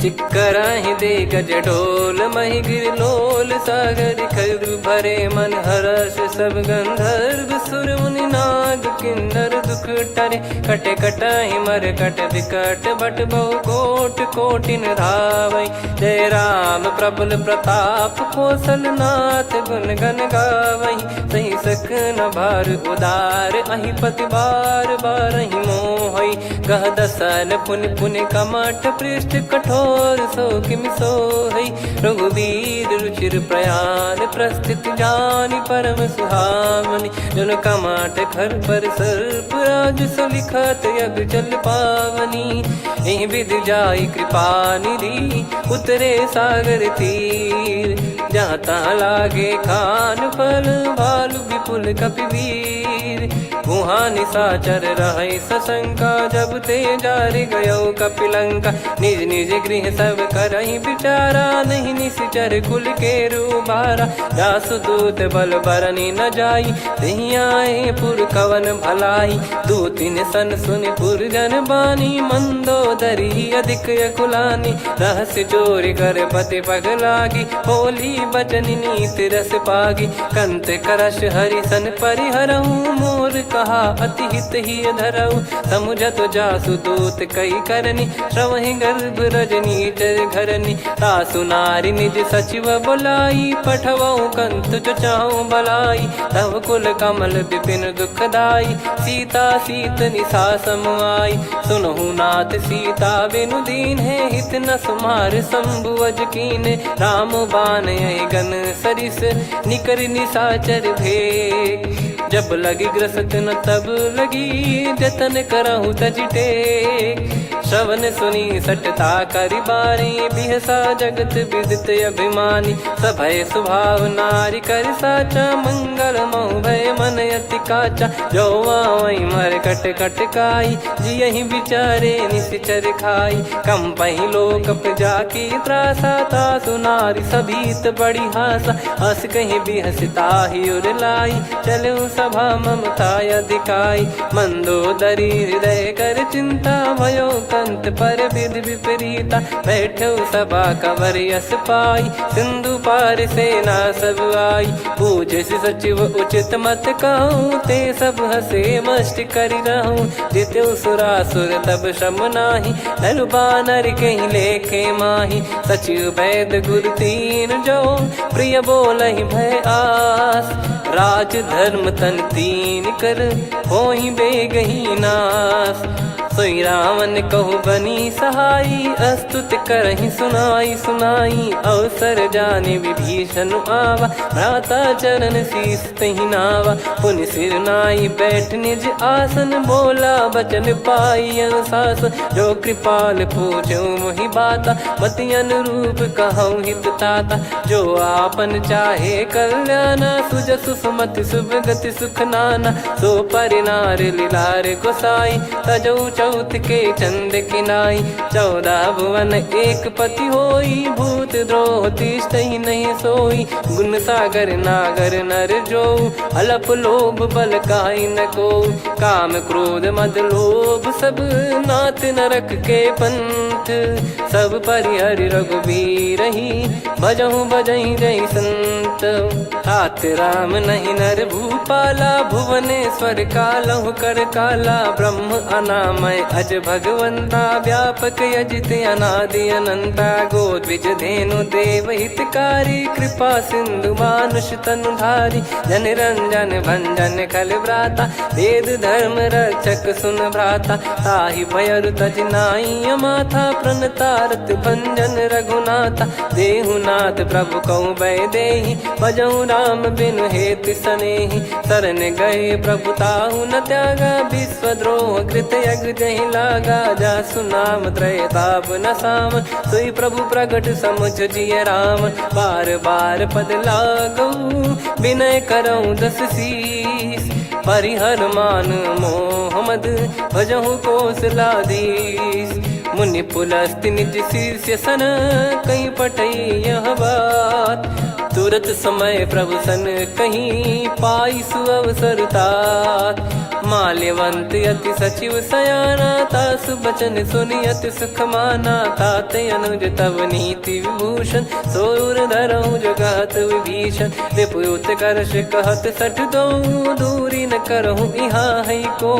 चिक्कराहि दे गज ढोल, महि गिर लोल, सागर खर भरे मन हर्ष, सब गंधर्व सुर मुनि नाग किन्नर दुख टरे, कटे कटाहि मर कट विकट, बट बहु कोट कोटिन धावै, जय राम प्रबल प्रताप कौशल नाथ, गुण गन गावै, सही सख न भार उदार, अहि पति बार बार ही मोहै, गह दसन पुन पुन कमठ पृष्ठ कठोर सो किम सोहई रघुवीर रुचिर प्रयाण प्रस्थित जानि परम सुहावनी जन कमठ खर पर सर्प राज सो लिखत यग चल पावनी एहि विधि जाई कृपा निधि उतरे सागर तीर जहाँ तहाँ लागे खान फल भालु विपुल कपिवीर वहाँ निशाचर रहे सशंका जब ते जारि गयो कपिलंका निज निज गृह सब करहि विचारा नहीं निश्चर कुल के रूबारा जासु दूत बल बरनी न जाई तेहि आए पुर कवन भलाई दू तीन सन सुन पुर जन बानी मंदोदरी अधिक अकुलानी रहस्य चोरी कर पति पग लागी होली बचन नीत रस पागी कंत करश हरि सन परिहरऊ मोर कहा अति हित ही धरऊ समुझत जासु दूत कई करनी श्रवहि गर्भ रजनी चर घरनी तासु नारी निज सचिव बुलाई पठवऊ कंत जो चाहूं बलाई तव कुल कमल विपिन दुखदाई सीता सीत निशा समाई सुनहु नाथ सीता बिनु दीन है हित न सुमार शंभुवज कीने राम बान गन सरिस निकर निशाचर भेग जब लगी ग्रसत न तब लगी जतन करहु तजटे श्रवण सुनी सटता करि बारी बिहसा जगत विदित अभिमानी सभय स्वभाव नारी कर साचा मंगल मऊ भय मन अति काचा जो आवई मर कट कट काई जियहि विचारे निश्चर खाई कम पही लोक प्रजा की त्रासा तासु नारी सभीत बड़ी हासा हस कहीं बिहसता ही उर लाई चलऊ सभा ममता अधिकाई मंदोदरी हृदय कर चिंता भयो कंत पर विधि विपरीता बैठो सभा कवर यस पाई सिंधु पार सेना सब आई पूज सचिव उचित मत कहूँ ते सब हसे मष्ट करि रहूं जित्यु सुरासुर तब श्रम नाही नर बानर कहीं लेखे माही सचिव वैद गुरु तीन जो प्रिय बोलहि भय आस राज धर्म तन तीन कर होहि बेगही नास सोई रावण कहु बनी सहाई अस्तुत करहि सुनाई सुनाई अवसर जाने विभीषण आवा भ्राता चरण शीस तहि नावा पुनि सिर नाई बैठ निज आसन बोला बचन पाई अनुशासन जो कृपाल पूछो मोहि बाता मति अनुरूप कहूँ हित ताता जो आपन चाहे कल्याणा सुजसु सुमति शुभ गति सुख नाना सो परिनार लीलार गोसाई तजौ चौथ के चंद किनाई 14 भुवन एक पति होई भूत द्रोह तिष्ठ ही नहीं सोई गुण सागर नागर नर जो अलप लोभ बल काई न को काम क्रोध मद लोभ सब नाथ नरक के पंथ सब परिहरि रघुबीर ही भजहु भजहि जय संत तात राम नहीं नर भूपाला भुवनेश्वर कालहु कर काला ब्रह्म अनामय अज भगवंता व्यापक यजित अनादि अनंता गोद्विज धेनु देव हितकारी कृपा सिंधु मानुष तनुधारी जन रंजन भंजन खल भ्राता वेद धर्म रक्षक सुन भ्राता ताहि भयरु तज नाई माथा प्रणतारत भंजन रघुनाथा देहुनाथ प्रभु कहु भय देहि भजहु राम बिनु हेत सनेहि शरण गए प्रभु ताहु न त्यागा विश्वद्रोह कृत यज्ञ जहि लागा जासु नाम त्रय ताप न साम सोई प्रभु प्रगट समुझ जिय राम बार बार पद लागऊ विनय करऊँ दस शीस परिहर मान मोह मद भजहु कौशलाधीश मुनि पुलस्ति निज शीर्ष सन कहीं पटई यह बात तुरत समय प्रभु सन कहीं पाई सुअवसर तात माल्यवंत अति सचिव सयाना तासु बचन सुनि अति सुख माना तात अनुज तव नीति विभूषण सोर धरऊ जगत विभीषण विपुत करश कहत सठ दो दूरी न करहु इहा है को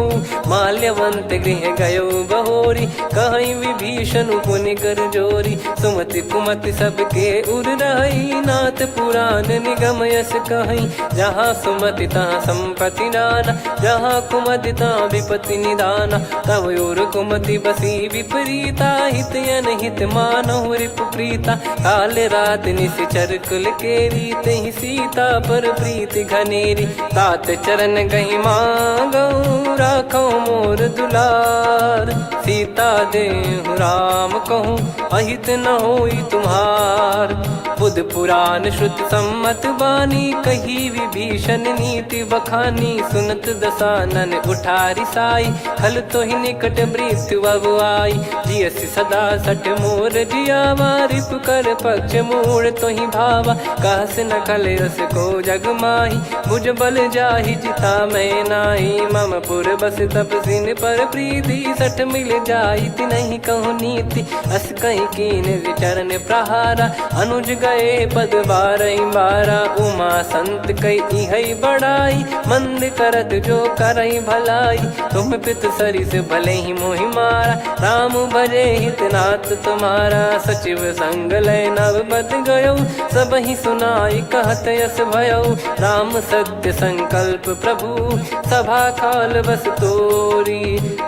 माल्यवंत गृह गयो बहोरी कहीं विभीषण पुनि कर जोरी सुमति कुमति सबके उर रही नाथ पुराण निगम यस कहीं जहाँ सुमति तहाँ संपत्ति नाना जहाँ कुमदिता विपत्ति निदाना। तव योर कुमति बसी विपरीता, हित अनहित मानव रिपु प्रीता। काल रात निशिचर कुल केरी, तहि सीता पर प्रीति घनेरी। तात चरण गही मांगऊ, राखो मोर दुलार। सीता देहु राम कहूँ, अहित न होई तुम्हार। बुध पुराण श्रुति सम्मत बानी, कही विभीषण नीति बखानी। सुनत दसानन उठारी साई, खल तो ही निकट मृत्यु अब आई। जियसि सदा सठ मोर जियावा, रिप कर पक्ष मूड़ तो ही भावा। कहस न खल रस को जग माही, भुज बल जाहि जिता मैं नाही। मम पुर बस तप सिन पर प्रीति, सठ मिल जाई तिनहि कहूँ नीति। अस कहीं कीन चरण प्रहारा, अनुज गए पद बारही बारा। उमा संत कई इहै बड़ाई, मंद करत जो करई भलाई। तुम पित सरिस भले ही मोहि मारा, राम भजे हित नाथ तुम्हारा। सचिव संग लय नव बत गयो, सब ही सुनाई कहत यस भयो। राम सत्य संकल्प प्रभु, सभा काल बस तोरी।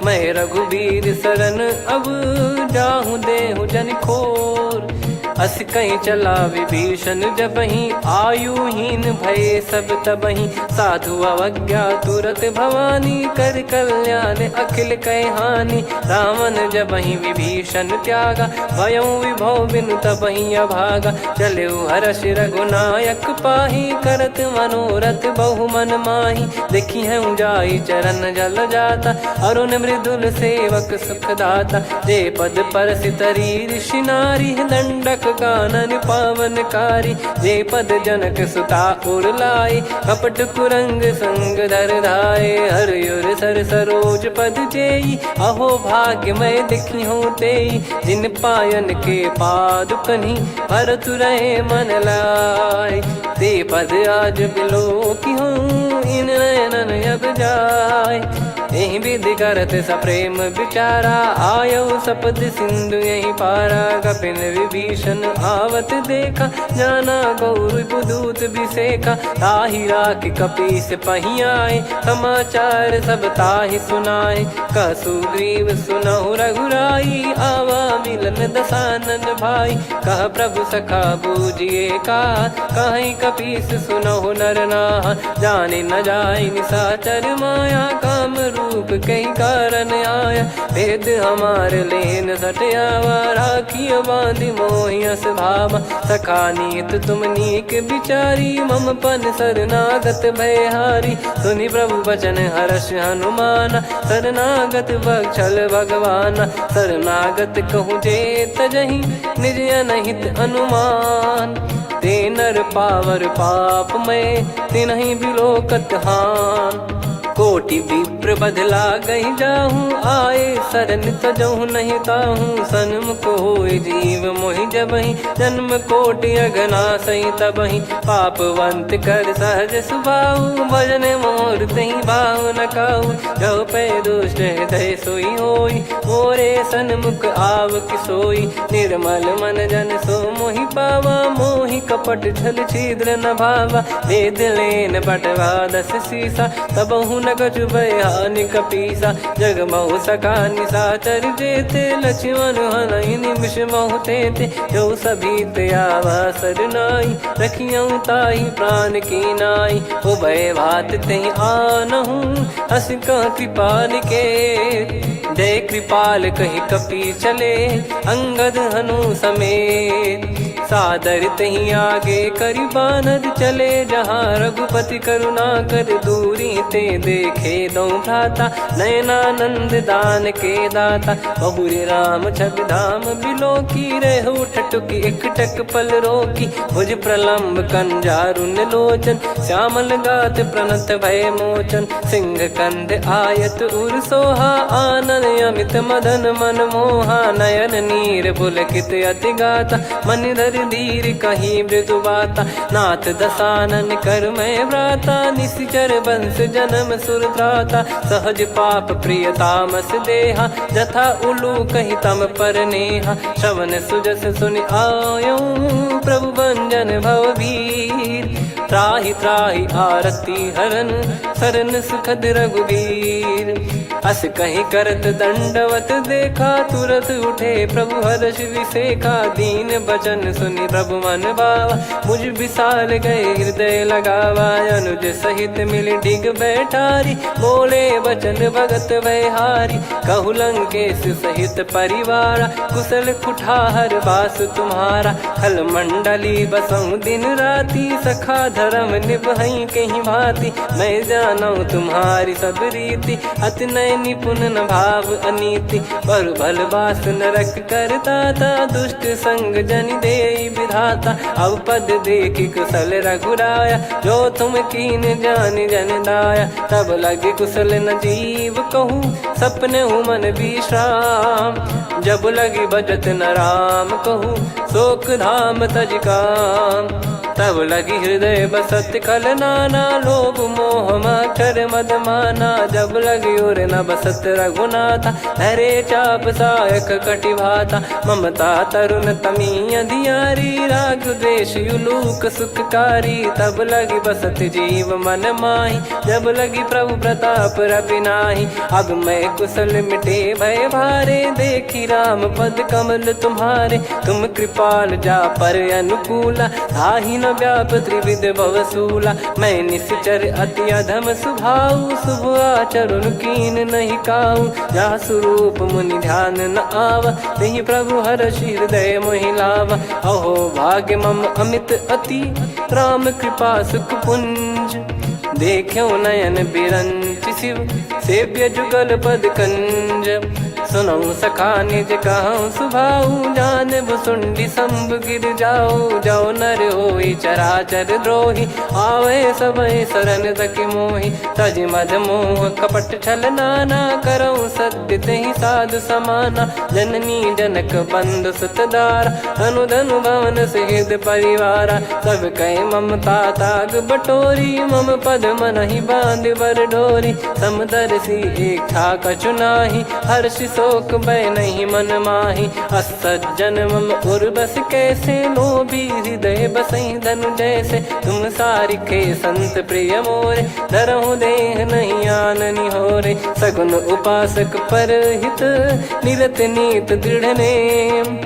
मैं रघुबीर शरण अब, जाहूँ देहु जन खोर। अस कहीं चला विभीषण जबहि, आयुहीन भये सब तबहि। साधु अवज्ञा तुरत भवानी, कर कल्याण अखिल कह हानि। रावण जबहि विभीषण त्यागा, भयउ विभव बिनु तबहि अभागा। चलऊ हर्ष रघुनायक पाहि, करत मनोरथ बहु मन माहि। देखी है जाई चरण जल जाता, अरुण मृदुल सेवक सुखदाता। जे पद परसि तरी ऋषि नारी, दंडक कानन पावनकारी। जे पद जनक सुता उर लाए, कपट कुरंग संग धर धाये। हरियुर सर सरोज पद जेई, अहो भाग्य मैं दिखी हूँ तेई। जिन पायन के पादुकनि, भरतु रहे मन लाय। ते पद आज बिलो की हूँ, इन नयनन अब जाय। यही विधि करत सप्रेम विचारा, आयो सपद सिंधु यही पारा। कपिन विभीषण आवत देखा, जाना गौर बुदूत बिसेखा। ताहि राख कपीस पही आए, समाचार सब ताहि सुनाए। कह सुग्रीव सुनहु रघुराई, आवा मिलन दसानन भाई। कह प्रभु सखा बूझिए का, कहीं कपीस सुनहु नर नाहा। जाने न जाय निशाचर माया, काम रूप कई कारण आया। भेद हमार लेन सटयावा, राखिय बांधि मोहियस भावा। सखा नीत तुम नीक बिचारी, मम पन शरणागत भयहारी। सुनि प्रभु बचन हर्ष हनुमाना, शरणागत बक्षल भगवाना। शरणागत कहूँ जे तजहि, निज अनहित अनुमान। ते नर पावर पाप में, तिन्हि बिलोकत हान। कोटि विप्र बदला गई जाहूँ, आए शरण तजहु नहीं ताहूँ। सन्मुख होय जीव मोहि जबहि, जन्म कोटि अगना सही तबहि। पापवंत कर सहज सुभाऊ, भजन मोर तहि भाव न काऊ। जो पै दुष्ट हृदय सोई होई, मोरे सन्मुख आव किसोई। निर्मल मन जन सो मोहि पावा, मोहि कपट छल छिद्र न भावा। वेद लेन बटवा दस सीसा, तबहु न कछु भयानि कपीसा। जग महु सका निशाचर जेते, लक्ष्मण हनहि निमिष महु तेते। जो सभी त्यावा सरनाई, रखियऊ ताहि प्राण की नाई। उभय भात तेहि आनहु, हस कह कृपाल के। जय कृपाल कहि कपी चले, अंगद हनु समेत। सादर तही आगे करि बानर चले, जहाँ रघुपति करुणा कर दूरी ते देखे दो भ्राता। नयनानंद दान के दाता, बहुरे राम छग धाम बिलो की। रहु ठटुकी एकटक पल रोकी, भुज प्रलम्ब कंजारुन लोचन। श्यामल गात प्रणत भय मोचन, सिंह कंध आयत उर सोहा। आनन अमित मदन मन मोहा, नयन नीर पुलकित अति गाता। मन धर धीर कहीं मृदु बाता, नाथ दसानन कर मैं व्राता। निशिचर वंश जन्म सुरत्राता, सहज पाप प्रिय तामस देहा। जथा उलू कही तम पर नेहा, श्रवण सुजस सुनि आयो। प्रभु भंजन भववीर, त्राहि त्राहि आरती हरन सरन सुखद रघुवीर। अस कहीं करत दंडवत देखा तुरत उठे प्रभु हर्ष विसेखा। दीन बचन सुनि प्रभु मन भावा मुझ विशाल गए हृदय लगावा। अनुज सहित मिल डिग बैठारी बोले वचन भगत वैहारी। कहु लंकेश सहित परिवारा कुशल कुठार बास तुम्हारा। खल मंडली बसऊं दिन राती सखा धर्म निभई कहीं भांति। मैं जानू तुम्हारी सब रीति अति नय निपुण न भाव अनीति। पर भल बास नरक करता था दुष्ट संग जन दे विधाता। अब पद देखी कुशल रघुराया जो तुम कीन जान जन दाया। तब लगे कुशल न जीव कहूँ सपने मन विश्राम। जब लगी बजत न राम कहूँ शोक धाम तज काम। तब लगी हृदय बसत खल नाना लोभ मोह मकर मद माना। जब लगी और न बसत रघुनाथा हरे चाप सायक कटि भाता। ममता तरुण तमी अधियारी राग द्वेष युलूक सुखकारी। तब लगी बसत जीव मन माही जब लगी प्रभु प्रताप रविनाही। अब मैं कुशल मिटे भय भारे देखी राम पद कमल तुम्हारे। तुम कृपाल जा पर अनुकूला ताहि न व्याप त्रिविध भवसूला। मैं निश्चर अति अधम सुभाऊ शुभ आचरण कीन नहीं काऊ। जा स्वरूप मुनि ध्यान न आवा नहीं प्रभु हर्ष हृदय मोहि लावा। अहो भाग्य मम अमित अति राम कृपा सुख पुंज। देखो नयन बिरंच शिव सेव्य जुगल पद कंज। सुनऊ सखा निज कहूँ सुभाऊ जान भुसुंडी संभ गिर जाओ। जाओ नर होई चराचर द्रोही आवे सबय शरण तक मोहि। तज मद मोह कपट छल नाना करऊँ सत्य तेहि साधु समाना। जननी जनक बंधु सुतदारा धनु धनु भवन सहित परिवारा। सब कहे ममता ताग बटोरी मम पद मन ही बांध बर डोरी। समदर्शी इच्छा कछु नाही हर्ष शोक भय नहीं मन माही। असज्जन मम उर्वश कैसे लोभी हृदय बसई धनु जैसे। तुम सारिखे संत प्रिय मोरे धरहु देह नहीं आननि होरे। सगुन उपासक पर हित निरत नीत दृढ़ नेम।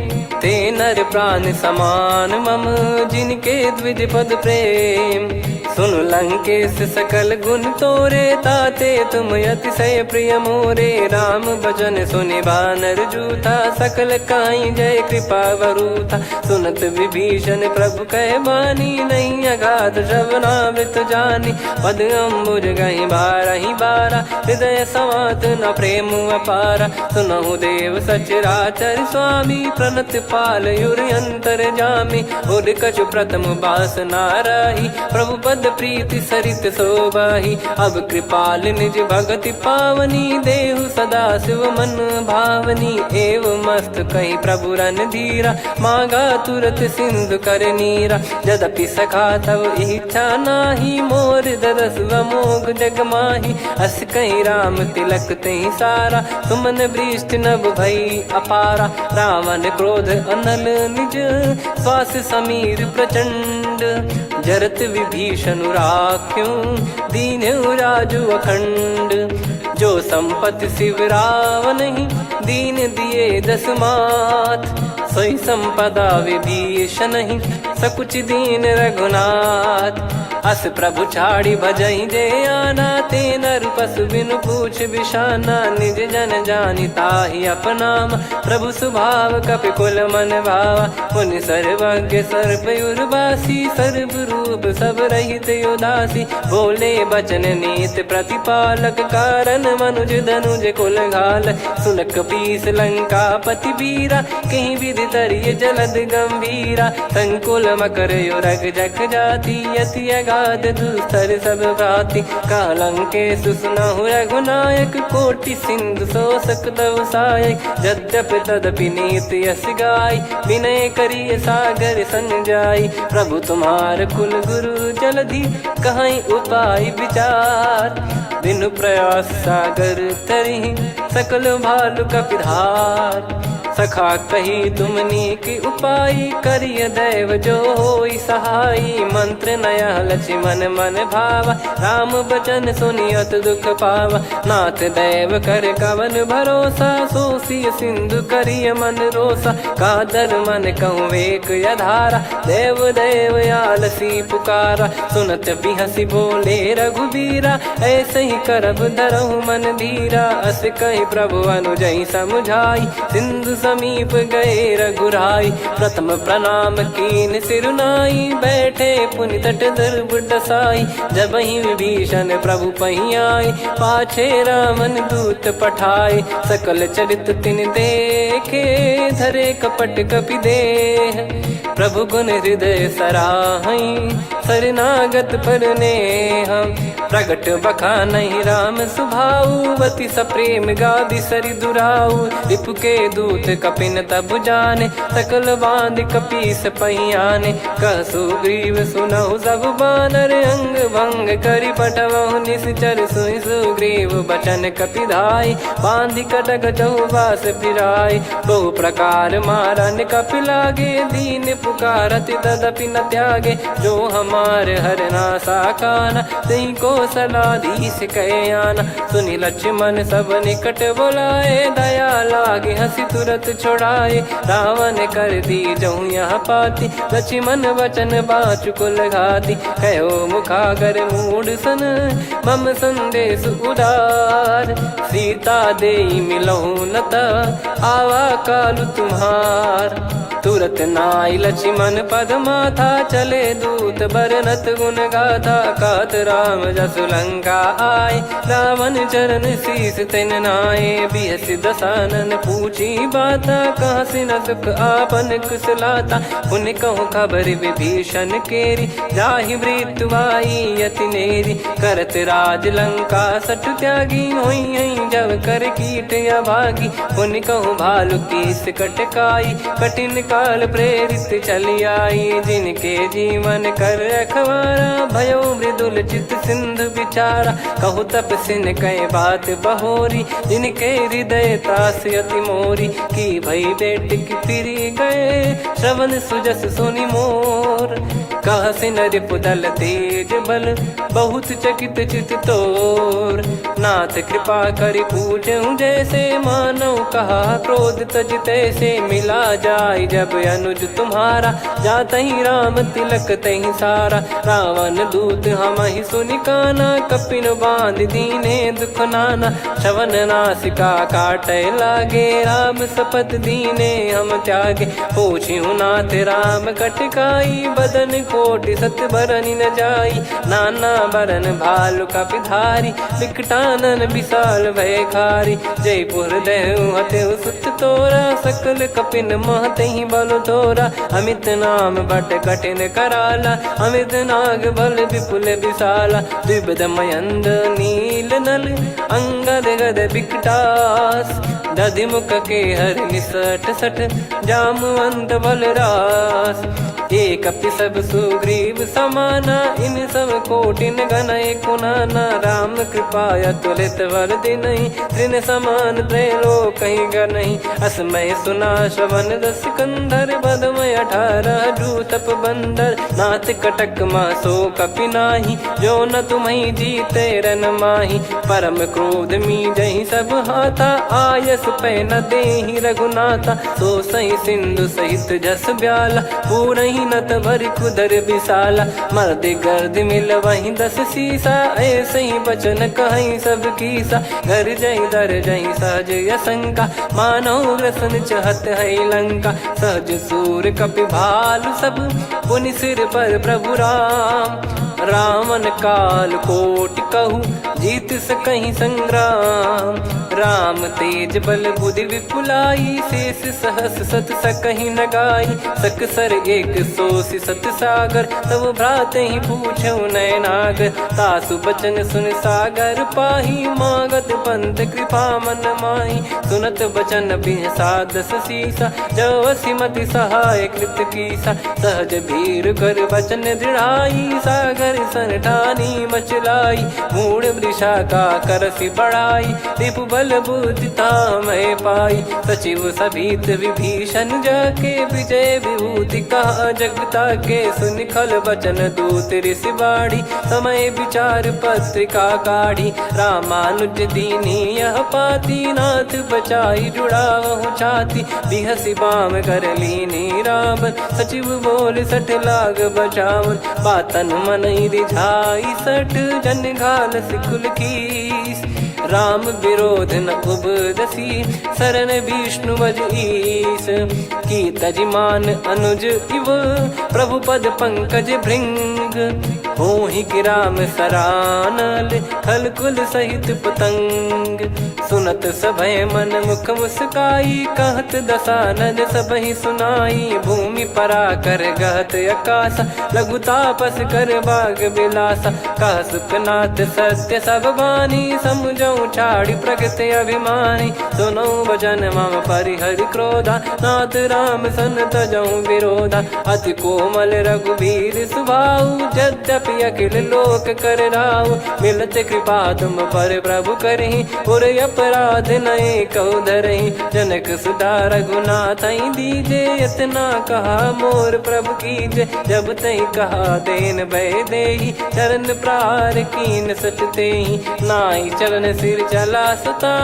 ते नर प्राण समान मम जिनके द्विज पद प्रेम। सुन लंकेश सकल गुण तोरे ताते तुम अतिशय प्रिय मोरे। राम भजन सुनि बानर जूथा सकल काई जय कृपा वरूथा। सुनत विभीषण प्रभु कह बानी नहीं अगाध श्रवणामृत जानी। पद अम्बुज गहि बारहि बारा हृदय समात न प्रेम अपारा। सुनहु देव सचराचर स्वामी प्रणत पाल युर अंतर जामी। उर कछु प्रथम बास नाराही प्रभु पद प्रीति सरित शोभाही। अब कृपाल निज भगति पावनी देहु सदा शिव मन भावनी। एव मस्त कही प्रभु रन धीरा मांगा तुरत सिंधु कर नीरा। यद्यपि सखा तब इच्छा नाही मोर दरस मोग जग माही। अस कहीं राम तिलक तही सारा सुमन वृष्टि नभ भई अपारा। रावण क्रोध अनल निज श्वास समीर प्रचंड। जरत विभीषण राख्यों दीन राजु अखंड। जो संपत्ति शिव रावण ही दीन दिए दस मात। सोई संपदा विभीषण ही सकुच दीन रघुनाथ। अस प्रभु छाड़ी भजई जे आना ते नर पशु बिनु पूछ बिशाना। निज जन जानि ताहि अपनाम प्रभु स्वभाव कपि कुल मन भावा। मुनि सर्वज्ञ सर्वयुर्वासी सर्व रूप सब रहित उदासी। बोले बचन नीत प्रतिपालक कारण मनुज धनुज कुल घाल। सुन कपीस लंका पति वीरा कहीं विधि तरिय जलद गंभीरा। संकुल मकर युरग जग जाति यति अगाध दुस्तर सब भाति। कालंकेश सुनहु रघुनायक कोटि सिंधु शोषक तव सहायक। यद्यपि तदपि नीत यस गाय विनय करिय सागर सन जाई। प्रभु तुम्हार कुल गुरु जलधि कहीं उपाय विचार। बिनु प्रयास सागर तरिहि सकल भालु कपिधार। सखा कही तुमनी की उपाई, करिय दैव जो होई सहाई। मंत्र नया लक्ष्मण मन भावा, राम बचन सुनियत दुख पावा। नाथ दैव कर कवन भरोसा, सोसिय सिंधु करिय मन रोसा। कादर मन कहूँ एक यधारा, देव देव आलसी पुकारा। सुनत बिहसी बोले रघुबीरा, ऐसे ही करब धरहु मन धीरा। अस कही प्रभु अनुजई समुझाई, सिंधु समीप गए रघुराई। प्रथम प्रणाम कीन सिरुनाई, बैठे पुनि तट दर्भ डसाई। जब ही विभीषण प्रभु पही आए, पाछे रामन दूत पठाए। सकल चरित तिन देखे, धरे कपट कपि देह। प्रभु गुण हृदय सराहई, शरणागत पर नेह। प्रगट बखानहि राम सुभाऊ, बति सप्रेम गादि सरि दुराऊ। रिपु के दूत कपिन तब जाने, सकल बांध कपीस पहियाने। कह सुग्रीव सुनहु सब बानर, अंग भंग करि पठवहु निश्चर। सुनि सुग्रीव बचन कपिधाई, बांधि कटक चौबास फिराई। बहु प्रकार मारन कपि लागे, दीन पुकारति तदपि न त्यागे। जो हमारे हरना साकाना, तई को सलाधीश कहे आना। सुनि लक्ष्मण सब निकट बोलाए, दया लागे हंसी तुरत छोड़ाए। रावण कर दी जऊँ यहाँ पाती, लक्ष्मण वचन बाचु कुल घाती। कहो मुखागर मूढ़ सन, मम संदेश उदार। सीता देई मिलहु नता, आवा कालु तुम्हार। तुरत नाई लक्ष्मण पद माथा, चले दूत बरनत गुण गाथा। कहत राम जसु लंका आए, रावण चरण शीस तिन नाये। बिहसि दसानन पूछी बाता, कहसि न सुख आपन कुशलाता। पुनि कहूँ खबर विभीषण केरी, जाहि मृत्यु आई अति नेरी। करत राज लंका सठ त्यागी, होई जब कर कीट अभागी। पुनि कहूँ भालु कीस कटकाई, कठिन काल प्रेरित चली आई। जिनके जीवन कर रखवारा, भयो मृदुल चित सिंधु विचारा। कहु तपसिन कई बात बहोरी, जिनके हृदय तास अति मोरी। की भई बेट की फिरी गए, श्रवण सुजस सुनि मोर। कहसिन रिपु दल तेज बल, बहुत चकित चित तोर। नाथ कृपा करि पूछऊँ जैसे, मानव कहा क्रोध तज तैसे। मिला जाय जब अनुज तुम्हारा, जातहि राम तिलक तहि सारा। रावण दूत हमहि सुनि काना, कपिन बांध दीने दुख नाना। श्रवण नासिका काटय लागे, राम शपथ दीने हम त्यागे। पूछिहु नाथ राम कटकाई, बदन कोटि सत बरनि न जाई। नाना बरन भालु कपिधारी, विकटानन विशाल भयखारी। जयपुर देहु हतेउ सुत तोरा, सकल कपिन महतहि बल तोरा। अमित नाम बट कठिन कराला, अमित नाग बल विपुल विशाला। द्विविध मयंद नील नल, अंगद गद विकटास। दधिमुख के हर निसठ सठ, जामवंत बलरास। एक अपि सब सुग्रीव समाना, इन सब कोटिन गनय कुनाना। राम कृपा अतुलित बल दिनहि, त्रिन समान त्रैलोकहि गनहि। असमय सुना श्रवण रस कंधर, बदमय 18 जूतप बंदर। नाथ कटक मासो कपि नाही, जो न तुम्हि जीते रन माही। परम क्रोध मीजहि सब हाथा, आयस पै न देहि रघुनाथा। सो सही सिंधु सहित जस ब्याला, पूरहि नत भरि कुदर विशाला। मर्द गर्द मिल वहीं 10 सीसा, ऐसे ही बचन कहीं सब कीसा। घर जहि दर जहि सहज यसंका, मानव ग्रसन चहत है लंका। सहज सूर कपि भालु सब, पुनि सिर पर प्रभु राम। रामन काल कोटि कहु, जीत सकहि संग्राम। राम तेज बल बुद्धि विपुलाई, शेष सहस सत सकहि न गाई। सकसर 100 सत सागर, तब भ्राते ही पूछऊ नयनागर। तासु बचन सुन सागर पाही, मागत पंत कृपा मन माही। सुनत बचन बिहसा 10 सीसा, जवसि मति सहाय कृत कीसा। सहज भी वीर कर वचन दृढ़ाई, सागर सन ठानी मचलाई, मूड वृषा का करसी बढ़ाई, रिपु बल बुद्धिता मैं पाई, सचिव सभीत विभीषण जाके, विजय विभूति कहा जगता के, सुन खल वचन दूत ऋषि बाड़ी, समय विचार पत्रिका काढ़ी, रामानुज दीनी यह पाती, नाथ बचाई जुड़ावहु छाती, बिहसी बाम कर लीनी रावण, सचिव बोल सठ लाग बचावन, बातन मन रिझाई सठ, जन घाल सिकुल कीस, राम विरोध न उपदसी, शरण विष्णु बज ईस, की तजमान अनुज इव, प्रभु पद पंकज भृंग, होहि कि राम सरानल, खल कुल सहित पतंग, सुनत सभय मन मुख मुस्काई, कहत दसानन सबहि सुनाई, भूमि परा कर गहत आकाश, लघु तापस कर बाग बिलासा, कह सुखनाथ सत्य सब बानी, समझऊ छाड़ी प्रगति अभिमानी, सुनो भजन मम परिहरि क्रोधा, नाथ राम सन तजऊ विरोधा, अति कोमल रघुवीर सुभाऊ, यद्यपि अखिल लोक कर राऊ, मिलत कृपा तुम पर प्रभु करहि, पुर अपराध नए कौ धरहि, जनक सुधा रघुनाथ दीजे, इतना कहा मोर प्रभु कीजे, जब तई कहा देन भय देहि, चरण प्रार कीन सट तेहि, नाई चरण सिर चला सता,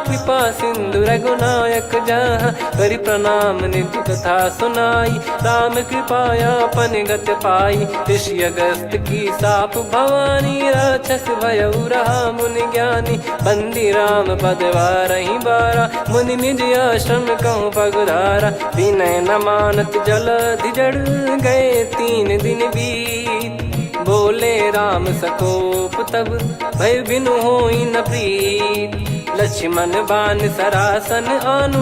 कृपा सिंधु रघुनायक जहाँ, करि प्रणाम निधि कथा सुनाई, राम कृपाया पन गत पाई, ऋषि अगस्त की साप भवानी, राक्षस भयउ रहा मुनि ज्ञानी, बंदी राम पद वारहि बारा, मुनि निज आश्रम कहूँ पगुधारा, विनय न मानत जलधि जड़, गए 3 दिन बीत, बोले राम सकोप तब, भय बिनु होई न प्रीत, लक्ष्मण बान सरासन आनु,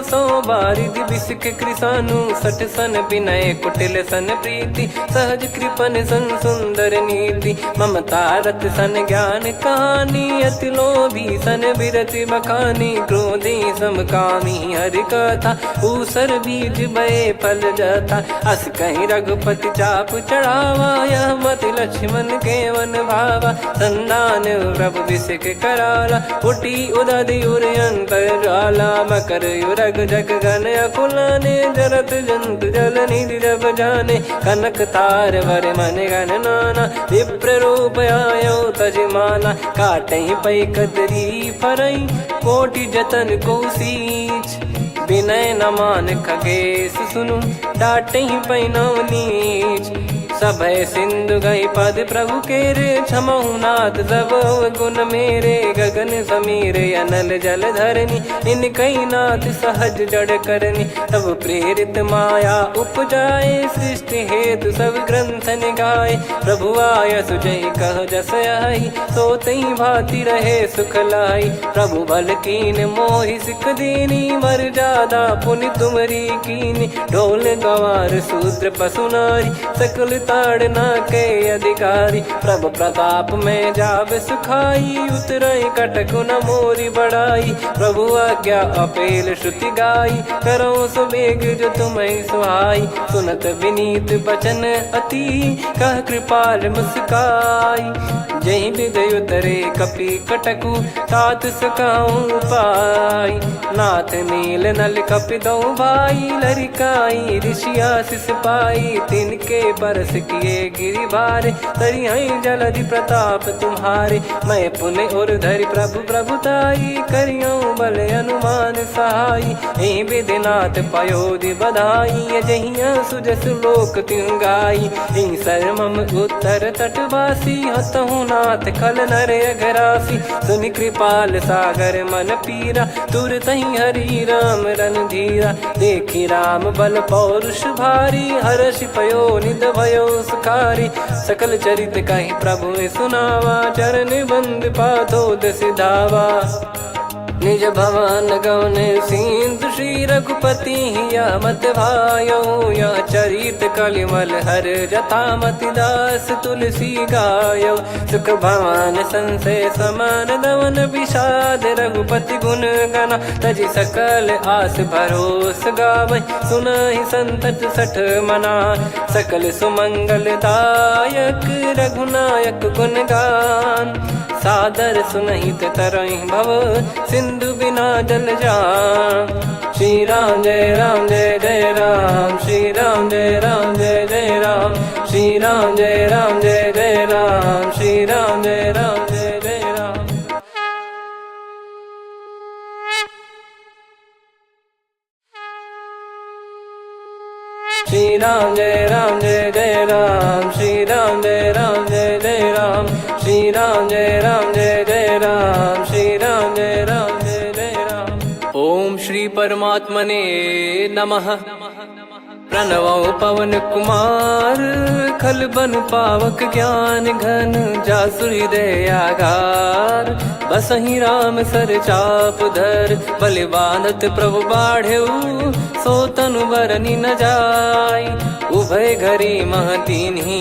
सो बारिधि बिसिक कृसानु, सठ सन विनय कुटिल सन प्रीति, सहज कृपन सन सुंदर नीति, ममता रत सन ज्ञान कहानी, अति लोभी सन बिरति बखानी, क्रोधी समकामी हरि कथा, ऊसर बीज बये फल जथा, अस कहीं रघुपति चाप चढ़ावा, यह मत लक्ष्मण के वन भावा, संदान प्रभु बिसिक कराला, उठी उदधि उरयंतर ज्वाला, मकर युरग जग गन अकुलाने, जरत जंतु जल निधि जब जाने, कनक तार वर मन गण नाना, विप्र रूप आयो तजमाना, काटहि पै कदरी फरई, कोटि जतन को सींच, विनय न मान खगेश सुनु, डांटहि पै नव नीच, सभय सिंधु गई पद प्रभु केरे, क्षमहु नाथ सब गुण मेरे, गगन समीरे अनल जल धरनी, इन कई नाथ सहज जड़ करनी, तब प्रेरित माया उपजाए, सृष्टि हेतु सब ग्रंथ निगाए, प्रभु आय सुजय कह जस आई, सोतई भांति रहे सुख लाई, प्रभु बल कीन मोहि सिख दीनी, मर जादा पुनि तुमरी कीनी, ढोल गवार शूद्र पशु नारी, सकल ताड़ना के अधिकारी, प्रभु प्रताप में जाब सुखाई, उतरई कटक न मोरी बढ़ाई, प्रभु आज्ञा अपेल श्रुति गाई, करो सुबेग जो तुम्हें सुहाई, सुनत विनीत बचन अति, कह कृपाल मुस्काई, जहि विदय उतरे कपि कटकु, तात सकाऊं पाई, नाथ नील नल कपि दो भाई, लरिकाई ऋषि आशीष पाई, तिनके बरस किए गिरि भारे, तरिहै जलधि प्रताप तुम्हारे, मैं पुण्य और धरि प्रभु प्रभुताई, करियऊं बल अनुमान सहाई, एहि विधिनाथ पयोधि बधाई, जहिया सुजस लोक तिहुँ गाई, एहि सरमम उत्तर तटवासी, हतहु नाथ खल नर अघरासी, सुनि कृपाल सागर मन पीरा, तुरतहि हरि राम रणधीरा, देखि राम बल पौरुष भारी, हर्षि पयो निध भयो सुखारी, सकल चरित कहि प्रभु सुनावा, चरण बंद पाथो दस धावा, निज भवन गवन सिंधु श्री रघुपति या मत भायो, या चरित कलिमल हर जथा मति दास तुलसी गायो। सुख भवन संशय समान दवन विषाद, रघुपति गुण गना तजि सकल आस भरोस गावै। सुनहि संतत सठ मना सकल सुमंगल दायक, रघुनायक गुण गान। सादर सुनहित तरहि भव सिंधु बिना जल जान। श्री राम जय राम जय जय राम, श्री राम जय राम जय जय राम, श्री राम जय राम जय जय राम, श्री राम जय राम जय जय राम। श्री राम जय राम जय जय राम, श्री राम जय राम जय जय राम, श्री राम जय राम जय जय राम, श्री राम जय राम जय जय राम। ओम श्री परमात्मने नमः। प्रणवो पवन कुमार, खल बन पावक ज्ञान घन, जासु हृदय आगार। बसहि राम सर चाप धर, बलि बांधत प्रभु बाढ़ेऊ, सो तनु बरनि न जाय। उभय घरी मह दीन्ही,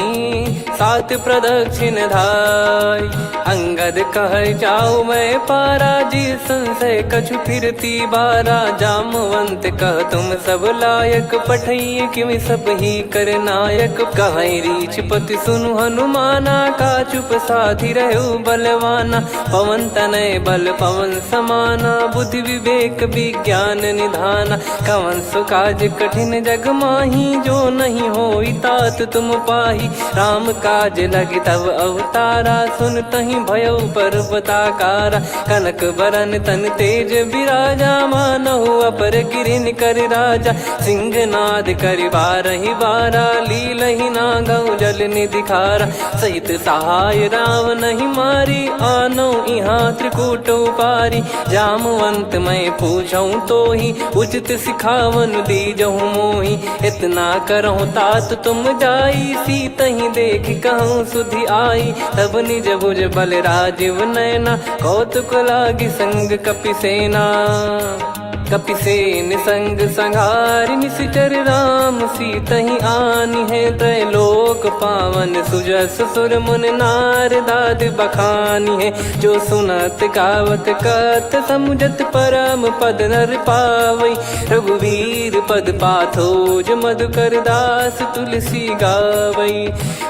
सात प्रदक्षिण धाय। अंगद कह जाऊ मैं पारा, जी संशय कछु फिरती बारा। जामवंत कह तुम सब लायक, पठई किमि सब ही कर नायक। कहीं रीछ पति सुनु हनुमाना, का चुप साधि रहु बलवाना। पवन तनय बल पवन समाना, बुद्धि विवेक विज्ञान निधाना। कवन सु काज कठिन जग माही, जो नहीं होई तात तुम पाही। राम काज लगी तब अवतारा, सुन तहि भयउ पर्वताकारा। कनक बरन तन तेज बिराजा, मानहु अपर गिरिन कर राजा। सिंहनाद करि बारहि बारा, लीलहि नागौ जल निधि खारा। सहित सहाय राम नहीं मारी, आनो इहाँ त्रिकूट उपारी। जामवंत मैं पूछऊँ तोहि, उचित सिखावन दीजहु मोहि। इतना करहु तात तुम जाई, सीतहि देख कहूँ सुधि आई। तब निज भुज बल राजीव नैना, कौतुक लागी संग कपिसेना। कपिसेन संग संघारि निशिचर राम, सीतहि आनि है त्रैलोक पावन। सुजस सुर मुन नार दाद बखानी है, जो सुनत गावत कत समुझत परम पद नर पावै। रघुवीर पद पाथोज मधुकर दास तुलसी गावै।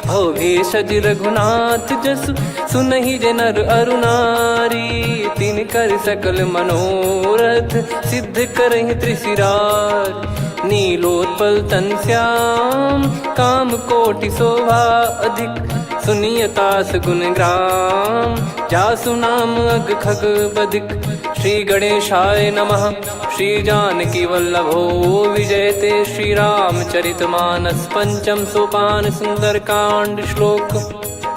भव भेषज रघुनाथ जसु, सुनहि जे नर अरु नारी। तिन कर सकल मनोरथ, सिद्ध करहि त्रिशिरार। नीलोत्पल तन श्याम, काम कोटि शोभा अधिक। सुनियतास गुण ग्राम, जासु नाम अग खग बधिक। श्री गणेशाय नमः। श्री जानकी वल्लभो विजयते, श्री रामचरित मानस पंचम सोपान सुंदरकांड श्लोक।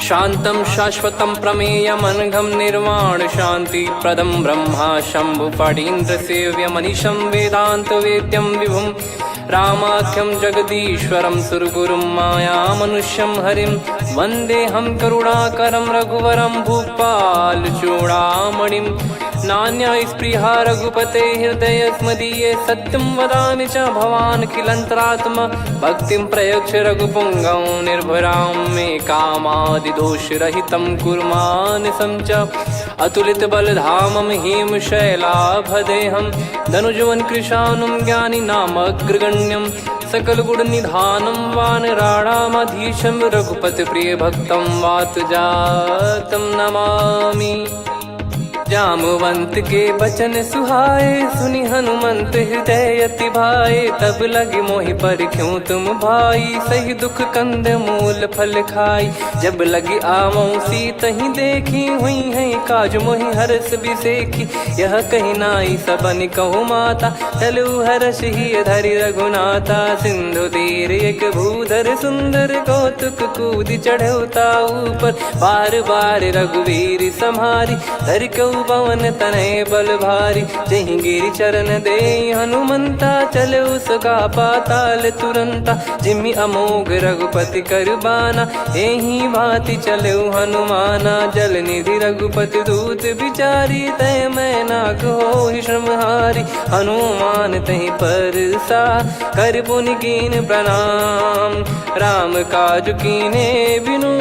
शांतं शाश्वतं प्रमेयमनघं निर्वाण शांति प्रदं ब्रह्मा शंभु फणीन्द्र सेव्य मनीषं वेदांत वेद्यं विभुं। रामाख्यं जगदीश्वरं सुरगुरुं माया मनुष्यं हरिं। वन्देऽहं करुणाकरं रघुवरं भूपाल चूडामणिं। नान्या स्पृहा रघुपते हृदय स्मदीये, सत्यं वदामि च भवान् खिलन्तरात्मा। भक्तिं प्रयच्छ रघुपुङ्गं निर्भरां मे कामादिदोषरहितं कुर्मानसं च। अतुलित बलधामं हेमशैलाभदेहं, धनुजवन कृशानुं ज्ञानी नामग्रगण्यं। सकल गुण निधानं वानराणामधीशं, रघुपति प्रिय भक्तं वातजातं नमामि। जामवंत के बचन सुहाए, सुनि हनुमंत हृदय अति भाए। तब लगे मोहि पर क्यों तुम भाई, सही दुख कंद मूल फल खाई। जब लगी आवऊं सीतहि देखी, हुई है काज मोहि हरस बिसेखी। यह कही नाई सबन कहु माता, चलू हरष ही धरि रघुनाथा। सिंधु तीर एक भूधर सुंदर, कौतुक कूद चढ़ौता ऊपर। बार बार रघुवीर सम्हारी, धरि कऊ पवन तनय बल भारी। जहि गिरि चरण दे हनुमंता, चले उसका पाताल तुरंता। जिमि अमोघ रघुपति कर बाना, एहि भांति चले हनुमाना। जल निधि रघुपति दूत बिचारी, तय मैं नाक होहि श्रमहारी। हनुमान तहि परसा, कर पुनि कीन प्रणाम। राम काज कीने बिनु,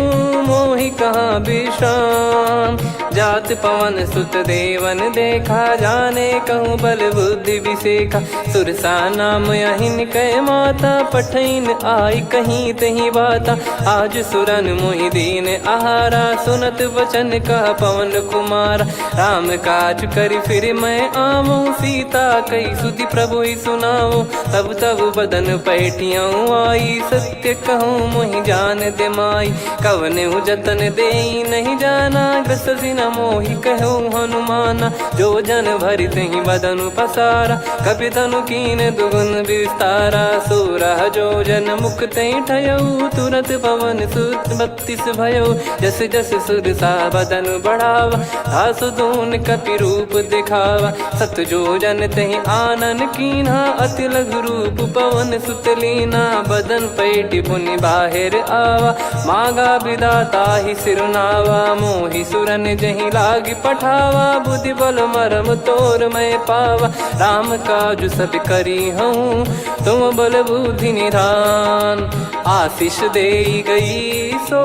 मोहि कहाँ विश्राम। जात पवन सुत देवन देखा, जाने कहूँ बल बुद्धि विसेखा। सुरसा नाम अहिन कै माता, पठैन आई कहीं तहीं बाता। आज सुरन मोहि दीन आहारा, सुनत वचन कह पवन कुमारा। राम काज करि फिर मैं आवूँ, सीता कई सुधि प्रभु ही सुनाऊँ। तब तब बदन पैठियाँ आई, सत्य कहूँ मोहि जान दे माई। कवने जतन देई नहीं जाना, ग्रसि न मोहि कहूँ हनुमाना। जो जन भरि तहि बदनु पसारा, कपि तनु कीन दुगुन विस्तारा। सोरह जो जन मुख तहि ठयऊ, तुरत पवन सुत 32 भयऊ। जस जस सुरसा बदन बढ़ावा, आसु दून कपि रूप दिखावा। सत जो जन तहि आनन कीन्हा, अति लघु रूप पवन सुत लीना। बदन पैठि पुनि बाहिर आवा, मांगा विधाता ही सिरुनावा। मोहि सुरन जहि लागी पठावा, बुद्धि बल मरम तोर मैं पावा। राम काज सब करी हूँ, तुम बल बुद्धि निधान। आशीष देई गई सो,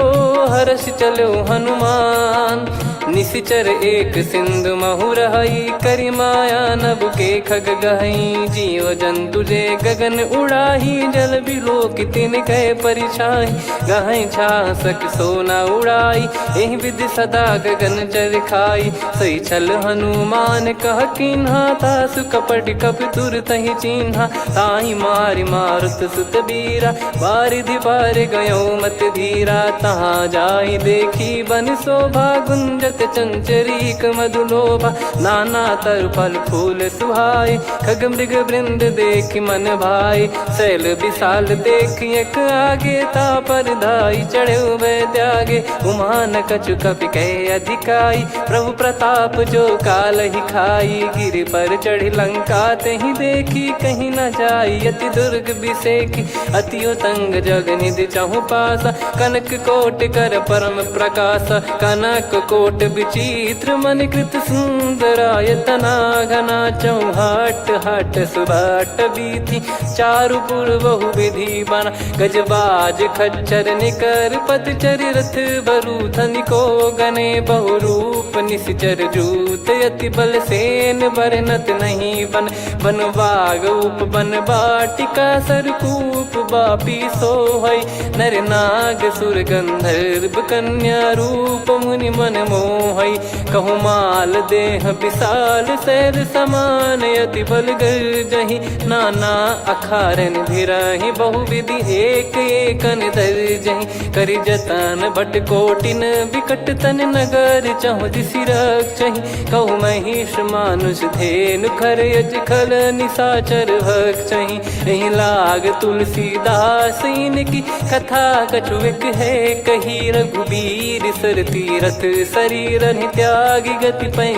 हर्ष चलो हनुमान। निशिचर एक सिंधु महु रहई, करि माया नभ के खग गहई। जीव जंतु जे गगन उड़ाही, जल बिलो तिन कह परिछाई। गहई छासक सोना उड़ाई, एहि विधि सदा गगन चर खाई। सही छल हनुमान कह कीन्हा, तासु कपट कपि तुर तहि चिन्हा। ताहि मारि मारुत सुत बीरा, बारिधि पार गयो मत धीरा। तहाँ जाई देखी बन शोभा, गुंजत चंचरीक मधुलोभा। नाना तरु फल फूल सुहाई, खग मृग वृंद देख मन भाई। शैल विशाल देख एक आगे, तापर धाई चढ़े वै त्यागे। उमा न कछु कपि कह अधिकाई, प्रभु प्रताप जो काल ही खाई। गिर पर चढ़ी लंका तहि देखी, कहीं न जाई अति दुर्ग बिसेकी। अति उतंग जग निधि चहु पासा, कनक कोट कर परम प्रकाशा। कनक कोट विचित्र मन कृत सुंदरायतना। घना चौहाट हाट सुबाट बीथी, चारु पुर बहु विधि बना। गजबाज खच्चर निकर पतचर, रथ बरु धनिको गने। बहु रूप निश्चर जूत, अति बल सेन बरनत नहीं बन। बन बाग उप बन बाटिका, सरकूप बापी सोहई। नर नाग सुर गंधर्व कन्या, रूप मुनि मन मोहई। कहु माल देह विशाल, शैल समान अति बल गर्जहि। नाना अखारन भिरहि, बहु विधि एक एकन दर्जहि। करि जतन भट कोटिन, विकट तन नगर चहु दिसि रक्षहि। कहु महिष मानुष धेनु, खर यज खल निशाचर भक्षहि। एहि लाग तुलसीदास इनकी, कथा कछुक है कही। रघुबीर सर तीरथ शरीर, त्यागी गति पै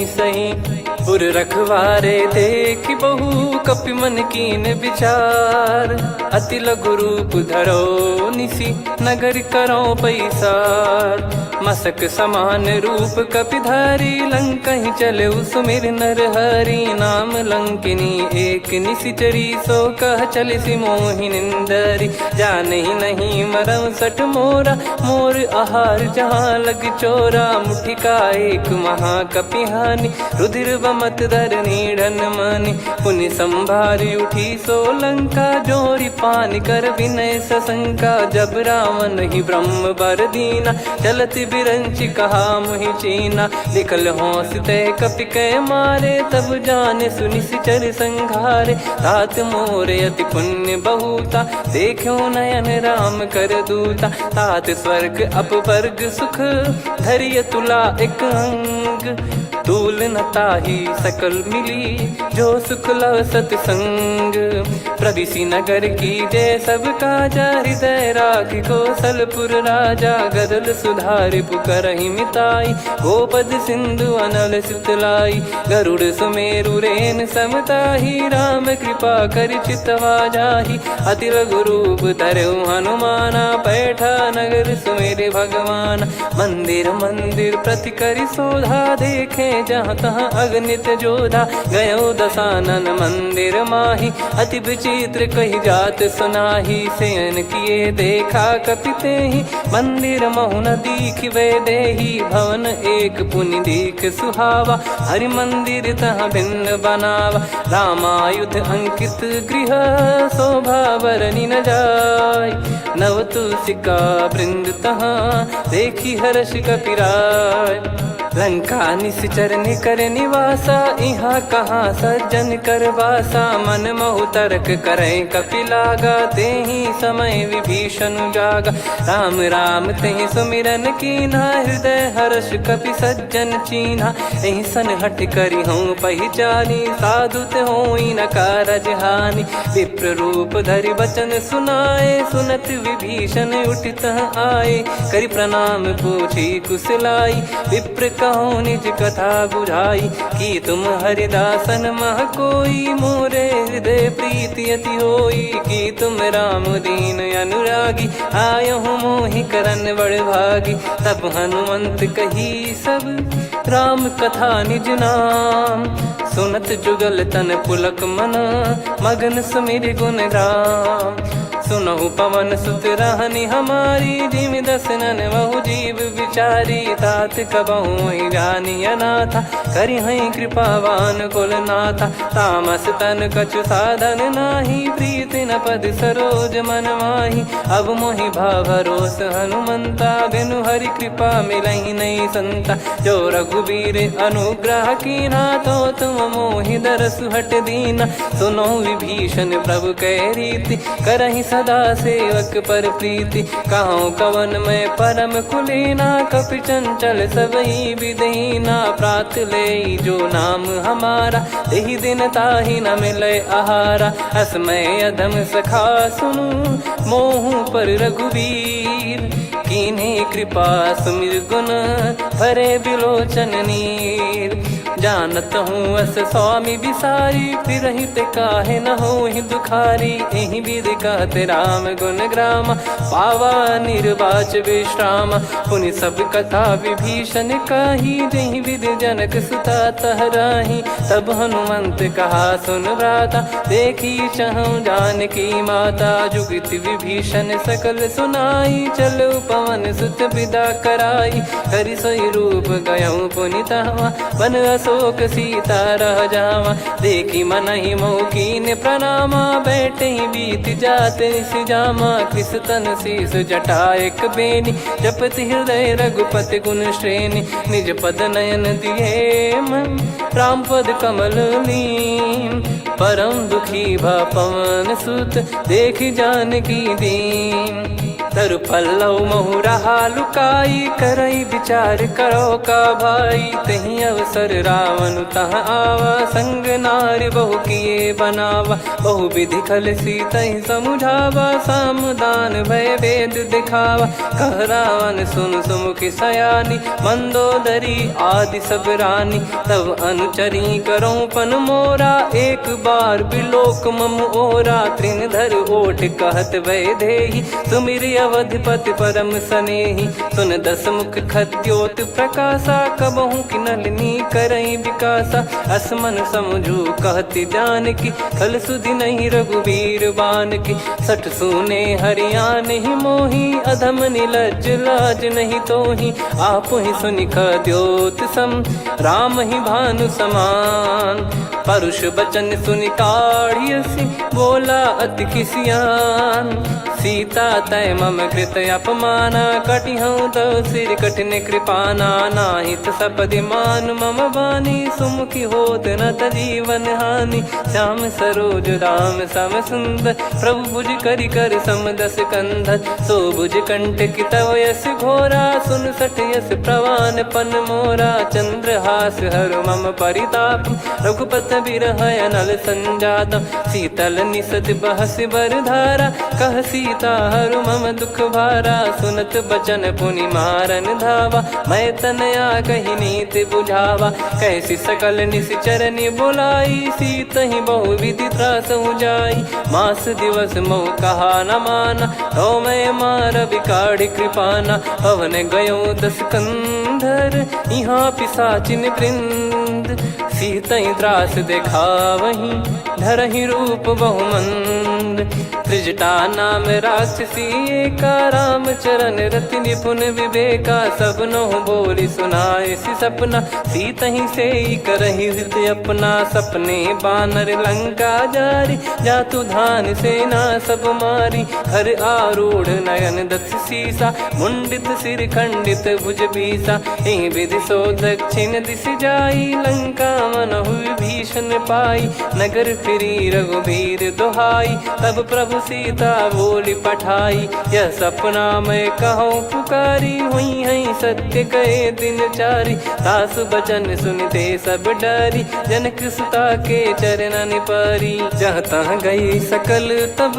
सही। पुर रखवारे देख बहु, कपि मन कीन विचार। अति लघु रूप धरो निसी, नगर करो पैसार। मसक समान रूप कपिधारी, लंकहि चले सुमिर नर हरि। नाम लंकिनी एक निशिचरी, सो कह चलिसि मोहि निंदरी। जानहि नहीं मरम सठ मोरा, मोर आहार जहाँ लग चोरा। मुठिका एक महाकपिहानि, रुधिर बमत धरनी ढन मानि। पुनि संभारी उठी सो लंका, जोरी पान कर विनय सशंका। जब रावण ही ब्रह्म बर दीना, चलति बिरंचि कहा मुहि चीना। निकल होंस तय कपि कै मारे, तब जाने सुनि सिचर संघारे। तात मोरे अति पुण्य बहुता, देखो नयन राम कर दूता। तात स्वर्ग अपवर्ग सुख, धरिय तुला एक अंग। तूल न ताहि सकल मिली, जो सुख लव सतसंग। प्रविशि नगर की जय सब काजा, हृदय राखि कौशलपुर राजा। गदल सुधारि पुकारहि मिताई, गोपद सिंधु अनल सितलाई। गरुड़ सुमेरु रेन समताही, राम कृपा करि चितवा जाहि। अति लघु रूप धरऊ हनुमाना, पैठा नगर सुमेरे भगवान। मंदिर मंदिर प्रति करि शोधा, देखे जहाँ तहाँ अगणित जोधा। गयो दशानन मंदिर माही, अति विचित्र कही जात सुनाही। शयन किए देखा कपिते ही, मंदिर महु न दीखिबे देही। भवन एक पुनि दीख सुहावा, हरि मंदिर तहाँ भिन्न बनावा। रामायुध अंकित गृह, शोभा बरनि न जाय। नव तुलसी का वृंद तहाँ, देखी हर्ष कपिराय। लंका निश्चर निकर निवासा, इहाँ कहाँ सज्जन कर वासा। मन महु तर्क करें कपिलागा, तेहि समय विभीषण जागा। राम राम तेहि सुमिरन कीन्हा, हृदय हर्ष कपि सज्जन चीन्हा। एहि सन हट करि हूँ पहिचानी, साधु ते होई न कारज हानि। विप्र रूप धरि वचन सुनाए, सुनत विभीषण उठित आए। करि प्रणाम पूछी कुशलाई, विप्र कहो निज कथा बुझाई। कि तुम हरिदासन मह कोई, मोरे हृदय प्रीति अति होई। कि तुम राम दीन अनुरागी, आयहु मोहि करन बड़ भागी। तब हनुमंत कही सब राम कथा निज नाम। सुनत जुगल तन पुलक मना, मगन सुमिर गुण राम। सुनहु पवन सुत रहनि हमारी, जिमि दसनन महु जीव विचारी। तात कबहु ही जानी अनाथा, करि हई कृपावान कुल नाथा। तामस तन कछु साधन नाही, प्रीति न पद सरोज मन माही। अब मोहि भाव भरोस हनुमंता, बिनु हरि कृपा मिलहि नहीं संता। जो रघुबीर अनुग्रह कीन्हा, तो तुम मोहि दरसु हट दीना। सुनो विभीषण प्रभु कै रीति, करहि सदा सेवक पर प्रीति। कहूँ कवन में परम कुलीना, कपि चंचल सबही विदहीना। प्रात ले जो नाम हमारा, तेहि दिन ताहि न मिले आहारा। असमय अधम सखा सुनु, मोहु पर रघुवीर। कीन्ही कृपा सुमिर गुण, भरे बिलोचन नीर। जानत हूँ अस स्वामी बिसारी, फिरहि ते काहे न होहि दुखारी। एहि विधि कहते राम गुण ग्राम, पावा निर्वाच विश्राम। पुनि सब कथा विभीषण कही, जेहि विधि जनक सुता तहराही। तब हनुमंत कहा सुन भ्राता, देखी चहु जानकी माता। जुगति विभीषण सकल सुनाई, चलो पवन सुत विदा कराई। करि सोई रूप गयऊँ पुनि तहवा, बन अशोक सीता रह जावा। देखी मनहि मोह कीन्ह प्रणामा, बैठे बीत जात निस जामा। कृस तन शीस जटा एक बेनी, जपति हृदय रघुपति गुण श्रेणी। निज पद नयन दिए मन, राम पद कमल लीन। परम दुखी भा पवन सुत, देखि जानकी दीन। तरु पल्लव महु रहा लुकाई, करई विचार करो का भाई। तही अवसर रावण तहाँ आवा, संग नारी बहु किए बनावा। बहु विधि खल सीतहि समुझावा, सामदान भय वेद दिखावा। कह रावण सुन सुमुखि सयानी, मंदोदरी आदि सब रानी। तब अनुचरी करो पन मोरा, एक बार बिलोक मम ओरा। तृण धर ओठ कहत भय देहि, सुमिर अवधिपति परम सनेहि। सुन दस मुख खद्योत प्रकाशा, कबहु कि नलिनी करई विकासा। असमन समझू कहति जानकी, खल सुधि नहीं रघुबीर बान की। सठ सुने हरियाण ही मोही, अधम निलज लाज नहीं तोही। आप ही सुनि खद्योत सम, राम ही भानु समान। परुष बचन सुनि काढ़ियसि, बोला अति किसियान। सीता तय मम कृत अपमाना कटिहऊँ तो सिर कठिन कृपाना नाहित सपदि मान मम बानी सुमुखी होत न त जीवन हानि श्याम सरोज राम सम सुंदर प्रभु भुज करि कर सम दस कंधर सो भुज कंठ की तव यस घोरा सुन सठ यस प्रवान पन मोरा चंद्रहास हर मम परिताप रघुपत बिरह अनल संजातम शीतल निसत बहस बर धारा कह सीता हर मम दुख भारा सुनत बचन पुनि मारन धावा मैं तनया कही नीत बुझावा कैसी सकल निश्चरनि बुलाई सीत ही बहु विधि त्रास जाई मास दिवस मोह कहा न माना तो मैं मार बिकाढ़ कृपाना पवन गयो दस कंधर यहाँ पिसाचिन वृंद सीतई त्रास देखा वहीं धरहि रूप बहुमंद त्रिजटा नाम राक्षसी का राम चरण रति निपुण विवेका सब नहुँ बोली सुनाए सि सपना सीतहि से करहि हृद अपना सपने बानर लंका जारी जातु धान सेना सब मारी हर आरूढ़ नयन दस सीसा मुंडित सिर खंडित भुज बीसा एहि विधि सो दक्षिण दिश जाई लंका मनहु भीषण पाई नगर फिरी रघुबीर दुहाई तब प्रभु सीता बोली पठाई यह सपना मैं कहूँ पुकारी हुई है सत्य कहे दिन चारी सासु बचन सुनते सब डरी जनक सुता के चरण परी जहाँ तहाँ गई सकल तब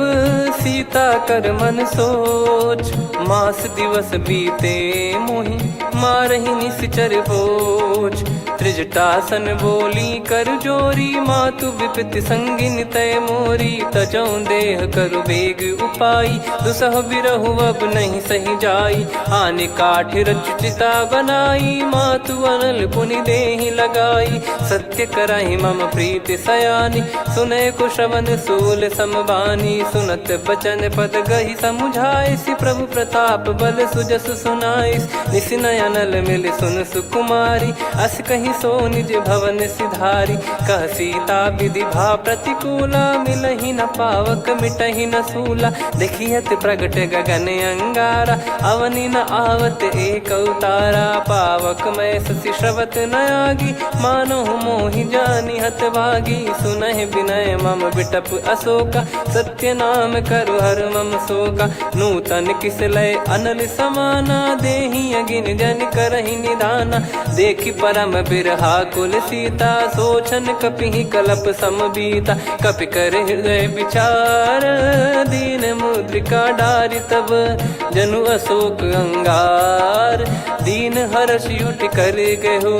सीता कर मन सोच मास दिवस बीते मोहि मारहि निश्चर बोझ त्रिजटासन बोली कर जोरी मातु विपति संगिन तय मोरी तजौ देह करु बेग उपाई दुसह बिरहु अब नहीं सही जाई आने काठ रचिता बनाई मातु अनल पुनि देहि लगाई सत्य कराई मम प्रीति सयानी सुने को श्रवण सूल समबानी सुनत बचन पद गही समुझाए सि प्रभु प्रताप बल सुजस सुनाइस निसिनय अनल मिल सुन सुकुमारी अस कही सो निज भवन सिधारी कह सीता विधि भा प्रतिकूला मिलहि न पावक मिटहि न सूला देखियत प्रगट गगन अंगारा अवनि न आवत एक अवतारा पावक मैं ससि श्रवत न आगी मानो मोहि जानि हत भागी सुनहि विनय मम बिटप अशोका सत्य नाम करु हर मम शोका नूतन किस लय अनल समाना देहि अगिन जन करहि निधाना देखि परम बिरहा कुल सीता सोचन कपि कलप समबीता कपि कर हृदय विचार दीन मुद्रिका डारि तब जनु अशोक अंगार दीन हर्ष उठ कर गहु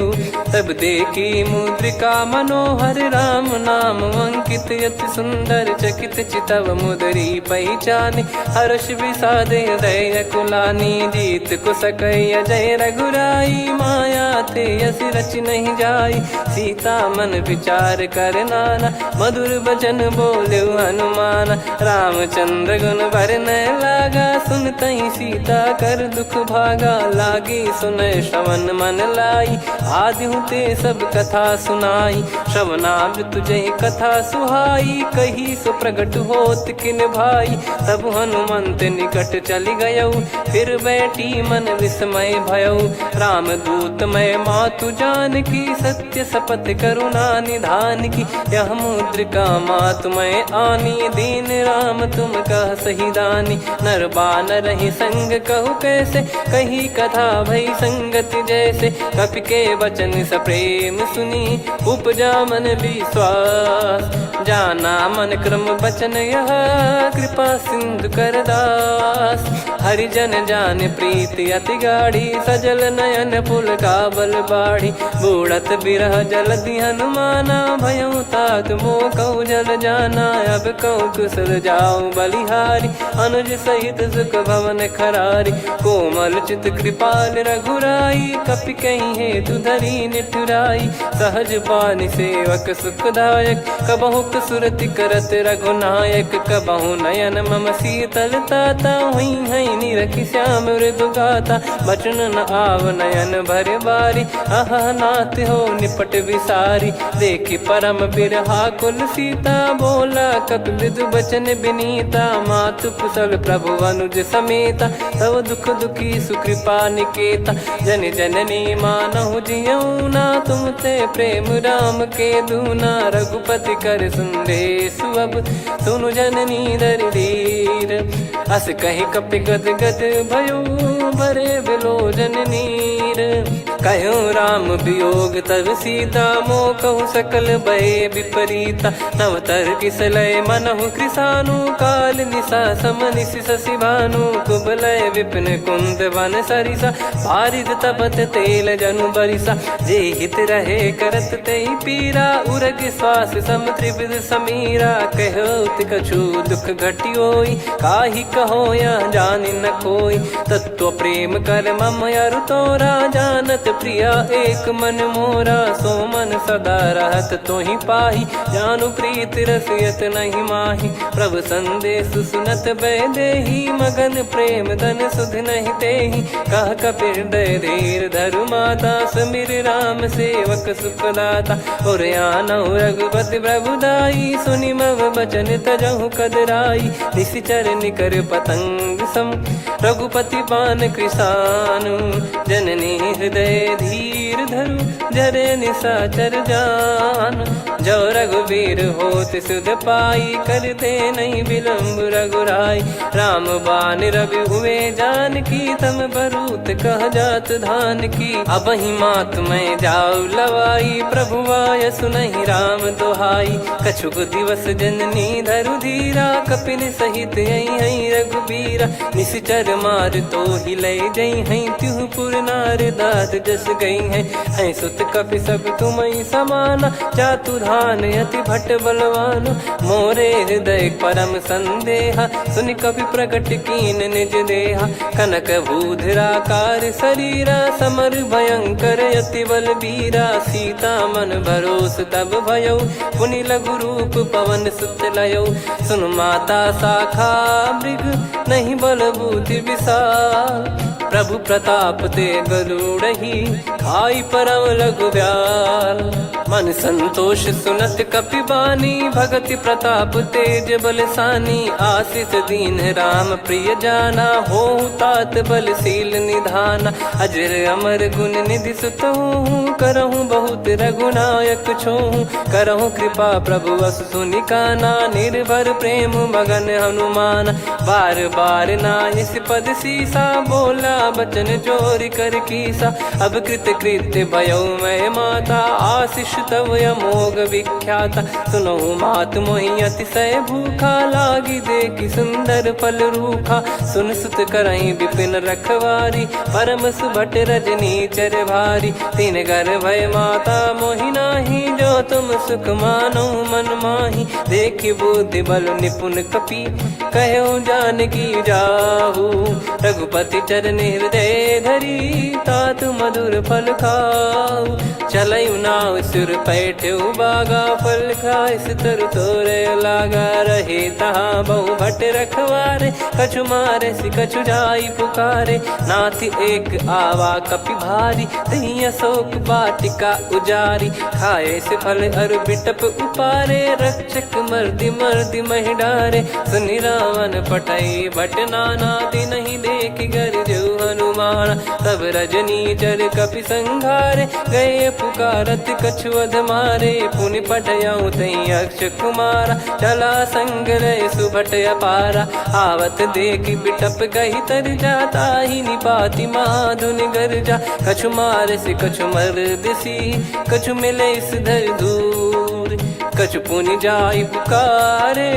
तब देखी मुद्रिका मनोहर राम नाम अंकित यति सुंदर चकित चितव मुदरी पहचान हर्ष विषाद हृदय कुलानी जीत को सकय जय रघुराई माया थे यस रच नहीं जाई सीता मन विचार कर नाना मधुर बचन बोले हनुमान रामचंद्र गुण भरने लागा सुनतहि सीता कर दुख भागा लागी सुने श्रवण मन लाई आदि ते सब कथा सुनाई श्रवणाब तुझे कथा सुहाई कही सो प्रगट होत किन भाई तब हनुमंत निकट चली गयऊ फिर बैठी मन विस्मय भयऊ राम दूत मैं मातु जान की सत्य सपथ करुणा निधान की यह मुद्रिका मातु मैं आनी दीन राम तुम कह सही दानी नर बानर ही संग कहु कैसे कही कथा भई संगति जैसे कपि के वचन सप्रेम सुनी उपजा मन विश्वास जाना मन क्रम बचन यह कृपा सिंधु कर दास हरिजन जान प्रीति अति गाढ़ी सजल नयन पुल काबल बाढ़ी बूढ़त बिरह जल दी हनुमाना भयउ तात मोह कहु जल जाना अब कहु कुशल जाऊं बलिहारी अनुज सहित सुख भवन खरारी कोमल चित कृपाल रघुराई कपि कहीं हेतु धरी निठुराई सहज पानि सेवक सुखदायक कबहु सुरति करत रघुनायक कबहु नयन मम शीतल ताता हुई है कीनी रखी श्याम मृदु गाता, बचन न आव नयन भर बारी, आहा नाथ हो निपट विसारी। देखी परम बिरहा कुल सीता, बोला कपि मृदु बचन बिनीता, मातु कुशल प्रभु अनुज समेता, तव दुख दुखी सुकृपा निकेता। जन जननी मानहु जियऊ ना, तुम ते प्रेम राम के दूना, रघुपति कर संदेशु अब सुनु जननी दर धीर। अस कहि कपि गद गद भयो, भरे बिलोचन नीर। कहूँ राम वियोग तब सीता, मोह कहूँ सकल भय विपरीता। नव तर किसलय मनहु कृसानु, काल निशा सम निशि शशि भानु। कुबलय विपिन कुंद वन सरिसा, पारिद तपत तेल जनु बरिसा। जे हित रहे करत ते पीरा, उरग श्वास सम त्रिविध समीरा। कहो कछु दुख घटियोई, काहि कहो या जानि न कोई। तत्व प्रेम कर मम अरु तोरा, जानत प्रिया एक मन मोरा। सो मन सदा रहत तोहि पाही, जानु प्रीत रसियत नहीं माही। प्रभु संदेश सुनत बैदेही, मगन प्रेम धन सुध नहीं तेहि। कह कपिर दय धीर धरु माता, समीर राम सेवक सुखदाता। और आनहु रघुपति प्रभु दाई, सुनि मव बचन तजहु कदराई। निशिचर निकर पतंग सम, रघुपति पान कृसानु। जननी हृदय धीर धरु, जरे निशाचर जान। जो रघुवीर होत सुध पाई, करते नहीं विलम्ब रघुराई। राम बान रवि हुए जानकी, तम बरूत कह जात धान की। अब ही मात मैं जाऊ लवाई, प्रभु आय सुनहि राम दोहाई। कछुक दिवस जननी धरु धीरा, कपिन सहित यही रघुबीरा। निशिचर मार तो ही लय जई हैं, त्युह पुर नार दात जस गई हैं। सुत कपि सब तुमहि समाना, जातु धान अति भट बलवान। मोरे हृदय परम संदेहा, सुनि कपि प्रकट कीन निज देहा। कनक भूधराकार शरीरा, समर भयंकर अति बलबीरा। सीता मन भरोस तब भयऊ, पुनि लघु रूप पवन सुत लयऊ। सुन माता शाखा मृग, नहीं बल बुद्धि विशाल। प्रभु प्रताप ते गरुड़हि, खाई परम लघु ब्याल। मन संतोष सुनत कपि बानी, भगति प्रताप तेज बलसानी। आशीष दीन राम प्रिय जाना, होहु तात बलशील निधाना। अजर अमर गुण निधि सुतहु, करहु बहुत रघुनायक छोहु। करहु कृपा प्रभु अस सुनि काना, निर्भर प्रेम मगन हनुमान। बार बार नायस पद सीसा, बोला बचन चोरी कर कीसा। अब कृत कृत्य भयो मैं माता, आशीष तव अमोघ विख्याता। सुनो मात मोहि अतिशय भूखा, लागी देखी सुंदर फल रूखा। सुन सुत करई विपिन रखवारी, परम सुभट रजनी चर भारी। तीन घर भय माता मोहि नाही, जो तुम सुख मानो मन माही। देखी बुद्धि बल निपुण कपि, कहो जानकी जाहू। रघुपति चरण हृदय धरी, तात मधुर फल खाऊ। चलऊ नाव सुर पैठऊ बागा, फल खाइस तरु तोरे लागा। रहे तहाँ बहु भट रखवारे, कछु मारे सि कछु जाई पुकारे। नाथ एक आवा कपि भारी, तही अशोक वाटिका उजारी। खाए से फल अरु बिटप उपारे, रक्षक मर्दि मर्दि महि डारे। सुनि रावण पटई भट नाना, नहीं देखि गरजऊ हनुमान। तब रजनी चर कपि संघारे, गए पुकारत कछु अध मारे। पुनि पटयऊ तई अक्ष कुमारा, चला संग रहे सुभट अपारा। आवत देखि बिटप गही तर जाता, ही निपाति माधुन गर्जा। कछु मारे से कछु मर्दिसी, कछु मिले इस धर दूर। कछु पुनि जाई पुकारे,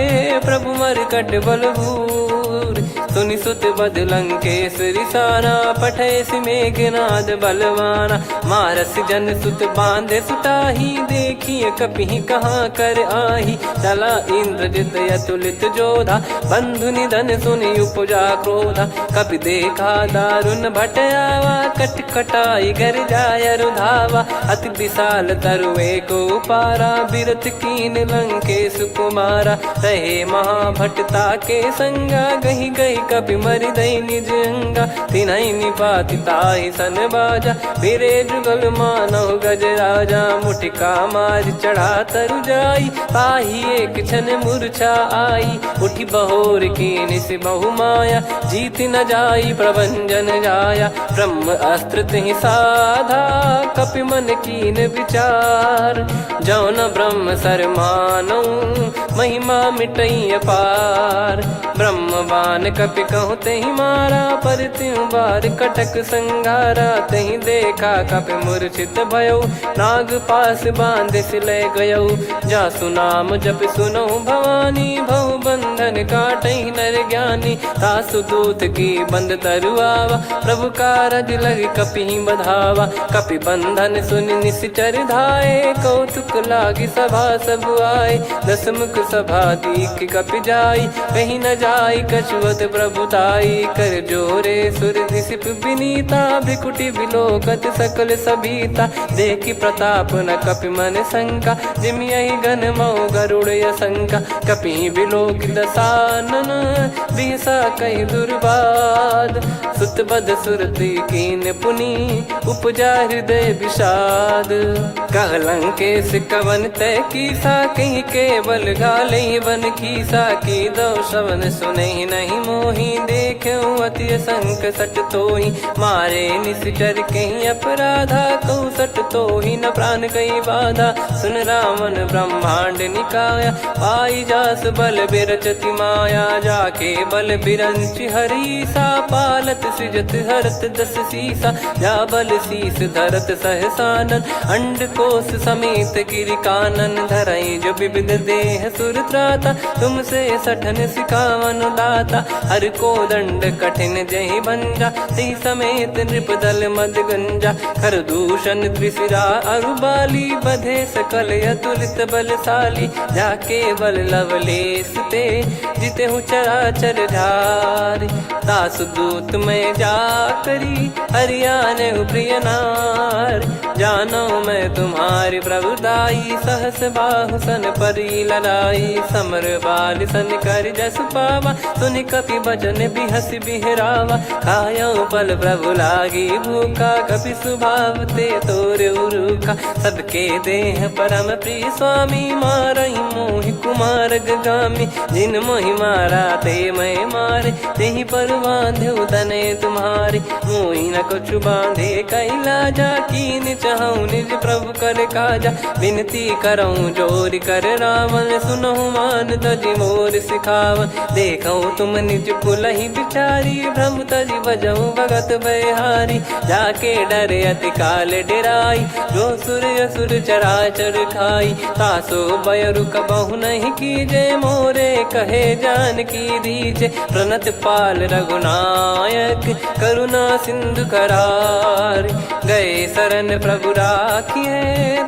प्रभु मरकट बलभूर। सुनि सुत बद लंकेश्वरी साना, पठय मेघनाद बलवाना। मारस जन सुत बांधे सुताही, देखिए कपि कहाँ कर आही। चला इंद्रजित अतुलित जोधा, बंधु निधन सुनि उपजा क्रोधा। कपि देखा दारुण भट आवा, कट कटाई घर जाय रुधावा। अति विशाल तरुए को पारा, बिरथ कीन लंकेश कुमारा। रहे महाभटता के संगा, कही गई कपि मरि दई निज अंगा तिन्हई निपाति ताहि सन बाजा फिरे जुगल मानव गज राजा मुटिका मार चढ़ा तरु जाई ताहि एक क्षण मूर्छा आई उठी बहोर कीन से बहु माया जीत न जाई प्रभंजन जाया ब्रह्म अस्त्र तिहि साधा कपि मन कीन विचार जौ न ब्रह्म सर मानौ महिमा मिटई अपार ब्रह्मवान कपि कहु तेहि मारा पर त्यों बार कटक संगारा तेहि देखा कपि मूर्छित भयो नाग पास बांध सिले गयो जासु नाम जप सुनो भवानी भव बंधन काटहि नर ज्ञानी तासु दूत की बंद तरुआवा प्रभु कारज लग कपि बधावा कपि बंधन सुन निश्चर धाये कौतुक लागी सभा सब आए दसमुख सभा दीख कपि जाई कहीं न जाई कछुवत प्रभुताई कर जोरे सुर दिसिप विनीता भिकुटी बिलोकत सकल सबीता देखी प्रताप न कपि मन शंका जिमियहि घन मऊ गरुड़ शंका कपि बिलोक दसानन बिहसा कई दुर्बाद सुत बद सुरति कीन पुनी उपजा हृदय विषाद कहलंकेश कवन तय कीसा कहीं केवल गाले बन कीसा की दो श्रवण सुने नहीं मोही देखूं अति संक सट तोही मारे निश्चर कहीं अपराधा कहूँ सट तोही न प्राण कहीं बाधा सुन रावण ब्रह्मांड निकाया पाई जास बल बिरचति माया जाके बल बिरंच हरीसा पालत सृजत हरत दस सीसा जा बल शीस धरत सहसानन अंड कोश समेत गिरि कानन धरई जो विविध देह सुर त्राता तुमसे सठन सिखावन दाता हर को दंड कठिन जहि भंजा ती समेत नृप दल मद गंजा कर दूषण त्रिशिरा अरुबाली बधे सकल अतुलित बलशाली जाके बल लवलेस ते जिते हूँ चराचर धारी दास दूत में जा करी हरियाने प्रिय नार जानो मैं तुम्हारी प्रभुदाई सहस बाहु सन परी लड़ाई समर बाल सन कर जस पावा सुनि कपि भजन बिहस बिहरावा खायो बल प्रभु लागी भूखा कपि स्वभाव ते तोर उरुखा सबके देह परम प्रिय स्वामी मारई मोहि कुमार गामी जिन मोहि मारा ते मैं मारे तेहि पर बांधे उदने तुम्हारे मोहि न कुछ बांधे कैला जा कीन चाहूं निज प्रभु कर काजा विनती करऊं जोर कर रावण सुनो मान तजि मोर सिखावन देखो तुम निज कुलहि बिचारी भ्रम तजि बजऊं भगत बहारी जाके डरे अति काल डेराई जो सुर असुर चराचर खाई तासो बयरु कबहु नहीं कीजे मोरे कहे जान की दीजे प्रणत पाल रघुनायक करुणा सिंधु करार गए शरण प्रभु राखिए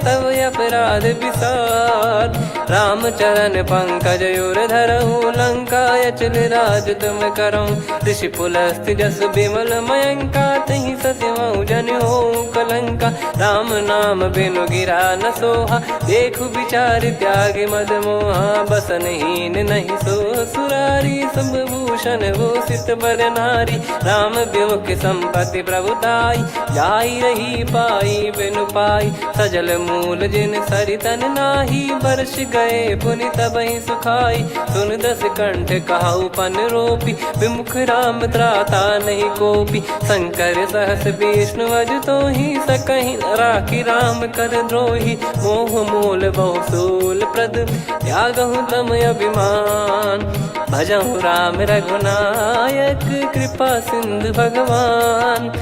तब अपराध विसार राम चरण पंकज उर धरहु लंका अचल राज तुम करऊं ऋषि पुलस्त्य जस विमल मयंका तहि सत्यमऊ जन हो कलंका राम नाम बिनु गिरा न सोहा देखु विचार त्याग मद मोहा बसनहीन नहीं सो सुरारी सब भूषण वो सित बर नारी राम विमुख संपत्ति प्रभुताई जाई रही पाई बिनु पाई सजल मूल जिन सरितन नाही वर्ष गए पुनि तबहि सुखाई सुन दस कंठ कहाऊ पन रोपी विमुख राम त्राता नहीं कोपी शंकर सहस विष्णु अज तो ही सकहि राखी राम कर द्रोही मोह मूल बहु सूल प्रद त्यागहु तम अभिमान भजहु राम रघुनायक कृपा सिंधु भगवान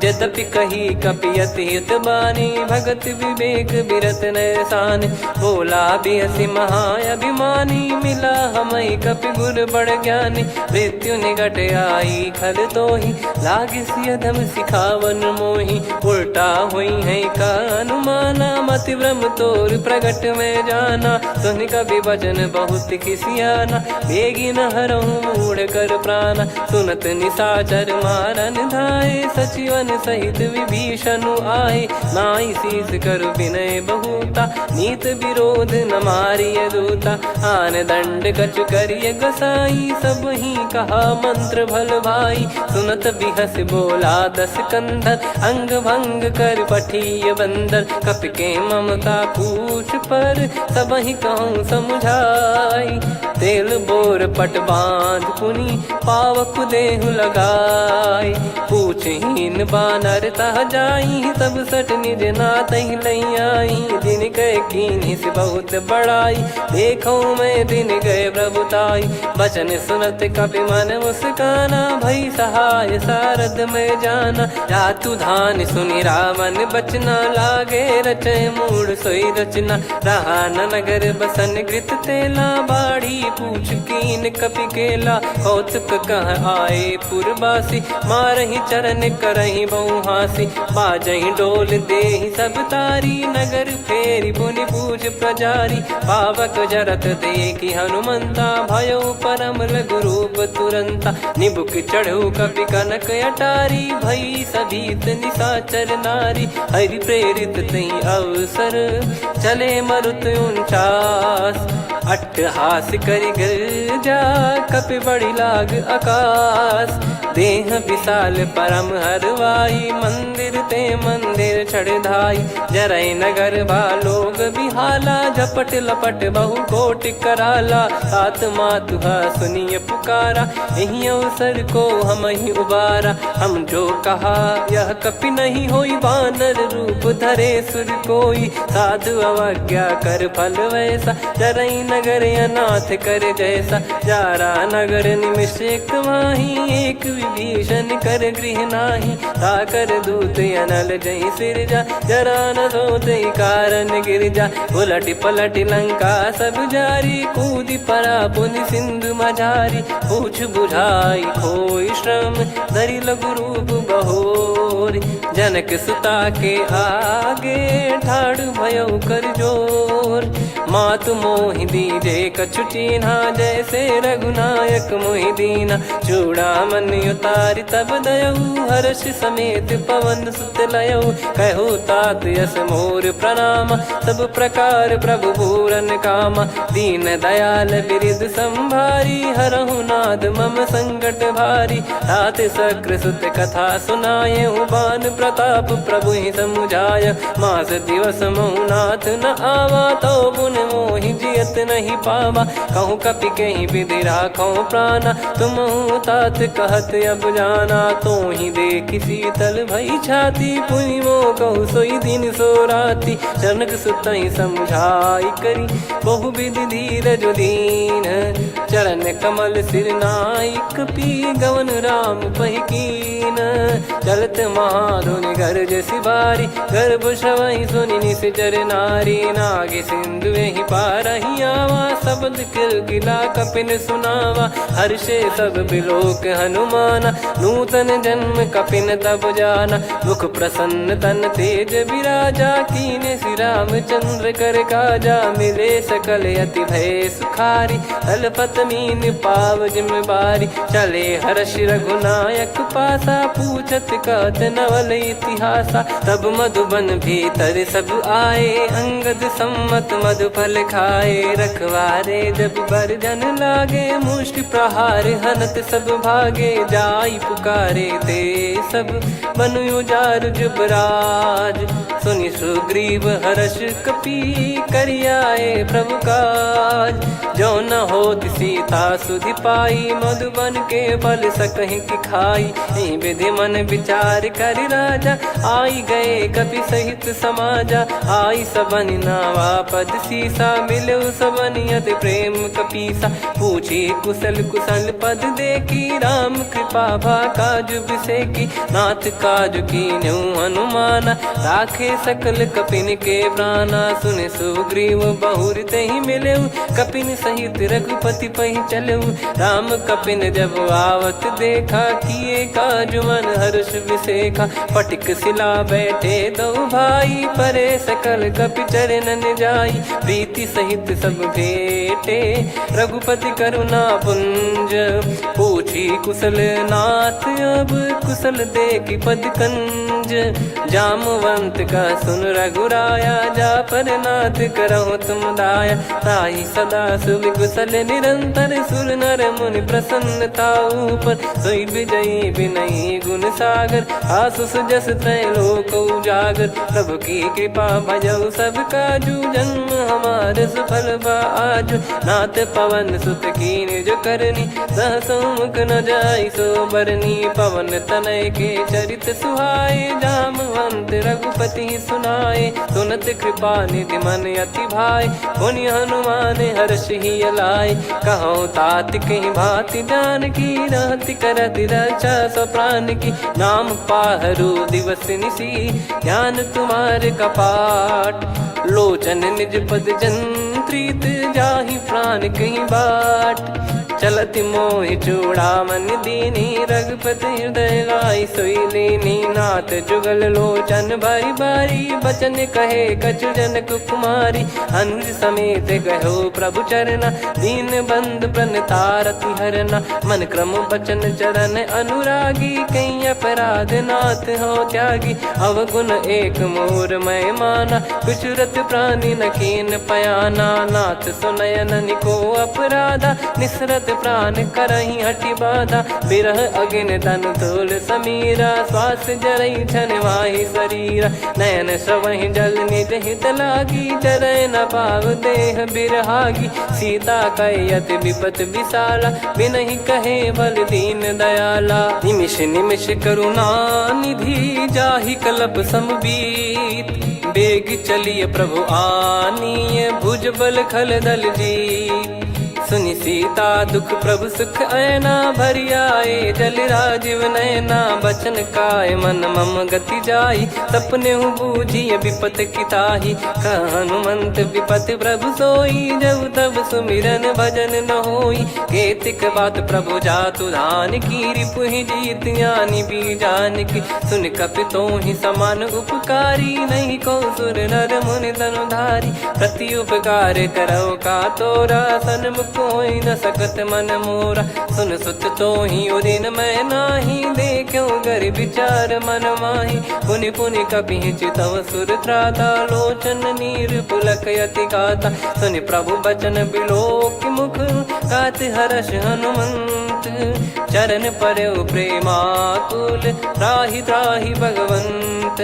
यद्यपि कही कपि अति हित बानी भगत विवेक बिरत नैसान बोला बिहसी महाअभिमानी मिला हमई कपि गुर बड़ ज्ञानी मृत्यु निकट आई खल तो ही लागे सियधम सिखावन मोही उल्टा हुई है का अनुमाना मति ब्रह्म तोर प्रगट में जाना सुन कभी वचन बहुत खिसियाना बेगी न हरहु मूढ़ कर प्राण। सुनत निशाचर मारन धाये, सचिवन सहित विभीषण आए। नाई शीस कर विनय बहुता, नीत विरोध न मारिय दूता। आन दंड कछु करिय गोसाई, सब ही कहा मंत्र भल भाई। सुनत बिहस बोला दस कंधर, अंग भंग कर पठिय बंदर। कपि के ममता पूछ पर, सब ही कहूँ समझाई। तेल बोर पट बांध पुनि, पावक देहु लगाई। पूछहीन बानर तह जाई, तब सट निज नाथ ही लई आई। दिन गए कीन्ही से बहुत बड़ाई, देखो मैं दिन गए प्रभुताई। बचन सुनत कपि मन मुस्काना, भई सहाय सारद में जाना। जातु धान सुनि रामन बचना, लागे रचय मूढ़ सोई रचना। रहा न नगर बसन घृत तेला, बाढ़ी पूछ कीन कपि केला। कौतुक कह आए पुरबासी, मारहि चरण करहि बहु हासी। बाजहि डोल देहि सब तारी, नगर फेरी पुनि पूछ प्रजारी। पावक जरत देखि हनुमंता, भयो परम लघु रूप तुरंता। निबुक चढ़ऊ कपि कनक अटारी, भई सभीत निशाचर नारी। हरि प्रेरित तई अवसर, चले मरुत 49। अट्टहास करि गिरजा, कपि बड़ी लाग आकाश। देह विशाल परम हरवाई, मंदिर ते मंदिर चढ़ धाई। जरई नगर बालोग बिहाला, झपट लपट बहु कोट कराला। तात मातुहा सुनिय पुकारा, यही अवसर को हम ही उबारा। हम जो कहा यह कपि नहीं होई, वानर रूप धरे सुर कोई। साधु अवज्ञा कर फल वैसा, जरई नगर अनाथ कर जैसा। जारा नगर निमिष एक माही, एक विभीषण कर गृह नाही। ताकर दूत अनल जय सिरजा, जरा न सोते कारण गिरजा। उलट पलट लंका सब जारी, कूदी परा पुनि सिंधु मझारी। पूछ बुझाई खोई श्रम, धरि लघु रूप बहोरी। जनक सुता के आगे, ठाड़ भयउ कर जोर। मातु मोहि दीजे कछु चीन्हा, जैसे रघुनायक मोहि दीना। चूड़ामणि उतारि तब दयऊ, हर्ष समेत पवन सुत लयऊ। कहु तात यस मोर प्रणाम, सब प्रकार प्रभु पूरन कामा। दीन दयाल बिरिद संभारी, हरहु नाद मम संकट भारी। तात सक्र सुत कथा सुनाये, बान प्रताप प्रभु ही समुझाय। मास दिवस महु नाथ न आवा, तो पुन मोहि जियत नहीं पावा। कहूँ कपि कहीं विधि राखो प्राणा, तुम तात कहत अब जाना। तो ही देख शीतल भई छाती, पुनि मो कहु सोई दिन सो राती। जनक सुतहि समझाई करी, बहु विधि धीरज दीन। चरण कमल सिर नाई, कपि गवन राम पहिकीन। चलत महाधुनि गर्ज सिबारी, गर्भ श्रवहि सुनि निश्चर नारी। नागे सिंधु ही पारहि आवा, शब्द किलकिला कपिन सुनावा। हर्षे सब बिलोक हनुमाना, नूतन जन्म कपिन तब जाना। मुख प्रसन्न तन तेज विराजा, कीने श्री रामचंद्र कर काजा। मिले सकल अति भय सुखारी, तलपत मीन पाव जिम्मेवारी। चले हर्ष रघुनायक पासा, पूछत कहत नवल इतिहासा। तब मधुबन भीतर सब आए, अंगद सम्मत मधुफल खाए। रखवारे जब बरजन लागे, मुष्टि प्रहार हनत सब भागे। जाई पुकारे ते सब, बन उजार जुबराज। सुनि सुग्रीव हर्ष कपि, करियाए प्रभु काज। जो न होत सीता सुधि पाई, मधुबन के बल सकहि की खाई। यही विधि मन विचार कर राजा, आई गए कपि सहित समाजा। आई सबनि नावा पद सीसा, मिलो सबनि अति प्रेम कपीसा। पूछी कुशल कुशल पद देखी, राम कृपा भा काज बिसेकी। नाथ काज कीन्हु हनुमाना, राखे सकल कपिन के प्राणा। सुने सुग्रीव बहुर तेहि मिलेऊ, कपिन सहित रघुपति पहि चलेऊ। राम कपिन जब आवत देखा, किए काज मन हर्ष विसेखा। पटिक सिला बैठे दो भाई, परे सकल कपि चरणन जाई। प्रीति सहित सब भेटे रघुपति करुणा पुंज। पूछी कुशल नाथ अब कुशल देखी पद कंज। जामवंत का सुन रघुराया जा पर नाथ करहु तुम दाया। ताहि सदा सुविकुशल निरंतर सुर नर मुनि प्रसन्नता ऊपर। सोई विजयी विनयी गुण सागर आसु सुजस त्रैलोक उजागर। प्रभु की कृपा भजऊ सब काजू जन्म हमारे सफल बा आजु। नाथ पवन सुत की निज करनी सहसो मुख न जाई सो बरनी। पवन तनय के चरित सुहाए जामवंत रघुपति सुनाए। सुनत कृपा निधि मन अति भाई पुनि हनुमान हर्ष ही लाए। कहो तात कहीं भांति जान की रहति करति रक्षा सो प्राण की। नाम पाहरु दिवस निसी ज्ञान तुम्हारे कपाट। लोचन निज पद जंत्रित जाहि प्राण कहीं बाट। चलति मोहि चूड़ामन दीनी रघुपति हृदय लाई सोई लीनी। नाथ जुगल लोचन बारी बारी बचन कहे कछु जनक कुमारी। अनुज समेत गयो प्रभु चरना दीन बंद प्रणतारति हरना। मन क्रम बचन चरण अनुरागी कहीं अपराध नाथ हो त्यागी। अवगुण एक मोर मैं माना कुछ रत प्राणी न कीन पयाना। नाथ सुनयन को अपराधा निसरत प्राण करही हटि बाधा। बिरह अगिन तन तोल समीरा श्वास जरई छन वाहि शरीरा। नयन श्रवहि जल निज हित लागी चरय न पाव देह बिरहागी। सीता कयत विपत विशाला बिनहि कहे बल दीन दयाला। निमिष निमिष करुणा निधि जाहि कलप समबीत। बेग चलिए प्रभु आनीय भुज बल खल दल जीत। सुनि सीता दुख प्रभु सुख ऐना भरि आए। जल राजीव नैना बचन काय मन मम गति जाई। सपने बूझी विपत किताही हनुमंत विपत प्रभु सोई। जब तब सुमिरन भजन न होई। केतिक बात प्रभु जातु धान की रिपु ही जीत ज्ञानी बीजान की। सुन कपि तो ही समान उपकारी नहीं को सुर नर मुनि तनुधारी। प्रति उपकार करो का तोरा सन्मुख कोई न सकत मन मोरा। सुन सुत तो ही उदिन मैं नाही देखो गर विचार मन माही। पुनि पुनि कपि चितव सुर त्राता लोचन नीर पुलक यति गाता। सुनि प्रभु बचन बिलोक मुख गात हर्ष हनुमंत। चरण परयो प्रेमाकुल त्राहि त्राहि भगवंत।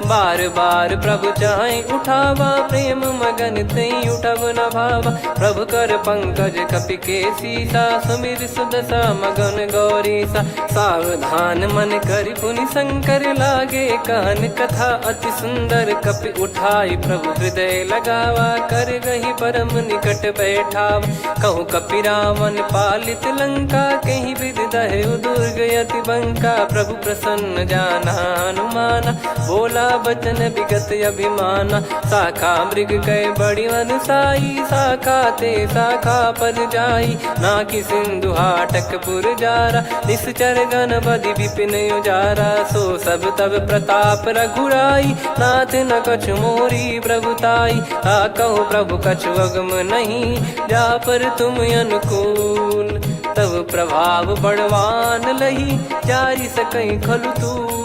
बार बार प्रभु चाहे उठावा प्रेम मगन तई उठब न भावा। प्रभु कर पंकज कपि के सीसा सुमिर सुदशा मगन गौरीसा। सावधान मन करि पुनि शंकर लागे कहन कथा अति सुंदर। कपि उठाई प्रभु हृदय लगावा कर गही परम निकट बैठावा। कहु कपि रावण पालित लंका कहीं विधि दहु दुर्ग यति बंका। प्रभु प्रसन्न जाना हनुमाना बोला बचन विगत अभिमाना। शाखा मृग कह बड़ी अनुसाई शाखा ते शाखा पर जाई। ना कि सिंधु हाटक पुर जारा निश्चर गण बदि विपिन उजारा। सो सब तब प्रताप रघुराई नाथ न कछु मोरी प्रभुताई। कहो प्रभु कछु अगम नहीं जा पर तुम अनुकूल। तब प्रभाव बड़वान लही जारी सकई खलु तूल।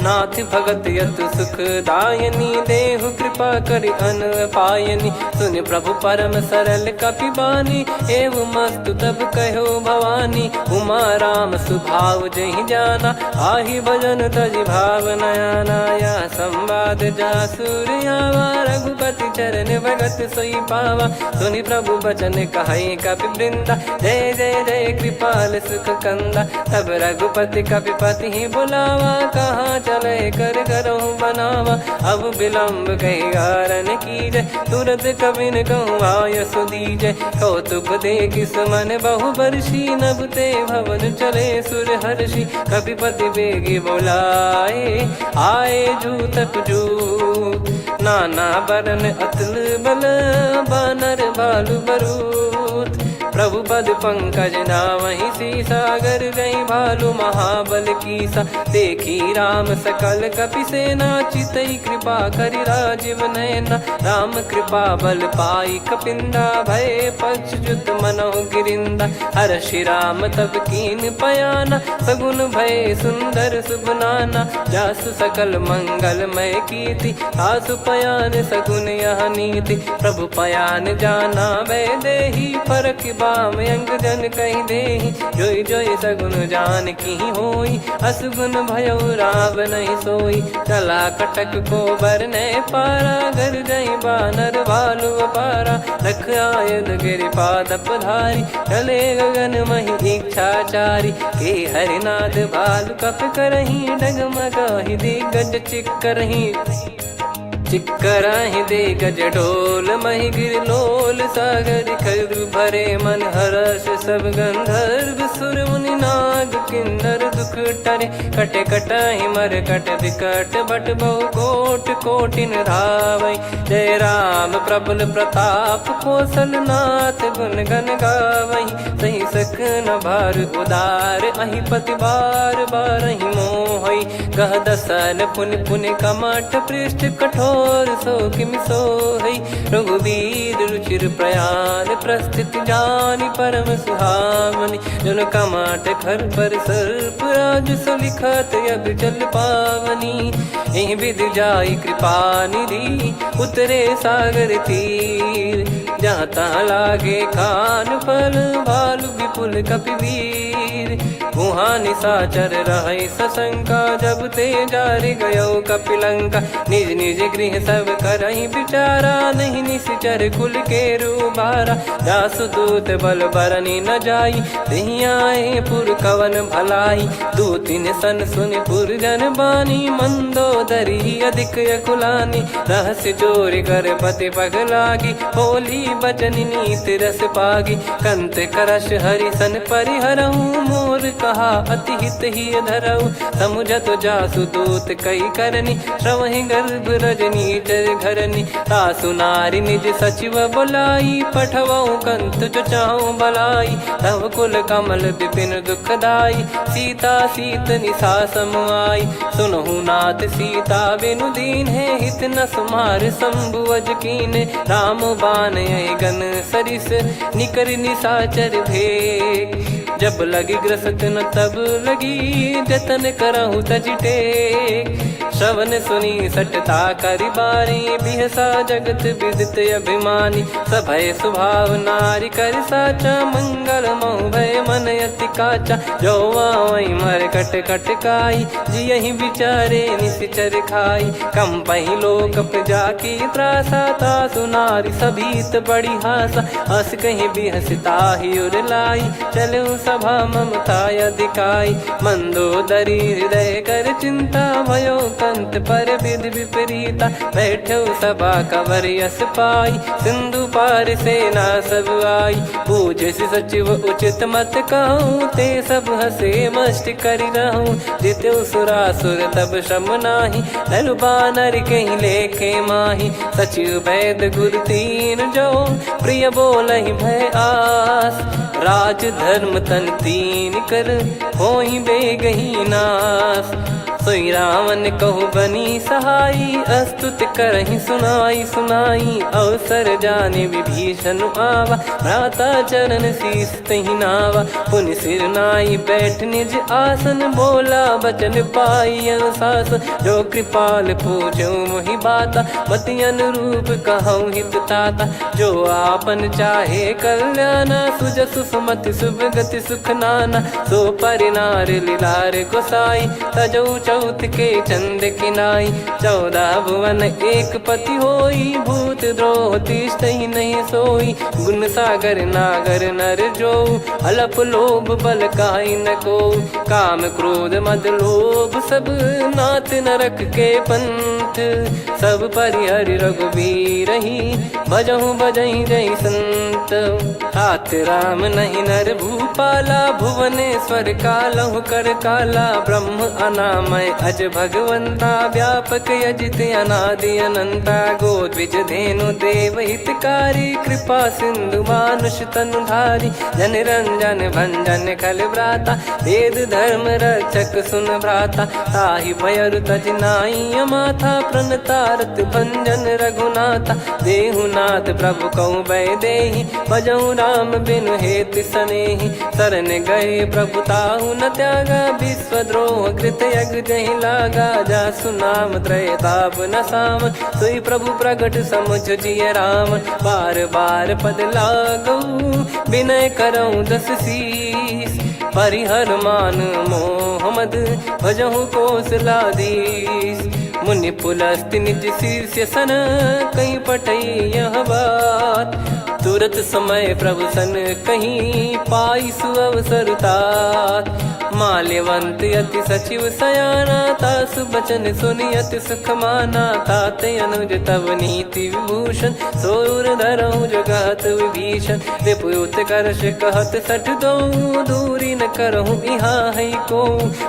नाथ भगत यतु सुख दायनी देहु कृपा करि अन पायनी। सुन प्रभु परम सरल कपि बानी एवं मस्तु तब कहो भवानी। उमा राम सुभाव जहि जाना आहि भजन तजि भाव नयाना। या संवाद जासुर आवा रघुपति चरण भगत सोई पावा। सुनि प्रभु बचन कहै कपि वृंदा जय जय जय कृपाल सुख कंदा। तब रघुपति कपि पति ही बुलावा कहाँ चले कर करो बनावा। अब विलम्ब कही कारण कीजय तुरंत कबिन कहूँ आयस दीजय। कौतुक देख सुमन बहु बरसी नभ ते भवन चले सुर हर्षि। कपिपति बेगी बोलाए आए जूतक जूत। नाना बरन अतुल बल बानर बालु बरूत। प्रभु पद पंकज नावहि सीसा, अगर रही भालु महाबल कीसा। देखी राम सकल कपि सेना, चितई कृपा करि राजीव नयना। राम कृपा बल पाई कपिंदा, भय पक्षजुत मनोह गिरिंदा। हर्षि राम तब कीन पयाना, सगुन भय सुंदर शुभ नाना। जासु सकल मंगलमय कीर्ति, आसु पयान सगुन यह नीति। प्रभु पयान जाना वै देहि, फरक बाम अंग जन कहि देहि। जोई जोई सगुन जान की होई, असगुन भयो राव नहीं सोई। चला कटक को बरने पारा, घर जई बानर भालु अपारा। रख आयद गिरिपाद पधारी, चले गगन मही इच्छाचारी। के हरिनाथ भालु कप करही, डगमगाहि दिग्गज चिक्करही। चिक्कराहि दे गज ढोल, मही गिर लोल। सागर खर भरे मन हर्ष, सब गंधर्व सुर मुनि नाग किन्नर दुख टरे। कटे कटाहि मर कट विकट, बट बहु कोट कोटिन धावै। जय राम प्रबल प्रताप, कौशल नाथ गुण गन गावै। सही सखन भार उदार, अहि पति बार बारहि मोहै। गह दसन पुन पुन कमठ, पृष्ठ कठोर सो किमि सोहै। रघुवीर रुचिर प्रयाण, प्रस्थित जानि परम सुहावनि। जन कमाट खर पर सर्प, राज सलिखत अब जल पावनी। एहि विधि जाई कृपा निधि, उतरे सागर तीर। जहाँ तहाँ लागे खान फल, भालु विपुल कपिवीर। वहाँ निशाचर रहै सशंका, जब ते जारि गयो कपिलंका। निज निज गृह सब करहि विचारा, नहीं निश्चर कुल के रूबारा। जासुदूत बल बरनि न जाई, तेहि आए पुर कवन भलाई। दूतिन सन सुनि पुर जन बानी, मंदोदरी अधिक अकुलानी। रहस्य चोरी कर पति पगलागी, होली बचन नीत रस पागी। कंत करश हरि सन परिहरहु, मोर कहा अति हित ही धरऊ। समुझत जासु दूत कई करनी, श्रवहि गर्भ रजनी चर घरनी। तासु नारी निज सचिव बुलाई, पठवऊ कंत जो चाहूं भलाई। तव कुल कमल विपिन दुखदाई, सीता सीत निशा समाई। सुनहु नाथ सीता बिनु दीन है, हित न सुमार शंभु अज कीने। राम बान गन सरिस, निकर निशाचर भेग। जब लगी ग्रसत न तब लगी, जतन करहु तज टेक। श्रवण सुनी सटता करि बारी, बिहसा जगत विदित अभिमानी। सभय स्वभाव नारी कर साचा, मंगल महु भय मन अति काचा। जो आवै मर कट कट काई, जियहि विचारे निश्चर खाई। कम पहि लोक जाकी त्रासा, तासु नारी सभीत बड़ी हासा। हस कहीं बिहसता ही उर लाई, चलऊ सभा ममता अधिकाई। मंदोदरी हृदय कर चिंता, भयो कंत पर विधि विपरीता। बैठो सभा कवर यस पाई, सिंधु पार सेना सब आई। पूज सचिव उचित मत कहूँ, ते सब हसे मस्त करि रहूँ। जित्यु सुरासुर तब श्रम नाही, नर बानर कहीं लेखे माही। सचिव वैद गुरु तीन जो, प्रिय बोलहि भय आस। राज धर्म तन तीन कर, होहि बेगहि नास। सोई रावण कहु बनी सहाई, अस्तुत करहि सुनाई सुनाई। अवसर जाने विभीषण आवा, भ्राता चरण शीस तहि नावा। पुनि सिर नाई बैठ निज आसन, बोला बचन पाई अनुशासन। जो कृपाल पूछो मोहि बाता, मति अनुरूप कहूँ हित ताता। जो आपन चाहे कल्याणा, सुजसु सुमति शुभ गति सुख नाना। सो परिनार लीलार गोसाई, तजौ चौथ के चंद किनाई। 14 भुवन एक पति होई, भूत द्रोह तिष्ठहि नहीं सोई। गुण सागर नागर नर जो, अलप लोभ बल काई न को। काम क्रोध मद लोभ सब, नाथ नरक के पंथ। सब परिहरि रघुबीर ही, भजहु भजहि जय संत। तात राम नहीं नर भूपाला, भुवनेश्वर कालहु कर काला। ब्रह्म अनामय अज भगवंता, व्यापक यजित अनादि अनंता। गोद्विज धेनु देव हितकारी, कृपा सिंधु मानुष तनुधारी। जन रंजन भंजन खल भ्राता, वेद धर्म रक्षक सुन भ्राता। ताहि भयरु तज नाई माथा, प्रणतारत भंजन रघुनाथा। देहुनाथ प्रभु कहु बै देहि, भजऊ राम बिनु हेत सनेहि। शरण गए प्रभु ताहु न त्यागा, विश्वद्रोह कृत यज्ञ जहि लागा। जासु नाम त्रय ताप न साम, सोई प्रभु प्रगट समुझ जिय राम। बार बार पद लागऊ, विनय करऊँ दस शीस। परिहर मान मोह मद, भजहु कौशलाधीश। मुनि पुलस्त्य निज शीर्ष सन, कहीं पटई यह बात। तुरत समय प्रभु सन कहीं, पाई सुअवसर तात। माल्यवंत अति सचिव सयाना, तासु बचन सुनि अति सुख माना। ताते अनुज तव नीति विभूषण, सोर धरहु जगत विभीषण। विपुत करश कहत सठ दो, दूरी न करहु यहाँ है को।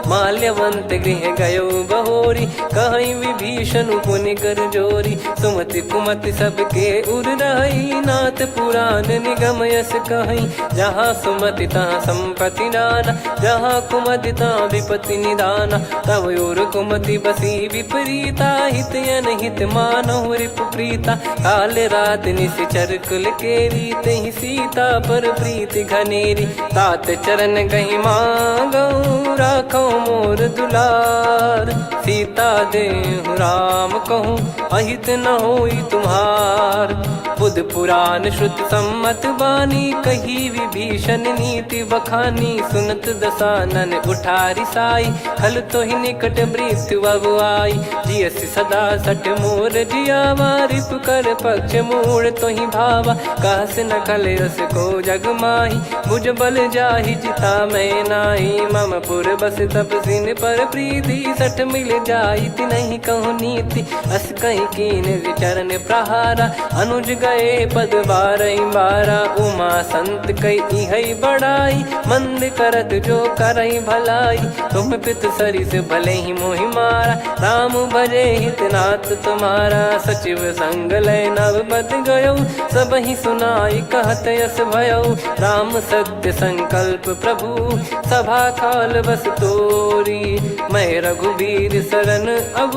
माल्यवंत गृह गयो बहोरी, कहीं विभीषण पुनि कर जोरी। सुमति कुमति सबके उर रही, नाथ पुराण निगम यस कहीं। जहाँ सुमति तहाँ संपत्ति नाना, जहाँ कुमति तहाँ विपत्ति निदाना। तव और कुमति बसी विपरीता, हित अनहित मानहु रिपु प्रीता। काल रात निश्चर कुल केरी, तहि सीता पर प्रीति घनेरी। तात चरण गहि मांगऊ, राखो मोर दुलार। सीता देहु राम कहूँ, अहित न होई तुम्हार। बुध पुराण श्रुति सम्मत बानी, कही विभीषण नीति बखानी। सुनत दसानन उठारी साई, खल तो ही निकट मृत्यु अब आई। जियसि सदा सठ मोर जियावा, रिप कर पक्ष मूड़ तो ही भावा। कहस न खल रस को जग माही, भुज बल जाहि जिता मैं नाही। मम पुर बस तपसिन पर प्रीति, सठ मिल जाई तिनहि कहूँ नीति। अस कहीं कीन चरण प्रहारा, अनुज गए पद बारहि बारा। उमा संत कई इहै बड़ाई, मंद करत जो करई भलाई। तुम पित सरिस भले ही मोहि मारा, राम भजे हितनाथ तुम्हारा। सचिव संग लय नव बत गयो, सब ही सुनाई कहत यस भयो। राम सत्य संकल्प प्रभु, सभा काल बस तोरी। मैं रघुबीर शरण अब,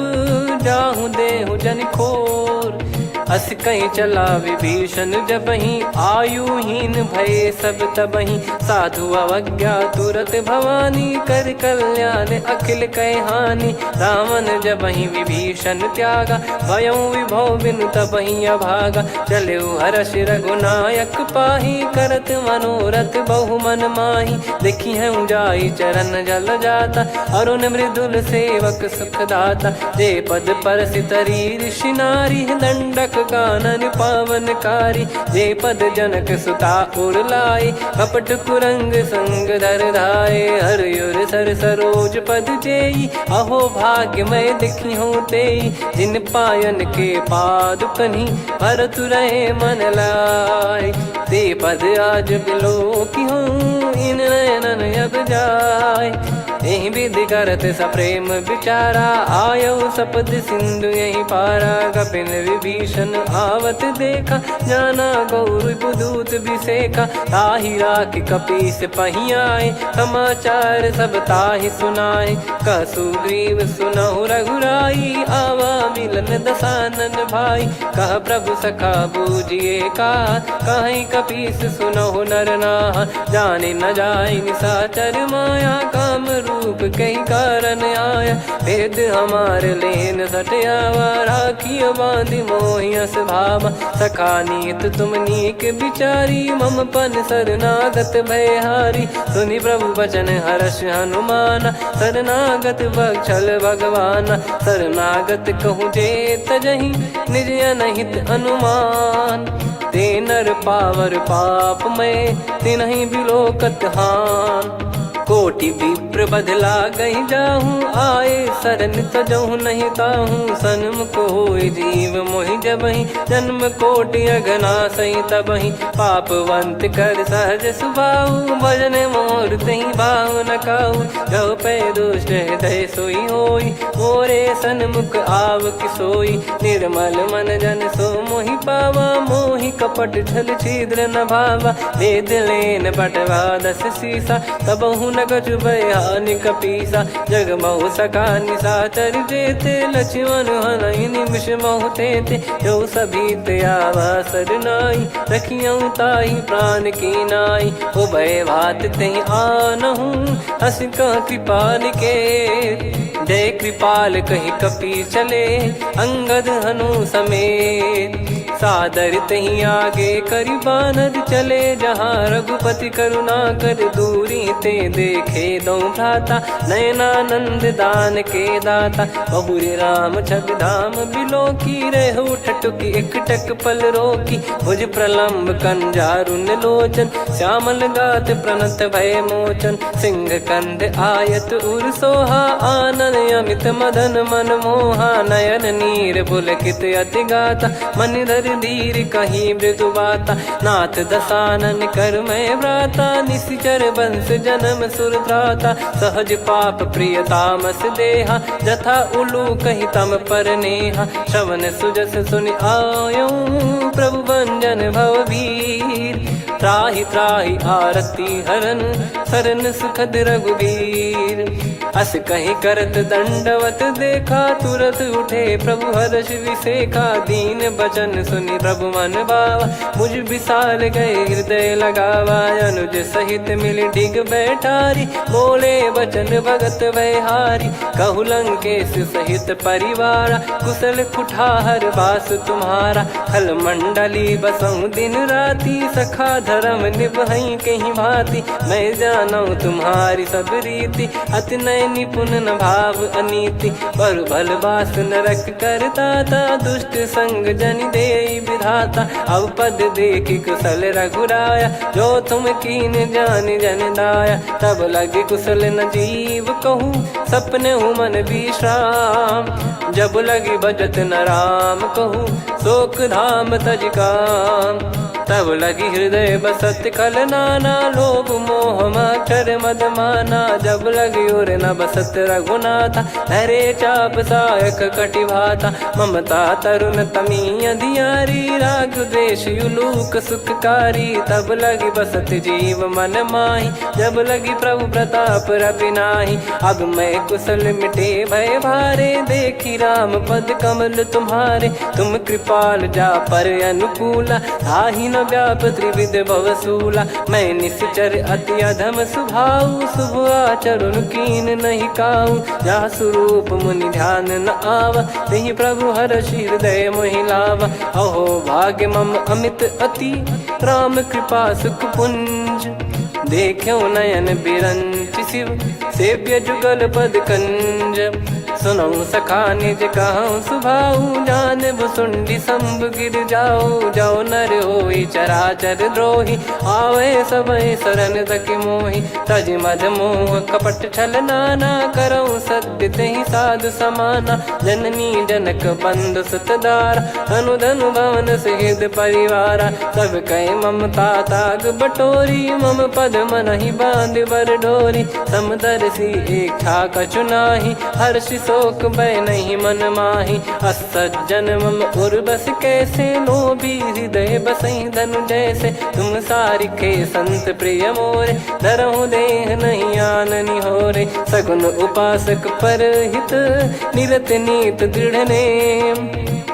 जाहूँ देहु जन खोर। अस कहीं चला विभीषण जबहि, आयुहीन भये सब तबहि। साधु अवज्ञा तुरत भवानी, कर कल्याण अखिल कह हानि। रावण जबहि विभीषण त्यागा, भयउ विभव बिनु तबहि अभागा। चलऊ हर्ष रघुनायक पाहि, करत मनोरथ बहु मन माहि। देखी है जाई चरण जल जाता, अरुण मृदुल सेवक सुखदाता। जे पद परसि तरी ऋषि नारी, दंडक कानन पावनकारी। जे पद जनक सुता उर लाई, कपट कुरंग संग धर धाये। हरियुर सर सरोज पद जेई, अहो भाग्य मैं दिखी हूँ तेई। जिन पायन के पाद कन्ही, भरत रहे मन लाय। ते पद आज बिलो की हूँ, इन नयनन अब जाय। यही विधि करत सप्रेम विचारा, आयो सपद सिंधु यही पारा। कपिन विभीषण आवत देखा, जाना गौर बुदूत बिसेखा। ताहि राख कपीस पही आए, समाचार सब ताहि सुनाए। कह सुग्रीव सुनहु रघुराई, आवा मिलन दसानन भाई। कह प्रभु सखा बूझिए का, कहीं कपीस सुनहु नर नाहा। जाने न जाय निशाचर माया, काम रूप कई कारण आया। भेद हमार लेन सटयावा, राखिय बांधि मोहियस भावा। सखा नीत तुम नीक बिचारी, मम पन शरणागत भयहारी। सुनि प्रभु बचन हर्ष हनुमाना, शरणागत बक्षल भगवाना। शरणागत कहूँ जे तजहि, निज अनहित अनुमान। ते नर पावर पाप में, तिनहि बिलोकत हान। कोटि विप्र बदला गई जाहूँ, आए शरण तजहु नहीं ताहूँ। सन्मुख होई जीव मोहि जबहि, जन्म कोटि अगना सही तबहि। पापवंत कर सहज सुभाऊ, भजन मोर तहि भाव न काऊ। जो पै दुष्ट हृदय सोई होई, मोरे सन्मुख आव किसोई। निर्मल मन जन सो मोहि पावा, मोहि कपट छल छिद्र न भावा। वेद लेन बटवा 10 सीसा, तबहु न कछु भय हानि कपीसा। जग महु सका निशाचर जेते, लक्ष्मण हनहि निमिष महु तेते। जो सभी त्यावा सरनाई, रखियऊ ताहि प्राण की नाई। उभय भात तेहि आनहु, हस कह कृपाल के। जय कृपाल कहि कपि चले, अंगद हनु समेत। सादर तही आगे करि बानर चले, जहाँ रघुपति करुणा कर दूरी ते देखे दो भ्राता। नयनानंद दान के दाता, बहुरे राम छग धाम बिलो की। रहु ठटुकी एकटक पल रोकी, भुज प्रलम्ब कंजारुन लोचन। श्यामल गात प्रणत भय मोचन, सिंह कंध आयत उर सोहा। आनन अमित मदन मन मोहा, नयन नीर पुलकित अति गाता। मन धर धीर कहीं मृदु बाता, नाथ दसानन कर मैं व्राता। निशिचर बंस जन्म सुरत्राता, सहज पाप प्रिय तामस देहा। जथा उलू कही तम पर नेहा, श्रवण सुजस सुनि आयो। प्रभु भंजन भववीर, त्राहि त्राहि आरती हरन। शरण सुखद रघुवीर, अस कहीं करत दंडवत देखा। तुरत उठे प्रभु हर्ष विसेखा, दीन बचन सुनि प्रभु मन भावा। मुझ विशाल गए हृदय लगावा, अनुज सहित मिल डिग बैठारी। बोले बचन भगत वैहारी, कहु लंकेश सहित परिवारा। कुशल कुठार बास तुम्हारा, खल मंडली बसऊं दिन राती। सखा धर्म निभई कहीं भांति, मैं जानू तुम्हारी सब रीति। अति नय निपुण न भाव अनीति, पर भल बास नरक करता था। दुष्ट संग जन दे विधाता, अब पद देखी कुशल रघुराया। जो तुम कीन जान जन दाया, तब लगे कुशल न जीव कहूँ। सपने हूँ मन विश्राम, जब लगी बजत न राम कहूँ। शोक धाम तज काम, तब लगी हृदय बसत खल नाना। लोभ मोह मक्षर मद माना, जब लगी उर न बसत रघुनाथा। धरे चाप सायक कटि भाता, ममता तरुण तमी अधियारी। राग द्वेष युलूक सुखकारी, तब लगी बसत जीव मन माही। जब लगी प्रभु प्रताप रवि नाही, अब मैं कुशल मिटे भय भारे। देखी राम पद कमल तुम्हारे, तुम कृपाल जा पर अनुकूला। आही न व्याप त्रिविध भवसूला, मैं निश्चर अति अधम सुभाऊ। शुभ आचरण कीन नहीं काऊ, जा स्वरूप मुनि ध्यान न आवा। तेहि प्रभु हर्ष हृदय मोहि लावा। अहो भाग्य मम अमित अति, राम कृपा सुख पुंज। देखो नयन बिरंच शिव, सेव्य जुगल पद कंज। सुनऊ सखा निज कहूँ सुभाऊ, जान भुसुंडी शंभ गिर जाओ। जाओ नर होई चराचर द्रोही, आवे सबय शरण तक मोहि। तज मद मोह कपट छल नाना, करऊँ सत्य तेहि साधु समाना। जननी जनक बंधु सुतदारा, धनु धनु भवन सहित परिवारा। सब कहे ममता ताग बटोरी, मम पद मनहि बांध बर डोरी। समदर्शी इच्छा कछु नाही, हर्ष शोक भय नहीं मन माही। असज्जन मम उर बस कैसे, लोभी हृदय बसई धनु जैसे। तुम सारिखे संत प्रिय मोरे, धरहु देह नहीं आननि होरे। सगुन उपासक पर हित, निरत नीत दृढ़ नेम।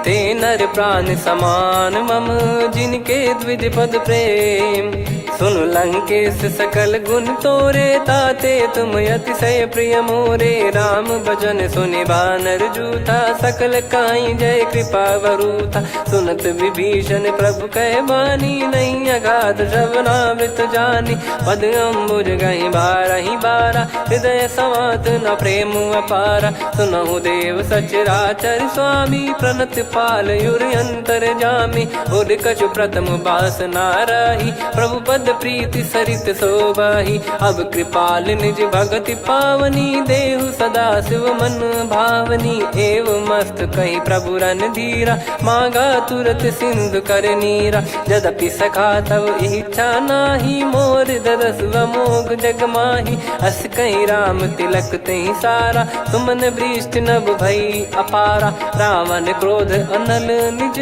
ते नर प्राण समान मम, जिनके द्विज पद प्रेम। सुन लंकेश सकल गुण तोरे, ताते तुम अतिशय प्रिय मोरे। राम भजन सुनि बानर जूथा, सकल काई जय कृपा वरूथा। सुनत विभीषण प्रभु कह बानी, नहीं अगाध श्रवणामृत जानी। पद अम्बुज गहि बारहि बारा, हृदय समात न प्रेम अपारा। सुनहु देव सचराचर स्वामी, प्रणत पाल युर अंतर जामी। उर कछु प्रथम बास नाराही, प्रभु पद प्रीति सरित सोबाही। अब कृपाल निज भगति पावनी, देहु सदा शिव मन भावनी। एव मस्त कही प्रभु रन धीरा, मांगा तुरत सिंधु कर नीरा। यद्यपि सखा तब इच्छा नाही, मोर दरस मोग जग माही। अस कहीं राम तिलक तही सारा, सुमन वृष्टि नभ भई अपारा। रावण क्रोध अनल निज,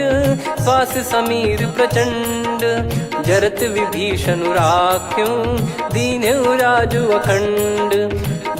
श्वास समीर प्रचंड। जरत विभीषण राख्यों, दीन्यु राजु अखंड।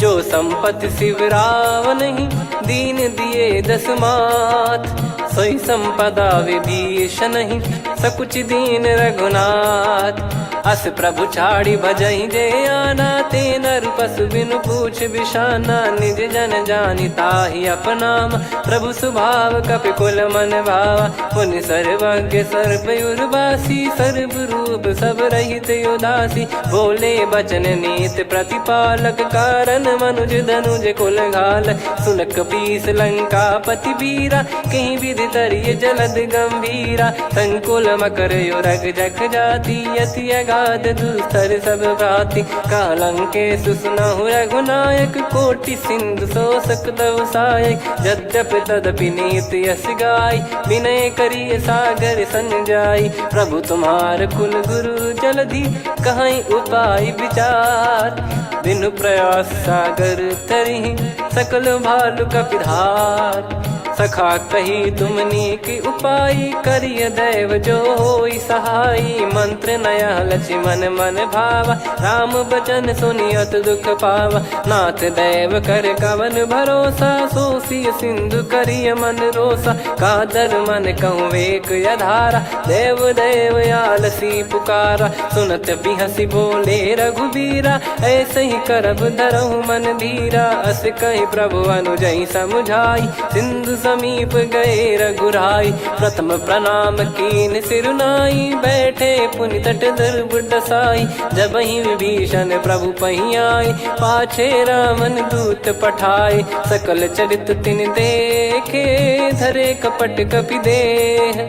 जो संपत्ति शिव रावण ही, दीन दिए दस मात। सोई संपदा विभीषण ही, सकुच दीन रघुनाथ। अस प्रभु छाड़ी भजई जे आना, ते नर पशु बिनु पूछ बिशाना। निज जन जानि ताहि अपनाम, प्रभु स्वभाव कपि कुल मन भावा। मुनि सर्वज्ञ सर्वयुर्वासी, सर्व रूप सब रहित उदासी। बोले बचन नीत प्रतिपालक, कारण मनुज धनुज कुल घाल। सुन कपीस लंका पति वीरा, कहीं विधि तरिय जलद गंभीरा। संकुल मकर युरग जग जाति, यति अगाध दुस्तर सब भांति। कालंकेश सुनहु रघुनायक, कोटि सिंधु शोषक तव सहायक। यद्यप तदपि नीति यस गाय, विनय करिय सागर सन जाई। प्रभु तुम्हार कुल गुरु जलधि, कहीं उपाय विचार। बिनु प्रयास सागर तरिहि, सकल भालु कपिधार। सखा कही तुमनी की उपाय, करिय दैव जो होई सहाई। मंत्र नया लक्ष्मण मन भावा, राम बचन सुनियत दुख पावा। नाथ दैव कर कवन भरोसा, सोसिय सिंधु करिय मन रोसा। कादर मन कहूँ एक यधारा, देव देव आलसी पुकारा। सुनत बिहसी बोले रघुबीरा, ऐसे ही करब धरहु मन धीरा। अस कही प्रभु अनुजई समुझाई, सिंधु समीप गए रघुराई। प्रथम प्रणाम कीन सिरुनाई, बैठे पुनि तट दर्भ डसाई। जब ही विभीषण प्रभु पही आए, पाछे रामन दूत पठाए। सकल चरित तिन देखे, धरे कपट कपि देह।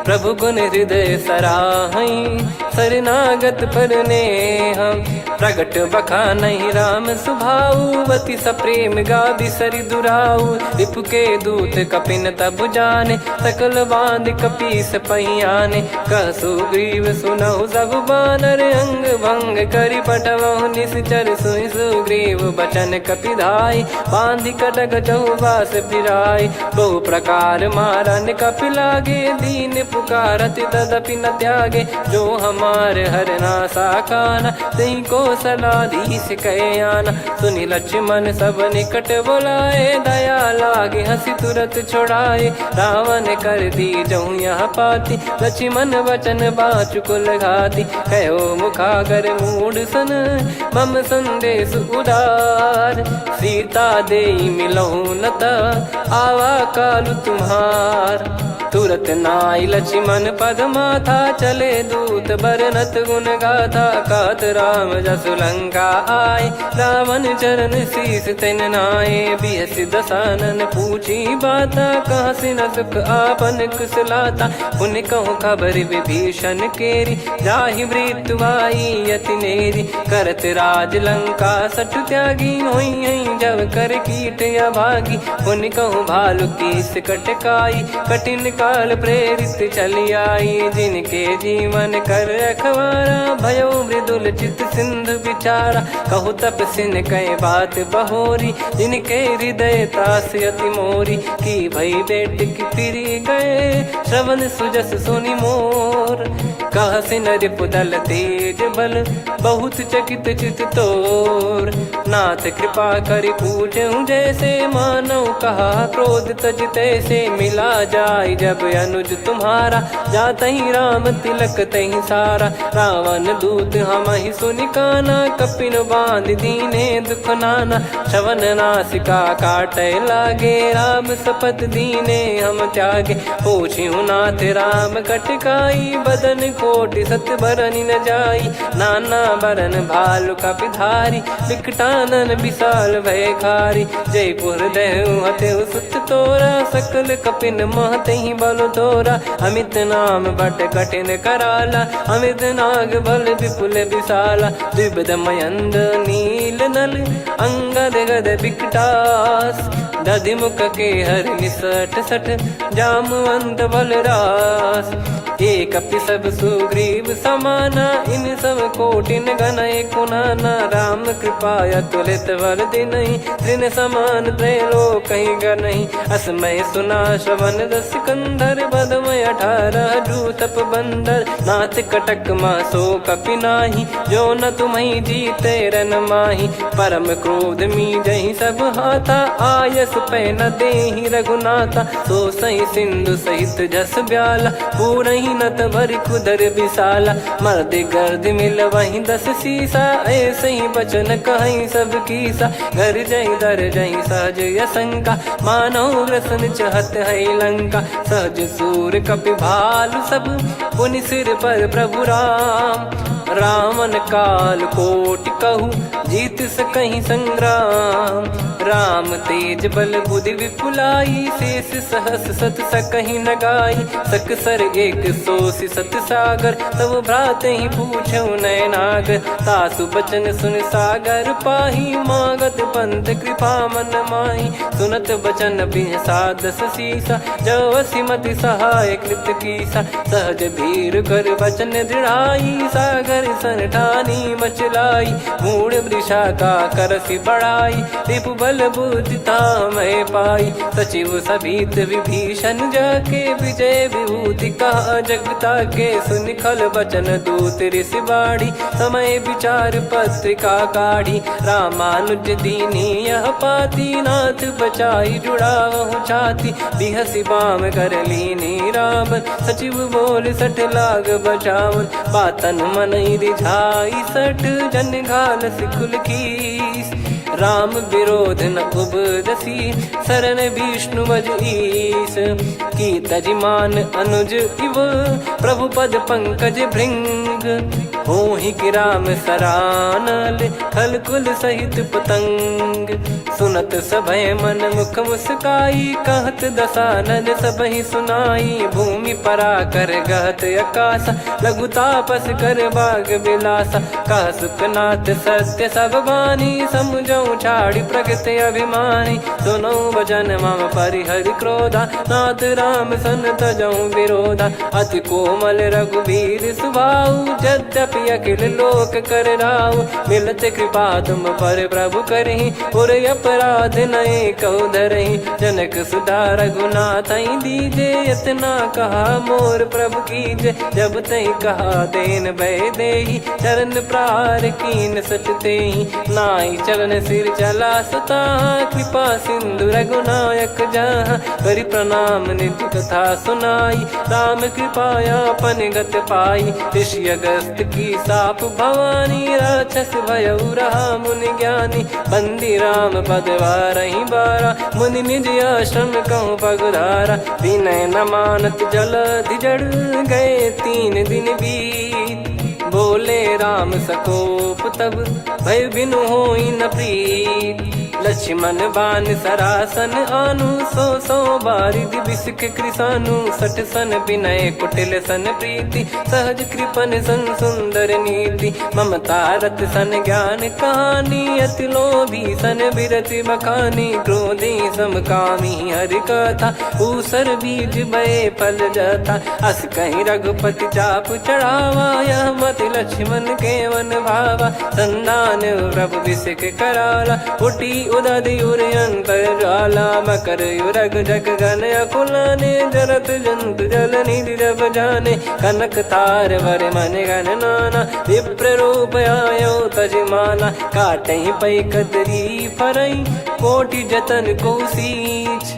प्रभु गुण हृदय सराहई, शरणागत पर नेह। प्रगट बखानहि राम सुभाऊ, बति सप्रेम गादि सरि दुराऊ। रिपु के दूत कपिन तब जाने, सकल बांध कपीस पहियाने। कह सुग्रीव सुनहु सब बानर, अंग भंग करि पठवहु निश्चर। सुनि सुग्रीव बचन कपिधाई, बांधि कटक चहुबास फिराई। बहु प्रकार मारन कपि लागे, दीन पुकारत तदपि न त्यागे। जो हमार हरना साकाना, तई को सलाधीश कहे आना। सुनि लक्ष्मण सब निकट बुलाए, दया लागे हंसी तुरत छुड़ाए। रावण कर दी जऊँ यहाँ पाती, लक्ष्मण वचन बाचु कुल घाती। कहो मुखागर मूढ़ सन, मम संदेश उदार। सीता देई मिलहु नता, आवा कालु तुम्हार। तुरत नाई लक्ष्मण पद माथा, चले दूत बरनत गुण गाथा। कहत राम जसु लंका आए, रावण चरण शीस तिन नाये। बिहसि दसानन पूछी बाता, कहाँ से न सुख आपन कुशलाता। पुन कहूँ खबर विभीषण केरी, जाहि मृत्यु आई यति नेरी। करत राज लंका सठ त्यागी, होई जब कर कीट अभागी। पुन कहूँ भालु कीस कटकाई, कठिन काल प्रेरित चली आई। जिनके जीवन कर रखवारा, भयो मृदुल चित सिंधु विचारा। कहु तपसिन कई बात बहोरी, जिनके हृदय तास अति मोरी। की भई बेट की फिरी गए, श्रवण सुजस सुनि मोर। कह सिन रिपुदल तेज बल, बहुत चकित चित तोर। नाथ कृपा करि पूछऊँ जैसे, मानव कहा क्रोध तज तैसे। मिला जाय जब अनुज तुम्हारा, जातहि राम तिलक तहि सारा। रावण दूत हमहि सुनि काना, कपिन बांध दीने दुख नाना। श्रवण नासिका काटै लागे, राम शपथ दीने हम त्यागे। पूछिहु नाथ राम कटकाई, बदन कोटि सत बरनि न जाई। नाना बरन भालु कपिधारी, विकटा कानन विशाल भय खारी। जयपुर देहु हतेउ सुत तोरा, सकल कपिन महते ही बल तोरा। अमित नाम बट कठिन कराला, अमित नाग बल विपुल विशाला। द्विविध मयंद नील नल, अंगद गद विकटास। दधि मुख के हर निसठ सठ, जामवंत बलरास। एक अपि सब सुग्रीव समाना, इन सब कोटिन गण कुनाना। राम कृपाया तुलित बल दिनहि, तृण समान त्रैलोक गनहि। असमय सुना श्रवण रस कंधर, बदमय 18 जूतप बंदर। नाथ कटक मासो कपि नाही, जो न तुम्हि जीते रन माही। परम क्रोध मी जहि सब हाथा, आयस पै न देहि रघुनाथा। सो सही सिंधु सहित जस ब्याला, पूरहि नत भर कुदर विशाला। मर्द गर्द मिल वहीं 10 सीसा, ऐसे ही बचन कहीं सब कीसा। घर जय दर जय सहज यसंका, मानो ग्रसन चहत है लंका। सहज सूर कपि भालु सब, पुनि सिर पर प्रभु राम। रामन काल कोटि कहु, जीत सकहि संग्राम। राम तेज बल बुद्धि विपुलाई, शेष सहस सत सकहि न गाई। सकसर एक सोसि सत सागर, तब भ्राते ही पूछौ नयनागर। तासु बचन सुन सागर पाही, मागत पंथ कृपा मन माही। सुनत बचन बिहसा 10 सीसा, जवसि मति सहाय कृत कीसा। सहज भीर कर बचन दृढ़ाई, सागर सन ठानी मचलाई। मूढ़ वृषा का करसि बढ़ाई, रिपु बल बुद्धि तामय पाई। सचिव सभीत विभीषण जाके, विजय विभूति कहा जगता के। सुनि खल बचन दूत ऋषि बाढ़ी, समय विचार पत्रिका काढ़ी। रामानुज दीनी यह पाती, नाथ बचाई जुड़ावहु छाती। बिहसि बाम कर लीनी राम, सचिव बोल 60 लाग बचावन। बातन मन रिझाई 60, जन घाल सिकुल कीस। राम विरोध न उपदसी, शरण विष्णु बज ईस। की तजिमान अनुज इव, प्रभु पद पंकज भृंग। होहि कि राम सरानल, खल कुल सहित पतंग। सुनत सभय मन मुख मुस्काई, कहत दसानन सबहि सुनाई। भूमि परा कर गहत आकाशा, लघु तापस कर बाग बिलासा। कह सुखनाथ सत्य सब बानी, समुझौ छाड़ी प्रगति अभिमानी। सुनो भजन मम परिहरि क्रोधा, नाथ राम सन तजौ विरोधा। अति कोमल रघुवीर सुभाऊ, यद्यपि अखिल लोक कर राऊ। मिलत कृपा तुम पर प्रभु करहि, और अपराध नये कौ धरहि। जनक सुधा रघुनाथ दीजे, इतना कहा मोर प्रभु कीजे। जब तई कहा देन भय देहि, चरण प्रार कीन सटतेहि। नाई चरण सिर चला सता, कृपा सिंधु रघुनायक जहाँ। करि प्रणाम निधि कथा सुनाई, राम कृपाया पन गत पाई। ऋषि अगस्त की साप भवानी, राक्षस भयउ रहा मुनि ज्ञानी। बंदी राम पद वारहि बारा, मुनि निज आश्रम कहूँ पगुधारा। विनय न मानत जलधि जड़, गए 3 दिन बीत। बोले राम सकोप तब, भय बिनु होई न प्रीत। लक्ष्मण बान सरासन आनु, 100 बारिधि बिसिख कृसानु। 60 सन विनय कुटिल सन प्रीति, सहज कृपन सन सुंदर नीति। ममता रत सन ज्ञान कहानी, अति लोभी सन बिरति बखानी। क्रोधी समकामी हरि कथा, ऊसर बीज भय फल जथा। अस कहीं रघुपति चाप चढ़ावा, यह मत लक्ष्मण के मन भावा। संदान प्रभु बिसिख कराला, उठी उदधि उर अंतर ज्वाला। मकर युरग जग गण अकुलाने, जरत जंतु जल निधि जब जाने। कनक तार वर मन गण नाना, विप्र रूप आयो तजमाना। काटहि पै कदरी फरई, कोटि जतन को सींच।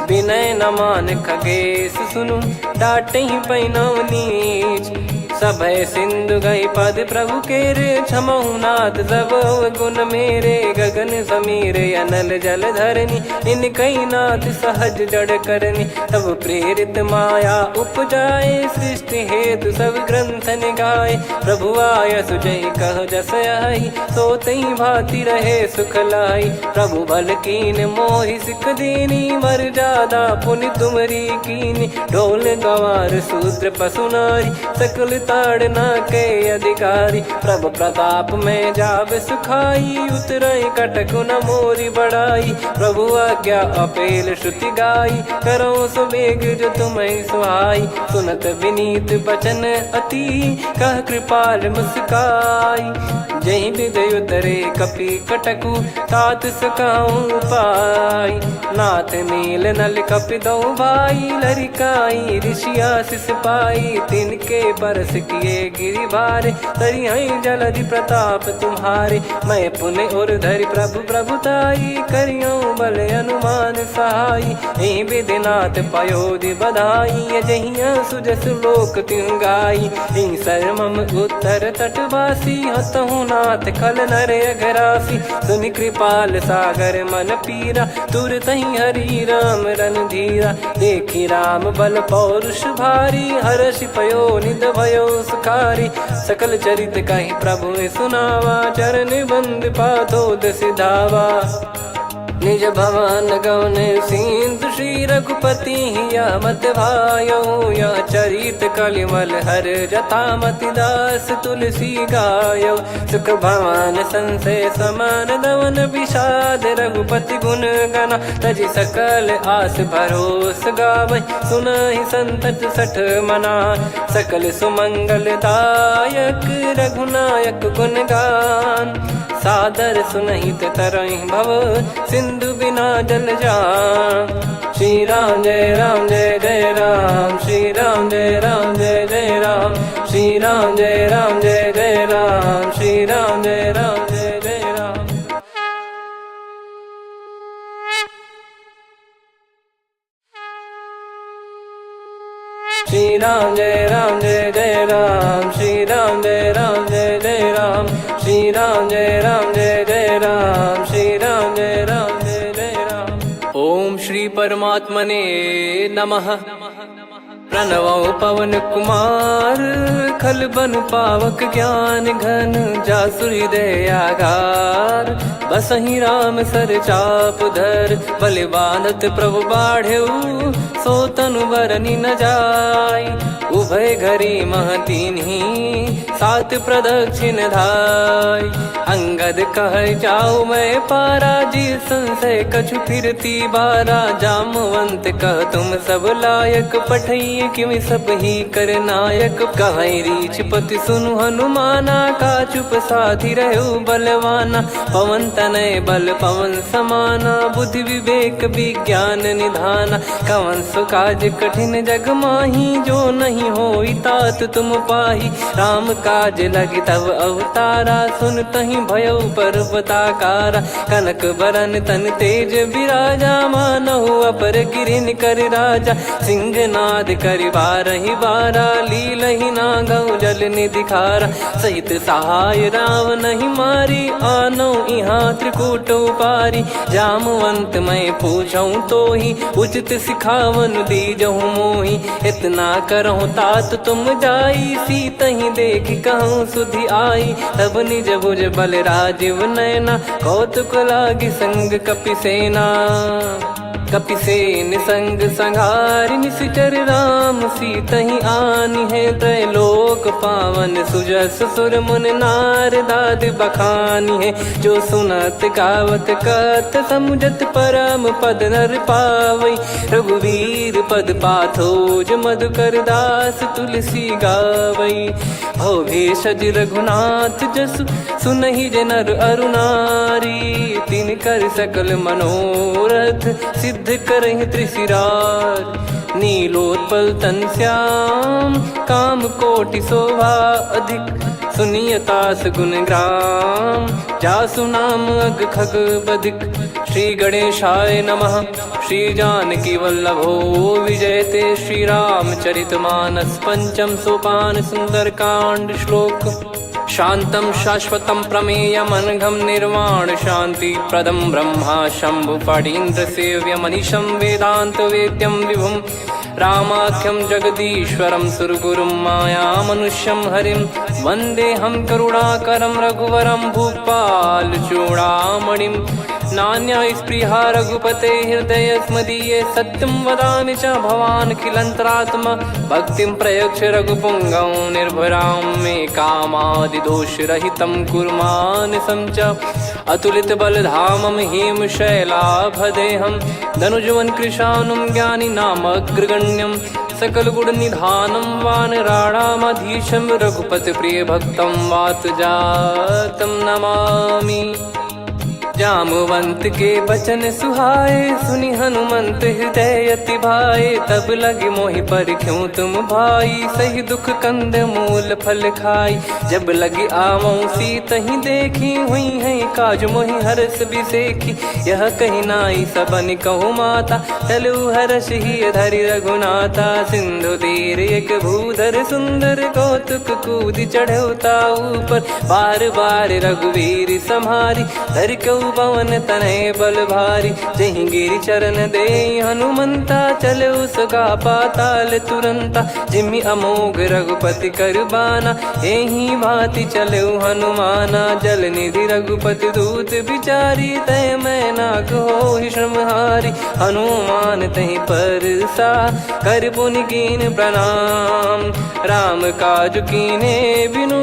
विनय न मान खगेश सुनु, डांटहि पै नव नीच। सभय सिंधु गई पद प्रभु के रे क्षमहु नाथ सब गुण मेरे गगन समीरे अनल जल धरनी इन कई नाथ सहज जड़ करनी तब प्रेरित माया उपजाए सृष्टि हेतु सब ग्रंथन गाए प्रभु आय सुजय कह जस आई सो तई भांति रहे सुख लाई प्रभु बल कीन मोहि सिख दीनी वर जादा पुनि तुमरी कीनी ढोल गवार शूद्र पशु नारी सकल ताड़ना के अधिकारी प्रभु प्रताप में जाब सुखाई उतरई कटक न मोरी बढ़ाई प्रभु आज्ञा अपेल श्रुति गाई करो सुबेग जो तुम्हें सुहाई सुनत विनीत बचन अति कह कृपाल मुस्काई जय विदय उतरे कपि कटकु तात सकाऊं पाई नाथ मील नल कपि दो भाई लरिकाई ऋषि आशीष पाई तिनके परस किए गिरि भारे तरी जलधि प्रताप तुम्हारे मैं पुण्य और धरि प्रभु प्रभुताई करियो बल अनुमान सहाई यही विधिनाथ पयोधि बधाई जहिया सुजस लोक तिहु गाई सरमम उत्तर तटवासी हतहु नाथ खल नर अघरासी सुनि कृपाल सागर मन पीरा तुरत ही हरि राम रन धीरा देखी राम बल पौरुष भारी हर्षि पयो निध भयो सुखारी सकल चरित कहीं प्रभु सुनावा चरण बंद पाथोद सिधावा निज भवन गौन सिंधु श्री रघुपति या मत भायो या चरित कलिमल हर जथा मति दास तुलसी गायो सुख भवन संशय समान दवन विषाद रघुपति गुण गना तजि सकल आस भरोस गावै सुनहि संतत सठ मना सकल सुमंगल दायक रघुनायक गुण गान सादर सुनहित तरहि भव सिंधु बिना जल जान श्री राम जय जय राम श्री राम जय जय राम श्री राम जय जय राम श्री राम जय जय राम श्री राम जय जय राम श्री राम जय जय राम श्री राम जय जय राम श्री राम जय जय राम। ओम श्री परमात्मने नमः। प्रणवो पवन कुमार खल बन पावक ज्ञान घन जासुर दयागार बसहि राम सर चाप धर बल बांधत प्रभु बाढ़ेऊ सो तनु बरनी न जाय उभय घरी महतीन्ही सात प्रदक्षिण धाय अंगद कह जाऊ मैं पारा जी संशय कछु फिरती बारा जामवंत कह तुम सब लायक पठई किमि सब ही कर नायक कहीं रीछ पति सुनु हनुमाना का चुप साधि रहु बलवाना पवन तनय बल पवन समाना बुद्धि विवेक विज्ञान निधाना कवन सो काज कठिन जग माही जो नहीं होई तात तुम पाही राम काज लगी तब अवतारा सुन तहि भयो पर्वताकारा कनक बरन तन तेज विराजा मानहु अपर गिरिन कर राजा सिंहनाद करि बारहि बारा लीलहि नागौ जल निधि खारा सहित सहाय राव नहीं मारी आनो इहाँ त्रिकूट पारी जामवंत मैं पूछऊँ तो ही उचित सिखावन दीजहु मोही इतना करहु तात तुम जाई सीतहि देख कहूँ सुधि आई तब निज भुज बल राजीव नैना कौतुक लागी संग कपिसेना कपिसेन संग संहारि निशिचर राम सीतहि आनि है त्रैलोक पावन सुजस सुर मुन नार दाद बखानी है जो सुनत गावत कत समुझत परम पद नर पावई रघुवीर पद पाथोज मधुकर दास तुलसी गावई भव भेषज रघुनाथ जसु सुनहि जे नर अरुनारी तिन कर सकल मनोरथ सिद्ध करहि त्रिशिरार नीलोत्पल तन श्याम काम कोटि शोभा अधिक सुनिय तास गुण ग्राम, जासु नाम अग खग बदिक। श्री गणेशाय नमः। श्री जानकी वल्लभो विजयते, श्री रामचरित मानस पंचम सोपान सुंदरकांड श्लोक। शांतं शाश्वतं प्रमेयम् अनघं निर्वाण शांति प्रदं ब्रह्मा शंभु फणीन्द्र सेव्य मनीषं वेदांत वेद्यं विभुं रामाख्यं जगदीश्वरं सुरगुरुं माया मनुष्यं हरिं वन्देऽहं करुणाकरं रघुवरं भूपाल चूडामणिं। नान्या स्पृहा रघुपते हृदय स्मदीये, सत्यं वदामि च भवान् खिलन्तरात्मा। भक्तिं प्रयच्छ रघुपुङ्गं निर्भरां मे कामादिदोषरहितं कुर्मानसं च। अतुलित बलधामं हेमशैलाभदेहं धनुजवन् कृशानुं ज्ञानिनामग्रगण्यं। सकल गुण निधानं वानराणामधीशं रघुपति प्रिय भक्तं वात जातं नमामि। जामवंत के बचन सुहाए, सुनि हनुमंत हृदय अति भाए। तब लगे मोहि पर क्यों तुम भाई, सही दुख कंद मूल फल खाई। जब लगी आवऊं सीत ही देखी, हुई है काज मोहि हरस बिसेखी। यह कही नाई सबन कहु माता, चलु हरष ही धरि रघुनाथा। सिंधु तीर एक भूधर सुंदर, कौतुक कूद चढ़ौता ऊपर। बार बार रघुवीर सम्हारी, धरि कहु पवन तनय बल भारी। जहीं गिरि चरण दे हनुमंता, चले उसका पाताल तुरंता। जिमि अमोघ रघुपति कर बाना, एही भांति चले हनुमाना। जल निधि रघुपति दूत बिचारी, तय मैं नाक होहि श्रमहारी। हनुमान तहि परसा, कर पुनि कीन प्रणाम। राम काज कीने बिनु,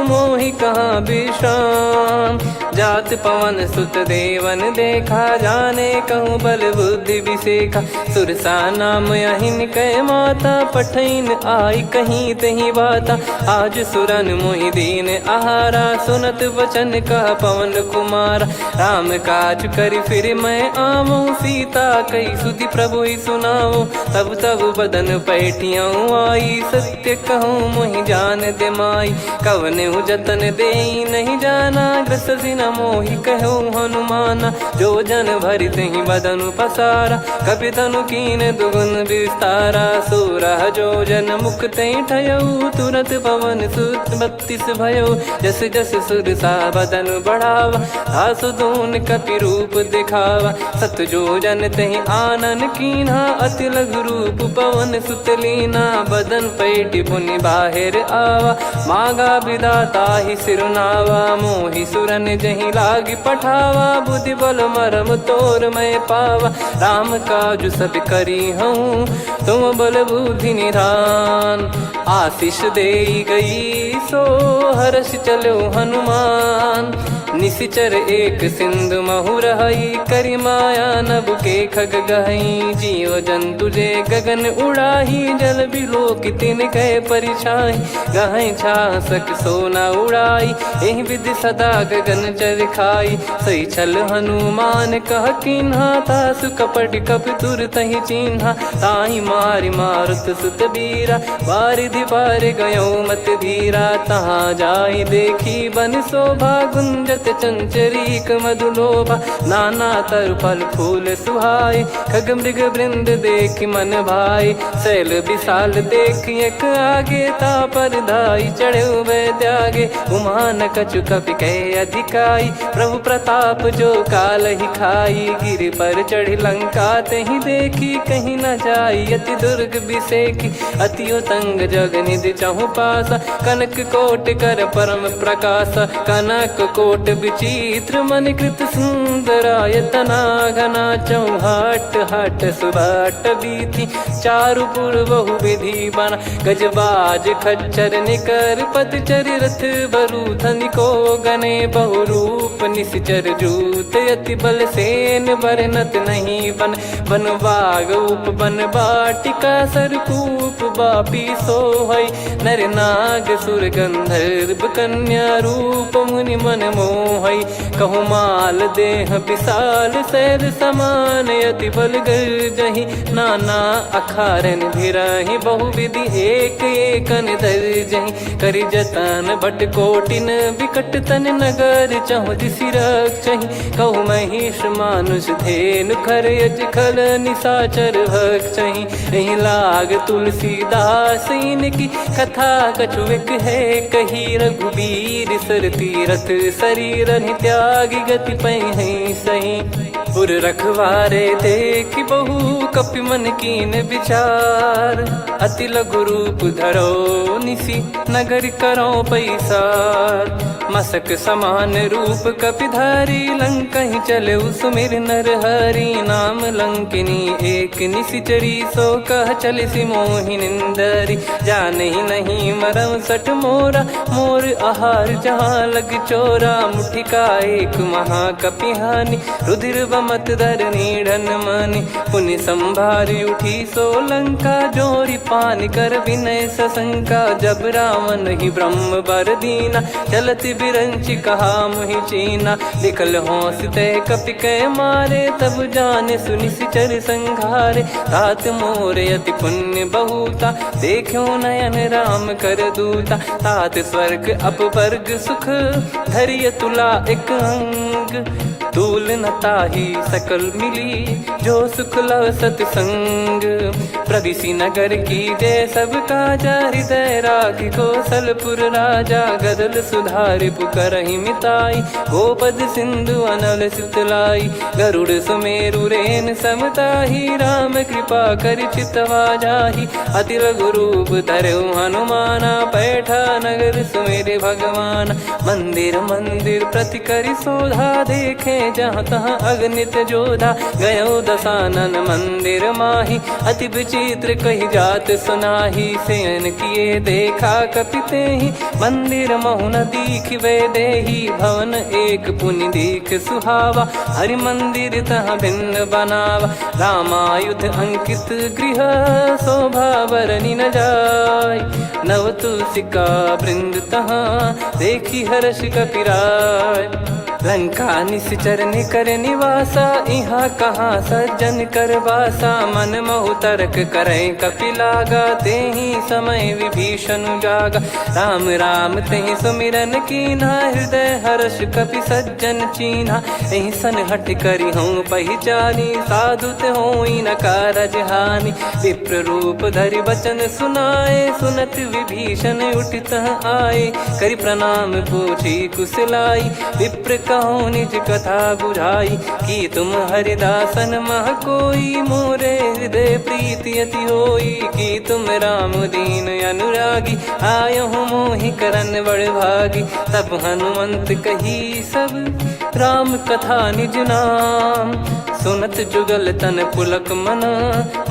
मोहि कहाँ विश्राम। जात पवन सुत देवन देखा, जाने कहूँ बल बुद्धि विसेखा। सुरसा नाम अहिन कै माता, पठैन आई कहीं तहीं बाता। आज सुरन मोहि दीन आहारा, सुनत वचन कह पवन कुमारा। राम काज करि फिर मैं आवऊं, सीता कई सुधि प्रभु ही सुनाओ। तब तब बदन पैठियाँ आई, सत्य कहूँ मोहि जान दे माई। कवने जतन देई नहीं जाना, ग्रसिन मोहि कहूँ हनुमाना। जो जन भरि तहि बदनु पसारा, कपि तनु कीन दुगुन विस्तारा। सोरह जो जन मुख तहि ठयऊ, तुरत पवन सुत 32 भयऊ। जस जस सुरसा बदनु बढ़ावा, आसु दून कपि रूप दिखावा। सत जो जन तहि आनन कीन्हा, अति लघु रूप पवन सुत लीना। बदन पैठि पुनि बाहिर आवा, मांगा विधाता ही सिरुनावा। मोहि सुरन जहि लागी पठावा, बुद्धि बल मरम तोर मैं पावा। राम काज सब करी हूँ, तुम बल बुद्धि निधान। आशीष देई गई, सो हर्ष चलो हनुमान। निशिचर एक सिंधु महु रहई, करि माया नभ के खग गहई। जीव जंतु जे गगन उड़ाही, जल बिलो तिन गए परिछाई। गहई छासक सोना उड़ाई, एहि विधि सदा गगन चर खाई। सही छल हनुमान कह कीन्हा, तासु कपट कपि तुर तहि चिन्हा। ताहि मारि मारुत सुत बीरा, बारिधि पार गयो मत धीरा। तहाँ जाई देखी बन शोभा, गुंजत चंचरीक मधुलोभा। नाना तरु फल फूल सुहाए, खग मृग वृंद देखि मन भाई। शैल विशाल देखि एक आगे, तापर धाई चढ़े वै त्यागे। उमा न कछु कपि कहे अधिकाई, प्रभु प्रताप जो काल ही खाई। गिर पर चढ़ी लंका तहि देखी, कहीं न जाई अति दुर्ग बिसेखी। अति उतंग जग निधि चहु पासा, कनक कोट कर परम प्रकाशा। कनक कोट विचित्र मन कृत सुंदरायतना। घना चौहाट हाट सुबाट बीथी, चारु पुर बहु विधि बना। गजबाज खच्चर निकर पतचर रथ बरु। धनिको गने बहु रूप निश्चर जूत अति बल सेन बरनत नहीं बन बन बाग उप बन बाटिका सरकूप बापी सोहई नर नाग सुर गंधर्व कन्या रूप मुनि मन मोहई कहु माल देह विशाल शैल समान अति बल गर्जहि नाना अखारन भिरहि बहुविधि एक एकन दर्जहि करि जतन बट कोटिन विकट तन नगर चहु दिसि रक्षहि कहु महिष मानुष धेनु खर यज खल निशाचर भक्षहि एहि लाग तुलसीदास इनकी कथा कछुक है कही रघुबीर सर तीरथ शरीर त्यागी गति पै सही पुर रखवारे देख बहु कपि मन कीन विचार अति लघु रूप धरो निसी नगर करो पैसार मसक समान रूप कपिधारी लंकहि चले सुमिर नर हरि नाम लंकिनी एक निशिचरी सो कह चल सि मोहि निंदरी जानहि नहीं मरम सठ मोरा मोर आहार जहाँ लग चोरा मुठिका एक महाकपिहानि रुधिर बमत धरनी ढन मनि पुनि संभारी उठी सो लंका जोरी पान कर विनय सशंका जब रावण ही ब्रह्म बर दीना चलत बिरंचि कहा मुहि चीना निकल होंस तय कपि कै मारे तब जाने सुनि सिचर संघारे तात मोरे अति पुण्य बहुता देखो नयन राम कर दूता तात स्वर्ग अपवर्ग सुख धरिय तुला एक अंग तूल न ताही सकल मिली जो सुख लव सतसंग प्रदिशि नगर की जय सब काजा हृदय राखि कौशलपुर राजा गदल सुधारि पुकरहि मिताई गोपद सिंधु अनल सितलाई गरुड़ सुमेरु रेन समताही राम कृपा कर चितवा जाहि अति लघु रूप धरऊ हनुमाना पैठा नगर सुमेरे भगवान मंदिर मंदिर प्रति करि शोधा देखे जहाँ तहाँ अगणित जोधा गयो दशानन मंदिर माही अति विचित्र कही जात सुनाही सेन किए देखा कपिते ही मंदिर महु न दीखिवे देही भवन एक पुनि दीख सुहावा हरि मंदिर तहाँ भिन्न बनावा रामायुध अंकित गृह शोभा बरनी न जाय नव तुलसिका वृंद तहाँ देखी हर्ष कपिराय लंका निश्चर कर निवासा इहाँ कहाँ सज्जन कर वासा मन महु तर्क करे कपिलागा तेहि समय विभीषण जागा राम राम तेहि सुमिरन कीन्हा हृदय हर्ष कपि सज्जन चीन्हा एहि सन हट करी हूँ पहिचानी साधु ते होई न कारज हानि विप्र रूप धरि वचन सुनाए सुनत विभीषण उठित आए करि प्रणाम पूछी कुशलाई विप्र कहो निज कथा बुझाई कि तुम हरिदासन मह कोई मोरे हृदय प्रीति अति होई कि तुम राम दीन अनुरागी आयो मोहि करन बड़ भागी तब हनुमंत कही सब राम कथा निज नाम सुनत जुगल तन पुलक मन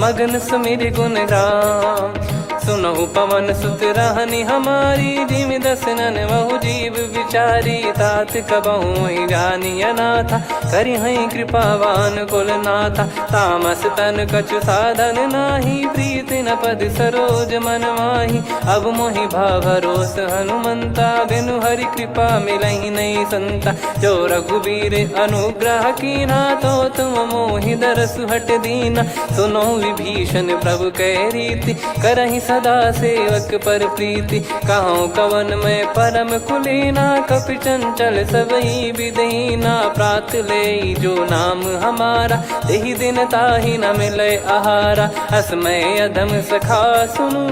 मगन सुमिर गुण राम सुनहु पवन सुत रहनी हमारी जिम दसनन बहु जीव विचारी तात कबहु जानी अनाथा करि हई कृपावान कुल नाथा तामस तन कछु साधन नाही प्रीति न पद सरोज मन माही अब मोहि भाभरोस हनुमंता बिनु हरि कृपा मिलहि नहीं संता जो रघुबीर अनुग्रह कीना तो तुम मोहि दरसु हट दीना सुनो विभीषण प्रभु कह रीति करहि सदा सेवक पर प्रीति कहूँ कवन में परम कुलीना कपि चंचल सबही विदहीना प्रात ले जो नाम हमारा तेहि दिन ताहि न मिले आहारा असमय अधम सखा सुनु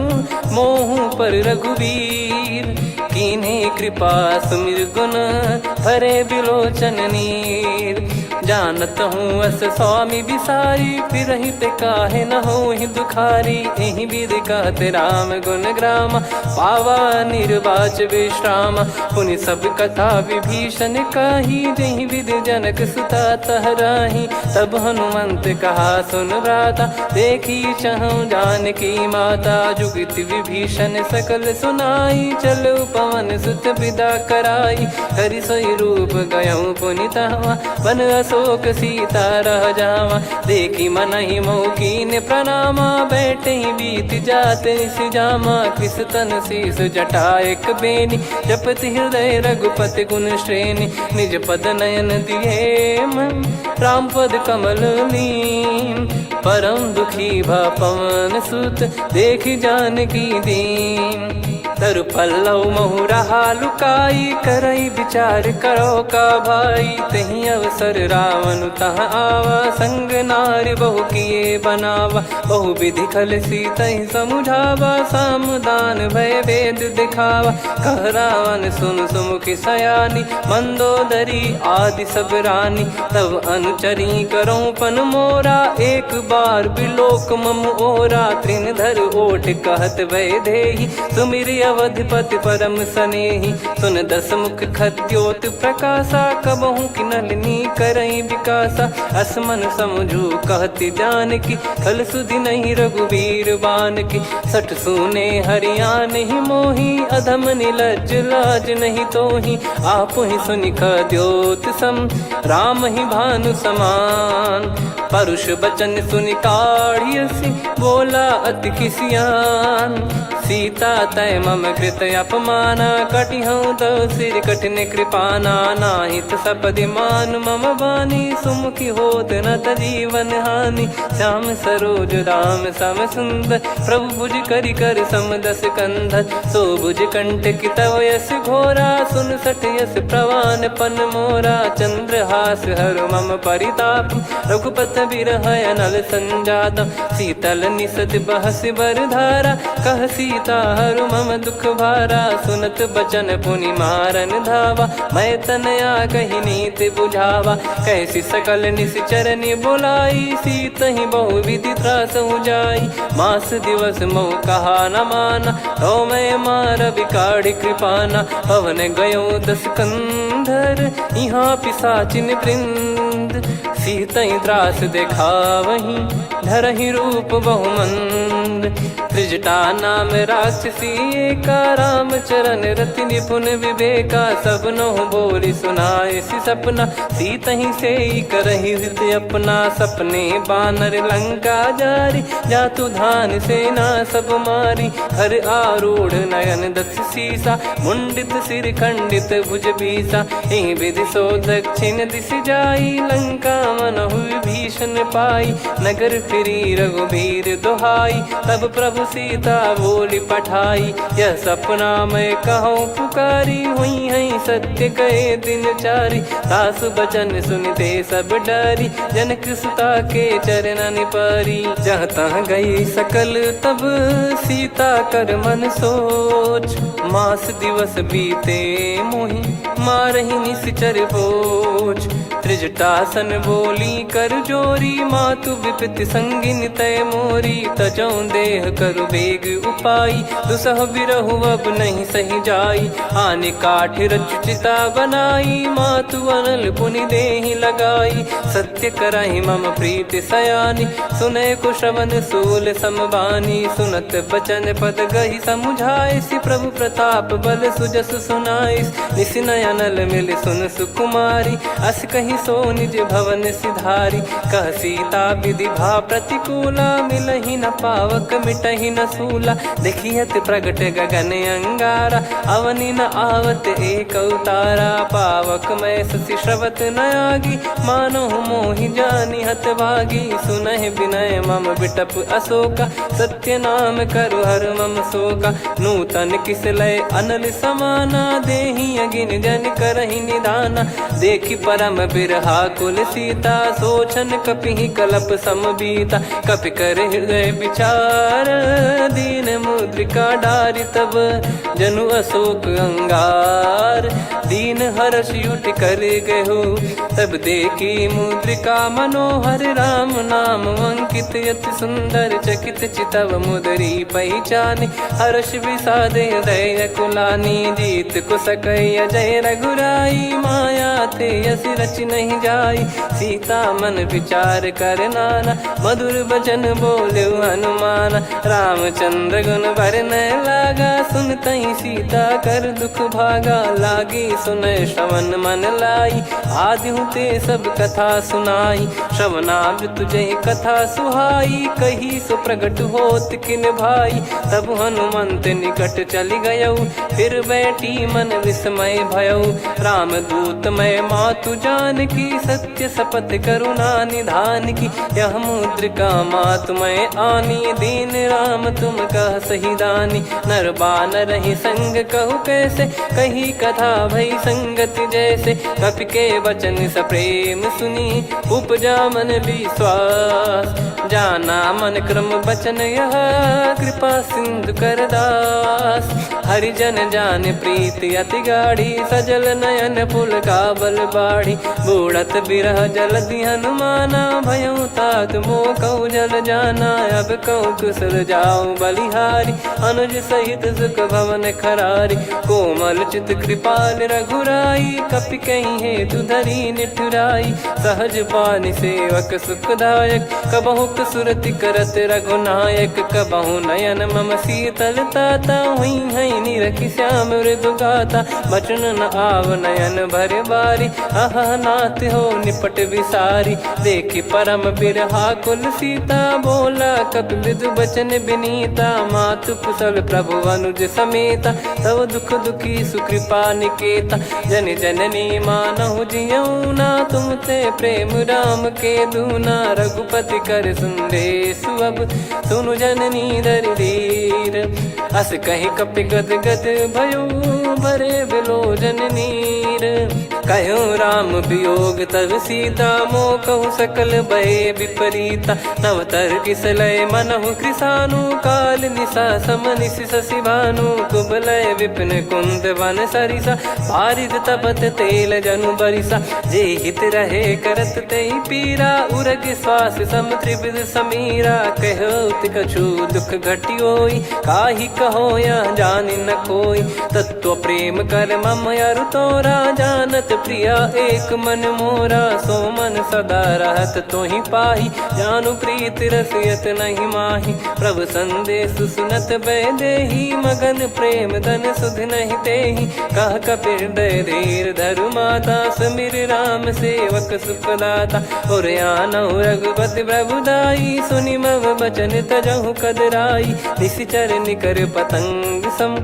मोहु पर रघुवीर कीन्हे कृपा सुमिर गुण भरे बिलोचन नीर जानत हूँ अस स्वामी बिसारी, फिर ही ते काहे न हो ही दुखारी। यही विधि कहते राम गुण ग्राम, पावा निर्वाच विश्राम। पुनि सब कथा विभीषण कही, जही विधि जनक सुता तहराही। तब हनुमंत कहा सुन भ्राता, देखी चहु जानकी माता। जुगित विभीषण सकल सुनाई, चलो पवन सुत विदा कराई। हरि सोई रूप गयऊँ पुनि तहवा, बन अशोक सीता रह जावा। देखी मनहि मौकीन प्रणामा, बैठे ही बीत जात निस जामा। कृस तन शीस जटा एक बेनी, जपति हृदय रघुपति गुण श्रेणी। निज पद नयन दिए मन, राम पद कमल लीन। परम दुखी भा पवन सुत, देखी जानकी दीन। तरु पल्लव महु रहा लुकाई, करई विचार करो का भाई। तही अवसर रावण तहाँ आवा, संग नारी बहु किए बनावा। बहु विधि खल सीतहि समुझावा, सामदान भय वेद दिखावा। कह रावण सुन सुमुखी सयानी, मंदोदरी आदि सब रानी। तब अनुचरी करो पन मोरा, एक बार बिलोक मम ओरा। तृण धर ओठ कहत भय देहि, सुमिर अवधिपति परम सनेहि। सुन दस मुख खद्योत प्रकाशा, कबहु की नलिनी करई विकासा। असमन समझू कहति जानकी, खल सुधि नहीं रघुवीर बान की। सठ सुने हरियाण ही मोही, अधम निलज लाज नहीं तोही। आपु ही सुनि खद्योत सम, राम ही भानु समान। परुष बचन सुनि काढ़ियसि, बोला अति किसियान। सीता तय मम कृत अपमाना, कटिहऊँ तो सिर कठिन कृपाना। नाहित सपदि मान मम बानी, सुमुखी होत न तजीवन हानि। श्याम सरोज राम सम सुंदर, प्रभु भुज करि कर सम दस कंधर। सो भुज कंठ की तव यस घोरा, सुन सठ यस प्रवान पन मोरा। चंद्रहास हर मम परिताप, रघुपत बिरह अनल संजात। शीतल निसत बहस बर धारा, कह सीता हरु मम दुख भारा। सुनत बचन पुनि मारन धावा, मैं तनया कही नीति बुझावा। कैसी सकल निश्चरनि बुलाई, सीतहि बहु विधि त्रासहु जाई। मास दिवस मोह कहा न माना, तो मैं मार बिकाढ़ी कृपाना। पवन गयो दस कंधर, यहाँ पिशाचिन वृंद। सीतहि त्रास देखावहीं, धरहि रूप बहुमंद। त्रिजटा नाम राक्षसी एका, राम चरण रति निपुण विवेका। सब नहुँ बोली सुनाए सि सपना, सीतहि से करहि हित अपना। सपने बानर लंका जारी, जातु धान सेना सब मारी। हर आरूढ़ नयन दस सीसा, मुंडित सिर खंडित भुज बीसा। एहि विधि सो दक्षिण दिश जाई, लंका मनहु विभीषण पाई। नगर फिरी रघुबीर दुहाई, तब प्रभु सीता बोली पठाई। यह सपना मैं कहूँ पुकारी, हुई है सत्य कहे दिन चारी। सासु बचन सुनते सब डरी, जनक सुता के चरण परी। जहाँ तहाँ गई सकल तब सीता कर मन सोच। मास दिवस बीते मोहि, मारहि निश्चर बोझ। त्रिजटासन बोली कर जोरी, मातु विपति संगिन तय मोरी। तजौ देह करु बेग उपाई, दुसह बिरहु अब नहीं सही जाई। आने काठ रचिता बनाई, मातु अनल पुनि देहि लगाई। सत्य करहि मम प्रीति सयानी, सुनय को श्रवण सूल समबानी। सुनत बचन पद गहि समुझाए, सि प्रभु प्रताप बल सुजस सुनाइस। निस नयनल मिल सुन सुकुमारी, अस कहि सो निज भवन सिधारी। कह सीता विधि भा प्रतिकूला, मिलहि न पावक मिटहि न सूला। देखियत प्रगट गगन अंगारा, अवनि न आवत एक अवतारा। पावक मैं ससि श्रवत न आगी, मानो मोहि जानि हत भागी। सुनहि विनय मम बिटप अशोका, सत्य नाम करु हर मम शोका। नूतन किस लय अनल समाना, देहि अगिन जन करहि निदाना। देखि परम बिरहा कुल सीता, सोचन कपि कलप सम बीता। कपि कर हृदय विचार, दीन मुद्रिका डारि तब जनु अशोक अंगार। दीन हर्ष युट कर गहु तब देखी मुद्रिका, मनोहर राम नाम अंकित अति सुंदर। चकित चितव मुदरी पहचान, हर्ष विषाद हृदय कुलानी। जीत को सकई अजय रघुराई, माया थे यस रच नहीं जाई। सीता मन विचार कर नाना, मधुर बचन बोले हनुमान। रामचंद्र गुण वरन लागा, सुनतहि सीता कर दुख भागा। लागी सुनय श्रवण मन लाई, आदिहु ते सब कथा सुनाई। श्रवणाब तुझे कथा सुहाई, कही सो प्रगट होत किन भाई। तब हनुमंत निकट चली गयौ, फिर बैठी मन विस्मय भयौ। राम दूत मैं मातु जानकी, सत्य शपथ करुणा निधान की। यह मुद्रिका मातु मैं आनी, दीन राम तुम कह सही दानी। नर बानर ही संग कहु कैसे, कही कथा भई संगति जैसे। कपि के वचन सप्रेम सुनी, उपजा मन विश्वास। जाना मन क्रम बचन यह, कृपा सिंधु कर दास। हरिजन जान प्रीति अति गाढ़ी, सजल नयन पुल काबल बाढ़ी। बूढ़त बिरह जलधि हनुमाना, भयउ तात मोह कहु जल जाना। अब कहु कुशल जाऊं बलिहारी, अनुज सहित सुख भवन खरारी। कोमल चित कृपाल रघुराई, कपि कहीं हेतु धरी निठुराई। सहज पानि सेवक सुखदायक, कबहु सुरति करत रघुनायक। कबहु नयन मम शीतल ताता, हुई है निरखि श्याम मृदु गाता। बचन न आव नयन भर बारी, अह नाथ हो निपट विसारी। देखि परम बिरहा कुल सीता, बोला कपि मृदु बचन बिनीता। मातु कुशल प्रभु अनुज समेता, तव दुख दुखी सुकृपा निकेता। जन जननी मानहु जियऊ ना, तुम ते प्रेम राम के दूना। रघुपति कर संदेश अब, सुनु जननी दरि धीर। अस कहि कपि गद गद भयो, भरे बिलोचन नीर। कहु राम वियोग तब सीता, मोह कहु सकल भय विपरीता। नव तर किसलय मनहु कृसानु, काल निशा सम निशि शशि भानु। कुबलय विपिन कुंद वन सरिसा, बारिद तपत तेल जनु बरिसा। जे हित रहे करत ते पीरा, उरग श्वास सम त्रिविध समीरा। कहो कछु दुख घटियोई, काहि कहो या जानि न कोई। तत्व प्रेम कर मम अरु तोरा, जानत प्रिया एक मन मोरा। सो मन सदा रहत तोहि पाही, जानु प्रीति रसियत नहीं माही। प्रभु संदेश सुनत भय देहि, मगन प्रेम धन सुध नहीं तेहि। कह कपि हृदय धीर धरु माता, समीर राम सेवक सुखदाता। और आनहु रघुपति प्रभु दाई, सुनि मम बचन तजहु कदराई। निशिचर निकर पतंग सम,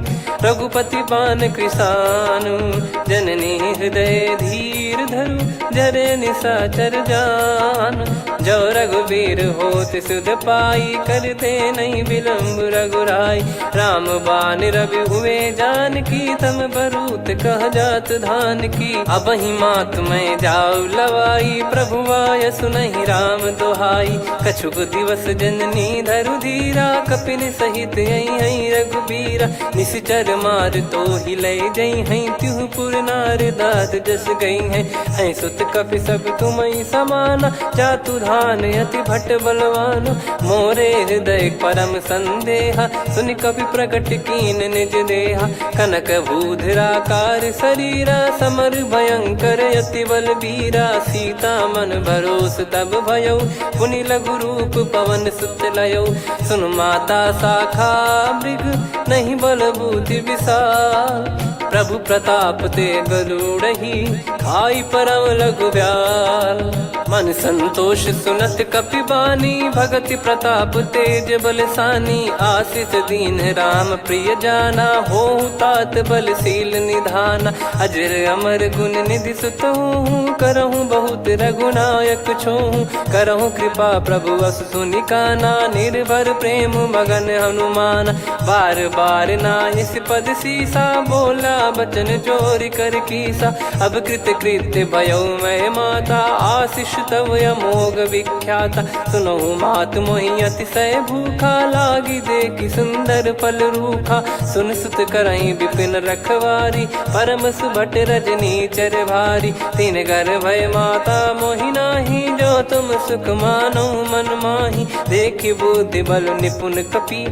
रघुपति पान कृसानु। जननी हृदय धीर धरु, जरे निशाचर जान। जो रघुवीर होत सुध पाई, करते नहीं विलम्ब रघुराई। राम बान रवि हुए जानकी, तम बरूत कह जात धान की। अब ही मात मैं जाऊ लवाई, प्रभु आय सुनहि राम दोहाई। कछुक दिवस जननी धरु धीरा, कपिन सहित यही रघुबीरा। निश्चर मार तो ही ले जई हैं, त्यों पुर नार दाद जस गई हैं। सुत कपि सब तुम समाना, जातु धान अति भट बलवान। मोरे हृदय परम संदेहा, सुनि कपि प्रकट कीन निज देहा। कनक भूधराकार शरीरा, समर भयंकर अति बलबीरा। सीता मन भरोस तब भयौ, पुनि लघु रूप पवन सुत लयौ। सुन माता शाखा मृग, नहीं बल बुद्धि विशाल। प्रभु प्रताप ते गरुड़हि, खाई परम लघु ब्याल। मन संतोष सुनत कपि बानी, भगति प्रताप तेज बलसानी। आशीष दीन राम प्रिय जाना, होहु तात बलशील निधाना। अजर अमर गुण निधि सुतहु, करहु बहुत रघुनायक छोहु। करहु कृपा प्रभु अस सुनि काना, निर्भर प्रेम मगन हनुमान। बार बार नायस पद सीसा, बोला बचन चोरी कर कीसा। अब कृत कृत्य भयो मैं माता, आशीष तव अमोघ विख्याता। सुनो मात मोहि अतिशय भूखा, लागी देखी सुंदर फल रूखा। सुन सुत करई विपिन रखवारी, परम सुभट रजनी चर भारी। तीन घर भय माता मोहि नाही, जो तुम सुख मानो मन माही। देखी बुद्धि बल निपुण कपि,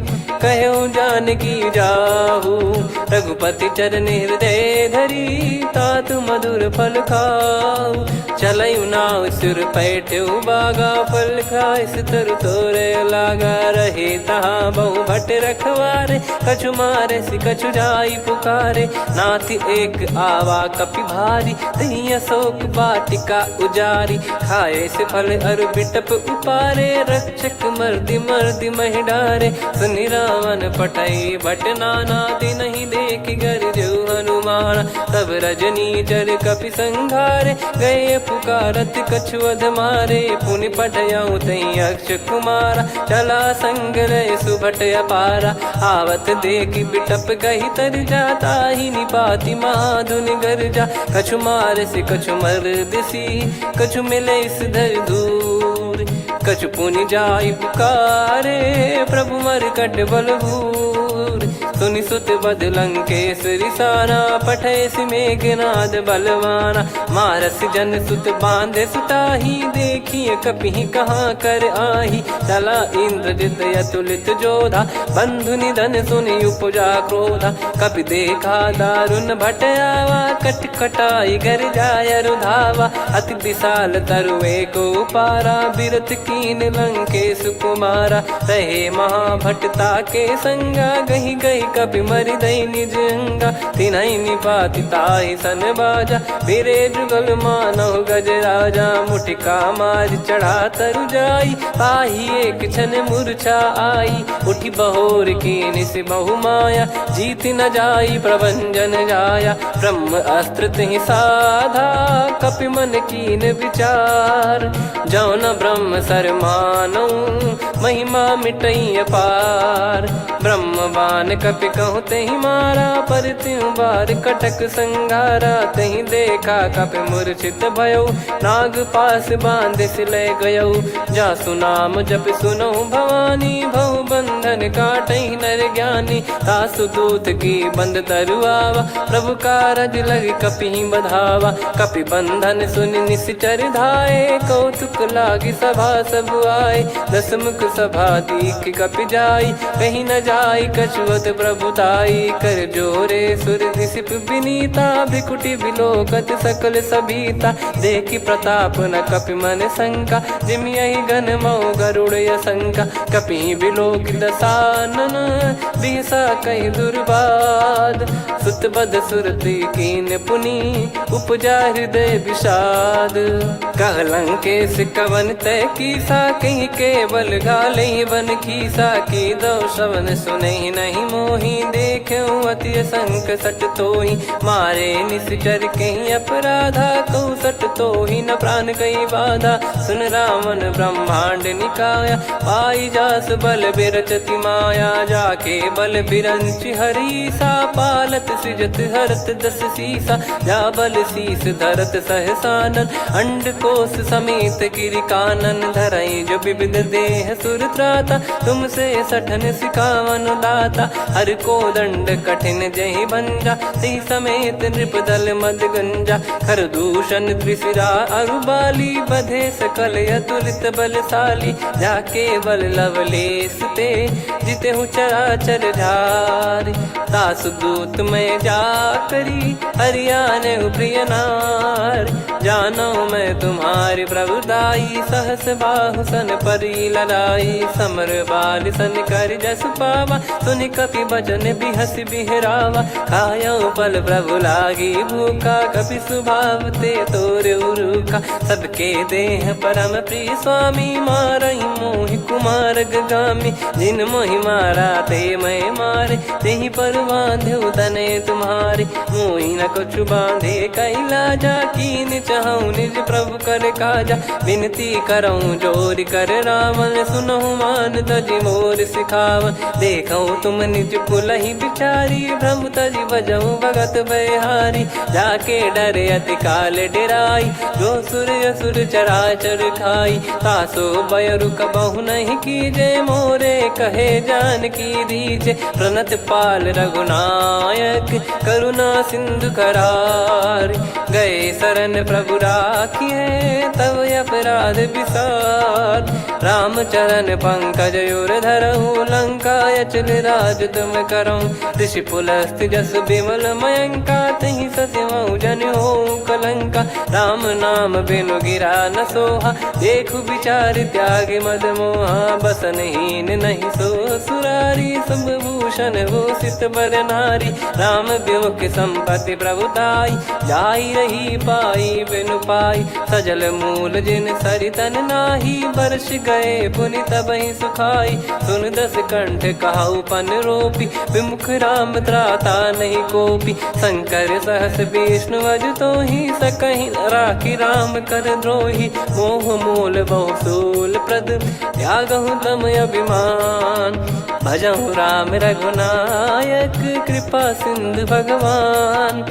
कहो जानकी जाहू। रघुपति चरण हृदय धरी, तात मधुर फल खाऊ। चलऊ नाव सिर पैठ्यऊ बागा, फल खाइस तरु तोरे लागा। रहे तहाँ बहु भट रखवारे, कछु मारे सि कछु जाई पुकारे। नाथि एक आवा कपि भारी, तही अशोक वाटिका उजारी। खाए से फल अरु बिटप उपारे, रक्षक मर्दि मर्दि महि डारे। सुनि रावण पटई भट नाना, तिनहि देखि गरजऊ हनुमान। तब रजनी चर कपि संघारे, गए पुकारत कछु अध मारे। पुनि पटयऊ तई अक्ष कुमारा, चला संग रहे सुभट अपारा। आवत देखि बिटप कही तर जाता, ही निपाति महाधुनि गर्जा। कछु मार से कछु मर दिसी, कछु मिले इस धर दूर। कछु पुनि जाई पुकारे, प्रभु मरकट बलभूर। सुनि सुत बद लंकेश्वरी साना, पठैसि मेघनाद बलवाना। मारस जन सुत बांधे सुताही, देखिए कपि कहाँ कर आही। चला इंद्रजित अतुलित जोधा, बंधु निधन सुनि उपजा क्रोधा। कपि देखा दारुण भट आवा, कट कटाई घर जाय रुधावा। अति विशाल तरुए को पारा, बिरथ कीन लंकेश कुमारा। रहे महाभटता के संगा, गही गही कपि मरि दई निज अंगा। तिन्हि निपाति ताहि सन बाजा, बिरे जुगल मानव गज राजा। मुटिका मार चढ़ा तरु जाई, पाही एक क्षण मूर्छा आई। उठी बहोर कीन से बहु माया, जीत न जाई प्रभंजन जाया। ब्रह्म अस्त्र तिहि साधा, कपि मन कीन विचार। जौ न ब्रह्म सर मानौ, महिमा मिटई अपार। ब्रह्म बान कपि कहूँ तहि मारा, पर त्यों बार कटक संगारा। तहि देखा कपि मूर्छित भयऊ, नाग पास बांध सिले गयऊ। जासु नाम जप सुनो भवानी, भव बंधन काटई नर ज्ञानी। तासु दूत की बंद तरुआवा, प्रभु कारज लग कपि बधावा। कपि बंधन सुनि निश्चर धाये, कौतुक लागी सभा सब आए। दस मुख सभा दीख कपि जाई, कहीं न जाई कछुअत प्रभुताई। कर जोरे सुर दिसिप विनीता, भ्रिकुटि बिलोकत सकल सबीता। देखि प्रताप न कपि मन शंका, जिमि यही घन मऊ गरुड़ असंका। कपि बिलोक दसानन, बिहसा कहि दुर्बाद। सुत बद सुरति कीन पुनि, उपजा हृदय विषाद। कह लंकेश कवन तय कीसा, कहीं केवल घाले बन खीसा। की दो श्रवण सुनहि नहीं मोही, देखऊँ अति संक सट तोहि। मारे निश्चर कहीं अपराधा, कहूँ सट तोहि न प्राण कहीं बाधा। सुन रावण ब्रह्मांड निकाया, पाई जास बल बिरचति माया। जाके बल बिरंच हरीसा, पालत सृजत हरत दस सीसा। जा बल शीस धरत सहसानन, अंड कोश समेत गिरि कानन। धरई जो विविध देह सुर त्राता, तुमसे सठन सिखावन दाता। हर को दंड कठिन जहि भंजा, सी समेत नृप दल मद गंजा। खर दूषण त्रिशिरा अरुबाली, बधे सकल अतुलित बलशाली। जाके बल लवलेस ते, जितेहु चराचर झार। तासु दूत में जा करी, हरियाने प्रिय नार। जानो मैं तुम्हारी प्रभुदाई, सहस बाहु सन परी लड़ाई। समर बाल सन कर जस पावा, सुनि कपि बचन बिहस बिहरावा। खायो बल प्रभु लागी भूखा, कपि स्वभाव ते तोर उरुखा। सबके देह परम प्रिय स्वामी, मारई मोहि कुमार गामी। जिन मोहि मारा ते मैं मारे, तेहि पर बांधे तने तुम्हारे। मोहि न कछु बांधे कैला, जा कीन चहूँ निज प्रभु कर काजा। विनती करऊँ जोर कर रावण, सुनहु मान तजी मोर सिखावन। देखऊँ तुम निज पुलहि बिचारी, भ्रम तजी बजऊँ भगत बहारी। जाके डरे अति काल डेराई, जो सुर असुर चराचर खाई। तासो बयरु कबहु नहीं कीजे, मोरे कहे जान की दीजे। प्रणत पाल रघुनायक, करुणा सिंधु करार। गए शरण प्रभु राखिए, तब अपराध विसार। राम चरण पंकज उर धरहु, लंका अचल राज तुम करऊँ। ऋषि पुलस्त जस विमल मयंका, तहि ससिमऊ जन हो कलंका। राम नाम बिनु गिरा न सोहा, देखु विचार त्याग मद मोहा। बसनहीन नहीं सो सुरारी, सब भूषण भूषित बर नारी। राम विमुख संपत्ति प्रभुताई, जाई रही पाई बिनु पाई। सजल मूल जिन सरितन नाही, वर्ष गए पुनि तबहि सुखाई। सुन दस कंठ कहाऊ पन रोपी, विमुख राम त्राता नहीं कोपी। शंकर सहस विष्णु अज तो ही, सकहि राखी राम कर द्रोही। मोह मूल बहु सूल प्रद, त्यागहु तम अभिमान। भजहु राम रघुनायक, कृपा सिंधु भगवान।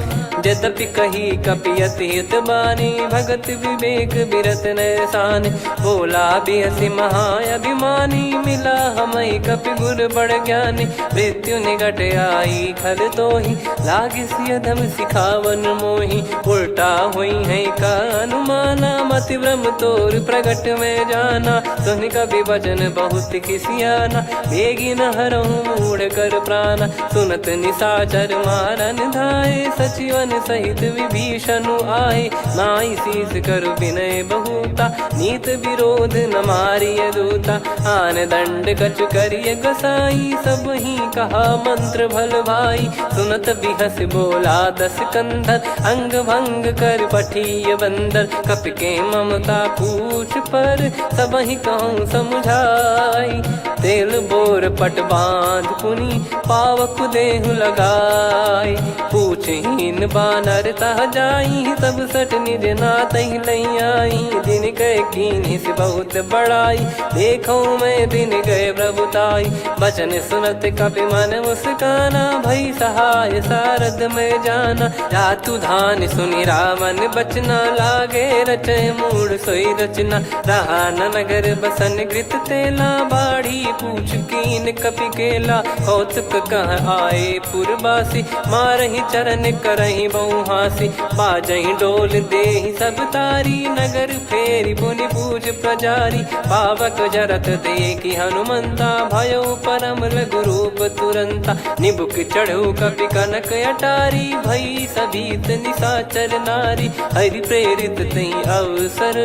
यद्यपि कही कपियति हित बानी, भगत विवेक बिरत नैसान। बोला बिहसि महाअभिमानी, मिला हमई कपि गुर बड़ ज्ञानी। मृत्यु निकट आई खल तोहि, लागे सिय धम सिखावन मोहि। उल्टा हुई है का अनुमाना, मति भ्रम तोर प्रगट में जाना। सुनि कपि वचन बहुत किसियाना, बेगी न हरहु मूढ़ कर प्राणा। सुनत निशाचर मारन धाये, सचिवन सहित विभीषण आए। नाई शीस करु विनय बहुता, नीत विरोध न मारिय दूता। आन दंड कछु करिय गोसाई, सब ही कहा मंत्र भल भाई। सुनत बिहस बोला दस कंधर, अंग भंग कर पठिय बंदर। कपि के ममता पूछ पर, सब ही कहूँ समझाई। तेल बोर पट बांध पुनि, पावक देहु लगाई। पूछहीन बानर तह जाई, तब सट निज नातहि लई आई। दिन गए कीन्ही से बहुत बड़ाई, देखो मैं दिन गए प्रभुताई। बचन सुनत कपि मन मुस्काना, भई सहाय सारद में जाना। जातु धान सुनि रावण बचना, लागे रचय मूढ़ सोई रचना। रहा न नगर बसन कृत तेला, बाढ़ी पूछ कीन कपि केला। कौतुक कह आए पुरबासी, मारहि चरण करहि बहु हासी। बाजहि डोल देहि सब तारी, नगर फेरी पुनि पूज प्रजारी। पावक जरत देखि हनुमंता, भयो परम लघु रूप तुरंता। निबुक चढ़ऊ कपि कनक अटारी, भई सभीत निशाचर नारी। हरि प्रेरित तहि अवसर,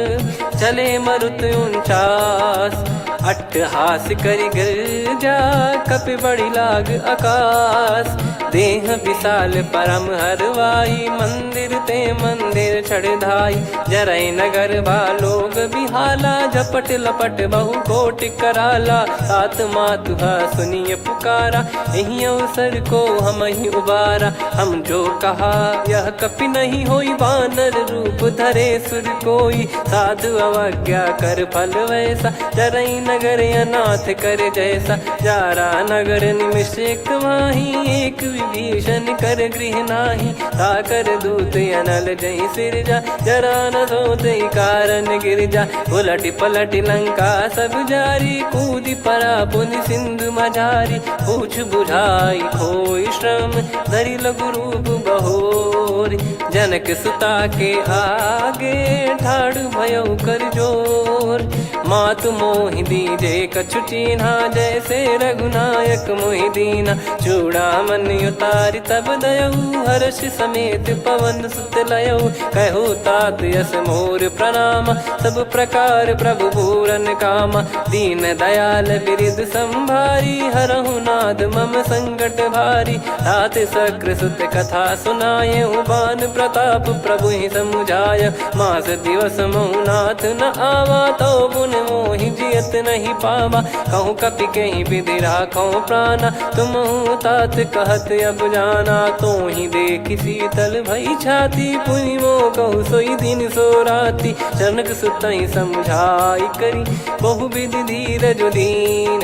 चले मरुत 49। अट्टहास करि गिरजा, कपि बड़ी लाग आकाश। देह विशाल परम हरवाई, मंदिर ते मंदिर छड़धाई। जरई नगर बालोग बिहाला, झपट लपट बहु कोट कराला। तात मातुहा सुनिय पुकारा, यही अवसर को हम ही उबारा। हम जो कहा यह कपि नहीं होई, वानर रूप धरे सुर कोई। साधु अवज्ञा कर फल वैसा, जरई नगर अनाथ कर जैसा। जारा नगर निमिष एक माही, एक विभीषण कर गृह नाही। ताकर दूत अनल जय सिरजा, जरा न सोते कारण गिरजा। उलट पलट लंका सब जारी, कूदी परा पुनि सिंधु मझारी। पूछ बुझाई खोई श्रम, धरि लघु रूप बहोर। जनक सुता के आगे, ठाड़ भयो कर जोर। मातु मोहि दीजे कछु चिन्हा, जैसे रघुनायक मोहि दीना। चूड़ामन उतारि तब दयऊ, हर्ष समेत पवन सुत लयऊ। कहु तात यस मोर प्रणाम, सब प्रकार प्रभु पूरन कामा। दीन दयाल बिरिद संभारी, हरहु नाद मम संकट भारी। तात सक्र सुत कथा सुनाये, बान प्रताप प्रभु ही समुझाय। मास दिवस महु नाथ न आवा, तो पुन मोहि जिय जियत नहीं पावा। कहूँ कपि के ही विधि राखो प्राणा, तुम तात कहत अब जाना। तो ही देख शीतल भई छाती, पुनि मो कहु सोई दिन सो राती। जनक सुतई समझाई करी, बहु विधि धीरज दीन।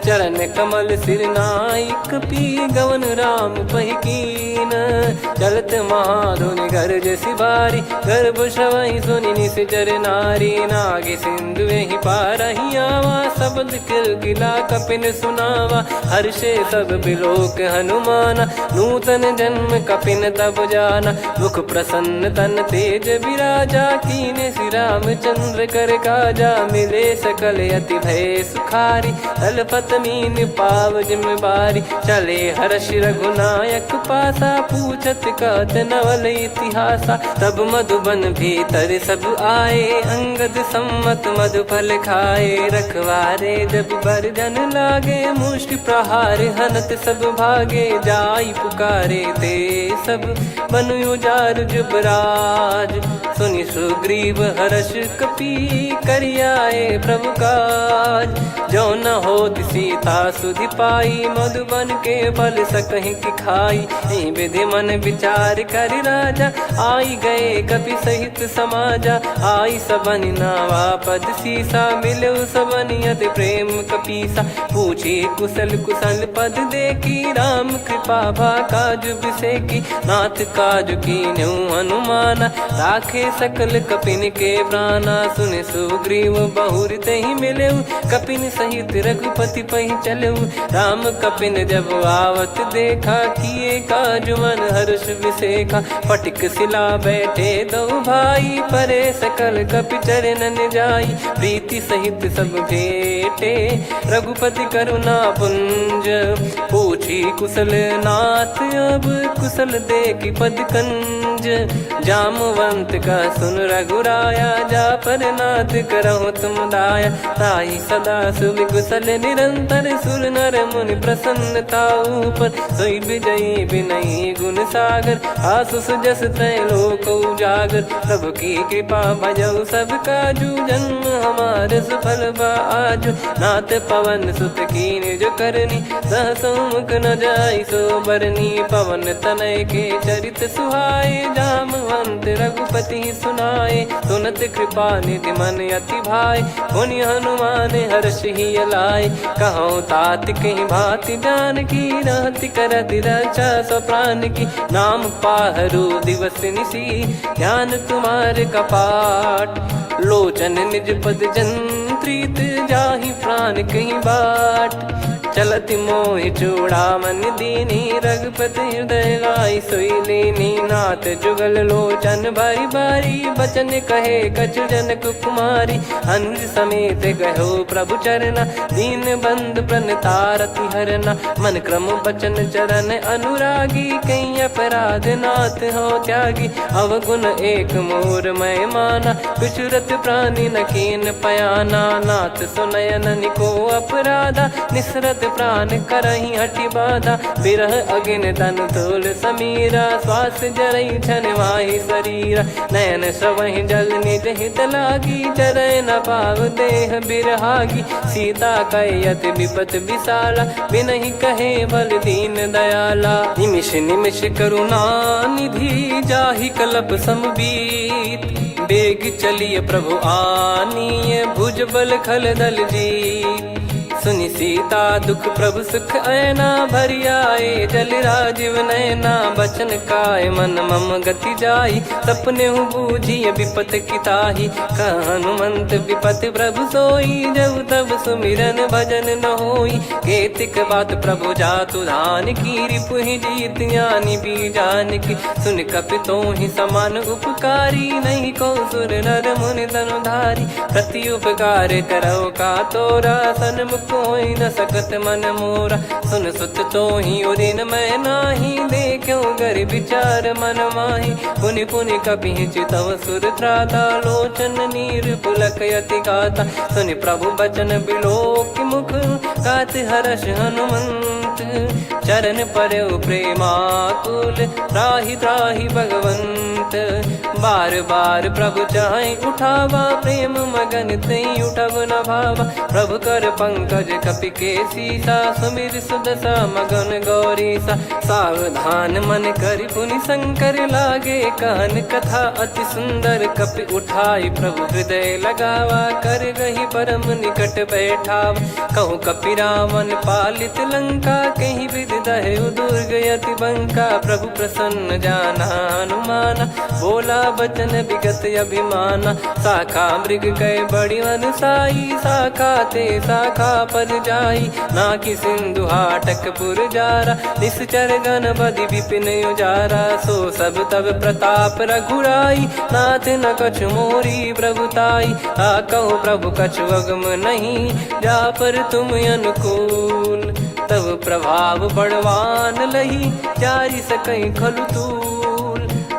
चरण कमल सिर नाइक, पी गवन राम पहि कीन। चलत महाधुनि गरज सिबारी, गर्भ श्रवहि सुनि निश्चर नारी। नागे सिंधु ही पारहि आवा, शब्द किलकिला कपिन सुनावा। हर्षे सब बिलोक हनुमाना, नूतन जन्म कपिन तब जाना। मुख प्रसन्न तन तेज विराजा, कीने श्री रामचंद्र कर काजा। मिले सकल अति भय सुखारी, तलपत मीन पाव जिम्मेवारी। चले हर्ष रघुनायक पासा, पूछत कहत नवल इतिहासा। तब मधुबन भीतर सब आए, अंगद सम्मत मधुफल खाए। रखवारे जब बरजन लागे, मुष्टि प्रहार हनत सब भागे। जाई पुकारे ते सब, बन उजार जुबराज। सुनि सुग्रीव हर्ष कपि, करियाए प्रभु काज। जो न होत सीता सुधि पाई, मधुबन के फल सकहि की खाई। यही विधि मन विचार कर राजा, आई गए कपि सहित समाजा। आई सबनि नावा पद सीसा, मिलो सबनि अति प्रेम कपीसा। पूछी कुशल कुशल पद देखी, राम कृपा भा काज बिसेकी। नाथ काज कीन्हु हनुमाना, राखे सकल कपिन के प्राणा। सुने सुग्रीव बहुर तेहि मिलेउ, कपिन सहित रघुपति पहि चलेउ। राम कपिन जब आवत देखा, किए काज मन हर्ष विसेखा। फटिक सिला बैठे दो भाई, परे सकल कपि चरणन जाई। प्रीति सहित सब भेटे, रघुपति करुणा पुंज। पूछी कुशल नाथ अब, कुशल देखि पद कंज। जामवंत का सुन रघुराया, जा पर नाथ करहु तुम दाया। ताहि सदा सुभि कुशल निरंतर, सुर नर मुनि प्रसन्नता ऊपर। सोई विजयी विनयी गुण सागर, आसु सुजस तय लोक उजागर। प्रभु की कृपा भजऊ सब काजू, जन्म हमार सफल बा आजु। नाथ पवन सुत कीन्ह जो करनी, सहसो मुख न जाई सो बरनी। पवन तनय के चरित सुहाए, जामवंत रघुपति सुनाए। सुनत कृपा निधि मन अति भाई, पुनि हनुमान हर्ष ही लाए। कहूँ तात कहीं भांति जान की, रहति करति रक्षा सो प्राण की। नाम पाहरु दिवस निसी, ध्यान तुम्हारे कपाट। लोचन निज पद जंत्रित, जाहि प्राण कहीं बाट। चलति मोहि चूड़ामन दीनी, रघुपति हृदय लाई सोई लीनी। नाथ जुगल लोचन बारी बारी, बचन कहे कछु जनक कुमारी। हंस समेत गयो प्रभु चरना, दीन बंधु प्रणतारति हरना। मन क्रम बचन चरण अनुरागी, कहीं अपराध नाथ हो त्यागी। अवगुण एक मोर मैं माना, बिचरत प्राणी न कीन पयाना। नाथ सुनयन निको अपराधा, निसरत प्राण करहि हटि बाधा। बिरह अगिन तन तोल समीरा, श्वास जरई छन माहि शरीरा। नयन श्रवहि जल निज हित लागी, चरय न पाव देह बिरहागी। सीता कयत विपत विशाला, बिनहि कहे बल दीन दयाला। निमिष निमिष करुणा निधि, जाहि कल्प समबीत। बेग चलिए प्रभु आनीय, भुज बल खल दल जीत। सुनि सीता दुख प्रभु सुख ऐना, भरि आए जल राजीव नैना। बचन काय मन मम गति जाई, सपने बूझी विपत किताही। हनुमंत विपत प्रभु सोई, जब तब सुमिरन भजन न होई। केतिक बात प्रभु जातु धान की, रिपुहि जीत ज्ञानी बीजान की। सुन कपि तोहि समान उपकारी, नहीं को सुर नर मुनि तनुधारी। प्रति उपकार करौ का तोरा, सन्मुख होई न सकत मन मोरा। सुन सुत तोहि उदिन मैं नाही, देखो गर विचार मन माही। पुनि पुनि कपि चितव सुर त्राता, लोचन नीर पुलक यति गाता। सुनि प्रभु बचन बिलोक मुख, गात हर्ष हनुमंत। चरण परौ प्रेमाकुल, त्राहि त्राहि भगवंत। उठत। बार बार प्रभु चाहे उठावा, प्रेम मगन तई उठब न भावा। प्रभु कर पंकज कपि के सीसा, सुमिर सुदशा मगन गौरीसा। सावधान मन करि पुनि शंकर लागे, कहन कथा अति सुंदर कपि उठाई। प्रभु हृदय लगावा, कर गही परम निकट बैठावा। कहूँ कपि रावण पालित लंका, कहीं विधि दहु दुर्ग यति बंका। प्रभु प्रसन्न जाना हनुमाना, बोला बचन विगत अभिमाना। शाखा मृग कह बड़ी अनुसाई, शाखा ते शाखा पर जाई। ना कि सिंधु हाटक पुर जारा, निश्चर गण बधि विपिन उजारा। सो सब तब प्रताप रघुराई, नाथ न कछु मोरी प्रभुताई। कहो प्रभु कछु अगम नहीं, जा पर तुम अनुकूल। तब प्रभाव बड़वान लही, जारी सकई खलु तूल।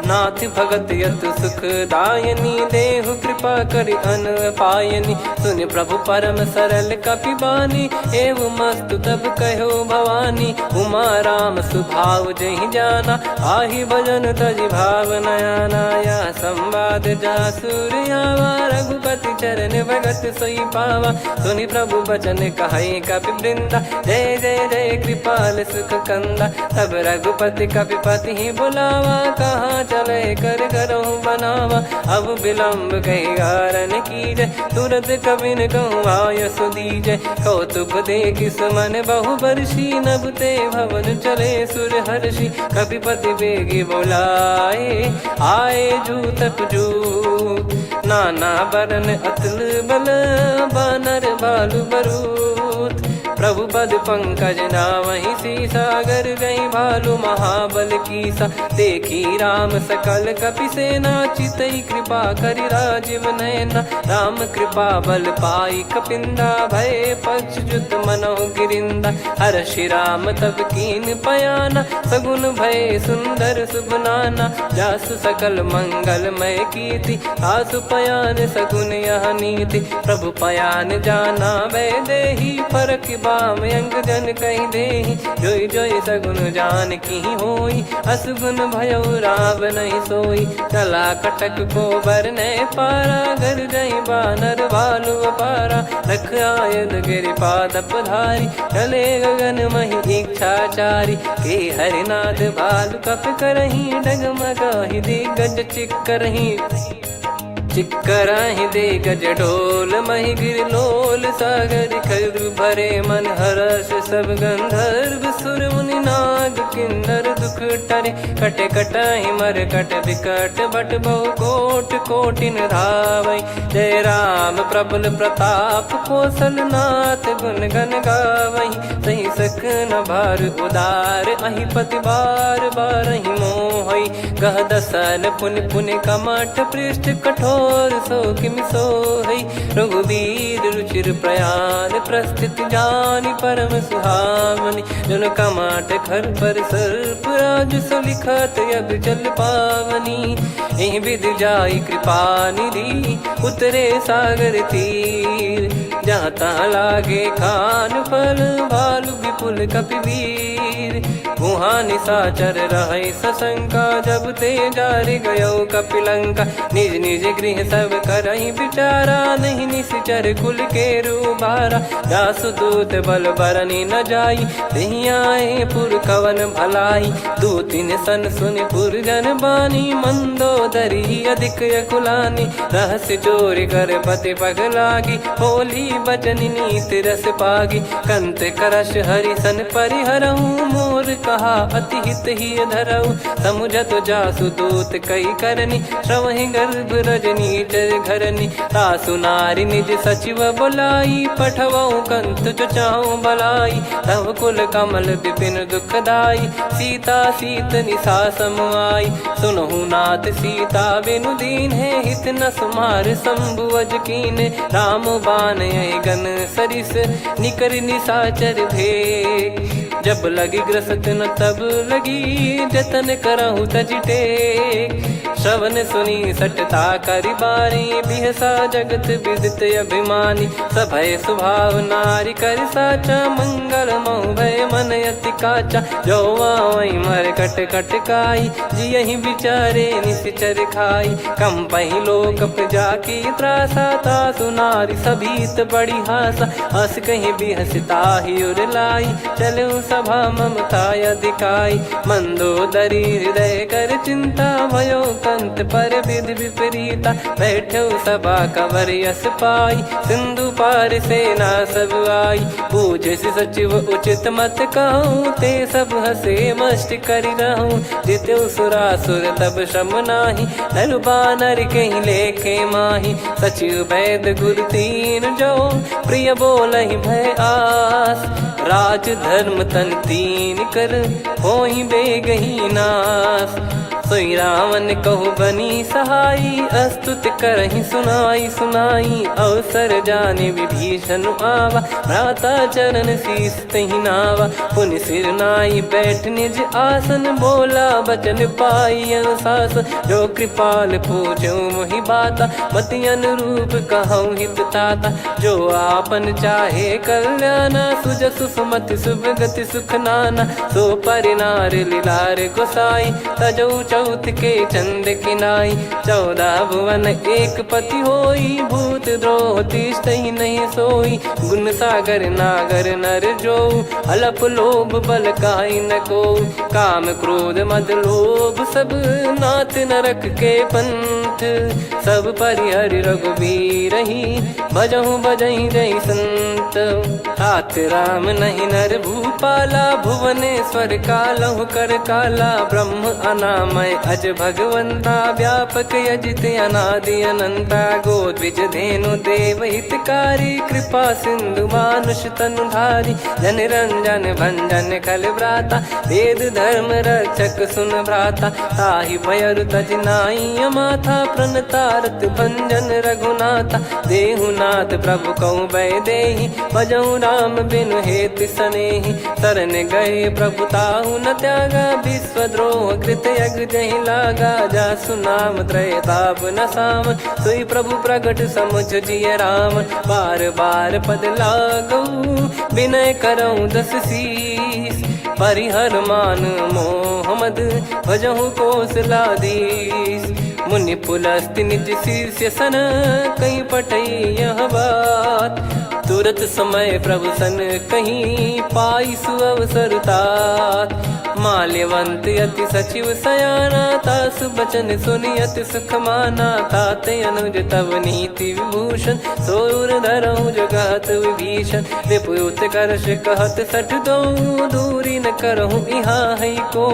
नाथ भगत यत सुख दायनी, देहु कृपा करि अन पायनी। सुन प्रभु परम सरल कपि बानी, एव मस्तु तब कहो भवानी। उमा राम सुभाव जहि जाना, आहि भजन तजि भाव नया नाया। संवाद जासुर आवा, रघुपति चरण भगत सोई पावा। सुनि प्रभु बचन कहै कपि वृंदा, जय जय जय कृपाल सुख कंदा। तब रघुपति कपिपति ही बुलावा, कहाँ चले कर करहु बनावा। अब विलम्ब कही कारण कीजय, तुरत कबिन कहूँ आय सुदीजय। कौतुक देख सुमन बहु बरसी, नभ ते भवन चले सुर हर्षि। कपिपति बेगी बोलाए, आए जूतप जूत। नाना बरन अतुल बल, बानर बालु बरूत। प्रभु पद पंकज नामहि सीसा, गर गई भालु महाबल कीसा। देखी राम सकल कपि सेना, चितई कृपा करि राजीव नयना। राम कृपा बल पाई कपिंदा, भय पक्ष जुत मनोह गिरिंदा। हर्षि राम तब कीन पयाना, सगुन भय सुंदर सुबनाना। जासु सकल मंगलमय कीर्ति, आसु पयान सगुन यह नीति। प्रभु पयान जाना वै देहि, फरक बाम अंग जन कहि देहि। जोई जोई सगुन जान की होई, असुगुन भयो राव नहीं सोई। चला कटक को बरने पारा, घर जई बानर भालु अपारा। रख आयद गिरिपाद पधारी, चले गगन महि इच्छाचारी। के हरिनाथ भालु कप करही, डगमगाहि दिग्गज चिक्करही। चिक्कराहि दे गज ढोल, महि गिर लोल। सागर खर भरे मन हर्ष, सब गंधर्व सुर मुनि नाग किन्नर दुख टरे। कट कटाहि मर कट विकट, बट बहु कोट कोटिन धावै। जय राम प्रबल प्रताप, कौशल नाथ गुण गन गावै। सही सख न भार उदार, अहि पति बार बारहि मोहै। गह दसन पुन पुन कमठ, पृष्ठ कठोर सो किमि सोहै। रघुवीर रुचिर प्रयाण, प्रस्थित जानि परम सुहावनी। जन कमाट खर पर सर्प, राज सो लिखत अब चल पावनी। एहि विधि जाई कृपा निधि, उतरे सागर तीर। जहाँ तहाँ लागे खान फल, भालु विपुल कपिवीर। वहाँ निशाचर रहै सशंका, जब ते जारि गयो कपिलंका। निज निज गृह सब करहि विचारा, नहीं निश्चर कुल के रूबारा। जासु दूत बल बरनी न जाई, तेहि आए पुर कवन भलाई। दू तीन सन सुनि पुर जन बानी, मंदोदरी अधिक अकुलानी। रहस्य चोरी कर पति पग लागी, होली बचन नीत रस पागी। कंत करश हरि सन परिहरहु, मोर कहा अति हित ही धरऊ। समुझत जासु दूत कई करनी, श्रवहि गर्भ रजनी चर घरनी। तासु नारी निज सचिव बुलाई, पठवऊ कंत जो चाहूं भलाई। तव कुल कमल विपिन दुखदाई, सीता सीत निशा समुआई। सुनहु नाथ सीता बिनु दीन है, हित न सुमार शंभु अज कीने। राम बान गन सरिस, निकर निशाचर भेग। जब लगी ग्रसत न तब लगी जतन करहु तज टेक। श्रवण सुनी सटता करि बारी बिहसा जगत विदित अभिमानी। सभय स्वभाव नारी कर साचा मंगल मोह भय मन अति काचा। जो आवई मर कट कट काई जियहि बिचारे निश्चर खाई। कम पही लोक जाकी त्रासा तासु नारी सभीत बड़ी हासा। हस कहीं भी हंसता ही उर लाई चलूं सभा ममता अधिकाई। मंदोदरी हृदय कर चिंता भयो कंत पर विधि विपरीता। बैठो सभा कवर यस पाई सिंधु पार सेना सब आई। पूज सचिव उचित मत कहूँ ते सब हसे मस्त करि रहूं। जित्यु सुरासुर तब श्रम नाही नल बानर कहीं लेखे माही। सचिव वैद गुरु तीन जो प्रिय बोलहि भय आस। राज धर्म तन तीन कर होहि बेगहि नास। सोई रावण कहु बनी सहाई अस्तुत करहि सुनाई सुनाई। अवसर जाने विभीषण आवा भ्राता चरण शीस तहि नावा। पुनि सिर नाई बैठ निज आसन बोला बचन पाई अनुशासन। जो कृपाल पूछो मोहि बाता मति अनुरूप कहूँ हित ताता। जो आपन चाहे कल्याणा सुजसु सुमति शुभ गति सुख नाना। सो परिनार लीलार गोसाई तजौ चौथ के चंद किनाई। 14 भुवन एक पति होई भूत द्रोह तिष्ठहि नहीं सोई। गुण सागर नागर नर जो अलप लोभ बल काई न को। काम क्रोध मद लोभ सब नाथ नरक के पंथ। सब परिहरि रघुबीर ही भजहु भजहि जय संत। तात राम नहीं नर भूपाला भुवनेश्वर कालहु कर काला। ब्रह्म अनामय अज भगवंता व्यापक यजित अनादि अनंता। गोद्विज धेनु देव हितकारी कृपा सिंधु मानुष तनुधारी। जन रंजन भंजन खल भ्राता वेद धर्म रक्षक सुन भ्राता। ताहि भयरु तज नाई माथा प्रणतारत भंजन रघुनाथा। देहुनाथ प्रभु कहु भय देहि भजहु राम बिनु हेत सनेहि। शरण गए प्रभु ताहु न त्यागा विश्वद्रोह कृत यज्ञ जहि लागा। जासु नाम त्रय ताप न साम सोई प्रभु प्रगट समुझ जिय राम। बार बार पद लागऊ विनय करऊं 10 शीस। परिहर मान मोह मद भजहु कौशलाधीश। मुनि पुलस्त्य निज शीर्ष सन कहीं पटई यह बात। तुरत समय प्रभु सन कहीं पाई सुअवसर तात। माल्यवंत अति सचिव सयाना तासु बचन सुनि अति सुख माना। तात अनुज तव नीति विभूषण सोर धरहु जगत विभीषण। विपुत करश कहत सठ दो दूरी न करहु इहाँ है को।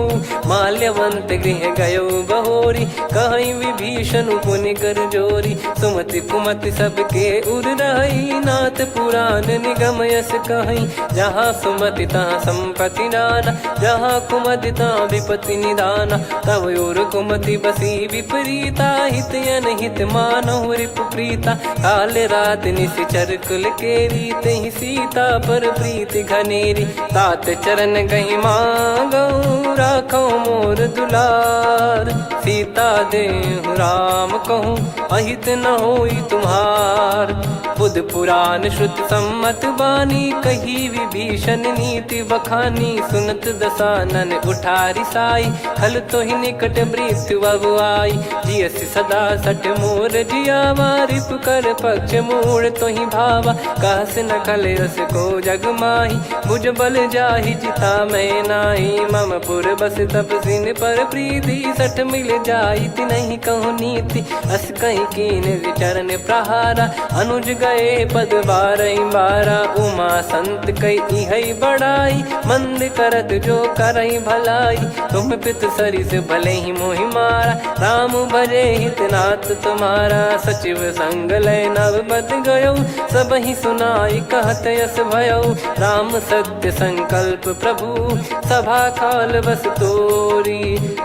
माल्यवंत गृह गयो बहोरी कहीं विभीषण पुनि कर जोरी। सुमति कुमति सबके उर रही नाथ पुराण निगम यस कहीं। जहाँ सुमति तहाँ संपत्ति नाना जहाँ कुमति तहाँ विपत्ति निदाना। तव और कुमति बसी विपरीता हित अनहित मानहु रिपु प्रीता। काल रात निश्चर कुल केरी तहि सीता पर प्रीति घनेरी। तात चरण कहीं मांगऊ राखो मोर दुलार। सीता देहु राम कहूँ अहित न होई तुम्हार। बुध पुराण श्रुत सम्मत बानी कही विभीषण नीति बखानी। सुनत दसानन उठारी साई खल तो ही निकट मृत्यु अब आई। जियसि सदा सठ मोर जियावा रिप कर पक्ष मूड़ तो ही भावा। कहस न खल रस को जग माही भुज बल जाहि जिता मैं नाई। मम पुर बस तप सिन पर प्रीति सठ मिल जाई नहीं कहूँ नीति। अस कहीं कीन चरण प्रहारा अनुज गए पद 12 उमा संत कई इहै बड़ाई। मंद करत जो करई भलाई तुम पित सरिस भले ही मोहि मारा। राम भजे हित नाथ तुम्हारा सचिव संग लय नव बद गयो। सब ही सुनाई कहत यस भयो। राम सत्य संकल्प प्रभु सभा काल बस तोरी।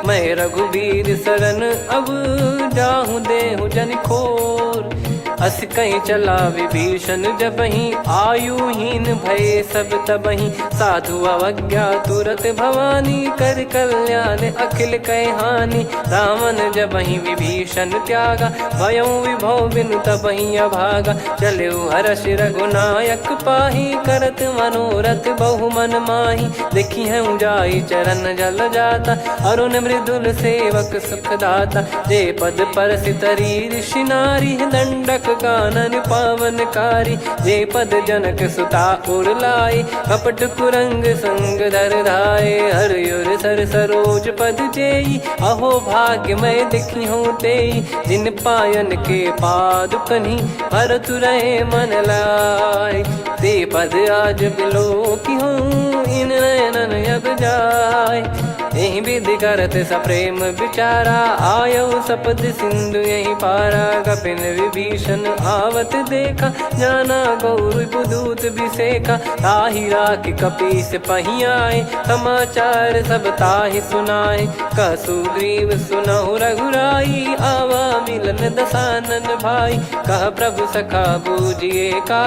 मैं रघुबीर शरण अब जाहूँ देहु जन खोर। अस कहीं चला विभीषण जबहि, आयुहीन भये सब तबहि। साधु अवज्ञा तुरत भवानी, कर कल्याण अखिल कह हानि। रावण जबहि विभीषण त्यागा, भयउ विभव बिनु तबहि अभागा। चले हर्ष रघुनायक पाहि, करत मनोरथ बहु मन माहि। देखी है जाई चरण जल जाता, अरुण मृदुल सेवक सुखदाता। जे पद परसि तरी ऋषि नारी, दंडक कानन पावनकारी। जे पद जनक सुता उर लाए, कपट कुरंग संग धर धाये। हरियुर सर सरोज पद जेई, अहो भाग्य मैं दिखी हूँ तेई। जिन पायन के पाद कन्ही, भरत रहे मन लाय। ते पद आज बिलो की हूँ, इन नयनन अब जाय। यही विधि करत सप्रेम विचारा, आयो सपद सिंधु यही पारा। कपिन विभीषण आवत देखा, जाना गौर बुदूत बिसेखा। ताहि राखि कपीस पही आए, समाचार सब ताहि सुनाए। कह सुग्रीव सुनहु रघुराई, आवा मिलन दसानन भाई। कह प्रभु सखा बूझिए का,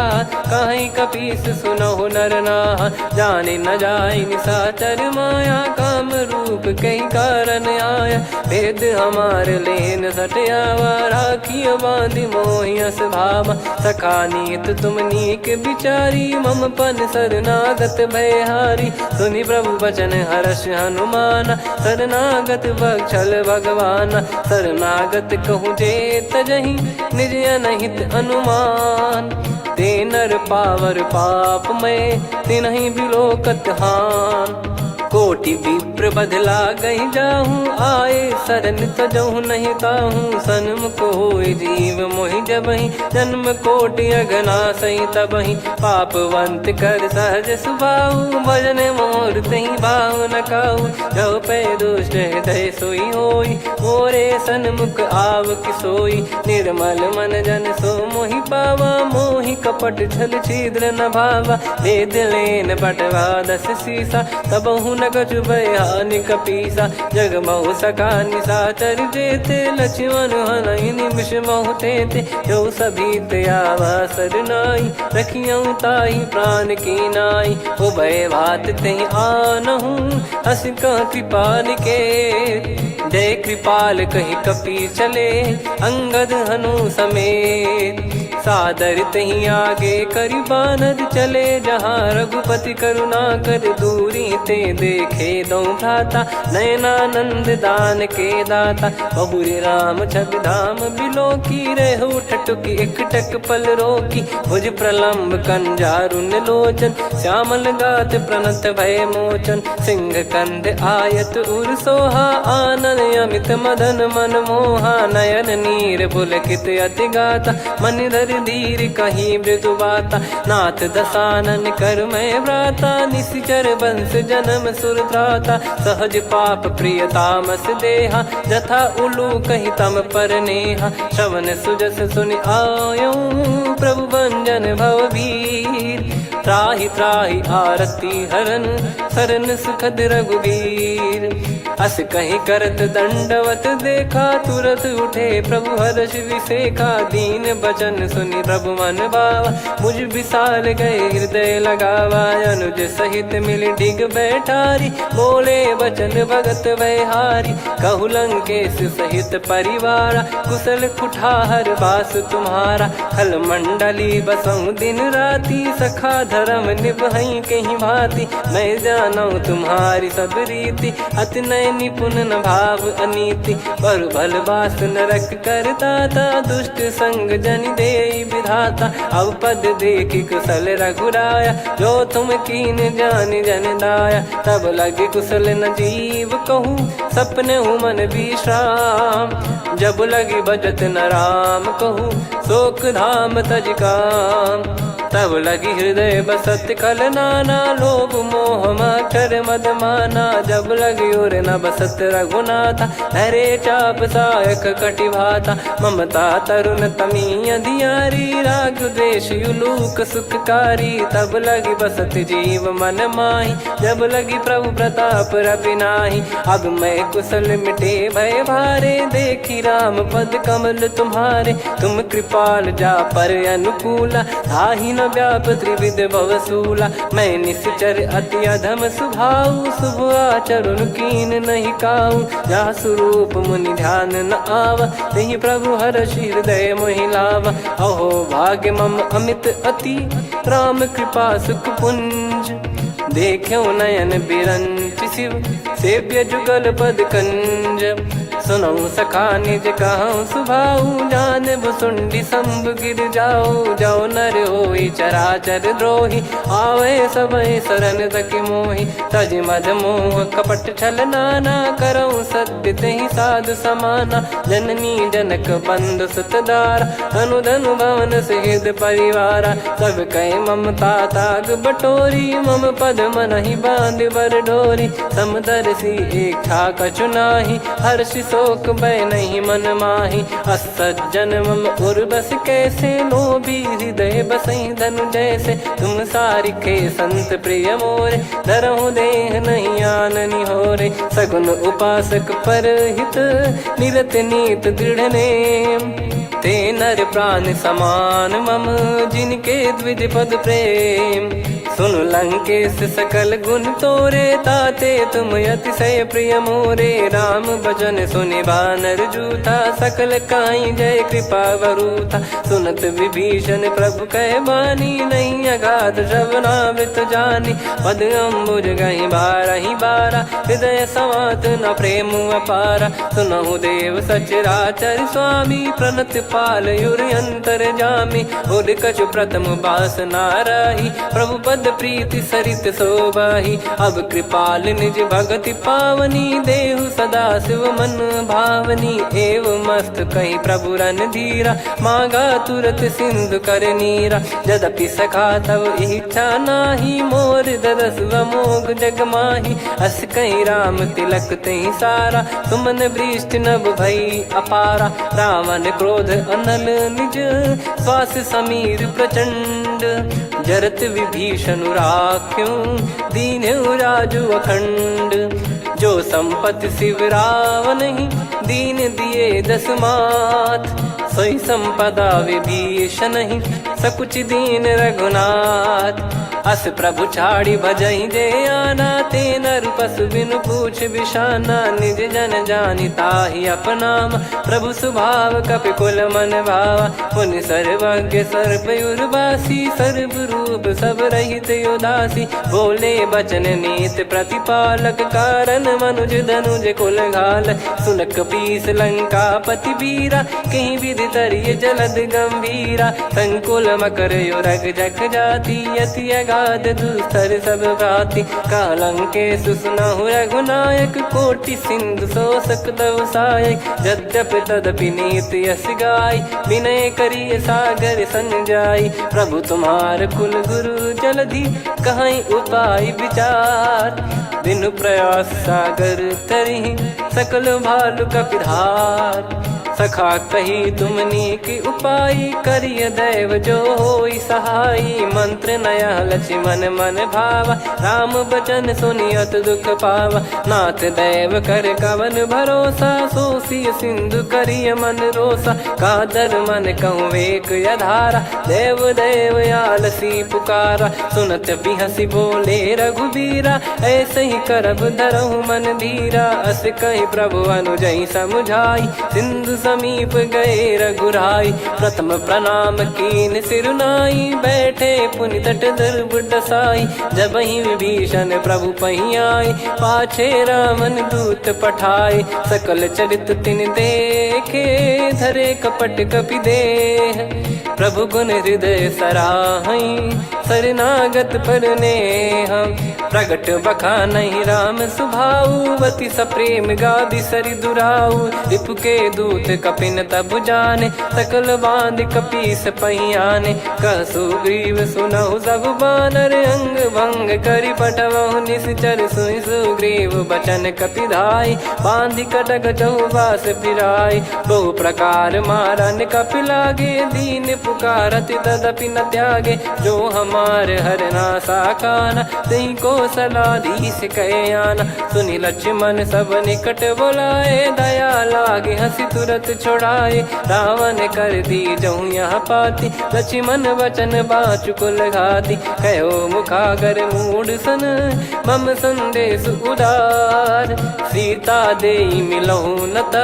कहीं कपीस सुनहु नर नाहा। जाने न जाय निशाचर माया, काम रूप कई कारण आया। भेद हमार लेन सटयावा, राखिय बांधि मोहियस भावा। सखा नीत तुम नीक बिचारी, मम पन शरणागत भयहारी। सुनि प्रभु बचन हर्ष हनुमाना, शरणागत बक्षल भगवाना। शरणागत कहूँ जे तजहि, निज अनहित अनुमान। ते नर पावर पाप में, तिन्हि बिलोकत हान। कोटि विप्र बदला गई जाहूँ, आए शरण तजहु नहीं ताहूँ। सन्मुख होय जीव मोहि जबहि, जन्म कोटि अगना सही तबहि। पापवंत कर सहज सुभाऊ, भजन मोर तहि भाव न काऊ। जो पै दुष्ट हृदय सोई होई, मोरे सन्मुख आव किसोई। निर्मल मन जन सो मोहि पावा, मोहि कपट छल छिद्र न भावा। वेद लेन बटवा दस सीसा, तबहु न कछु भयानि कपीसा। जग महु सका निशाचर जेते, लक्ष्मण हनहि निमिष महु तेते। जो सभी त्यावा सरनाई, रखियऊँ ताहि प्राण की नाई। उभय भात तेहि आनहु, अस कह कृपाल के। जय कृपाल कहि कपी चले, अंगद हनु समेत। सादर तही आगे करि बानर चले, जहाँ रघुपति करुणा कर दूरी ते देखे दो भ्राता। नयनानंद दान के दाता, बहुरी राम छवि धाम बिलो की। रहु ठटुकी एकटक पल रोकी, भुज प्रलम्ब कंजारुन लोचन। श्यामल गात प्रणत भय मोचन, सिंह कंध आयत उर सोहा। आनन अमित मदन मन मोहा, नयन नीर पुलकित अति गाता। मन धर धीर कहीं मृदु बाता, नाथ दसानन कर मैं व्राता। निशिचर वंश जन्म सुरत्राता, सहज पाप प्रिय तामस देहा। जथा उलू कहीं तम पर नेहा, श्रवण सुजस सुनि आयो। प्रभु भंजन भववीर, त्राहि त्राहि आरती हरन। शरण सुखद रघुवीर, अस कहीं करत दंडवत देखा। तुरत उठे प्रभु हर्ष विसेखा, दीन बचन सुनि प्रभु मन भावा। मुझ विशाल गए हृदय लगावा, अनुज सहित मिल डिग बैठारी। बोले बचन भगत वैहारी, कहु लंकेश सहित परिवारा। कुशल कुठार बास तुम्हारा, खल मंडली बसऊं दिन राती। सखा धर्म निभई कहीं भांति, मैं जानू तुम्हारी सब रीति। अति नय निपुण न भाव अनीति, पर भल बास नरक करता था। दुष्ट संग जन देई विधाता, अब पद देखी कुशल रघुराया। जो तुम कीन जान जन दाया, तब लगे कुशल न जीव कहूँ। सपने मन विश्राम, जब लगी बजत न राम कहूँ। शोक धाम तज काम, तब लगी हृदय बसत खल नाना, लोभ मोह मकर मद माना। जब लगी उर न बसत रघुनाथा, हरे चाप सायक कटि भाता। ममता तरुण तमी अधियारी, राग द्वेष युलूक सुखकारी। तब लगी बसत जीव मन माही, जब लगी प्रभु प्रताप रवि नाही। अब मैं कुशल मिटे भय भारे, देखी राम पद कमल तुम्हारे। तुम कृपाल जा पर अनुकूला, ताहि न व्याप त्रिविध भवसूला। मैं निश्चर अति अधम सुभाऊ, शुभ आचरण कीन नहीं काऊ। जहाँ स्वरूप मुनि ध्यान न आवा, तेहि प्रभु हर्षि हृदय मोहि लावा। अहो भाग्य मम अमित अति, राम कृपा सुख पुंज। देख्यो नयन बिरंच शिव, सेव्य जुगल पद कंज। सुनऊ सखा निज कहूँ सुभाऊ, जान भुसुंडी संभ गिर जाओ। जाओ नर होई चराचर द्रोही, आवे सबय शरण तक मोहि। तज मद मोह कपट छल नाना, करऊँ सत्य तेहि साधु समाना। जननी जनक बंधु सुतदारा, धनु धनु भवन सहित परिवारा। सब कहे ममता ताग बटोरी, मम पद मनहि बांध बर डोरी। समदर्शी इच्छा कछु नाही, हर्ष शोक भय नहीं मन माही। असज्जन मम उर्वश कैसे, लोभी हृदय बसई धनु जैसे। तुम सारिखे संत प्रिय मोरे, धरहु देह नहीं आननि होरे। सगुन उपासक पर हित, निरत नीत दृढ़ नेम। ते नर प्राण समान मम, जिनके द्विज पद प्रेम। सुन लंकेश सकल गुण तोरे, ताते तुम अतिशय प्रिय मोरे। राम भजन सुनि बानर जूथा, सकल काई जय कृपा वरूथा। सुनत विभीषण प्रभु कह बानी, नहीं अगाध श्रवणामृत जानी। पद अम्बुज गहि बारहि बारा, हृदय समात न प्रेम अपारा। सुनहु देव सचराचर स्वामी, प्रणत पाल युर अंतर जामी। उर कछु प्रथम बास नाराही, प्रभु पद प्रीति सरित शोभाही। अब कृपाल निज भगति पावनी, देहु सदा शिव मन भावनी। एव मस्त कही प्रभु रन धीरा, मांगा तुरत सिंधु कर नीरा। यद्यपि सखा तब इच्छा नाही, मोर दरस मोग जग माही। अस कहीं राम तिलक तहि सारा, सुमन वृष्टि नभ भई अपारा। रावण क्रोध अनल निज, श्वास समीर प्रचंड। जरत विभीषण राख्यों, दीन्हु राजु अखंड। जो संपत्ति शिव रावण ही, दीन दिए दस मात। सोई संपदा विभीषण ही, सकुच दीन रघुनाथ। अस प्रभु छाड़ी भजई जे आना, ते नर पशु बिनु पूछ बिशाना। निज जन जानि ताहि अपनाम, प्रभु स्वभाव कपि कुल मन भावा। पुनि सर्वज्ञ सर्वयुर्वासी, सर्व रूप सब रहित उदासी। बोले बचन नीत प्रतिपालक, कारण मनुज धनुज कुल घाल। सुन कपीस लंका पति वीरा, कहीं विधि तरिय जलद गंभीरा। संकुल मकर युरग जग जाति, यति अगाध दुस्तर सब भाति। कालंकेश सुनहु रघुनायक, कोटि सिंधु शोषक तव सहायक। यद्यपि तदपि नीति यस गाय, विनय करिय सागर सन जाई। प्रभु तुम्हार कुल गुरु जलधि, कहीं उपाय विचार। बिनु प्रयास सागर तरिहि, सकल भालु कपिधार। सखा कही तुमनी की उपाय, करिय दैव जो होई सहाई। मंत्र नया लक्ष्मण मन भावा, राम बचन सुनियत दुख पावा। नाथ दैव कर कवन भरोसा, सोसिय सिंधु करिय मन रोसा। कादर मन कहूँ एक यधारा, देव देव आलसी पुकारा। सुनत बिहसी बोले रघुबीरा, ऐसे ही करब धरहु मन धीरा। अस कही प्रभु अनुजई समुझाई, सिंधु समीप गए रघुराई। प्रथम प्रणाम कीन सिरुनाई, बैठे पुनि तट दर्भ डसाई। जब ही विभीषण प्रभु पही आए, पाछे रामन दूत पठाए। सकल चरित तिन देखे, धरे कपट कपि देह। प्रभु गुण हृदय सराहई, शरणागत पर नेह। प्रगट बखानहि राम सुभाऊ बति सप्रेम गा बिसरि दुराऊ रिपु के दूत कपिन तब जाने सकल बांध कपीस पहियाने कह सुग्रीव सुनहु सब बानर अंग भंग करि पटवहु निश्चर सुनि सुग्रीव बचन कपिधाई बांधि कटक चौबास फिराई बहु प्रकार मारन कपि लागे दीन पुकारत तदपि न त्यागे जो हमार हरना साकाना तई को सलाधीश कहे आना सुनि लक्ष्मण सब निकट बोलाए दया लागे हंसी तुरत छोड़ाए रावण कर दी जहूँ यहाँ पाती लक्ष्मण वचन बाचु कुल घाती कहो मुखागर मूड सन मम संदेश उदार सीता देई मिलहु नत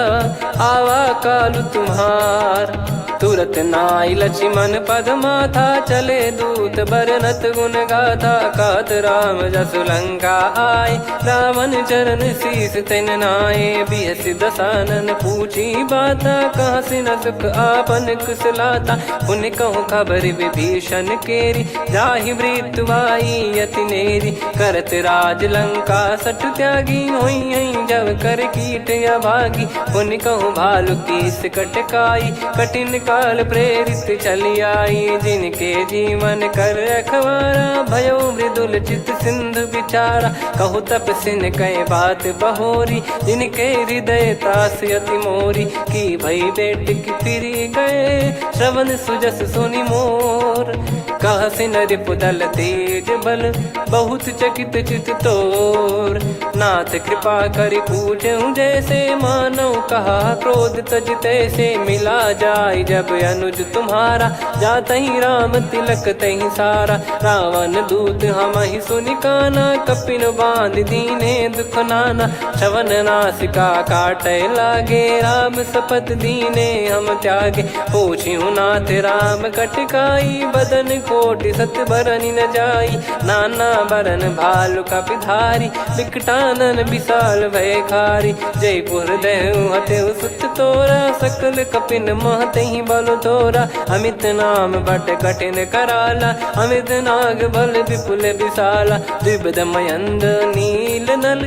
आवा कालु तुम्हार तुरत नाई लक्ष्मण पद माथा चले दूत बरनत गुण गाथा कहत राम जसु लंका आए रावण चरण शीस तिन नाये बिहस दसानन पूछी बाता कहाँ से न सुख आपन कुशलाता पुन कहूँ खबर विभीषण केरी जाहि मृत्यु आई यति नेरी करत राज लंका सठ त्यागी होई जब कर कीट अभागी पुन कहूँ भालु कीस कटकाई कठिन काल प्रेरित चली आई जिनके जीवन कर रखवारा भयो मृदुल चित सिंधु विचारा कहु तपसिन कई बात बहोरी जिनके हृदय तास अति मोरी की भई बेट की फिरी गए श्रवण सुजस सुनि मोर कह सिन रिपुदल तेज बल बहुत चकित चित तोर नाथ कृपा करि पूछऊं जैसे मानव कहा क्रोध तज तैसे मिला जाय जब अनुज तुम्हारा जात ही राम तिलक तही सारा रावण दूत हम ही सुनि काना कपिन बांध दीने दुख नाना श्रवण नासिका काटे लागे राम सपत दीने हम त्यागे पूछ्यू नाथ राम कटकाई बदन कोटि सत बरनि न जाई नाना बरन भालु कपिधारी विकटानन विशाल भय खारी जयपुर देहु हतेउ सुत तोरा सकल कपिन महतहि बल तोरा अमित नाम बट कठिन कराला अमित नाग बल विपुल विशाला द्विबद मयंद नील नल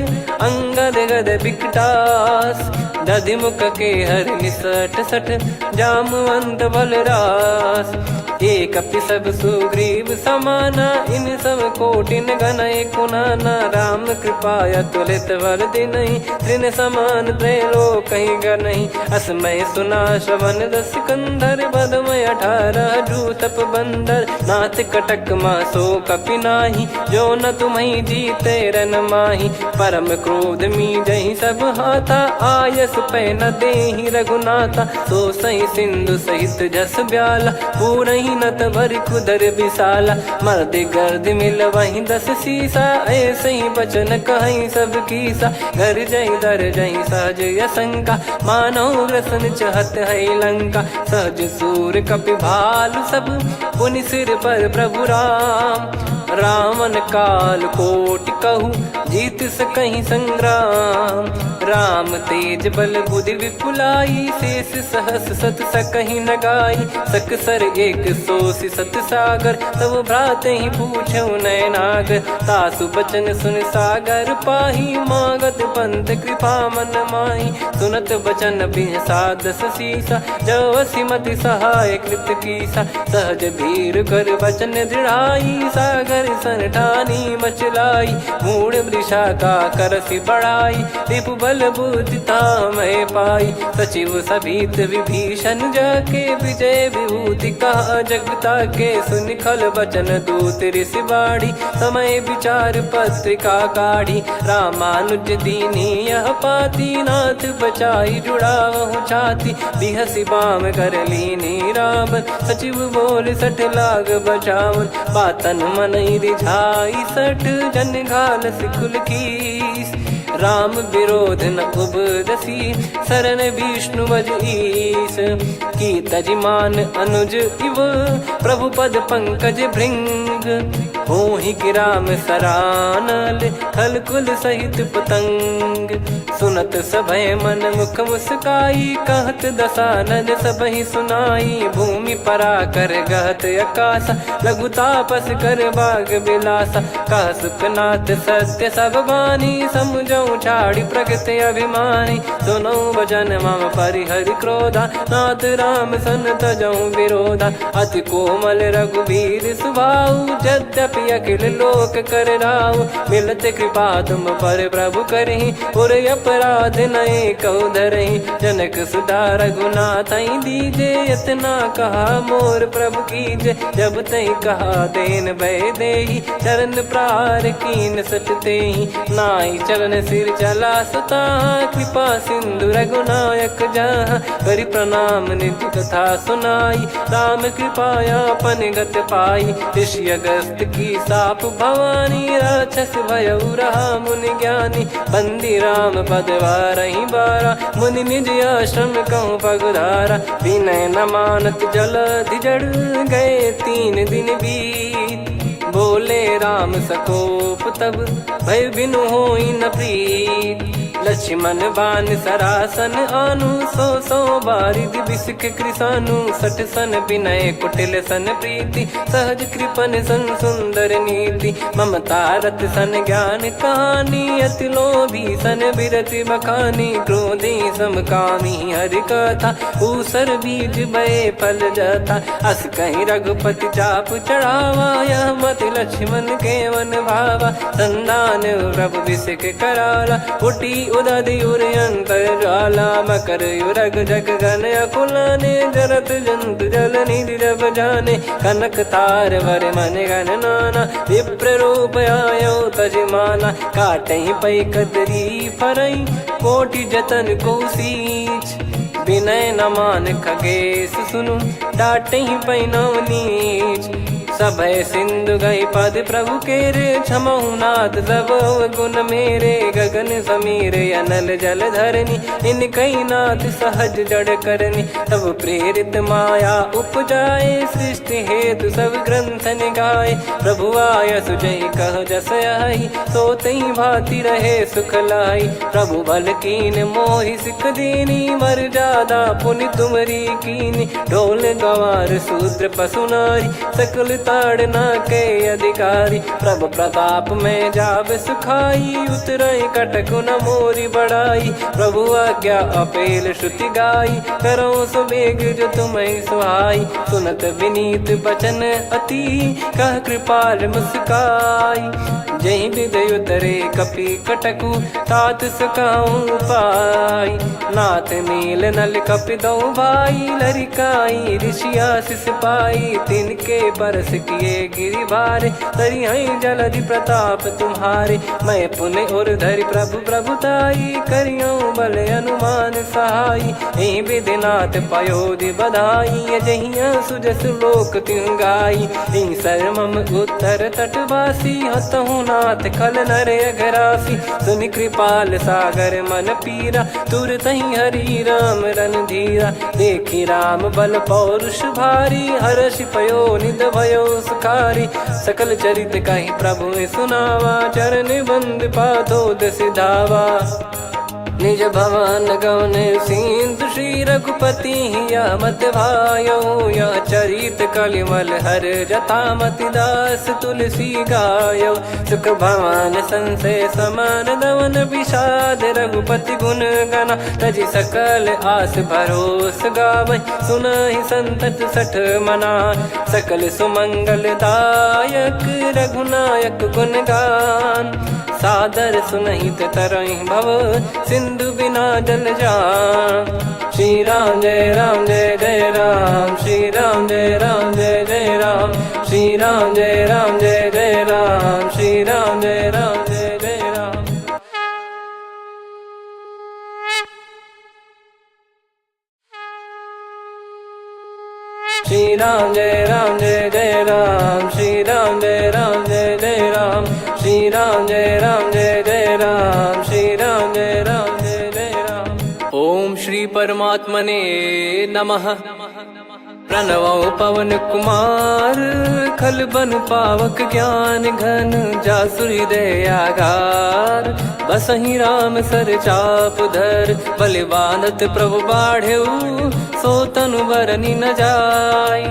अंगद गद विकटास दधिमुख के हर निसठ सठ जामवंत बलरास एक अपि सब सुग्रीव समाना इन सब कोटिन गण कुनाना राम कृपा तुलित वर दिनहि त्रिन समान त्रैलोक कहीं गनहि असमय सुना श्रवण रस कंधर बदमय 18 जूतप बंदर नाथ कटक मासो कपि नाही जो न तुम्हि जीते रन माही परम क्रोध मी जहि सब हाथा आयस पै न देहि रघुनाथा सो सही सिंधु सहित जस ब्याला पूरहि नत भर कुदर विशाला मर्द गर्द मिल वहीं 10 सीसा ऐसे ही बचन कहीं सब कीसा घर जय दर जय सहज यसंका मानो ग्रसन चहत है लंका सहज सूर कपि भालु सब पुनि सिर पर प्रभु राम रावण काल कोटि कहु जीत सकहि संग्राम राम तेज बल बुद्धि विपुलाई शेष सहस सत सकहि न गाई सकसर 100 सत सागर तब भ्रात ही पूछौ नयनागर तासु बचन सुन सागर पाही मागत पंथ कृपा मन माही सुनत बचन बिहसा 10 सीसा जवसी मति सहाय कृत कीसा सहज भीर कर बचन दृढ़ाई सागर सन ठानी मचलाई मूड वृषा का करसी बढ़ाई रिपु बल बुद्धि तामय पाई सचिव सभीत विभीषण जाके विजय विभूति कहा जगता के सुनि खल बचन दूत ऋषि बाड़ी समय विचार पत्रिका काढ़ी रामानुज दीनी यह पाती नाथ बचाई जुड़ावहु छाती बिहसी बाम कर लीनी राम सचिव बोल 60 लाग बचावन बातन मन रिझाई 60 जन घाल सिकुल कीस राम विरोध न उपदसी शरण विष्णु बज ईस की तजिमान अनुज इव प्रभु पद पंकज भृंग मृग हो ही गिराम सरानल खलकुल सहित पतंग। सुनत सभय मन मुख मुस्काई कहत दसानन सबहि सुनाई। भूमि परा कर गहत आकाशा लघु तापस कर बाग बिलासा। कह सुखनाथ सत्य सब बानी समझऊ छाड़ी प्रगति अभिमानी। सुनो भजन मम परिहरि क्रोधा नाथ राम सन तजऊ विरोधा। अति कोमल रघुवीर सुभाऊ यद्यपि अखिल लोक कर राऊ। मिलत कृपा तुम पर प्रभु करहि और अपराध नये कौ धरहि। जनक सुधा रघुनाथ दीजे इतना कहा मोर प्रभु कीजे। जब तई कहा देन भय देहि चरण प्रार कीन सटतेहि। नाई चरण सिर चला सता कृपा सिंधु रघुनायक जहाँ। करि प्रणाम निज कथा सुनाई राम कृपाया पन गत पाई। ऋषि अगस्त की साप भवानी राक्षस भयउ रहा मुनि ज्ञानी। बंदी राम पद वारहि बारा मुनि निज आश्रम कहूँ पगुधारा। विनय न मानत जलधि जड़ गए 3 दिन बीत। बोले राम सकोप तब भय बिनु होई न प्रीत। लक्ष्मण बान सरासन आनु 100 बारिद बिसिख कृसानु। 60 सन विनय कुटिल सन प्रीति सहज कृपन सन सुंदर नीति। ममता रत सन ज्ञान कहानी अति लोभी सन बिरति बखानी। क्रोधी समकामी हरि कथा ऊसर बीज भय फल जथा। अस कहीं रघुपति चाप चढ़ावा यह मत लक्ष्मण के वन भावा। संदान प्रभु बिसिख कराला उठी उदधि उर अंतर ज्वाला। मकर युरग जग गन अकुलाने जरत जंतु जल निधि जब जाने। कनक तार वर मन गण नाना विप्र रूप आयो तजमाना। काटहि पै कदरी फरई कोटि जतन को सींच। विनय न मान खगेश सुनु डांटहि पै नव नीच। सभय सिंधु गई पद प्रभु केरे क्षमहु नाथ सब गुण मेरे। गगन समीरे अनल जल धरनी इन कई नाथ सहज जड़ करनी। तब प्रेरित माया उपजाए सृष्टि हेतु सब ग्रंथ निगाए। प्रभु आय सुजय कह जस आई सो तई भांति रहे सुख लाई। प्रभु बल कीन मोहि सिख दीनी मर जादा पुनि तुमरी कीनी। ढोल गवार शूद्र पशु नारी सकल ताड़ना के अधिकारी। प्रभु प्रताप में जाब सुखाई उतरई कटक न मोरी बढ़ाई। प्रभु आज्ञा अपेल श्रुति गाई करो सुबेग जो तुम्हें सुहाई। सुनत विनीत बचन अति कह कृपाल मुस्काई। जय हृदय उतरे कपि कटकु तात सकाऊं पाई। नाथ नील नल कपि दो भाई लरिकाई ऋषि आशीष पाई। तिनके परस किए गिरि भारे तरी जलधि प्रताप तुम्हारे। मैं पुण्य और धरि प्रभु प्रभुताई करियो बल अनुमान सहाई। यही विधिनाथ पयोधि बधाई जहिया सुजस लोक तिहु गाई। सरमम उत्तर तटवासी हतहु नाथ खल नर अघरासी। सुनि कृपाल सागर मन पीरा तुरत ही हरि राम रन धीरा। देखी राम बल पौरुष भारी हर्षि पयो निध भयो सुखारी। सकल चरित कहि प्रभु सुनावा चरण बंद पादोद सिधावा। निज भवन गौन सिंधु श्री रघुपति या मत भायो। या चरित कलिमल हर जथा मति दास तुलसी गायो। सुख भवन संशय समान दवन विषाद रघुपति गुण गना। तजि सकल आस भरोस गावै सुनहि संतत सठ मना। सकल सुमंगल दायक रघुनायक गुण गान। सादर सुनहित तरहि भव सिंधु बिना जल जान। श्री राम जय जय राम। श्री राम जय जय राम। श्री राम जय जय राम। श्री राम जय जय राम। श्री राम जय जय राम। श्री राम जय जय राम। श्री राम जय जय राम। श्री राम जय जय राम। ओम श्री परमात्मने नमः। प्रणवो पवन कुमार खल बन पावक ज्ञान घन जासु हृदय आगार बसहि राम सर चाप धर बलि बांधत प्रभु बाढ़ेऊ सो तनु बरनि न जाय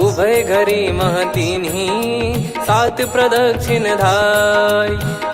उभय घरी महतीन्ही सात प्रदक्षिण धाय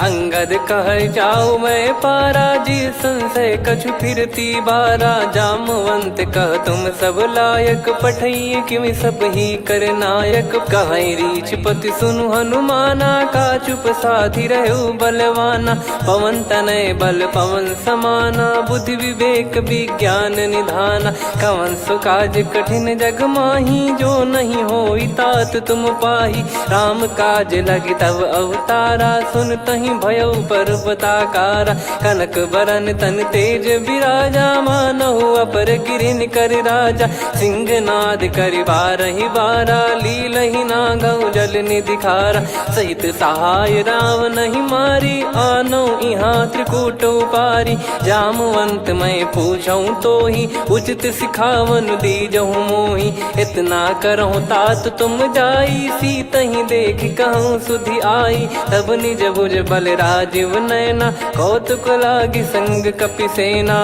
अंगद कह जाऊ मैं पारा जी संशय कछु फिरती बारा जामवंत कह तुम सब लायक पठई किमि सब ही कर नायक कहीं रीच पति सुनु हनुमाना का चुप साधि रहु बलवाना पवन तनय बल पवन समाना बुद्धि विवेक विज्ञान निधाना कवन सो काज कठिन जग माही जो नहीं होई तात तुम पाही राम काज लगी तब अवतारा सुन तहि भयउ पर्वताकारा कनक बरन तन तेज विराजा मानहु अपर गिरिन कर राजा सिंहनाद करि बारहि बारा लीलहि नागौ जल निधि खारा सहित सहाय राव नहीं मारी आनो इहाँ त्रिकूट उपारी जामवंत मैं पूछऊँ तो ही उचित सिखावन दीजहु मोहि इतना करहु तात तुम जाई सीतहि देख कहूँ सुधि आई तब निज भुज बल राजीव नैना कौतुक लागी संग कपिसेना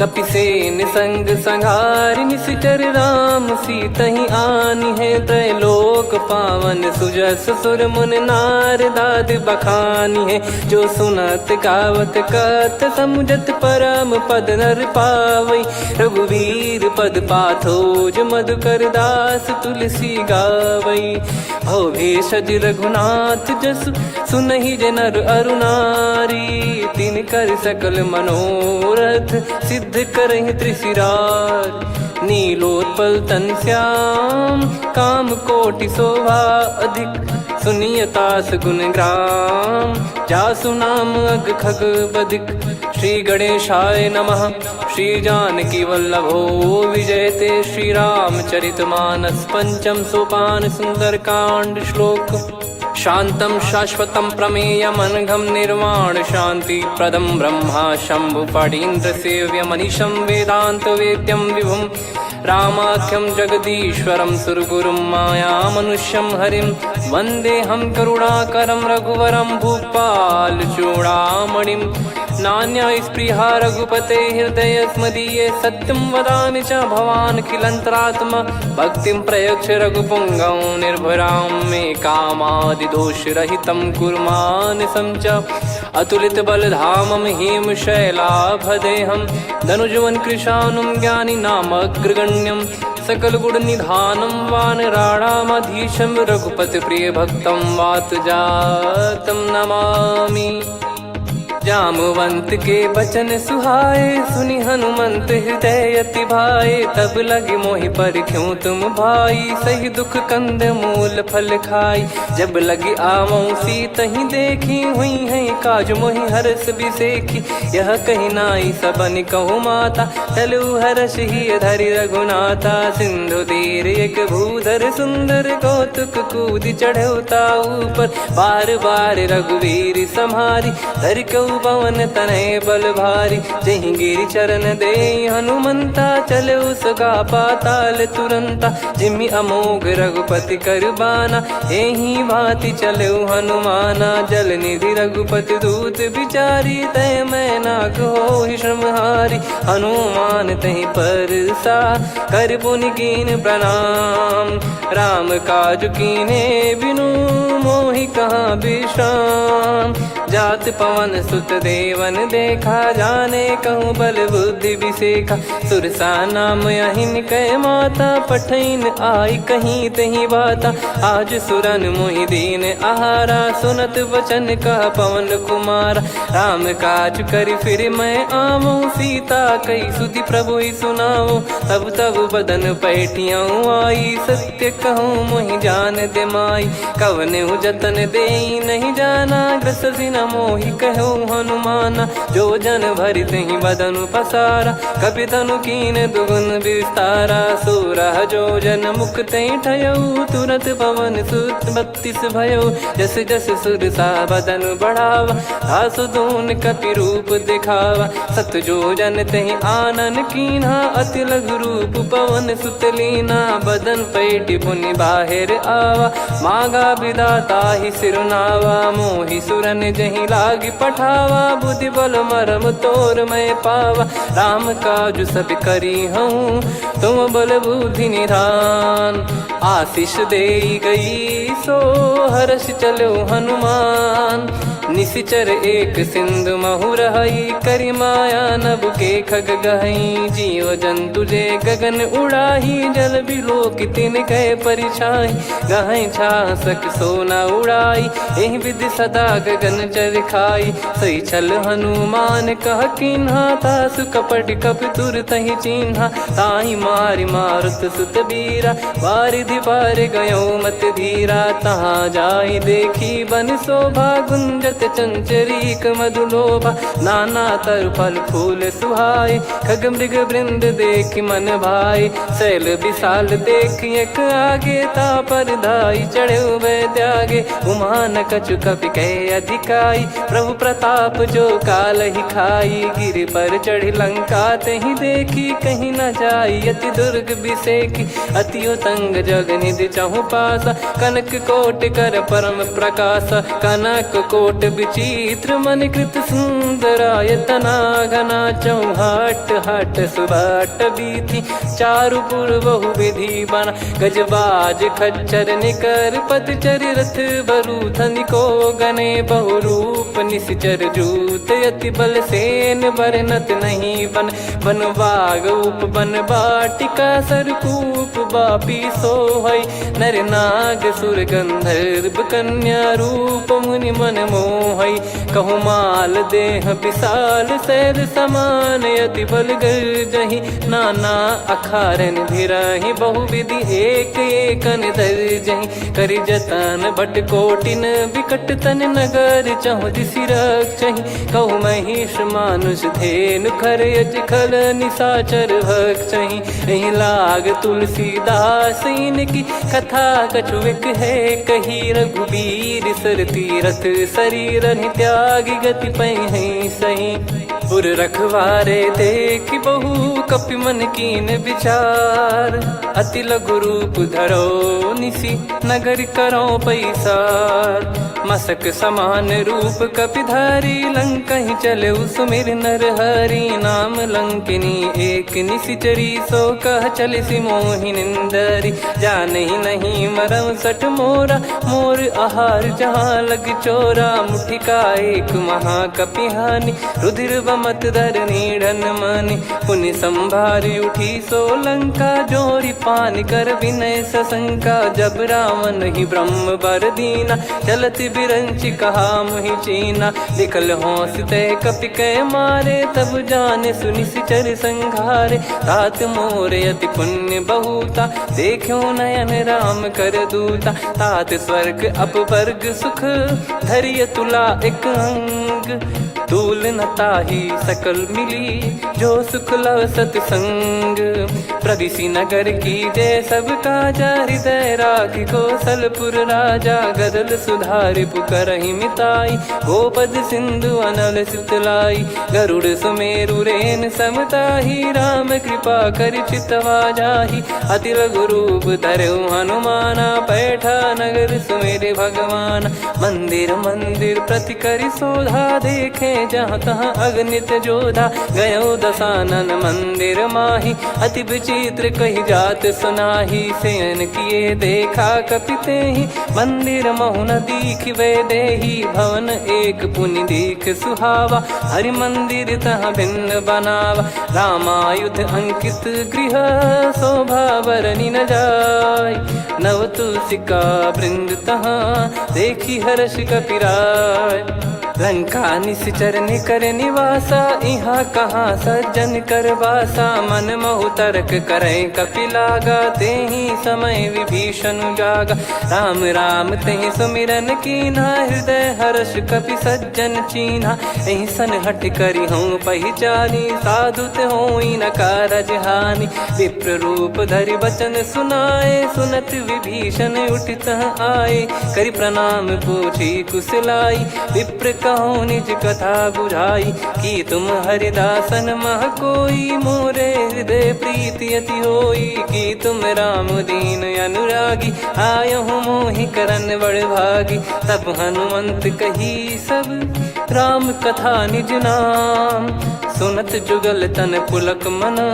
कपिसेन संग संहारि निशिचर राम सीतहि आनि है त्रैलोक पावन सुजस सुर मुन नार दाद बखानी है जो सुनत गावत कथ समुझत परम पद नर पावई रघुवीर पद पाथोज मधुकर दास तुलसी गावई भव भेषज रघुनाथ जसु सुनहि जे नर अरुनारी तिन कर सकल मनोरथ सिद्ध करहि त्रिशिरार नीलोत्पल तन श्याम काम कोटि शोभा अधिक सुनियतास गुण ग्राम जासु नाम अग खग बदिक श्री गणेशाय नमः श्री जानकी वल्लभो विजयते श्री रामचरित मानस पंचम सोपान सुंदर कांड श्लोक शांतं शाश्वतं प्रमेयमनघं निर्वाण शांति प्रदं ब्रह्मा शंभु फणीन्द्र सेव्य मनीषं वेदांत वेद्यं विभुं रामाख्यं जगदीश्वरं सुरगुरुं माया मनुष्यं हरिं वन्देऽहं करुणाकरं रघुवरं भूपाल चूडामणिं नान्या स्पृहा रघुपते हृदय स्मदीये सत्यं वदामि च भवान् खिलन्तरात्मा भक्तिं प्रयच्छ रघुपुङ्गं निर्भरां मे कामादिदोषरहितं कुर्मानसं च अतुलित बलधामं हेमशैलाभदेहं धनुजवन कृशानुं ज्ञानी नामग्रगण्यं सकल गुण निधानं वानराणामधीशं रघुपति प्रिय भक्तं वात जातं नमामि जामवंत के बचन सुहाए सुनि हनुमंत हृदय अति भाए तब लगे मोहि पर क्यों तुम भाई सही दुख कंद मूल फल खाई जब लगी आवऊं सीतहि देखी हुई है काज मोहि हरस बिसेखी यह कही नाई सबन कहु माता चलु हरष ही धरि रघुनाथा सिंधु तीर एक भूधर सुंदर कौतुक कूद चढ़ौता ऊपर बार बार रघुवीर सम्हारी धरि कऊ पवन तनय बल भारी जहि गिरि चरण दे हनुमंता चले उसका पाताल तुरंता जिमि अमोघ रघुपति कर बाना एहि भांति चले हनुमाना जल निधि रघुपति दूत बिचारी तय मैं नाक होहि श्रमहारी हनुमान तहि परसा कर पुनि कीन प्रणाम राम काज कीने बिनु मोहि कहाँ विश्राम जात पवन सुत देवन देखा जाने कहूँ बल बुद्धि विसेखा सुरसा नाम अहिन कह माता पठैन आई कहीं तही बाता आज सुरन मोहि दीन आहारा सुनत वचन कह पवन कुमारा राम काज करि फिर मैं आवूं सीता कई सुधि प्रभु ही सुनाओ तब तब बदन पैठियाँ आई सत्य कहूँ मोहि जान दे माई कवने जतन दे नहीं जाना ग्रसि मोहि कहो हनुमाना। जो जन भरि तहि बदनु पसारा, कपि तनु कीन दुगुन विस्तारा। सोरह जो जन मुख तहि ठयऊ, तुरत पवन सुत 32 भयऊ। जस जस सुर सा बदन बढ़ावा, आसु दून कपि रूप दिखावा। सत जो जन तहि आनन कीन्हा, अति लघु रूप पवन सुत लीना। बदन पैटि पुनि बाहिर आवा, मांगा विधाता ही सिरुनावा। मोहि सुरन जहि लागी पठावा, बुद्धि बल मरम तोर मैं पावा। राम काज सब करी हूँ, तुम बल बुद्धि निधान। आशीष देई गई सो हर्ष चलो हनुमान। निशिचर एक सिंधु महु रहई, करि माया नभ के खग गहई। जीव जंतु जे गगन उड़ाही, जल बिलोक तिन गए परिछाई। गहई छासक सोना उड़ाई, एहि विधि सदा गगन चर खाई। सही छल हनुमान कह कीन्हा, तासु कपट कपि तुर तहि चिन्हा। ताहि मारि मारुत सुत बीरा, वारिधि पार गयो मत धीरा। तहाँ जाई देखी बन शोभा, गुंजत चंचरीक मधुलोभा। नाना तर फल फूल सुहाए, खग मृग वृंद देख मन भाई। शैल विशाल देख एक आगे, तापर धाई चढ़े वै त्यागे। उमा न कछु कपि कह अधिकाई, प्रभु प्रताप जो काल ही खाई। गिर पर चढ़ी लंका तहि देखी, कहीं न जाई अति दुर्ग बिसेकी। अति उतंग जग निधि चहु पासा, कनक कोट कर परम प्रकाशा। कनक कोट विचित्र मन कृत सुंदरायतना। घना चौहाट हाट सुबाट बीथी, चारु पुर बहु विधि बना। गजबाज खच्चर निकर पतचर, रथ बरु धनिको गने। बहु रूप निशिचर जूत, अति बल सेन बरनत नहीं बन। बन बाग उप बन बाटिका, सरकूप बापी सोहई। नर नाग सुर गंधर्व कन्या, रूप मुनि मन मोहई। कहु माल देह विशाल, शैल समान अति बल गर्जहि। नाना अखारन भिराहि, बहु विधि एक एकन दर्जहि। करि जतन बट कोटिन, विकट तन नगर चहु दिसि रक्षहि। कहु महिष मानुष धेनु, खर यज खल निशाचर भक्षहि। एहि लाग तुलसीदास इनकी, कथा कछु एक है कही। रघुबीर सर तीरथ शरीर, त्यागी गति पै सही। पुर रखवारे देख बहु, कपि मन कीन विचार। अति लघु रूप धरो निसी, नगर करो पैसार। मसक समान रूप कपि धारी, लंकहि चले सुमिर नर हरि। नाम लंकिनी एक निशिचरी, सो कह चल सि मोहि निंदरी। जानहि नहीं मरम सठ मोरा, मोर आहार जहाँ लग चोरा। मुठिका एक महाकपि हानि, रुधिर बमत धरनी ढन मानि। पुनि संभारी उठी सो लंका, जोरी पान कर विनय सशंका। जब रावण ही ब्रह्म बर दीना, चलत बिरंच कहा मुहि चीना। लिखल होंस तय कपि कै मारे, तब जाने सुनि सिचर संघारे। तात मोर अति पुण्य बहुता, देखो नयन राम कर दूता। तात स्वर्ग अपवर्ग सुख, धरिय तुला एक अंग। तूल न ताहि सकल मिली, जो सुख लव सतसंग। प्रदिशि नगर की जय सब काजा, हृदय राखि कौशलपुर राजा। गदल सुधारि पुकारहि मिताई, गोपद सिंधु अनल सितलाई। गरुड़ सुमेरु रेन समताहि, राम कृपा करि चितवा जाहि। अति लघु रूप धरऊ हनुमाना, पैठा नगर सुमेर भगवान। मंदिर मंदिर प्रति करि शोधा, देखे जहाँ तहाँ अगणित जोधा। गयो दशानन मंदिर माही, अति विचित्र कही जात सुनाही। शयन किए देखा कपि तेहि, मंदिर महु न दीख वे देही। भवन एक पुनि दीख सुहावा, हरि मंदिर तहाँ भिन्न बनावा। रामायुध अंकित गृह, शोभा बरनि न जाय। नव तुलसी का वृंद तहाँ, देखी हर्ष कपिराय। लंका निश्चर निकर निवासा, इहाँ कहाँ सज्जन कर वासा। मन महु तर्क करें कपिलागा, तेहि समय विभीषण जागा। राम राम तेहि सुमिरन कीन्हा, हृदय हर्ष कपि सज्जन चीन्हा। ऐसन हट करी हूँ पहिचानी, साधु ते होई न कारज हानि। विप्र रूप धरि बचन सुनाए, सुनत विभीषण उठित आए। करि प्रणाम पूछी कुशलाई, विप्र कहो निज कथा बुझाई। कि तुम हरिदासन मह कोई, मोरे हृदय प्रीति अति होई। कि तुम राम दीन अनुरागी, आयहु मोहि करन बड़ भागी। तब हनुमंत कही सब राम कथा निज नाम, सुनत जुगल तन पुलक मना,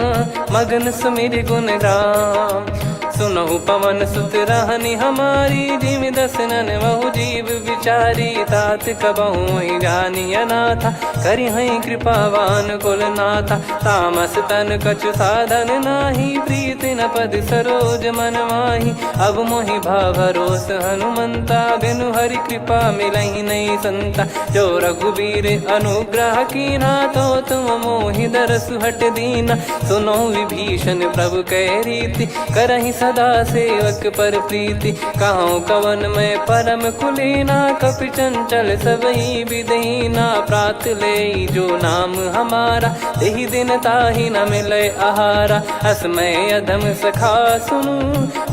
मगन सुमिर गुण राम। सुनहु पवन सुत रहनी हमारी, जिमि दसनन बहु जीव विचारी। तात कबहु ही जानी अनाथा, करि हई कृपावान कुल नाथा। तामस तन कछु साधन नाही, प्रीति न पद सरोज मन माही। अब मोहि भाव भरोस हनुमंता, बिनु हरि कृपा मिलहि नहीं संता। जो रघुबीर अनुग्रह कीना, तो तुम मोहि दरसु हट दीना। सुनो विभीषण प्रभु कह रीति, करहि सदा सेवक पर प्रीति। कहूँ कवन में परम कुलीना, कपि चंचल सबही विदहीना। प्रात ले जो नाम हमारा, तेहि दिन ताहि न मिले आहारा। असमय अधम सखा सुनु,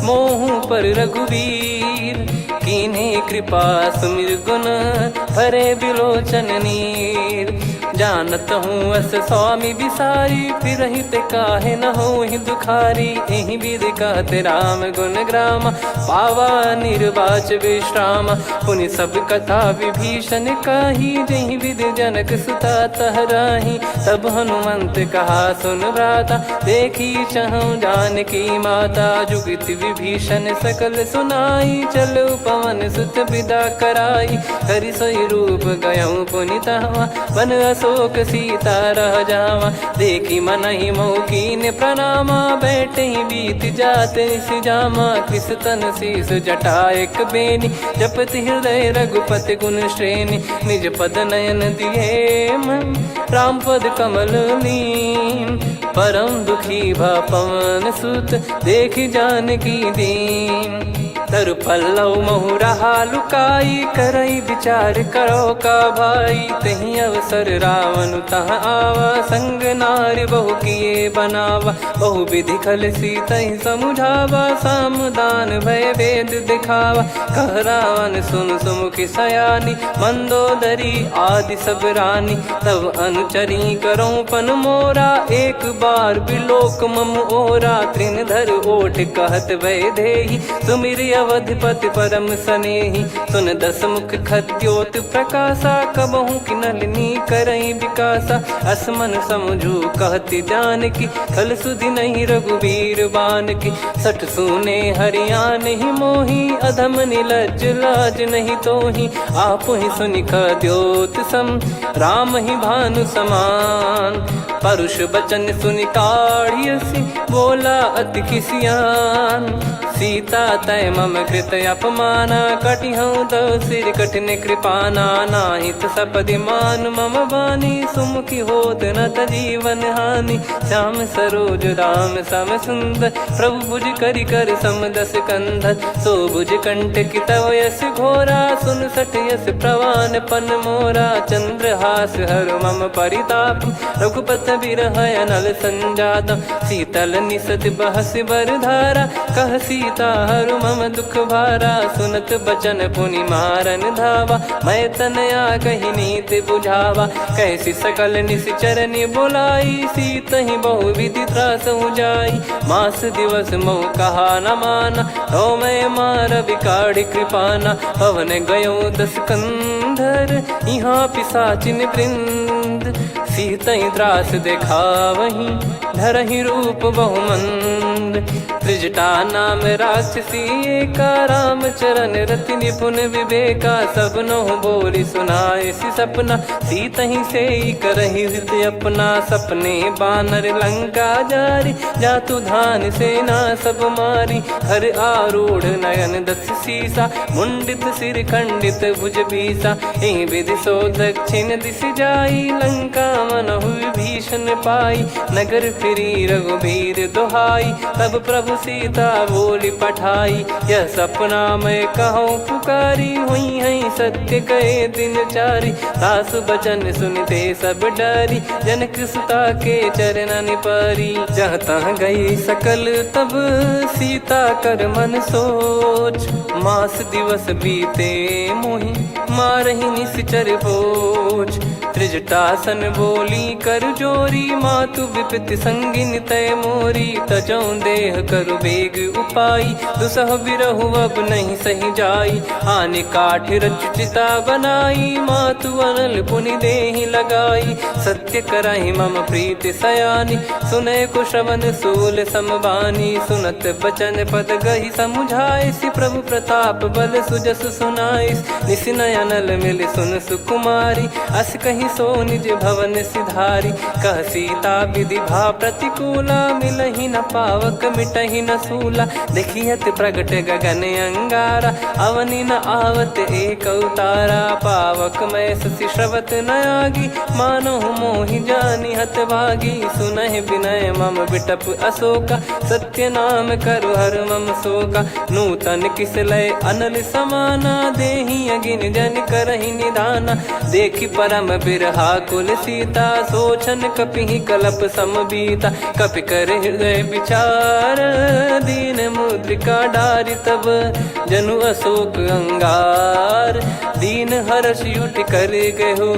मोहु पर रघुवीर। कीन्ही कृपा सुमिर गुण, भरे बिलोचन नीर। जानत हूँ अस स्वामी बिसारी, फिरहि ते काहे न होहि दुखारी। एहि विधि कहते राम गुण ग्राम, पावा निर्वाच विश्राम। पुनि सब कथा विभीषण काही, जहि विधि जनक सुता तहराही। तब हनुमंत कहा सुन भ्राता, देखी चहु जानकी माता। जुगित विभीषण सकल सुनाई, चलो पवन सुत विदा कराई। हरि सोई रूप गयऊँ पुनि तहवा, बन अशोक सीता रह जावा। देखी मनहि मौकीन प्रणामा, बैठे ही बीत जात निस जामा। कृस तन शीस जटा एक बेनी, जपति हृदय रघुपति गुण श्रेणी। निज पद नयन दिए मन, राम पद कमल लीन। परम दुखी भा पवन सुत, देखि जानकी दीन। तरु पल्लव महु रहा लुकाई, करई विचार करो का भाई। तही अवसर रावण तहाँ आवा, संग नारी बहु किए बनावा। बहु विधि खल सीतहि समुझावा, सामदान भय वेद दिखावा। कह रावण सुन सुमुखी सयानी, मंदोदरी आदि सब रानी। तब अनुचरी करो पन मोरा, एक बार बिलोक मम ओरा। तृण धर ओठ कहत भय देहि, सुमिर अवधिपति परम सनेहि। सुन दस मुख खद्योत प्रकाशा, कबहु कि नलिनी करई विकासा। असमन समझू कहति जानकी, खल सुधि नहीं रघुवीर बानकी। सठ सुने हरियाण ही मोही, अधम निलज लाज नहीं तोही। आपु ही सुनि खद्योत सम, राम ही भानु समान। परुष बचन सुनि काढ़ियसि, बोला अति किसियान। सीता तय मम कृत अपमाना, कटिहऊँ तव सिर कठिन कृपाना। नाहित सपदि मान मम बानी, सुमुखी होत न तजीवन हानि। श्याम सरोज राम सम सुंदर, प्रभु भुज करि कर सम दस कंधर। सो भुज कंठ की तव यस घोरा, सुन सठ यस प्रवान पन मोरा। चंद्रहास हर मम परिताप, रघुपत बिरह अनल संजात। शीतल निसत बहस बर धारा, कह सीता हरु मम दुख भारा। सुनत बचन पुनि मारन धावा, मैं तनया कही नीति बुझावा। कैसी सकल निश्चरनि बुलाई, सीतहि बहु विधि त्रासहु जाई। मास दिवस मोह कहा न माना, तो मैं मार विकाढ़ि कृपाना। पवन गयो दस कंधर, यहाँ पिशाचिन वृंद। मंद, सीतई द्रास देखावहीं धरहि रूप बहुमंद। त्रिजटा नाम राक्षसी एका, रामचरण रति निपुण विवेका। सब नहुँ बोली सुनाए सि सपना, सीतहि से करहि हृत अपना। सपने बानर लंका जारी, जातु धान सेना सब मारी। हर आरूढ़ नयन दस सीसा, मुंडित सिर खंडित भुज बीसा। एहि विधि सो दक्षिण दिस जाई, लंका मनहु विभीषण पाई। नगर फिरी रघुबीर दोहाई, तब प्रभु सीता बोली पठाई। यह सपना मैं कहूँ पुकारी, हुई है सत्य गए दिन चारी। सास बचन सुनते सब डरी, जनक सुता के चरण परी। जहाँ तहाँ गई सकल तब सीता कर मन सोच। मास दिवस बीते मोहि मारहि निश्चर बोझ। त्रिजटासन बोली कर जोरी, मातु विपति संगिन तय मोरी। तजौं देह करु बेग उपाई, दुसह बिरहु अब नहीं सही जाई। आने काठ रचु चिता बनाई, मातु अनल पुनि देहि लगाई। सत्य करहि मम प्रीति सयानी, सुनै को श्रवण सूल समबानी। सुनत बचन पद गहि समुझाइसि, प्रभु प्रताप बल सुजस सुनाइस। निस नयनल मिल सुन सुकुमारी, अस कहि सो निज भवन सिधारी। कह सीता विधि भा प्रतिकूला, मिलहि न पावक मिटहि न सूला। देखियत प्रगट गगन अंगारा, अवनि न आवत एक उतारा। पावक मैं ससि श्रवत न आगी, मानो मोहि जानि हत भागी। सुनहि विनय मम बिटप अशोका, सत्य नाम करु हर मम शोका। नूतन किस लय अनल समाना, देहि अगिन जन करहि निदाना। देखि परम बिरहा कुल सीता, सोचन कपिहि कलप समबीता। कपि कर हृदय विचार, दीन मुद्रिका डारि तब। जनु अशोक अंगार, दीन हर्ष उठ कर गहु।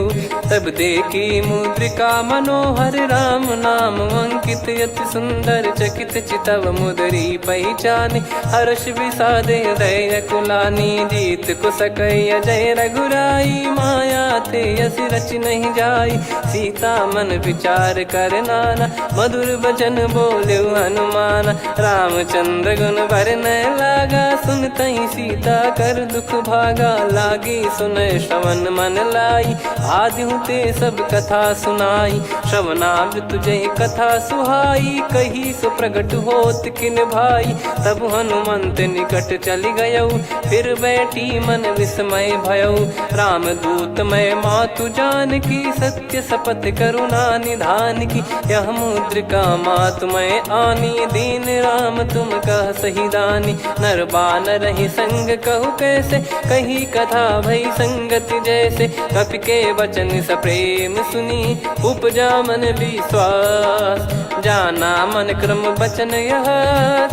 तब देखी मुद्रिका मनोहर, राम नाम अंकित अति सुंदर। चकित चितव मुदरी पहचानी, हर्ष विषाद हृदय कुलानी। जीत को सकई अजय रघुराई, माया थे यस रच नहीं जाई। सीता मन विचार कर नाना, मधुर बचन बोले हनुमान। रामचंद्र गुण बरनय लागा, सुनतहि सीता कर दुख भागा। लागी सुनय श्रवण मन लाई, आदिहु ते सब कथा सुनाई। श्रवणामृत जय कथा सुहाई, कही सो प्रगट होत किन भाई। तब हनुमंत निकट चली गयौ, फिर बैठी मन विस्मय भयौ। राम दूत मैं मातु जानकी, सत्य शपथ करुणा निधान की। यह मुद्रिका मातु मैं आनी, दीन राम तुम कह सही दानी। नर बानर ही संग कहु कैसे, कही कथा भई संगति जैसे। कपि के वचन सप्रेम सुनी, उपजा मन विश्वास। जाना मन क्रम बचन यह,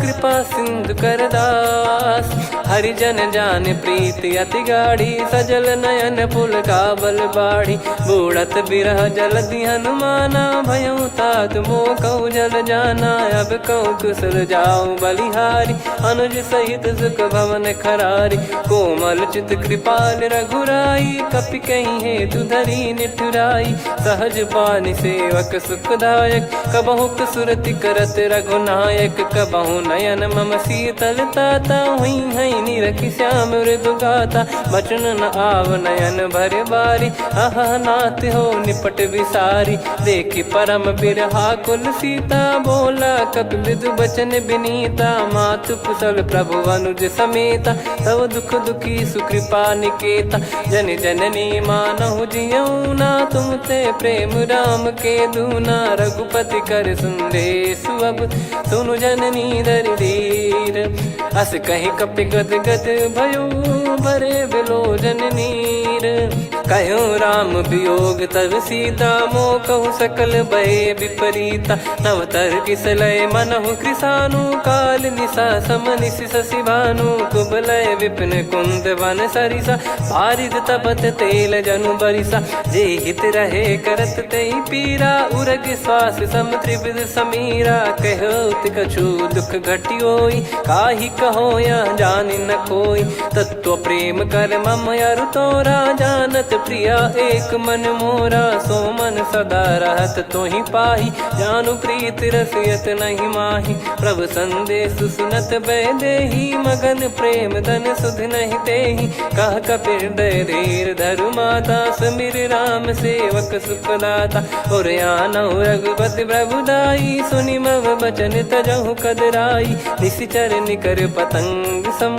कृपा सिंधु कर दास। हरिजन जान प्रीति अति गाढ़ी, सजल नयन पुल काबल बाढ़ी। बूढ़त बिरह जलधि हनुमाना, भयउ तात मोह कहु जल जाना। अब कहु कुशल जाऊ बलिहारी, अनुज सहित सुख भवन खरारी। कोमल चित कृपाल रघुराई, कपि कहीं हेतु धरी निठुराई। सहज पानि सेवक सुखदायक, कबहु सुरति करत रघुनायक। कबहु नयन मम शीतल ताता, हुई है निरखि श्याम मृदु गाता। बचन न आव नयन भर बारी, अह नाथ हो निपट विसारी। देखि परम बिरहा कुल सीता, बोला कपि मृदु बचन बिनीता। मातु कुशल प्रभु अनुज समेता, तव दुख दुखी सुकृपा निकेता। जन जननी मानहु जियऊ ना, तुम ते प्रेम राम के दूना। रघुपति कर संदेश अब, सुनु जननी दर धीर। अस कहि कपि गद गद भयो, भरे बिलोचन नीर। कहूँ राम वियोग तब सीता, मोह कहूँ सकल भय विपरीता। नवतर किसलय मनहु कृसानु, काल निशा सम निशि शशि भानु। कुबलय विपिन कुंद वन सरिसा, पारिद तपत तेल जनु बरिसा। जे हित रहे करत तेहि पीरा, उरग श्वास सम त्रिविध समीरा। कहत कछु दुख घटियोई, काहि कहो यह जानि न कोई। तत्व प्रेम कर मम अरु तोरा, जानत सुनत प्रिया एक मन मोरा, सो मन सदा रहत तो ही पाही। जानु प्रीत रसियत नहीं माही, प्रभु संदेश सुनत बैदेही। मगन प्रेम धन सुध नहीं तेही, कह कपिर दय धीर धरु माता। समीर राम सेवक सुखदाता, और आनौ रघुपति प्रभुदाई। सुनि मव बचन तजहु कदराई, निशिचर निकर पतंग सम।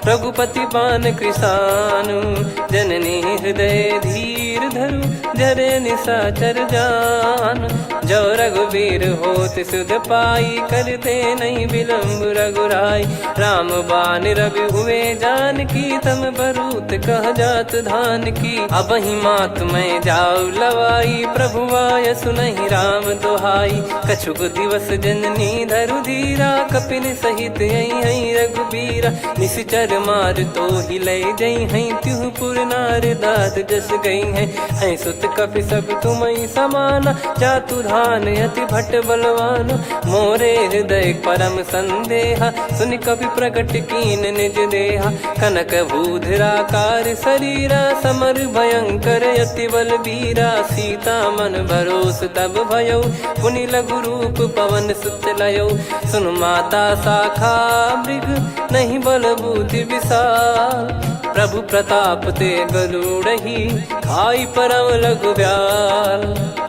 रघुपति पान कृसानु, जननी हृदय धीर धरु। जरे निशाचर जान, जो रघुवीर होत सुध पाई। कर दे नहीं विलम्ब रघुराई, राम बान रवि हुए जानकी। तम बरूत कह जात धान की, अब ही मात मैं जाऊ लवाई। प्रभु आय सुनहि राम दुहाई, कछुक दिवस जननी धरु धीरा। कपिन सहित यही रघुबीरा, निशिचर मार तो ही ले जई हैं। त्यों पुर नार दात जस गई हैं, सुत कपि सब तुमई समाना। जातु धान अति भट बलवान, मोरे हृदय परम संदेहा। सुनि कपि प्रकट कीन निज देहा, कनक भूधराकार शरीरा। समर भयंकर अति बलबीरा, सीता मन भरोस तब भयो। पुनि लघु रूप पवन सुत लयो, सुन माता शाखा मृग नहीं बल बुद्धि विशाल। प्रभु प्रताप ते गरुड़हि, खाई परम लघु ब्याल।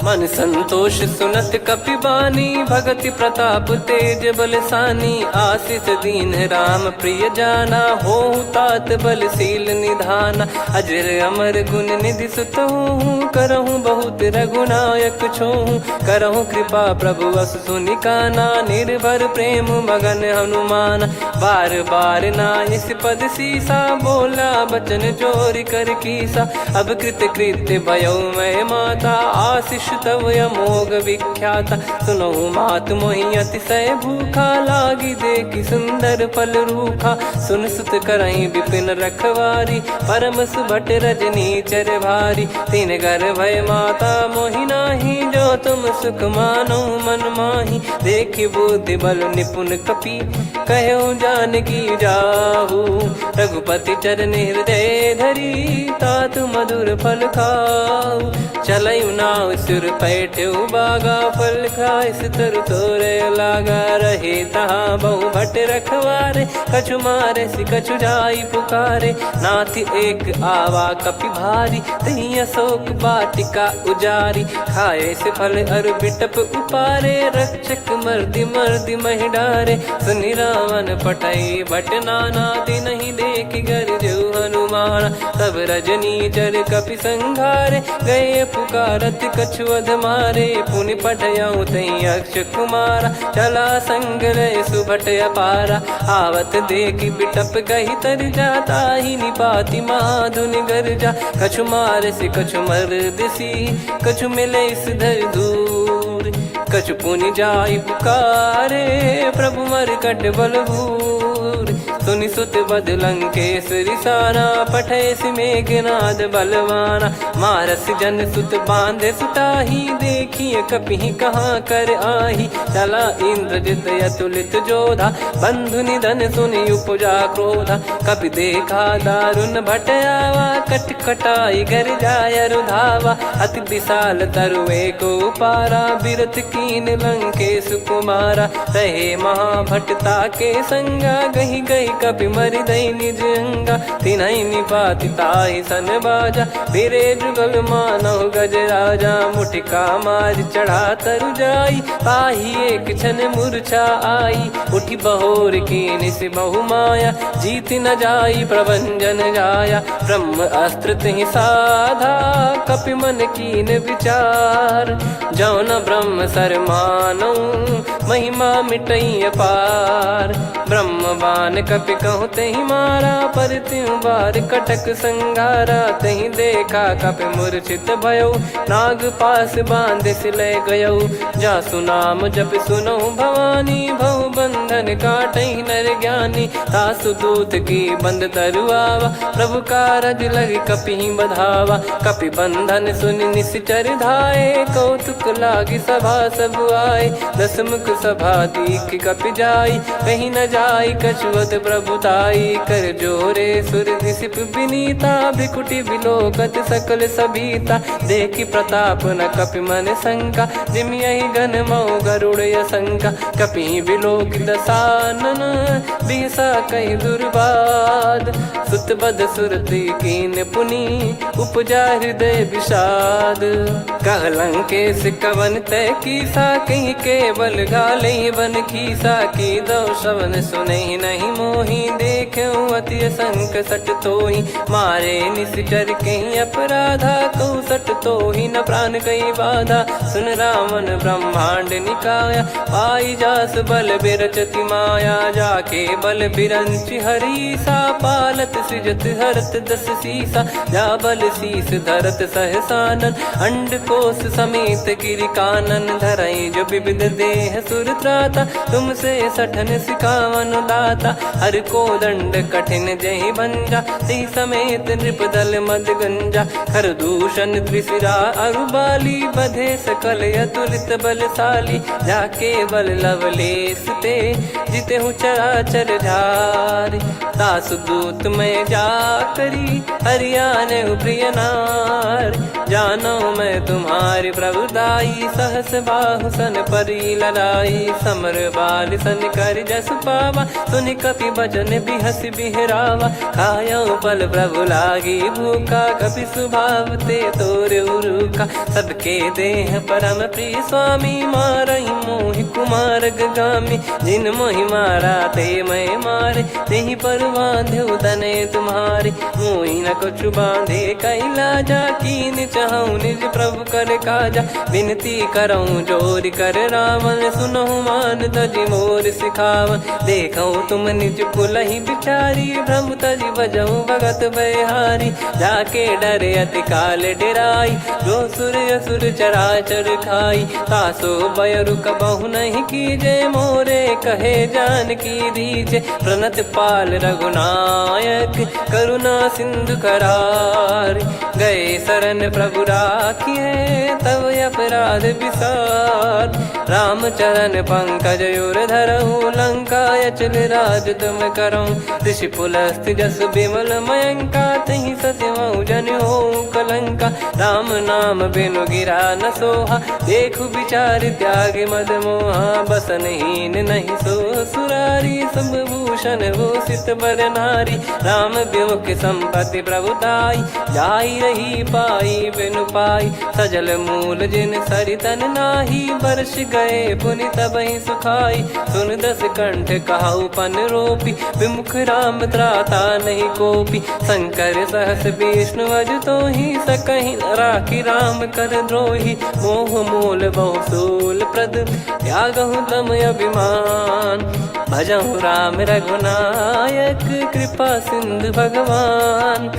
मन संतोष सुनत कपि बानी, भगति प्रताप तेज बलसानी। आशीष दीन राम प्रिय जाना, होहु तात बलशील निधाना। अजर अमर गुण निधि सुतहु, करहु बहुत रघुनायक छोहु। करहु कृपा प्रभु अस सुनि काना, निर्भर प्रेम मगन हनुमान। बार बार नायस पद सीसा, बोला बचन चोरी कर कीसा। अब कृत कृत्य भयो मैं माता, आशीष तव अमोघ विख्याता। सुनहु मात मोहि अतिशय भूखा, लागी देखि सुंदर फल रूखा। सुन सुत करहि विपिन रखवारी, परम सुभट रजनी चर भारी। तीन घर भय माता मोहि नाही, जो तुम सुख मानो मन माही। देखि बुद्धि बल निपुण कपि, कहो जानकी जाहू। रघुपति चरण हृदय धरी, तात मधुर फल खाऊ। चलऊ नाव सुर पैठ्यु बागा, फल खाय तरु तोरे लागा। रहे तहाँ बहु भट रखवारे, कछु मारे सि कछु जाई पुकारे। नाथ एक आवा कपि भारी, तही अशोक वाटिका उजारी। खाए से फल अरु बिटप उपारे, रक्षक मर्दि मर्दि महि डारे। सुनि रावण पटई भट नाना, तिनहि देख गरजु हनुमान। तब रजनी चर कपि संघारे, गए पुकारत कछु अध मारे। पुनि पटयऊ तई अक्ष कुमारा, चला संग रहे सुभट अपारा। आवत देखि बिटप कही तर जाता, ही निपाति माधुनि गर्जा। कछु मार से कछु मर दिसी, कछु मिले इस धर दूर। कछु पुनि जाई पुकारे, प्रभु मरकट बलभूर। सुनि सुत बद लंकेश्वरी साना, पठैसि मेघनाद बलवाना। मारस जन सुत बांधे सुताही, देखिए कपि कहाँ कर आही। चला इंद्रजित अतुलित जोधा, बंधु निधन सुनि उपजा क्रोधा। कपि देखा दारुण भट आवा, कट कटाई घर जाय रुधावा। अति विशाल तरुए को पारा, बिरत कीन लंकेश कुमारा। रहे महाभटता के संगा, गही गही कपि मरि दई निज अंगा। तिन्हि निपाति ताहि सन बाजा, बिरे जुगल मानव गज राजा। मुटिका मार चढ़ा तरु जाई, ताहि एक क्षण मूर्छा आई। उठि बहोर कीन से बहु माया, जीत न जाई प्रभंजन जाया। ब्रह्म अस्त्र तिहि साधा, कपि मन कीन विचार। जौन ब्रह्म सर मानौ, महिमा मिटई अपार। ब्रह्म बान कपि कहु तहि मारा, पर त्यों बार कटक संगारा। तहि देखा कपि मूर्छित भयो, नाग पास बांधे सिलय गयौ। जासु नाम जप सुनौ भवानी, भव बंधन काटहि नर ज्ञानी। तासु दूत की बंद तरुआवा, प्रभु कारज लग कपि बधावा। कपि बंधन सुनि निश्चर धाये, कौतुक लागी सभा सब आए। दस मुख सभा दीख कपि जाई, कहीं न जाई कछुअत प्रभुताई कर जोरे सुर दिसिप विनीता भिकुटी बिलोकत सकल सबीता देखी प्रताप न कपि मन शंका जिम यही गन मऊ गरुड़ शंका कपि बिलोक दसानन बिहसा कही दुर्बाद सुत बद सुरति कीन पुनी उपजा हृदय विषाद कहलंकेश कवन तय कीसा कहीं केवल घाले बन खीसा की दो श्रवण सुने नहीं मोही देखे अति संक सट तो ही मारे निश्चर कहीं अपराधा को सट तो ही न प्राण कहीं बाधा सुन रावण ब्रह्मांड निकाया पाई जास बल बिरचति माया जाके बल बिरंच हरीसा पालत सृजत हरत दस सीसा जा बल शीस धरत सहसानन अंड कोश समेत गिरि कानन धरई जो विविध देह सुर त्राता तुमसे सठन सिखावन दाता हर को दंड कठिन जय भंजा ती समेत नृपदल मद गंजा खर दूषण त्रिशिरा अरुबाली बधे सकल अतुलित बलशाली जाके बल लवलेस ते जिते हूँ चराचर झारी तासु दूत में जा करी हरियाने प्रिय नार जानो मैं तुम्हारी प्रभुदाई सहस बाहु सन परी लड़ाई समर बाल सन कर जस पावा सुनि कपि भजन बिहस बिहरावा खायो पल प्रभु लागी भूखा कपि स्वभाव ते तोर उरुका सबके देह परम प्रिय स्वामी मारई मोहि कुमार गामी जिन मोहि मारा ते मैं मारे तेहि पर बांधे तने तुम्हारे मोहि न कुछ बांधे कैलाजा कीन चाहूं निज प्रभु कर काजा विनती करऊं जोर कर रावण सुनो मान तजी मोर सिखावन देखो तुम निज कुलहि बिचारी भ्रम तजी बजऊ भगत बहारी जाके डरे अति काल डेराई जो सुर असुर चराचर खाई तासो बयरु कबहु नहीं कीजे मोरे कहे जान की दीजे प्रणत पाल रघुनायक करुणा सिंधु करार गए शरण प्रभु राखिए तब अपराध विसार राम चरण पंकज उर धरहु लंका अचल राज तुम करऊं ऋषि पुलस्त जस विमल मयंका तहि सत्यमऊ जन हो कलंका राम नाम बिनु गिरा न सोहा देखु विचार त्याग मद मोहा बसनहीन नहीं सो सुरारी सब भूषण वो सित बर नारी राम विमुख संपत्ति प्रभुताई जाई रही पाई बिनु पाई सजल मूल जिन सरितन नाही वर्ष गए पुनि तबहि सुखाई सुन दस कंठ कहाऊ पन रोपी विमुख राम त्राता नहीं कोपी शंकर सहस विष्णु अज तो ही सकहि राखी राम कर द्रोही मोह मूल बहु सूल प्रद त्यागहु तम अभिमान भजहु राम रघुनायक कृपा सिंधु भगवान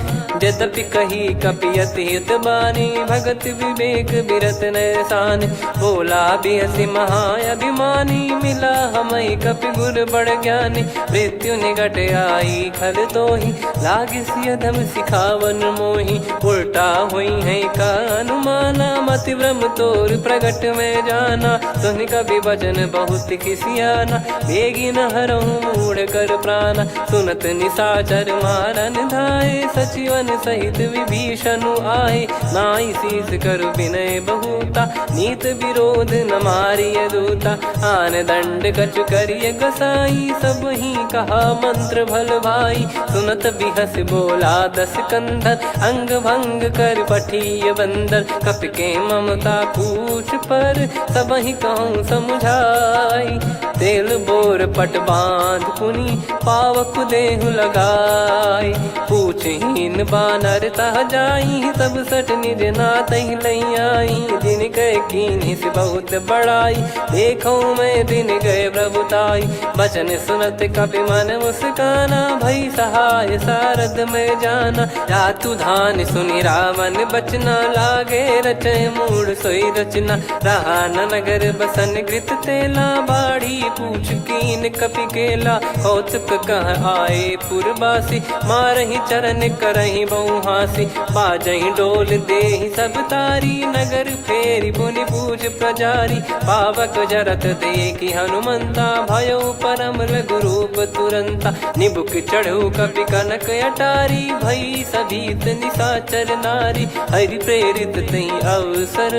यद्यपि कही कपियति हित बानी भगत विवेक बिरत नैसान बोला बिहसी महाअभिमानी मिला हमई कपि गुर बड़ ज्ञानी मृत्यु निकट आई खल तो ही लागे सियधम सिखावन मोही उल्टा हुई है का अनुमाना मति ब्रह्म तोर प्रगट में जाना सुनि कवि वचन बहुत किसियाना बेगी न हरहु मूढ़ कर प्राणा सुनत निशाचर मारन धाये सचिवन सहित विभीषणु आए नाई शीस कर विनय बहुता नीत विरोध न मारिय दूता आन दंड कछ करिय गसाई सब ही कहा मंत्र भल भाई सुनत बिहस बोला दस कंधर अंग भंग कर पठिय बंदर कपि के ममता पूछ पर सब ही कहूँ समझाई तेल बोर पट बांध पुनि पावक देहु लगाई पूछहीन बानर तह जाई सब सट निज नाथ ही लई आई दिन गए कीन्ही से बहुत बड़ाई देखो मैं दिन गए प्रभुताई बचन सुनत कपि मन मुस्काना भई सहाय सारद में जाना जातु धान सुनि रावण बचना लागे रचे मूड सोई रचना रहा न नगर बसन कृत तेला बाड़ी पूछ कीन कपि केला कौतुक कह आए पुरबासी मारहि चरण करहि कहीं बहु हासी बाजही डोल देहि सब तारी नगर फेरी पुनि पूज प्रजारी पावक जरत देखी हनुमंता भयो परम रघुरूप तुरंता निबुक चढ़ू कपि कनक अटारी भई सभीत निशाचर नारी हरि प्रेरित तई अवसर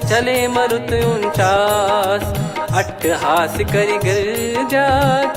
चले मरुत 49 अट्टहास करि गिरजा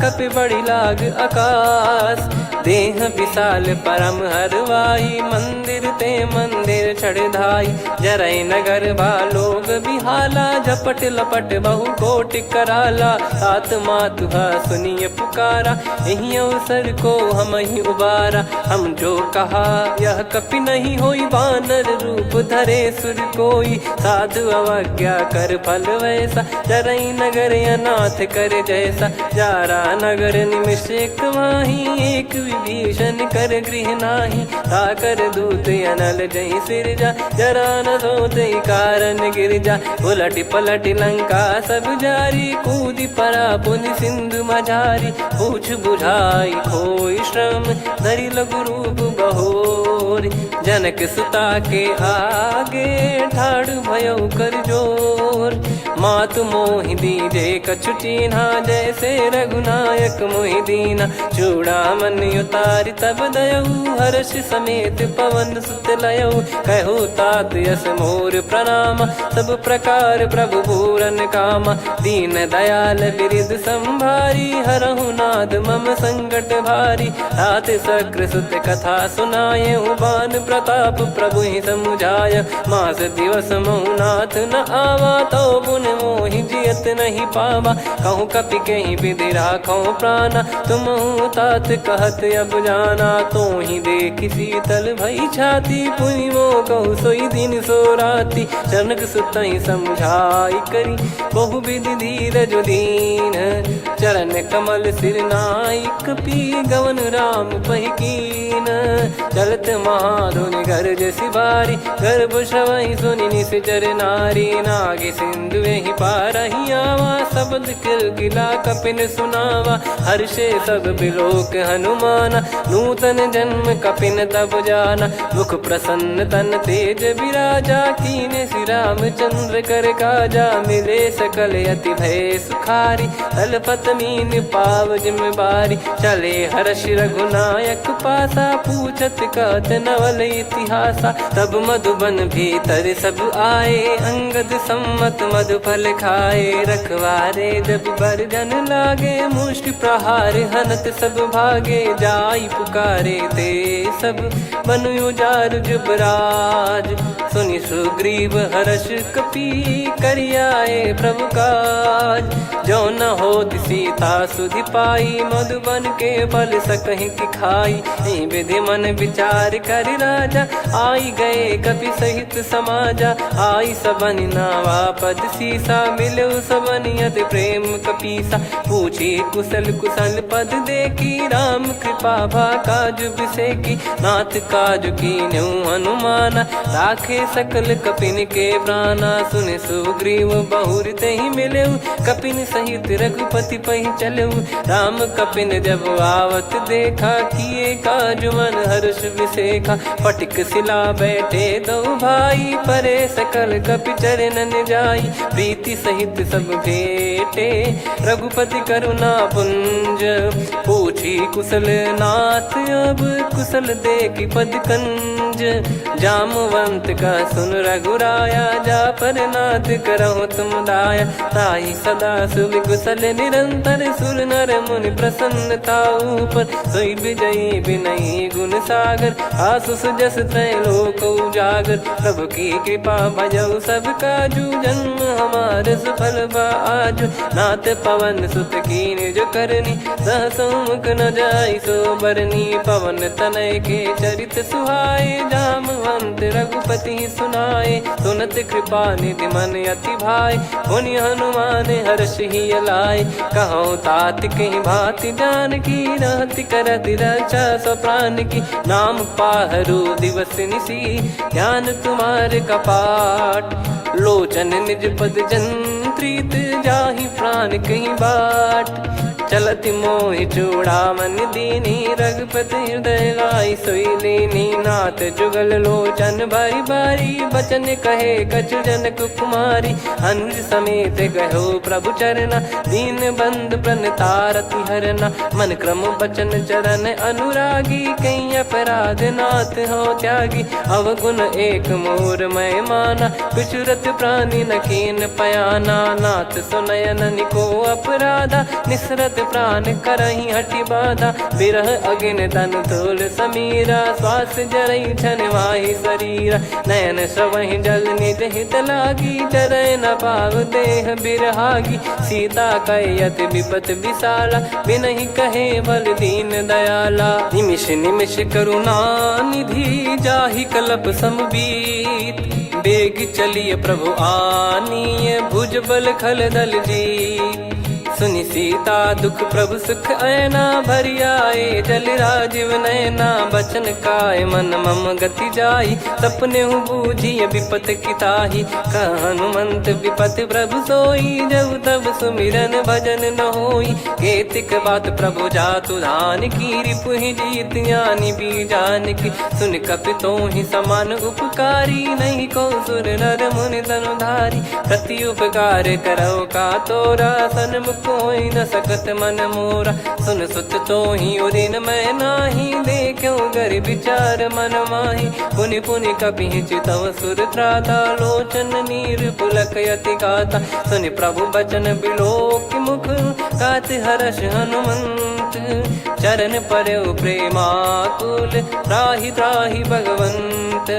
कपि बड़ी लाग आकाश देह विशाल परम हरवाई मंदिर ते मंदिर चढ़धाई जरई नगर बालोग बिहाला झपट लपट बहु कोटि कराला सात मातुहा सुनिय पुकारा यही अवसर को हम ही उबारा हम जो कहा यह कपि नहीं होई बानर रूप धरे सुर कोई साधु अवज्ञा कर फल वैसा जरई नगर अनाथ कर जैसा जारा नगर निमिष एक माही एक विभीषण कर गृह नाही ताकर दूत अनल जय सिरजा जरा न सोते कारण गिरजा उलट पलट लंका सब जारी कूदी परा पुनि सिंधु मझारी पूछ बुझाई खोई श्रम धरि लघु रूप बहोर जनक सुता के आगे ठाड़ भयो कर जोर मातु मोहि दीजे कछु चीन्हा जैसे रघुनायक मोहि दीना चूड़ामन उतारि तब दयऊ हर्ष समेत पवन सुत लयऊ कहु तात यस मोर प्रणाम सब प्रकार प्रभु पूरन कामा दीन दयाल बिरिद संभारी हरहु नाद मम संकट भारी तात सक्र सुत कथा सुनाये बान प्रताप प्रभु ही समुझाय मास दिवस मौनाथ न आवा तो पुन मोहि जियत नहीं पावा कहूँ कपि कहीं विधि राखो प्राणा तुम तात कहत अब जाना तो ही देख शीतल भई छाती पुनि मो कहु सोई दिन सो राती जनक सुतई समझाई करी बहु विधि धीरज दीन चरण कमल सिर नाई कपि गवन राम पहिकीन चलत महाधुनि गर्ज सिबारी गर्भ श्रवहि सुनि निश्चर नारी नागे सिंधु ही पारही आवा शब्द किलकिला कपिन सुनावा हर्षे सब बिलोक हनुमाना नूतन जन्म कपिन तब जाना मुख प्रसन्न तन तेज विराजा कीने श्री रामचंद्र कर काजा मिले सकल अति भय सुखारी तलपत मीन पाव जिम्मेवारी चले हर्ष रघुनायक पासा पूछत कहत नवल इतिहासा तब मधुबन भीतर सब आए अंगद सम्मत मधु फल खाए रखवारे जब बरजन लागे मुष्टि प्रहार हनत सब भागे जाई पुकारे ते सब बन उजार जुबराज सुनि सुग्रीव हर्ष कपि करियाए प्रभु काज जो न होत सीता सुधि पाई मधुबन के फल सकहि की खाई विधि मन विचार कर राजा आई गए कपि सहित समाजा आई सबन नावा पद सीसा मिलो सबनियत प्रेम कपीसा पूछी कुशल कुशल पद देखी राम कृपा भा काज बिसेकी नाथ काज की न्यू हनुमाना राखे सकल कपिन के प्राणा सुने सुग्रीव बहुर ते ही मिले कपिन सहित रघुपति पही चले राम कपिन जब आवत देखा किए काज मन हर्ष विसेखा पटिक सिला बैठे दो भाई परे सकल कपि चरणन जाई प्रीति सहित सब भेटे रघुपति करुणा पुंज पूछी कुशल नाथ अब कुशल देखी पद कंज जामवंत का सुन रघुराया जा पर नाथ करहु तुम दाया ताई सदा सुभ कुशल निरंतर सुर नर मुनि प्रसन्नता ऊपर सोई विजयी विनयी गुण सागर आसु सुजस त्रैलोक उजागर प्रभु की कृपा भजऊ सब काजू जन्म हमारे सफल बा आज नाथ पवन सुत की निज करनी सहसो मुख न जाई सो बरनी पवन तनय के चरित सुहाए जामवंत रघुपति सुनाए सुनत कृपा निधि मन अति भाई मुनि हनुमान हर्ष ही लाए कहो तात कहीं भाति जान की रहति करति रक्षा सो प्राण की नाम पाहरू दिवस निसी ज्ञान तुम्हारे कपाट लोचन निज पद जंत्रित जाहि प्राण कहीं बाट चलत मोहि चूड़ामन दीनी रघुपति हृदय लाई सोई लीनी नाथ जुगल लोचन बारी बारी बचन कहे कछु जनक कुमारी अनुज समेत गयो प्रभु चरना दीन बंद प्रण तारति हरना मन क्रम बचन चरण अनुरागी कई अपराध नाथ हो त्यागी अवगुण एक मोर मैं माना कुछुरत प्राणी न कीन पयाना नाथ सुनयन निको अपराधा निसरत प्राण करही हटि बाधा बिरह अगिन तन तोल समीरा श्वास जरई छन वाहि शरीरा नयन श्रवहि जल निज हित लागी चरय न पाव देह बिरहागी सीता कैयत विपत विशाला बिनहि कहे बल दीन दयाला निमिष निमिष करुणा निधि जाहि कलप समबीत बेग चलिए प्रभु आनीय भुज बल खल दल जीत सुनि सीता दुख प्रभु सुख ऐना भरि आए जल राजीव नैना बचन काय मन मम गति जाई सपने हूँ बूझी विपत किताही हनुमंत विपत प्रभु सोई जब तब सुमिरन भजन न होई केतिक बात प्रभु जातु धान की रिपुहि जीत यानी बीजान की सुन कपितो ही समान उपकारी नहीं को सुर नर मुनि तनुधारी प्रति उपकार करो का तोरा सन्मुख कोई न सकत मन मोरा सुन सुत तो ही उदिन मैं नाही देखो गर विचार मन माही पुनि पुनि कपि चितव सुर त्राता लोचन नीर पुलक यति गाता सुनि प्रभु बचन बिलोक मुख कात हर्ष हनुमंत चरण परयो प्रेमाकुल त्राहि त्राहि भगवंत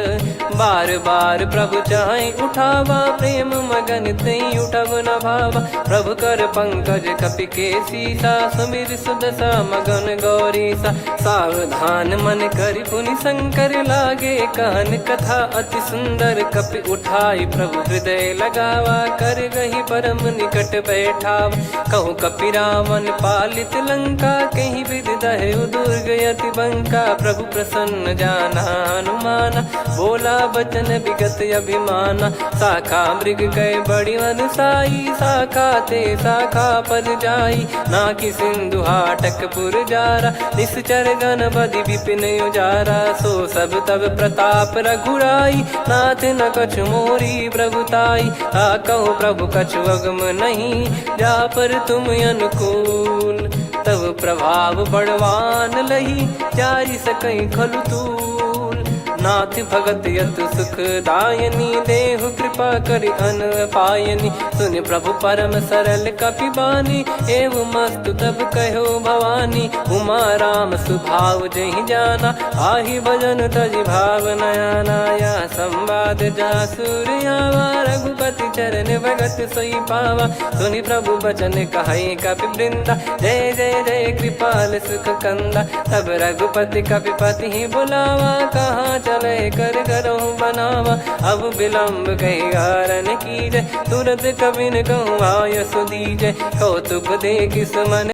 बार बार प्रभु चाहि उठावा प्रेम मगन तई उठब न भावा प्रभु कर पंकज कपि के सीसा सुमिर सुदशा मगन गौरीसा सावधान मन करि पुनि शंकर लागे कहन कथा अति सुंदर कपि उठाई प्रभु हृदय लगावा कर गही परम निकट बैठावा कहु कपि रावण पालित लंका कहीं विद दहु दुर्ग यति बंका प्रभु प्रसन्न जाना हनुमाना बोला बचन विगत अभिमाना शाखा मृग गए बड़ी अनुसाई शाखा ते शाखा पर जाई ना कि सिंधु हाटक पुर जारा निश्चर गण बदि विपिन उजारा सो सब तब प्रताप रघुराई नाथ न कछु मोरी प्रभुताई आ कहो प्रभु कछु अगम नहीं जा पर तुम अनुकूल तब प्रभाव बड़वान लही जारी सकई खलु तूल नाथ भगत यत सुख दायनी देहु कृपा करि अन पायनी सुन प्रभु परम सरल कपि बानी एव मस्तु तब कहो भवानी उमा राम सुभाव जहि जाना आहि भजन तजि भाव नयाना या संवाद जासुर आवा रघुपति चरण भगत सोई पावा सुनि प्रभु बचन कहै कपि वृंदा जय जय जय कृपाल सुख कंदा तब रघुपति कपिपति ही बुलावा कहाँ चले कर करो बनावा अब विलम्ब कही कारण कीजय तुरंत कबिन कहूँ आय सुदीजय कौतुक देख सुमन